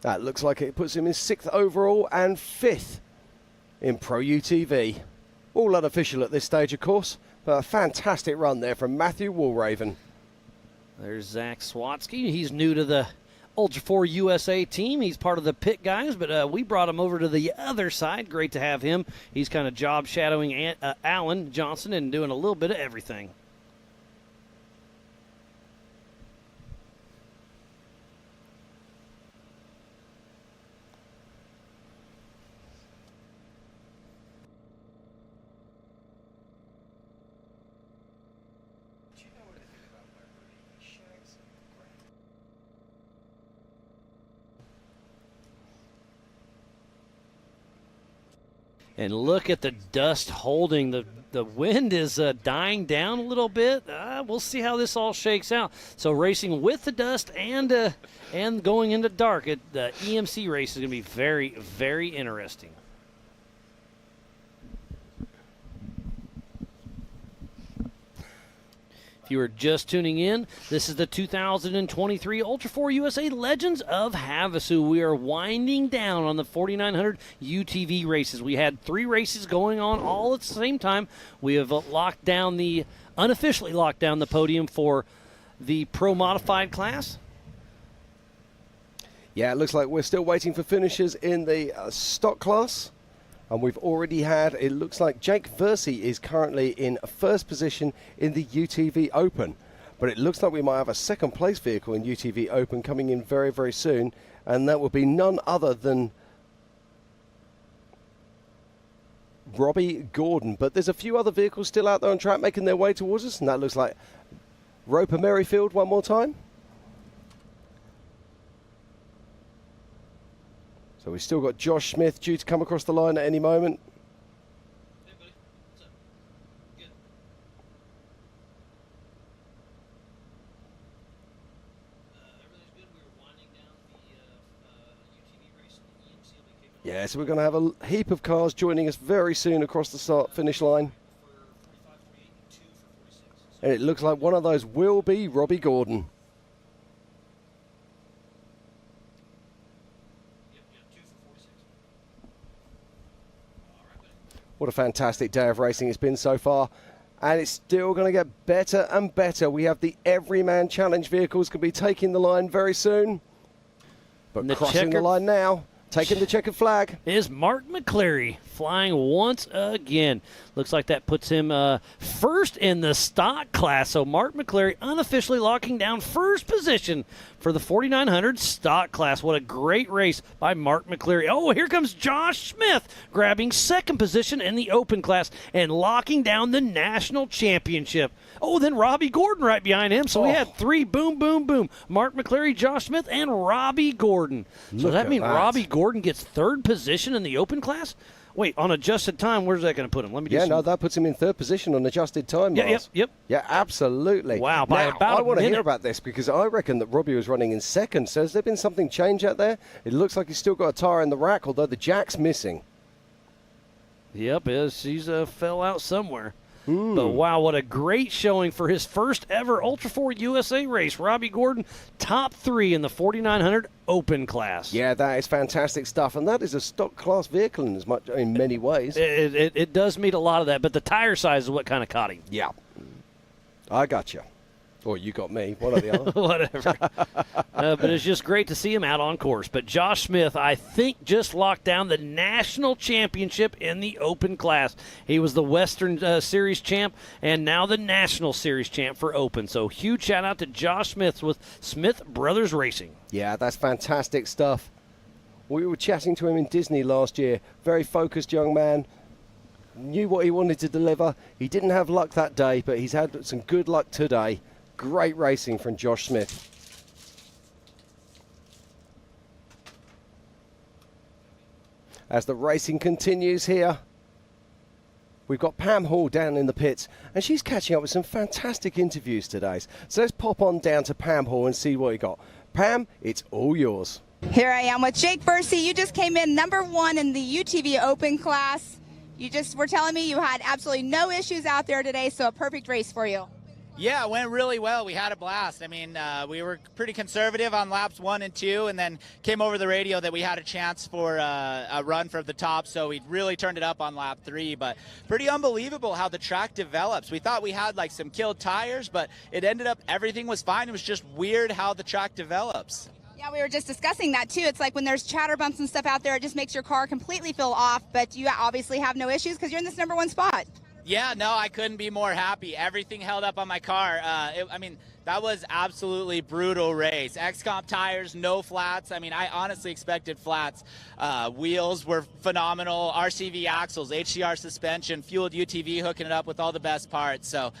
That looks like it puts him in 6th overall and 5th in Pro UTV. All unofficial at this stage, of course, but a fantastic run there from Matthew Walraven. There's Zach Swatsky. He's new to the Ultra4 USA team. He's part of the pit guys, but we brought him over to the other side. Great to have him. He's kind of job shadowing Alan Johnson and doing a little bit of everything. And look at the dust holding. The wind is dying down a little bit. We'll see how this all shakes out. So racing with the dust and going into dark, the EMC race is going to be very, very interesting. If you are just tuning in, this is the 2023 Ultra4 USA Legends of Havasu. We are winding down on the 4900 UTV races. We had 3 races going on all at the same time. We have unofficially locked down the podium for the Pro Modified class. Yeah, it looks like we're still waiting for finishers in the stock class. And we've already had, it looks like Jake Versey is currently in 1st position in the UTV Open. But it looks like we might have a 2nd place vehicle in UTV Open coming in very, very soon. And that will be none other than Robbie Gordon. But there's a few other vehicles still out there on track making their way towards us. And that looks like Roper Merrifield one more time. So we've still got Josh Smith due to come across the line at any moment. Hey, buddy. What's up? Good. Everything's good. We were winding down the UTV race, and the EMC will be kicking off. Yeah, so we're going to have a heap of cars joining us very soon across the start-finish line. For 45, 48, and 2 for 46. And it looks like one of those will be Robbie Gordon. What a fantastic day of racing it's been so far. And it's still going to get better and better. We have the Everyman Challenge vehicles can be taking the line very soon. But crossing the line now, taking the checkered flag, is Mark McCleary flying once again. Looks like that puts him 1st in the stock class. So Mark McCleary unofficially locking down 1st position for the 4900 stock class. What a great race by Mark McCleary. Oh, here comes Josh Smith grabbing 2nd position in the open class and locking down the national championship. Oh, then Robbie Gordon right behind him. So we had 3 boom, boom, boom. Mark McCleary, Josh Smith, and Robbie Gordon. So does that mean Robbie Gordon gets 3rd position in the open class? Wait, on adjusted time, where's that going to put him? Let me. No, that puts him in 3rd position on adjusted time. Yep. Yeah, absolutely. Wow, now, about I want a to hear minute. about this because I reckon that Robbie was running in 2nd. So has there been something change out there? It looks like he's still got a tyre in the rack, although the jack's missing. Yep, she's fell out somewhere. But wow, what a great showing for his 1st ever Ultra4 USA race. Robbie Gordon, top 3 in the 4900 open class. Yeah, that is fantastic stuff, and that is a stock class vehicle in many ways. It does meet a lot of that, but the tire size is what kind of caught him. Yeah, I got you. Or you got me, one or the other. Whatever. But it's just great to see him out on course. But Josh Smith, I think, just locked down the national championship in the open class. He was the Western Series champ and now the National Series champ for open. So huge shout out to Josh Smith with Smith Brothers Racing. Yeah, that's fantastic stuff. We were chatting to him in Disney last year. Very focused young man. Knew what he wanted to deliver. He didn't have luck that day, but he's had some good luck today. Great racing from Josh Smith. As the racing continues here, we've got Pam Hall down in the pits, and she's catching up with some fantastic interviews today. So let's pop on down to Pam Hall and see what you got. Pam, it's all yours. Here I am with Jake Bursey. You just came in #1 in the UTV Open class. You just were telling me you had absolutely no issues out there today, so a perfect race for you. Yeah, it went really well. We had a blast. I mean, we were pretty conservative on laps 1 and 2, and then came over the radio that we had a chance for a run from the top, so we really turned it up on lap 3. But pretty unbelievable how the track develops. We thought we had like some killed tires, but it ended up everything was fine. It was just weird how the track develops. Yeah, we were just discussing that too. It's like when there's chatter bumps and stuff out there, it just makes your car completely feel off, but you obviously have no issues because you're in this #1 spot. Yeah, no, I couldn't be more happy. Everything held up on my car. I mean, that was absolutely brutal race. X-Comp tires, no flats. I mean, I honestly expected flats. Wheels were phenomenal. RCV axles, HCR suspension, fueled UTV hooking it up with all the best parts. So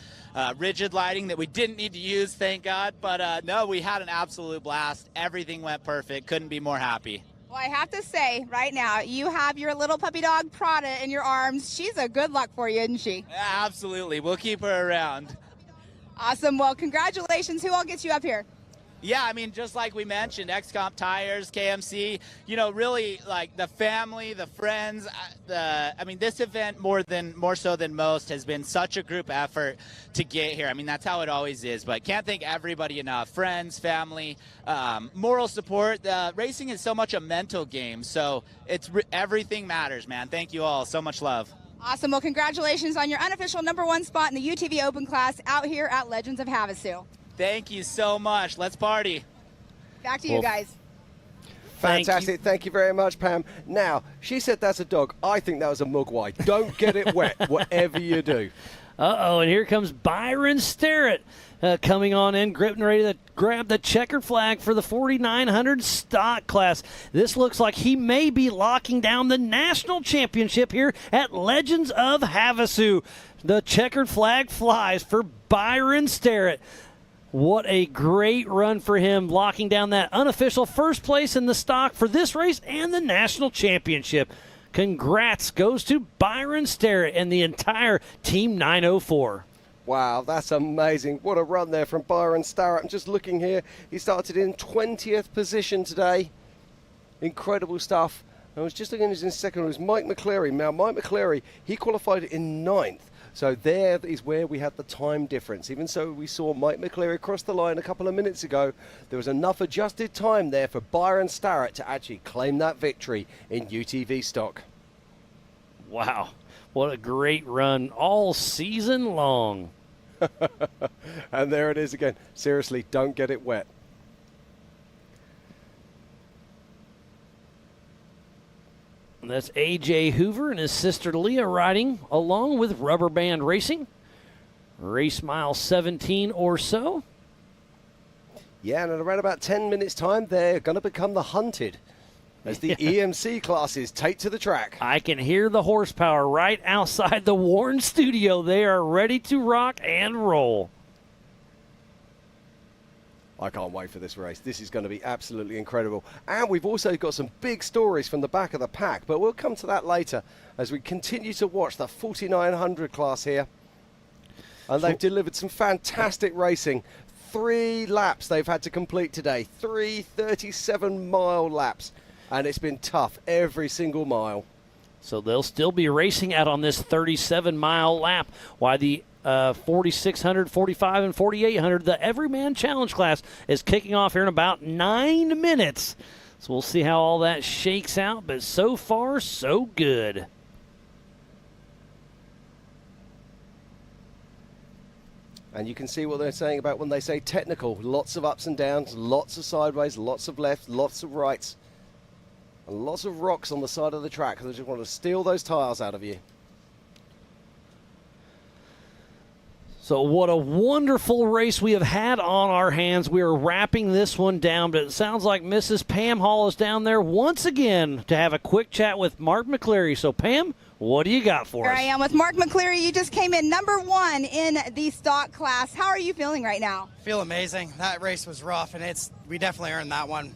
rigid lighting that we didn't need to use, thank God. But no, we had an absolute blast. Everything went perfect. Couldn't be more happy. Well, I have to say right now, you have your little puppy dog Prada in your arms. She's a good luck for you, isn't she? Yeah, absolutely. We'll keep her around. Awesome. Well, congratulations. Who all gets you up here? Yeah, I mean, just like we mentioned, X-Comp tires, KMC, you know, really like the family, the friends, I mean, this event more so than most has been such a group effort to get here. I mean, that's how it always is, but can't thank everybody enough. Friends, family, moral support. Racing is so much a mental game, so everything matters, man. Thank you all. So much love. Awesome. Well, congratulations on your unofficial #1 spot in the UTV Open class out here at Legends of Havasu. Thank you so much. Let's party. Back to you guys. Fantastic. Thank you very much, Pam. Now, she said that's a dog. I think that was a mugwai. Don't get it wet, whatever you do. Uh-oh, and here comes Byron Starrett coming on in, gripping ready to grab the checkered flag for the 4,900 stock class. This looks like he may be locking down the national championship here at Legends of Havasu. The checkered flag flies for Byron Starrett. What a great run for him, locking down that unofficial first place in the stock for this race and the national championship. Congrats goes to Byron Starrett and the entire Team 904. Wow, that's amazing. What a run there from Byron Starrett. I'm just looking here. He started in 20th position today. Incredible stuff. I was just looking at his second. It was Mike McCleary. Now, Mike McCleary, he qualified in 9th. So there is where we had the time difference. Even so, we saw Mike McCleary cross the line a couple of minutes ago. There was enough adjusted time there for Byron Starrett to actually claim that victory in UTV stock. Wow, what a great run all season long. And there it is again. Seriously, don't get it wet. That's A.J. Hoover and his sister Leah riding along with Rubber Band Racing. Race mile 17 or so. Yeah, and in around about 10 minutes' time, they're going to become the Hunted as the EMC classes take to the track. I can hear the horsepower right outside the Warren studio. They are ready to rock and roll. I can't wait for this race. This is going to be absolutely incredible. And we've also got some big stories from the back of the pack, but we'll come to that later as we continue to watch the 4,900 class here. And they've delivered some fantastic racing. 3 laps they've had to complete today. 3 37-mile laps. And it's been tough every single mile. So they'll still be racing out on this 37-mile lap, while the 4,600, 45, and 4,800, the Everyman Challenge class, is kicking off here in about 9 minutes. So we'll see how all that shakes out, but so far, so good. And you can see what they're saying about when they say technical. Lots of ups and downs, lots of sideways, lots of left, lots of rights, and lots of rocks on the side of the track. They just want to steal those tires out of you. So what a wonderful race we have had on our hands. We are wrapping this one down, but it sounds like Mrs. Pam Hall is down there once again to have a quick chat with Mark McCleary. So, Pam, what do you got for Here us? I am with Mark McCleary. You just came in #1 in the stock class. How are you feeling right now? Feel amazing. That race was rough, and we definitely earned that one.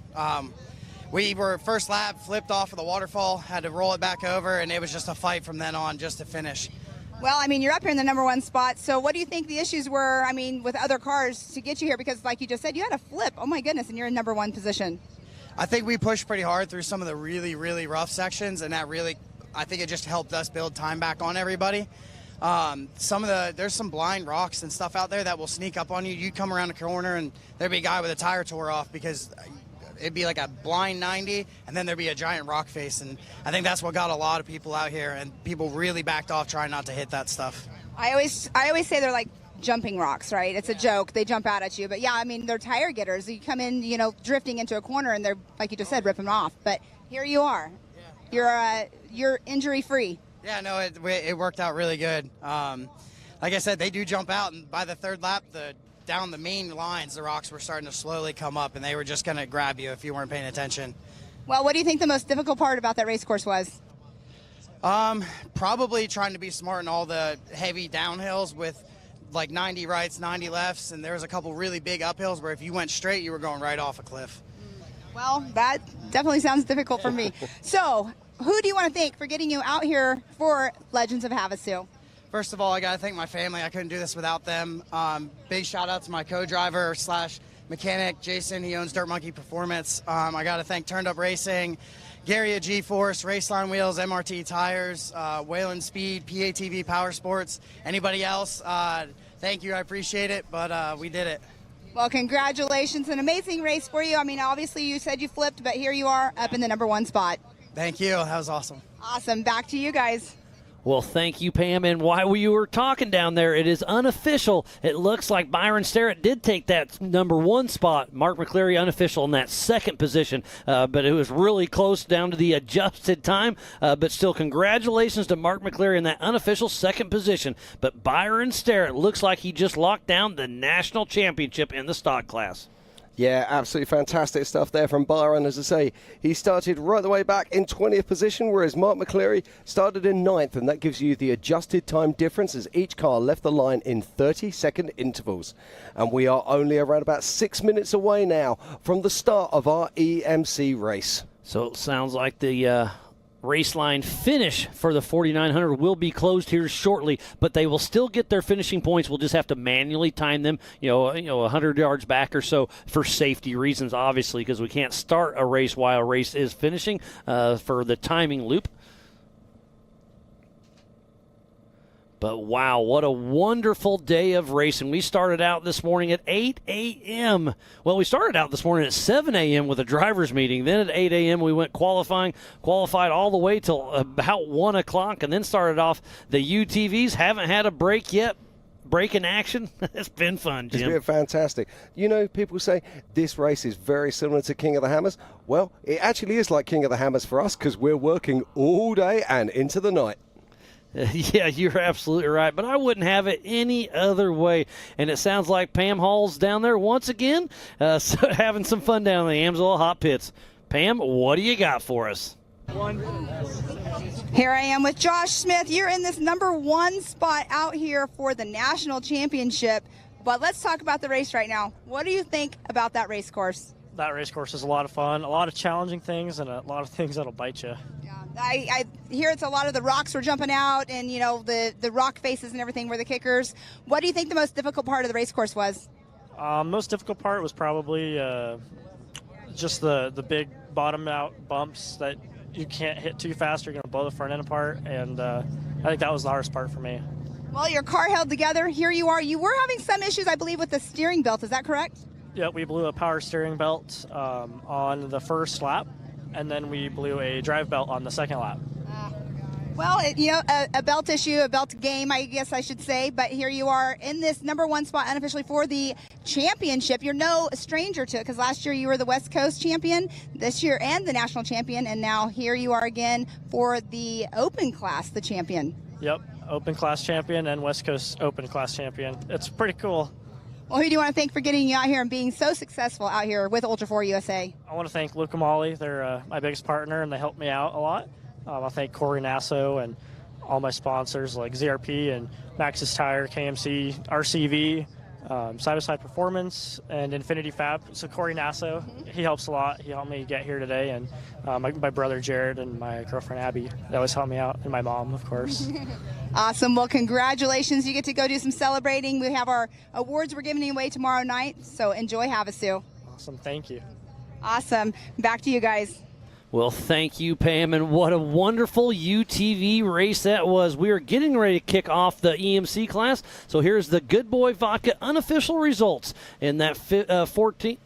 We were first lap, flipped off of the waterfall, had to roll it back over, and it was just a fight from then on just to finish. Well, I mean, you're up here in the #1 spot. So what do you think the issues were, I mean, with other cars to get you here? Because like you just said, you had a flip. Oh, my goodness, and you're in '1 position. I think we pushed pretty hard through some of the really, really rough sections, and that really, I think it just helped us build time back on everybody. There's some blind rocks and stuff out there that will sneak up on you. You come around the corner, and there'd be a guy with a tire tore off because it'd be like a blind 90, and then there'd be a giant rock face. And I think that's what got a lot of people out here, and people really backed off trying not to hit that stuff. I always say they're like jumping rocks, right? It's a joke. They jump out at you. But, yeah, I mean, they're tire getters. You come in, drifting into a corner, and they're, like you just said, ripping off. But here you are. Yeah. You're injury-free. Yeah, no, it worked out really good. Like I said, they do jump out, and by the third lap, down the main lines, the rocks were starting to slowly come up, and they were just going to grab you if you weren't paying attention. Well, what do you think the most difficult part about that race course was? Probably trying to be smart in all the heavy downhills with like 90 rights, 90 lefts, and there was a couple really big uphills where if you went straight, you were going right off a cliff. Well, that definitely sounds difficult for me. So, who do you want to thank for getting you out here for Legends of Havasu? First of all, I got to thank my family. I couldn't do this without them. Big shout out to my co-driver / mechanic, Jason. He owns Dirt Monkey Performance. I got to thank Turned Up Racing, Gary at G-Force, Raceline Wheels, MRT Tires, Wayland Speed, PATV Power Sports. Anybody else, thank you. I appreciate it, but we did it. Well, congratulations. An amazing race for you. I mean, obviously you said you flipped, but here you are up in the #1 spot. Thank you. That was awesome. Awesome. Back to you guys. Well, thank you, Pam. And while we were talking down there, it is unofficial. It looks like Byron Starrett did take that #1 spot. Mark McCleary unofficial in that second position. But it was really close down to the adjusted time. But still, congratulations to Mark McCleary in that unofficial second position. But Byron Starrett looks like he just locked down the national championship in the stock class. Yeah, absolutely fantastic stuff there from Byron. As I say, he started right the way back in 20th position, whereas Mark McCleary started in 9th, and that gives you the adjusted time difference as each car left the line in 30-second intervals. And we are only around about 6 minutes away now from the start of our EMC race. So it sounds like the race line finish for the 4900 will be closed here shortly, but they will still get their finishing points. We'll just have to manually time them, 100 yards back or so for safety reasons, obviously, because we can't start a race while a race is finishing for the timing loop. But wow, what a wonderful day of racing. We started out this morning at 8 a.m. Well, we started out this morning at 7 a.m. with a driver's meeting. Then at 8 a.m. we went qualified all the way till about 1 o'clock, and then started off the UTVs. Haven't had a break yet. Break in action. It's been fun, Jim. It's been fantastic. People say this race is very similar to King of the Hammers. Well, it actually is like King of the Hammers for us because we're working all day and into the night. Yeah, you're absolutely right, but I wouldn't have it any other way. And it sounds like Pam Hall's down there once again, having some fun down in the Amsoil Hot Pits. Pam, what do you got for us? Here I am with Josh Smith. You're in this #1 spot out here for the national championship. But let's talk about the race right now. What do you think about that race course? That race course is a lot of fun, a lot of challenging things, and a lot of things that'll bite you. I hear it's a lot of the rocks were jumping out, and the rock faces and everything were the kickers. What do you think the most difficult part of the race course was? Most difficult part was probably just the big bottom out bumps that you can't hit too fast. You're going to blow the front end apart, and I think that was the hardest part for me. Well, your car held together. Here you are. You were having some issues, I believe, with the steering belt. Is that correct? Yeah, we blew a power steering belt on the first lap, and then we blew a drive belt on the second lap. Well, a belt issue, a belt game, I guess I should say. But here you are in this #1 spot unofficially for the championship. You're no stranger to it because last year you were the West Coast champion, this year and the national champion, and now here you are again for the open class, the champion. Yep. Open class champion and West Coast Open class champion. It's pretty cool. Well, who do you want to thank for getting you out here and being so successful out here with Ultra4 USA? I want to thank Luke and Molly. They're my biggest partner, and they helped me out a lot. I thank Corey Nasso and all my sponsors like ZRP and Maxxis Tire, KMC, RCV, Side-by-Side Performance, and Infinity Fab. So Corey Nasso, he helps a lot. He helped me get here today, and my brother Jared and my girlfriend Abby, they always help me out, and my mom, of course. Awesome. Well, congratulations. You get to go do some celebrating. We have our awards we're giving away tomorrow night, so enjoy Havasu. Awesome. Thank you. Awesome. Back to you guys. Well, thank you, Pam, and what a wonderful UTV race that was. We are getting ready to kick off the EMC class, so here's the Good Boy Vodka unofficial results in that 14.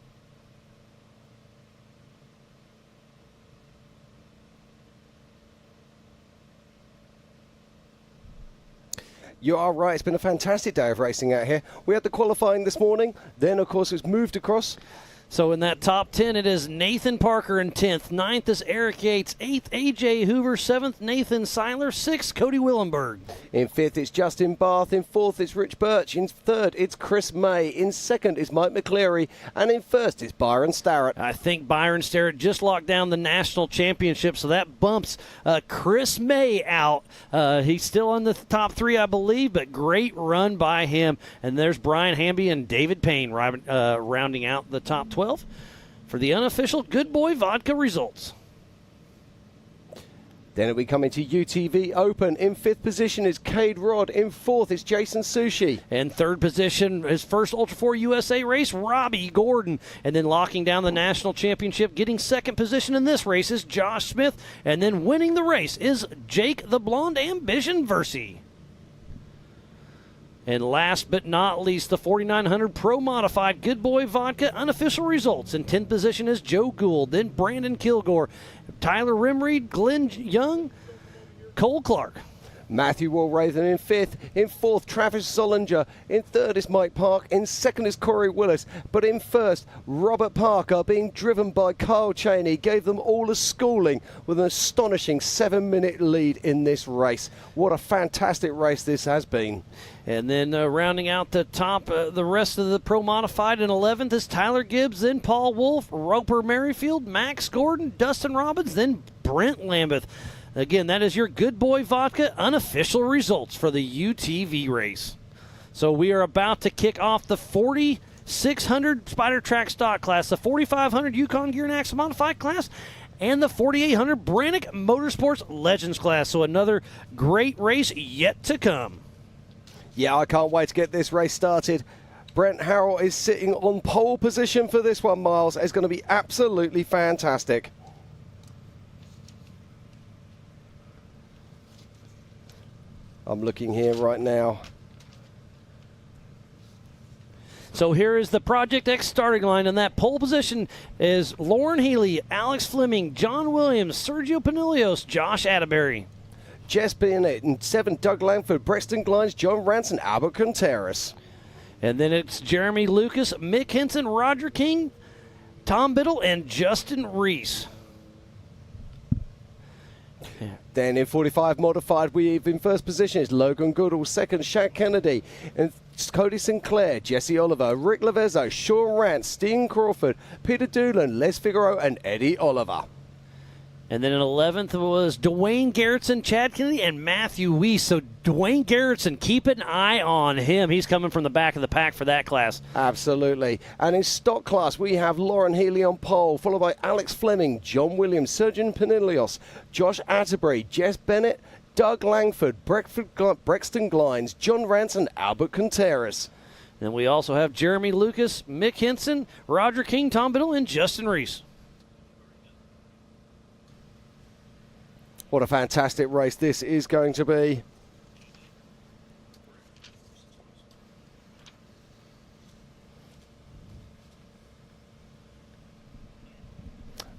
You are right. It's been a fantastic day of racing out here. We had the qualifying this morning. Then, of course, it was moved across. So in that top 10, it is Nathan Parker in 10th. 9th is Eric Yates. 8th, A.J. Hoover. 7th, Nathan Seiler. 6th, Cody Willenberg. In 5th, it's Justin Barth. In 4th, it's Rich Birch. In 3rd, it's Chris May. In 2nd, is Mike McCleary. And in 1st, is Byron Starrett. I think Byron Starrett just locked down the national championship, so that bumps Chris May out. He's still in the top 3, I believe, but great run by him. And there's Brian Hamby and David Payne rounding out the top 12 for the unofficial Good Boy Vodka results. Then we come into UTV Open. In 5th position is Cade Rod. In 4th is Jason Sushi. In 3rd position, his first Ultra4 USA race, Robbie Gordon. And then locking down the national championship, getting 2nd position in this race is Josh Smith. And then winning the race is Jake the Blonde Ambition Versey. And last but not least, the 4900 Pro Modified Good Boy Vodka unofficial results. In 10th position is Joe Gould, then Brandon Kilgore, Tyler Rimreed, Glenn Young, Cole Clark. Matthew Walrathan in 5th. In 4th, Travis Zollinger. In 3rd is Mike Park. In 2nd is Corey Willis. But in 1st, Robert Parker, being driven by Kyle Cheney, gave them all a schooling with an astonishing 7-minute lead in this race. What a fantastic race this has been. And then rounding out the top, the rest of the Pro Modified in 11th is Tyler Gibbs, then Paul Wolf, Roper Merrifield, Max Gordon, Dustin Robbins, then Brent Lambeth. Again, that is your Good Boy Vodka unofficial results for the UTV race. So we are about to kick off the 4600 Spider Track Stock class, the 4500 Yukon Gear and Axle Modified class, and the 4800 Brannick Motorsports Legends class. So another great race yet to come. Yeah, I can't wait to get this race started. Brent Harrell is sitting on pole position for this one, Miles. It's going to be absolutely fantastic. I'm looking here right now. So here is the Project X starting line, and that pole position is Lauren Healy, Alex Fleming, John Williams, Sergio Pinilios, Josh Atterbury. Jess Bennett in 7th, Doug Langford, Brexton Glines, John Ranson, Albert Contreras. And then it's Jeremy Lucas, Mick Henson, Roger King, Tom Biddle, and Justin Reese. Then in 45 modified, we in first position is Logan Goodall, 2nd Shaq Kennedy, and Cody Sinclair, Jesse Oliver, Rick Lavezzo, Sean Rance, Steen Crawford, Peter Doolan, Les Figaro, and Eddie Oliver. And then in 11th was Dwayne Garrettson, Chad Kennedy, and Matthew Weiss. So Dwayne Garrettson, keep an eye on him. He's coming from the back of the pack for that class. Absolutely. And in stock class, we have Lauren Healy on pole, followed by Alex Fleming, John Williams, Sergeant Pinilios, Josh Atterbury, Jess Bennett, Doug Langford, Brexton Glines, John Rance, and Albert Contreras. And we also have Jeremy Lucas, Mick Henson, Roger King, Tom Biddle, and Justin Reese. What a fantastic race this is going to be.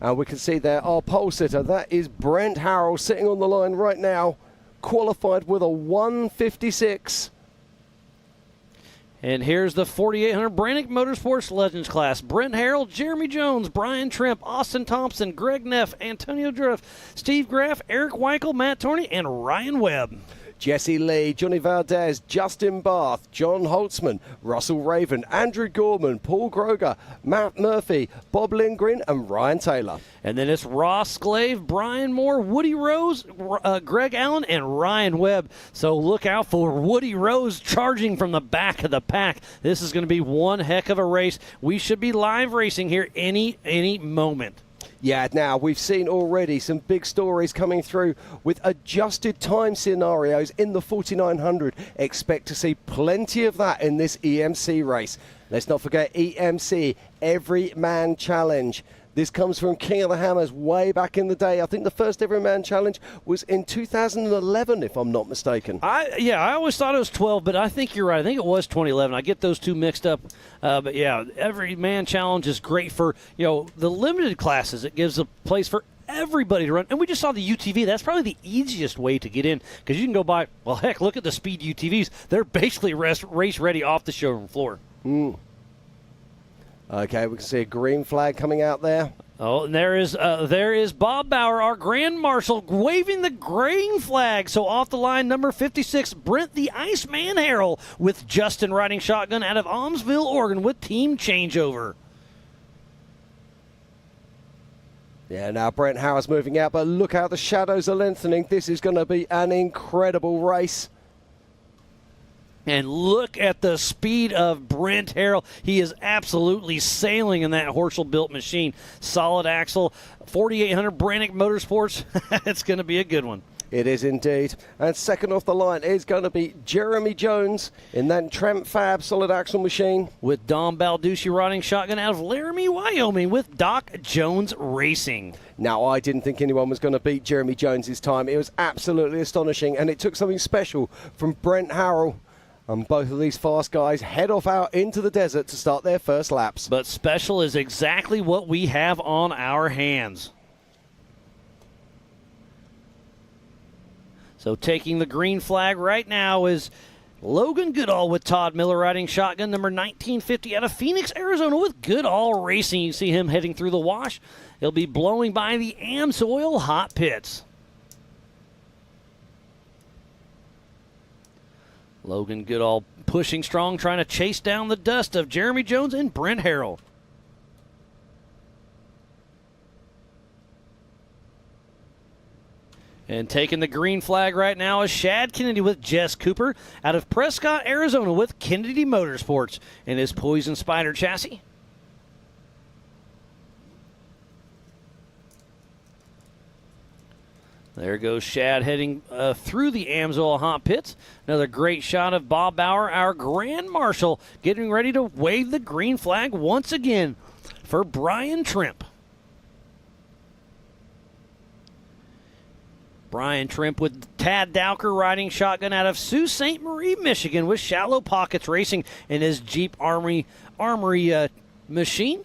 And we can see there our pole sitter. That is Brent Harrell sitting on the line right now, qualified with a 156. And here's the 4800 Brannick Motorsports Legends class. Brent Harrell, Jeremy Jones, Brian Trimp, Austin Thompson, Greg Neff, Antonio Drift, Steve Graff, Eric Weichel, Matt Torney, and Ryan Webb. Jesse Lee, Johnny Valdez, Justin Barth, John Holtzman, Russell Raven, Andrew Gorman, Paul Groger, Matt Murphy, Bob Lindgren, and Ryan Taylor. And then it's Ross Glaive, Brian Moore, Woody Rose, Greg Allen, and Ryan Webb. So look out for Woody Rose charging from the back of the pack. This is going to be one heck of a race. We should be live racing here any moment. Yeah, now we've seen already some big stories coming through with adjusted time scenarios in the 4900. Expect to see plenty of that in this EMC race. Let's not forget EMC, Every Man Challenge. This comes from King of the Hammers way back in the day. I think the first Every Man Challenge was in 2011, if I'm not mistaken. I always thought it was 12, but I think you're right. I think it was 2011. I get those two mixed up. But yeah, Every Man Challenge is great for, the limited classes. It gives a place for everybody to run. And we just saw the UTV. That's probably the easiest way to get in because you can go by, well, heck, look at the speed UTVs. They're basically race ready off the showroom floor. Okay, we can see a green flag coming out there. Oh, and there is Bob Bauer, our Grand Marshal, waving the green flag. So off the line, number 56, Brent the Iceman Harrell, with Justin riding shotgun out of Almsville, Oregon, with team changeover. Yeah, now Brent Harrell's moving out, but look how the shadows are lengthening. This is going to be an incredible race. And look at the speed of Brent Harrell. He is absolutely sailing in that Horschel-built machine. Solid axle, 4800 Brannick Motorsports. It's going to be a good one. It is indeed. And second off the line is going to be Jeremy Jones in that Trent Fab solid axle machine. With Dom Balducci riding shotgun out of Laramie, Wyoming, with Doc Jones Racing. Now, I didn't think anyone was going to beat Jeremy Jones this time. It was absolutely astonishing, and it took something special from Brent Harrell. And both of these fast guys head off out into the desert to start their first laps. But special is exactly what we have on our hands. So taking the green flag right now is Logan Goodall with Todd Miller riding shotgun, number 1950 out of Phoenix, Arizona, with Goodall Racing. You see him heading through the wash. He'll be blowing by the AMSOIL hot pits. Logan Goodall pushing strong, trying to chase down the dust of Jeremy Jones and Brent Harrell. And taking the green flag right now is Shad Kennedy with Jess Cooper out of Prescott, Arizona, with Kennedy Motorsports in his Poison Spider chassis. There goes Shad heading through the AMSOIL hot pits. Another great shot of Bob Bauer, our Grand Marshal, getting ready to wave the green flag once again for Brian Trimp. Brian Trimp with Tad Dowker riding shotgun out of Sault Ste. Marie, Michigan, with Shallow Pockets Racing in his Jeep Armory machine.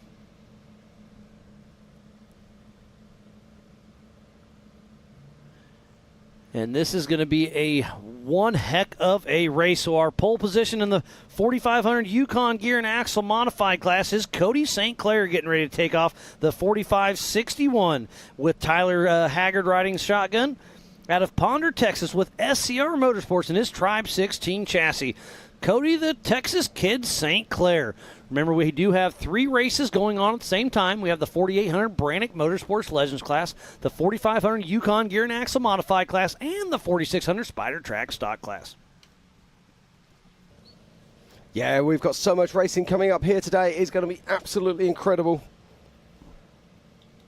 And this is going to be a one heck of a race. So our pole position in the 4500 Yukon Gear and Axle Modified class is Cody St. Clair getting ready to take off the 4561 with Tyler Haggard riding shotgun out of Ponder, Texas, with SCR Motorsports in his Tribe 16 chassis. Cody the Texas Kid St. Clair. Remember, we do have 3 races going on at the same time. We have the 4800 Brannick Motorsports Legends class, the 4500 Yukon Gear and Axle Modified class, and the 4600 Spider Track Stock class. Yeah, we've got so much racing coming up here today. It's going to be absolutely incredible.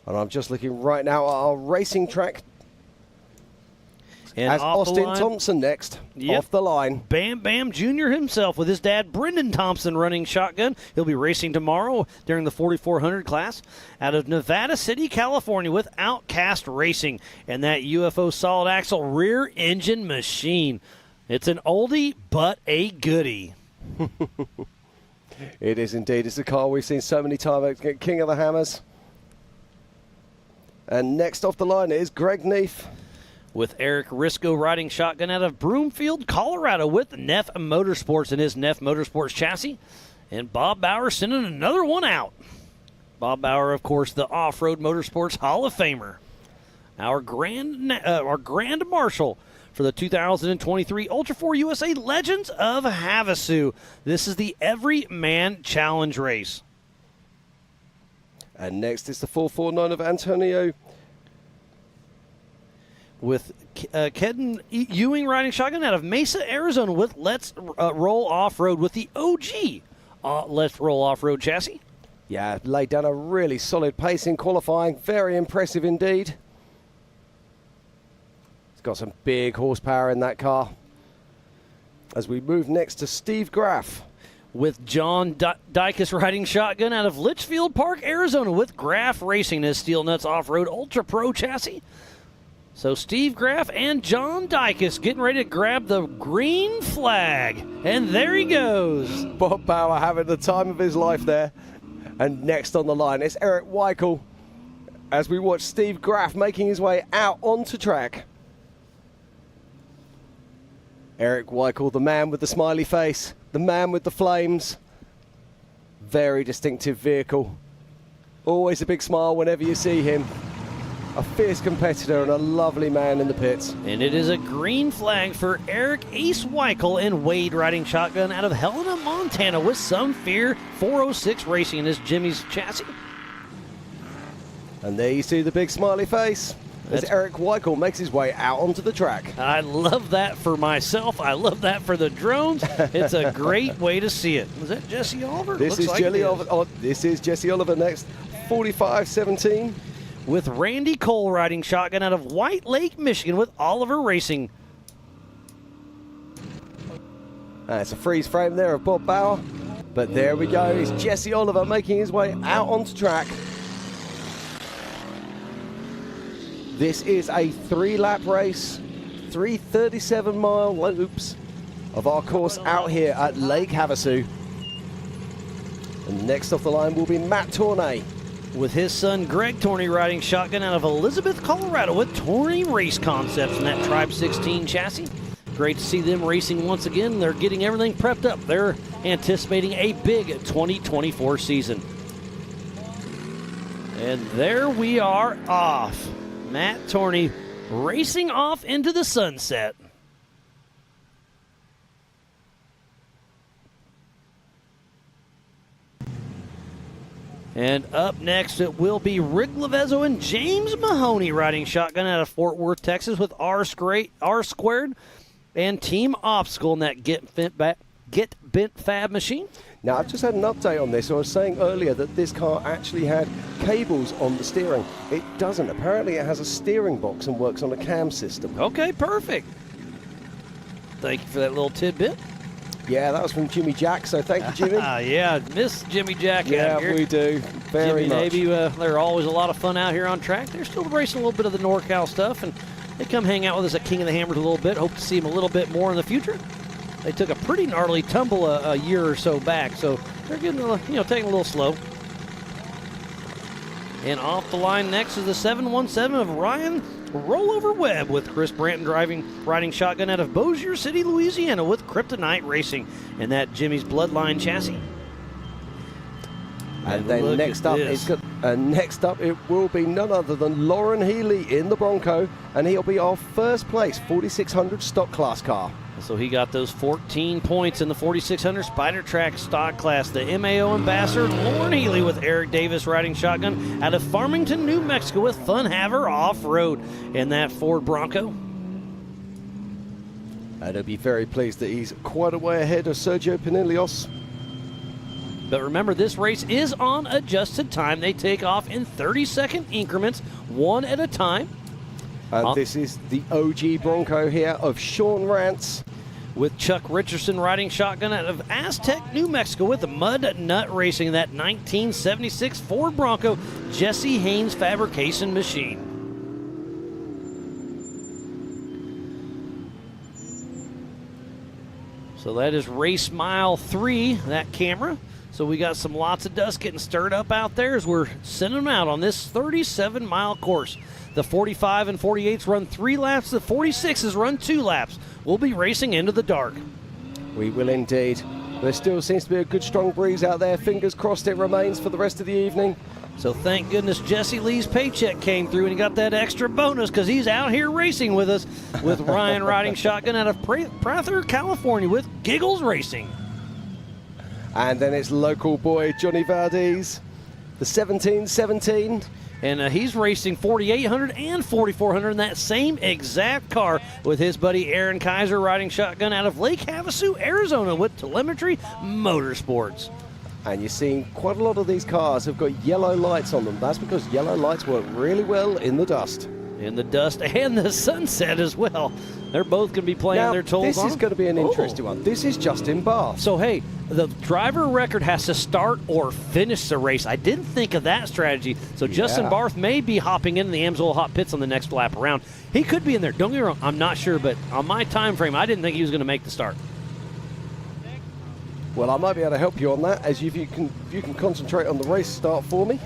And I'm just looking right now at our racing track. And as Austin Thompson next, off the line. Bam Bam Jr. himself with his dad, Brendan Thompson, running shotgun. He'll be racing tomorrow during the 4400 class out of Nevada City, California, with Outcast Racing and that UFO solid axle rear engine machine. It's an oldie, but a goodie. It is indeed. It's a car we've seen so many times. King of the Hammers. And next off the line is Greg Neef. With Eric Risco riding shotgun out of Broomfield, Colorado, with Neff Motorsports in his Neff Motorsports chassis. And Bob Bauer sending another one out. Bob Bauer, of course, the Off-Road Motorsports Hall of Famer. Our Grand Marshal for the 2023 Ultra4 USA Legends of Havasu. This is the Everyman Challenge race. And next is the 449 of Antonio. With Kedden Ewing riding shotgun out of Mesa, Arizona with Let's Roll Off-Road with the OG Let's Roll Off-Road chassis. Yeah, laid down a really solid pace in qualifying. Very impressive indeed. It's got some big horsepower in that car. As we move next to Steve Graff. With John Dykus riding shotgun out of Litchfield Park, Arizona with Graff Racing his Steel Nuts Off-Road Ultra Pro chassis. So Steve Graff and John Dykus getting ready to grab the green flag. And there he goes. Bob Bauer having the time of his life there. And next on the line, it's Eric Weichel as we watch Steve Graff making his way out onto track. Eric Weichel, the man with the smiley face, the man with the flames. Very distinctive vehicle. Always a big smile whenever you see him. A fierce competitor and a lovely man in the pits. And it is a green flag for Eric Ace Weichel and Wade riding shotgun out of Helena, Montana with Some Fear 406 Racing in his Jimmy's chassis. And there you see the big smiley face as Eric Weichel makes his way out onto the track. I love that for myself. I love that for the drones. It's a great way to see it. Was that Jesse Oliver? This is Jesse Oliver. This is Jesse Oliver next. 45-17. With Randy Cole riding shotgun out of White Lake, Michigan with Oliver Racing. It's a freeze frame there of Bob Bauer. But there we go. It's Jesse Oliver making his way out onto track. This is a 3-lap race, 3 37-mile loops of our course out here at Lake Havasu. And next off the line will be Matt Tornay. With his son Greg Torney riding shotgun out of Elizabeth, Colorado with Torney Race Concepts in that Tribe 16 chassis. Great to see them racing once again. They're getting everything prepped up. They're anticipating a big 2024 season. And there we are off. Matt Torney racing off into the sunset. And up next, it will be Rick Lavezzo and James Mahoney riding shotgun out of Fort Worth, Texas with R Squared and Team Obstacle in that Get Bent Fab machine. Now, I've just had an update on this. I was saying earlier that this car actually had cables on the steering. It doesn't. Apparently, it has a steering box and works on a cam system. Okay, perfect. Thank you for that little tidbit. Yeah, that was from Jimmy Jack, so thank you, Jimmy. Yeah, miss Jimmy Jack out here. Yeah, we do. Very much. Navy, they're always a lot of fun out here on track. They're still racing a little bit of the NorCal stuff, and they come hang out with us at King of the Hammers a little bit. Hope to see them a little bit more in the future. They took a pretty gnarly tumble a year or so back, so they're getting taking a little slow. And off the line next is the 717 of Ryan Rollover Webb with Chris Branton riding shotgun out of Bossier City, Louisiana with Kryptonite Racing and that Jimmy's Bloodline chassis. And then next up, it will be none other than Lauren Healy in the Bronco, and he'll be our first place 4600 stock class car. So he got those 14 points in the 4600 Spider Track stock class. The MAO ambassador, Lauren Healy with Eric Davis riding shotgun out of Farmington, New Mexico with Fun Haver Off-Road in that Ford Bronco. And I'll be very pleased that he's quite a way ahead of Sergio Pinilios. But remember, this race is on adjusted time. They take off in 30-second increments, one at a time. And this is the OG Bronco here of Sean Rance. With Chuck Richardson riding shotgun out of Aztec, New Mexico with the Mud Nut Racing, that 1976 Ford Bronco Jesse Haynes fabrication machine. So that is race mile 3, that camera. So we got lots of dust getting stirred up out there as we're sending them out on this 37-mile course. The 45 and 48s run 3 laps. The 46s run 2 laps. We'll be racing into the dark. We will indeed. There still seems to be a good strong breeze out there. Fingers crossed it remains for the rest of the evening. So thank goodness Jesse Lee's paycheck came through and he got that extra bonus because he's out here racing with us with Ryan riding shotgun out of Prather, California with Giggles Racing. And then it's local boy Johnny Valdez, the 1717. And he's racing 4,800 and 4,400 in that same exact car with his buddy Aaron Kaiser riding shotgun out of Lake Havasu, Arizona with Telemetry Motorsports. And you're seeing quite a lot of these cars have got yellow lights on them. That's because yellow lights work really well in the dust. In the dust and the sunset as well. They're both going to be playing now, their tolls this on is them. going to be an interesting one. This is Justin Barth. So, hey, the driver record has to start or finish the race. I didn't think of that strategy. So Justin Barth may be hopping into the Amsoil Hot Pits on the next lap around. He could be in there. Don't get me wrong. I'm not sure, but on my time frame, I didn't think he was going to make the start. Well, I might be able to help you on that, as if you can concentrate on the race start for me.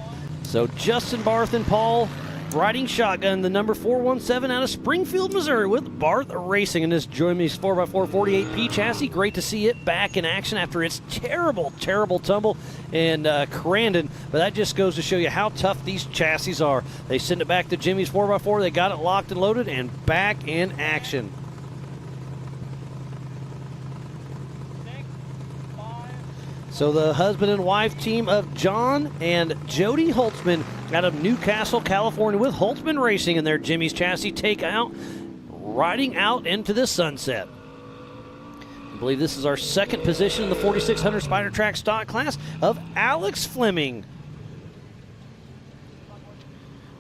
So Justin Barth and Paul riding shotgun, the number 417 out of Springfield, Missouri with Barth Racing in this Jimmy's 4x4 48P chassis. Great to see it back in action after its terrible tumble in Crandon. But that just goes to show you how tough these chassis are. They send it back to Jimmy's 4x4. They got it locked and loaded and back in action. So the husband and wife team of John and Jody Holtzman out of Newcastle, California with Holtzman Racing in their Jimmy's chassis take out, riding out into the sunset. I believe this is our second position in the 4600 Spider Track stock class of Alex Fleming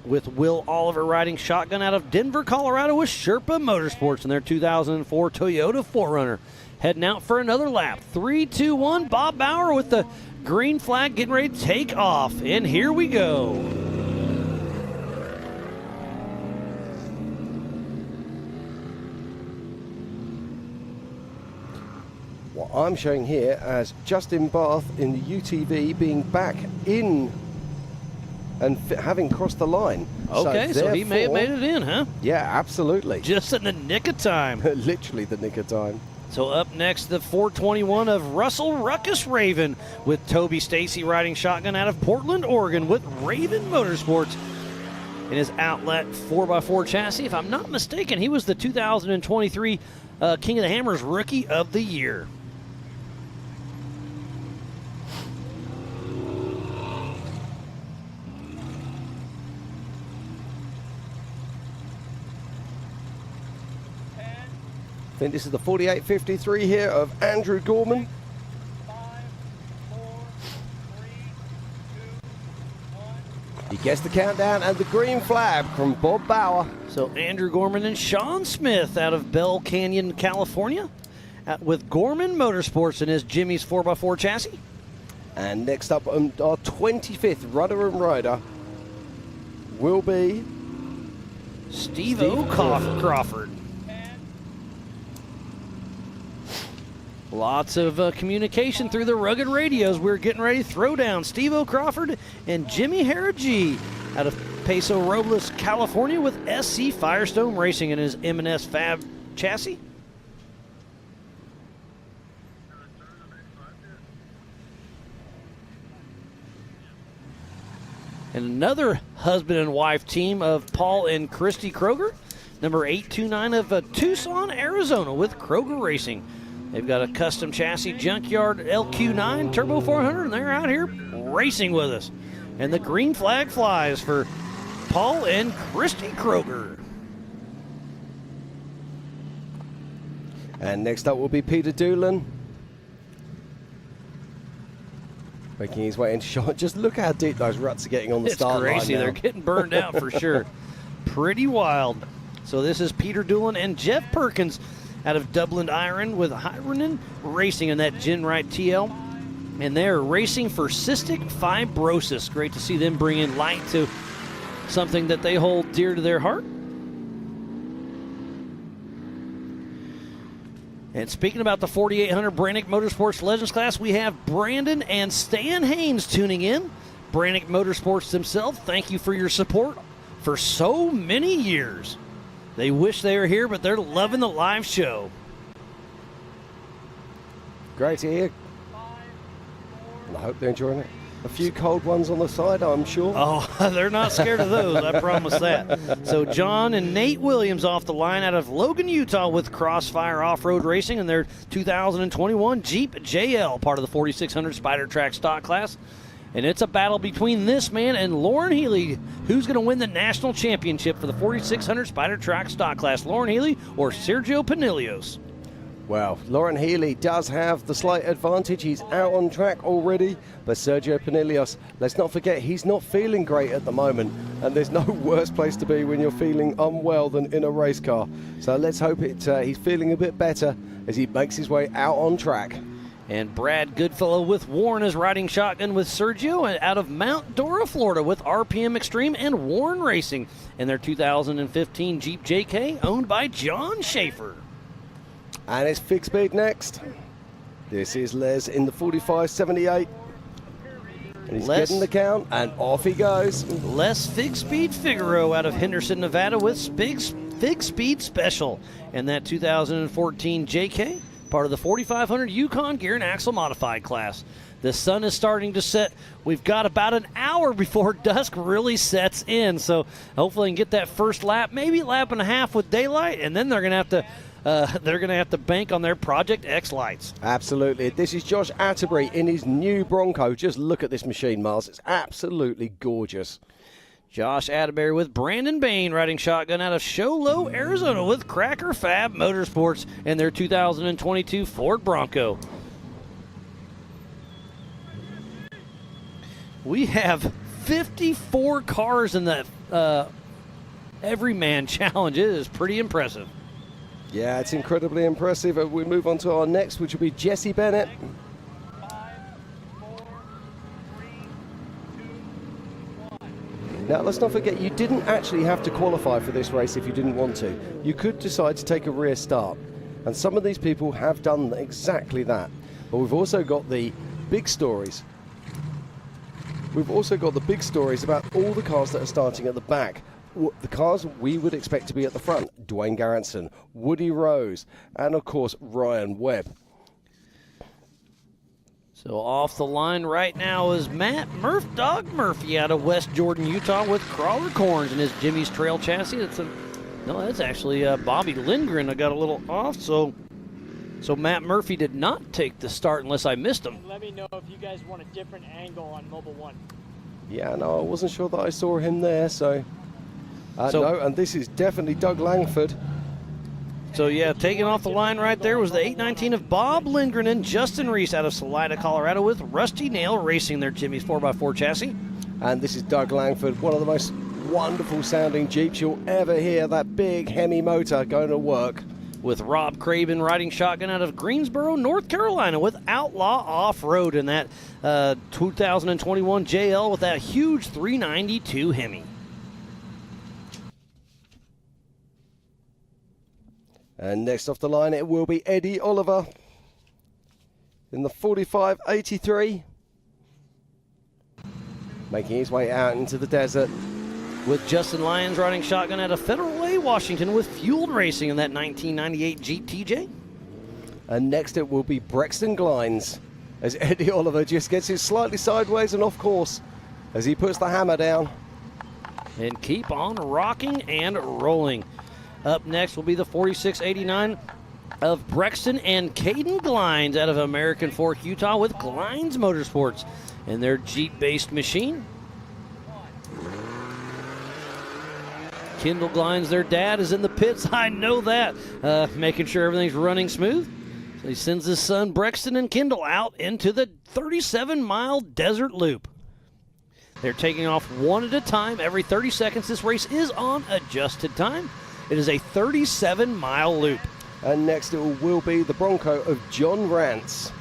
with Will Oliver riding shotgun out of Denver, Colorado with Sherpa Motorsports in their 2004 Toyota 4Runner. Heading out for another lap. 3, 2, 1. Bob Bauer with the green flag getting ready to take off. And here we go. What I'm showing here as Justin Barth in the UTV being back in and having crossed the line. Okay, so he may have made it in, huh? Yeah, absolutely. Just in the nick of time. Literally the nick of time. So up next, the 421 of Russell Ruckus Raven with Toby Stacy riding shotgun out of Portland, Oregon with Raven Motorsports in his outlet 4x4 chassis. If I'm not mistaken, he was the 2023 King of the Hammers Rookie of the Year. I think this is the 48.53 here of Andrew Gorman. He gets the countdown and the green flag from Bob Bauer. So Andrew Gorman and Sean Smith out of Bell Canyon, California with Gorman Motorsports in his Jimmy's 4x4 chassis. And next up on our 25th runner and rider will be Steve Crawford. Lots of communication through the rugged radios. We're getting ready to throw down Steve Crawford and Jimmy Haraji out of Paso Robles, California with SC Firestone Racing in his M&S Fab chassis. And another husband and wife team of Paul and Christy Kroger, number 829 of Tucson, Arizona with Kroger Racing. They've got a custom chassis Junkyard LQ9 Turbo 400, and they're out here racing with us. And the green flag flies for Paul and Christy Kroger. And next up will be Peter Doolan. Making his way into shot. Just look how deep those ruts are getting on the start line. It's crazy. Now. They're getting burned out for sure. Pretty wild. So this is Peter Doolan and Jeff Perkins out of Dublin, Ireland with Hyronen Racing in that Gin Wright TL. And they're racing for cystic fibrosis. Great to see them bring in light to something that they hold dear to their heart. And speaking about the 4800 Brannick Motorsports Legends class, we have Brandon and Stan Haynes tuning in. Brannick Motorsports themselves, thank you for your support for so many years. They wish they were here, but they're loving the live show. Great to hear. And I hope they're enjoying it. A few cold ones on the side, I'm sure. Oh, they're not scared of those, I promise that. So John and Nate Williams off the line out of Logan, Utah with Crossfire Off-Road Racing in their 2021 Jeep JL, part of the 4600 Spider Track stock class. And it's a battle between this man and Lauren Healy. Who's going to win the national championship for the 4600 Spider Track stock class? Lauren Healy or Sergio Pinillos? Well, Lauren Healy does have the slight advantage. He's out on track already. But Sergio Pinillos, let's not forget, he's not feeling great at the moment. And there's no worse place to be when you're feeling unwell than in a race car. So let's hope he's feeling a bit better as he makes his way out on track. And Brad Goodfellow with Warren is riding shotgun with Sergio out of Mount Dora, Florida with RPM Extreme and Warren Racing in their 2015 Jeep JK owned by John Schaefer. And it's Fig Speed next. This is Les in the 4578. And he's getting the count, and off he goes. Les Fig Speed Figaro out of Henderson, Nevada with Fig Speed Special in that 2014 JK, part of the 4500 Yukon Gear and Axle Modified class. The sun is starting to set. We've got about an hour before dusk really sets in, so hopefully we can get that first lap, maybe lap and a half with daylight, and then they're going to have to bank on their Project X lights. Absolutely. This is Josh Atterbury in his new Bronco. Just look at this machine, Miles. It's absolutely gorgeous. Josh Atterbury with Brandon Bain riding shotgun out of Show Low, Arizona with Cracker Fab Motorsports in their 2022 Ford Bronco. We have 54 cars in that Everyman Challenge. It is pretty impressive. Yeah, it's incredibly impressive. We move on to our next, which will be Jesse Bennett. Now, let's not forget, you didn't actually have to qualify for this race if you didn't want to. You could decide to take a rear start. And some of these people have done exactly that. But we've also got the big stories. We've also got the big stories about all the cars that are starting at the back. The cars we would expect to be at the front: Dwayne Garrettson, Woody Rose, and of course Ryan Webb. So off the line right now is Matt Dog Murphy out of West Jordan, Utah with Crawler Corns in his Jimmy's Trail chassis. That's actually Bobby Lindgren. I got a little off, so Matt Murphy did not take the start unless I missed him. Let me know if you guys want a different angle on Mobile One. Yeah, no, I wasn't sure that I saw him there, so... no, and this is definitely Doug Langford. So, yeah, taking off the line right there was the 819 of Bob Lindgren and Justin Reese out of Salida, Colorado with Rusty Nail Racing, their Jimmy's 4x4 chassis. And this is Doug Langford, one of the most wonderful sounding Jeeps you'll ever hear. That big Hemi motor going to work. With Rob Craven riding shotgun out of Greensboro, North Carolina with Outlaw Off-Road in that 2021 JL with that huge 392 Hemi. And next off the line, it will be Eddie Oliver in the 4583, making his way out into the desert. With Justin Lyons riding shotgun out of Federal Way, Washington with Fueled Racing in that 1998 Jeep TJ. And next it will be Brexton Glines as Eddie Oliver just gets it slightly sideways and off course as he puts the hammer down. And keep on rocking and rolling. Up next will be the 4689 of Brexton and Caden Glines out of American Fork, Utah with Glines Motorsports and their Jeep-based machine. Kendall Glines, their dad, is in the pits. I know that. Making sure everything's running smooth. So he sends his son Brexton and Kendall out into the 37-mile desert loop. They're taking off one at a time every 30 seconds. This race is on adjusted time. It is a 37-mile loop. And next it will be the Bronco of John Rance.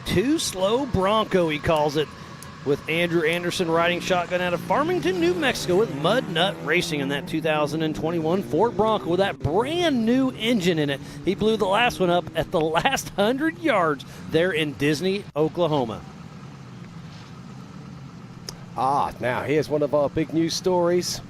Too slow Bronco, he calls it, with Andrew Anderson riding shotgun out of Farmington, New Mexico with Mud Nut Racing in that 2021 Ford Bronco with that brand new engine in it. He blew the last one up at the last 100 yards there in Disney, Oklahoma. Now here's one of our big news stories.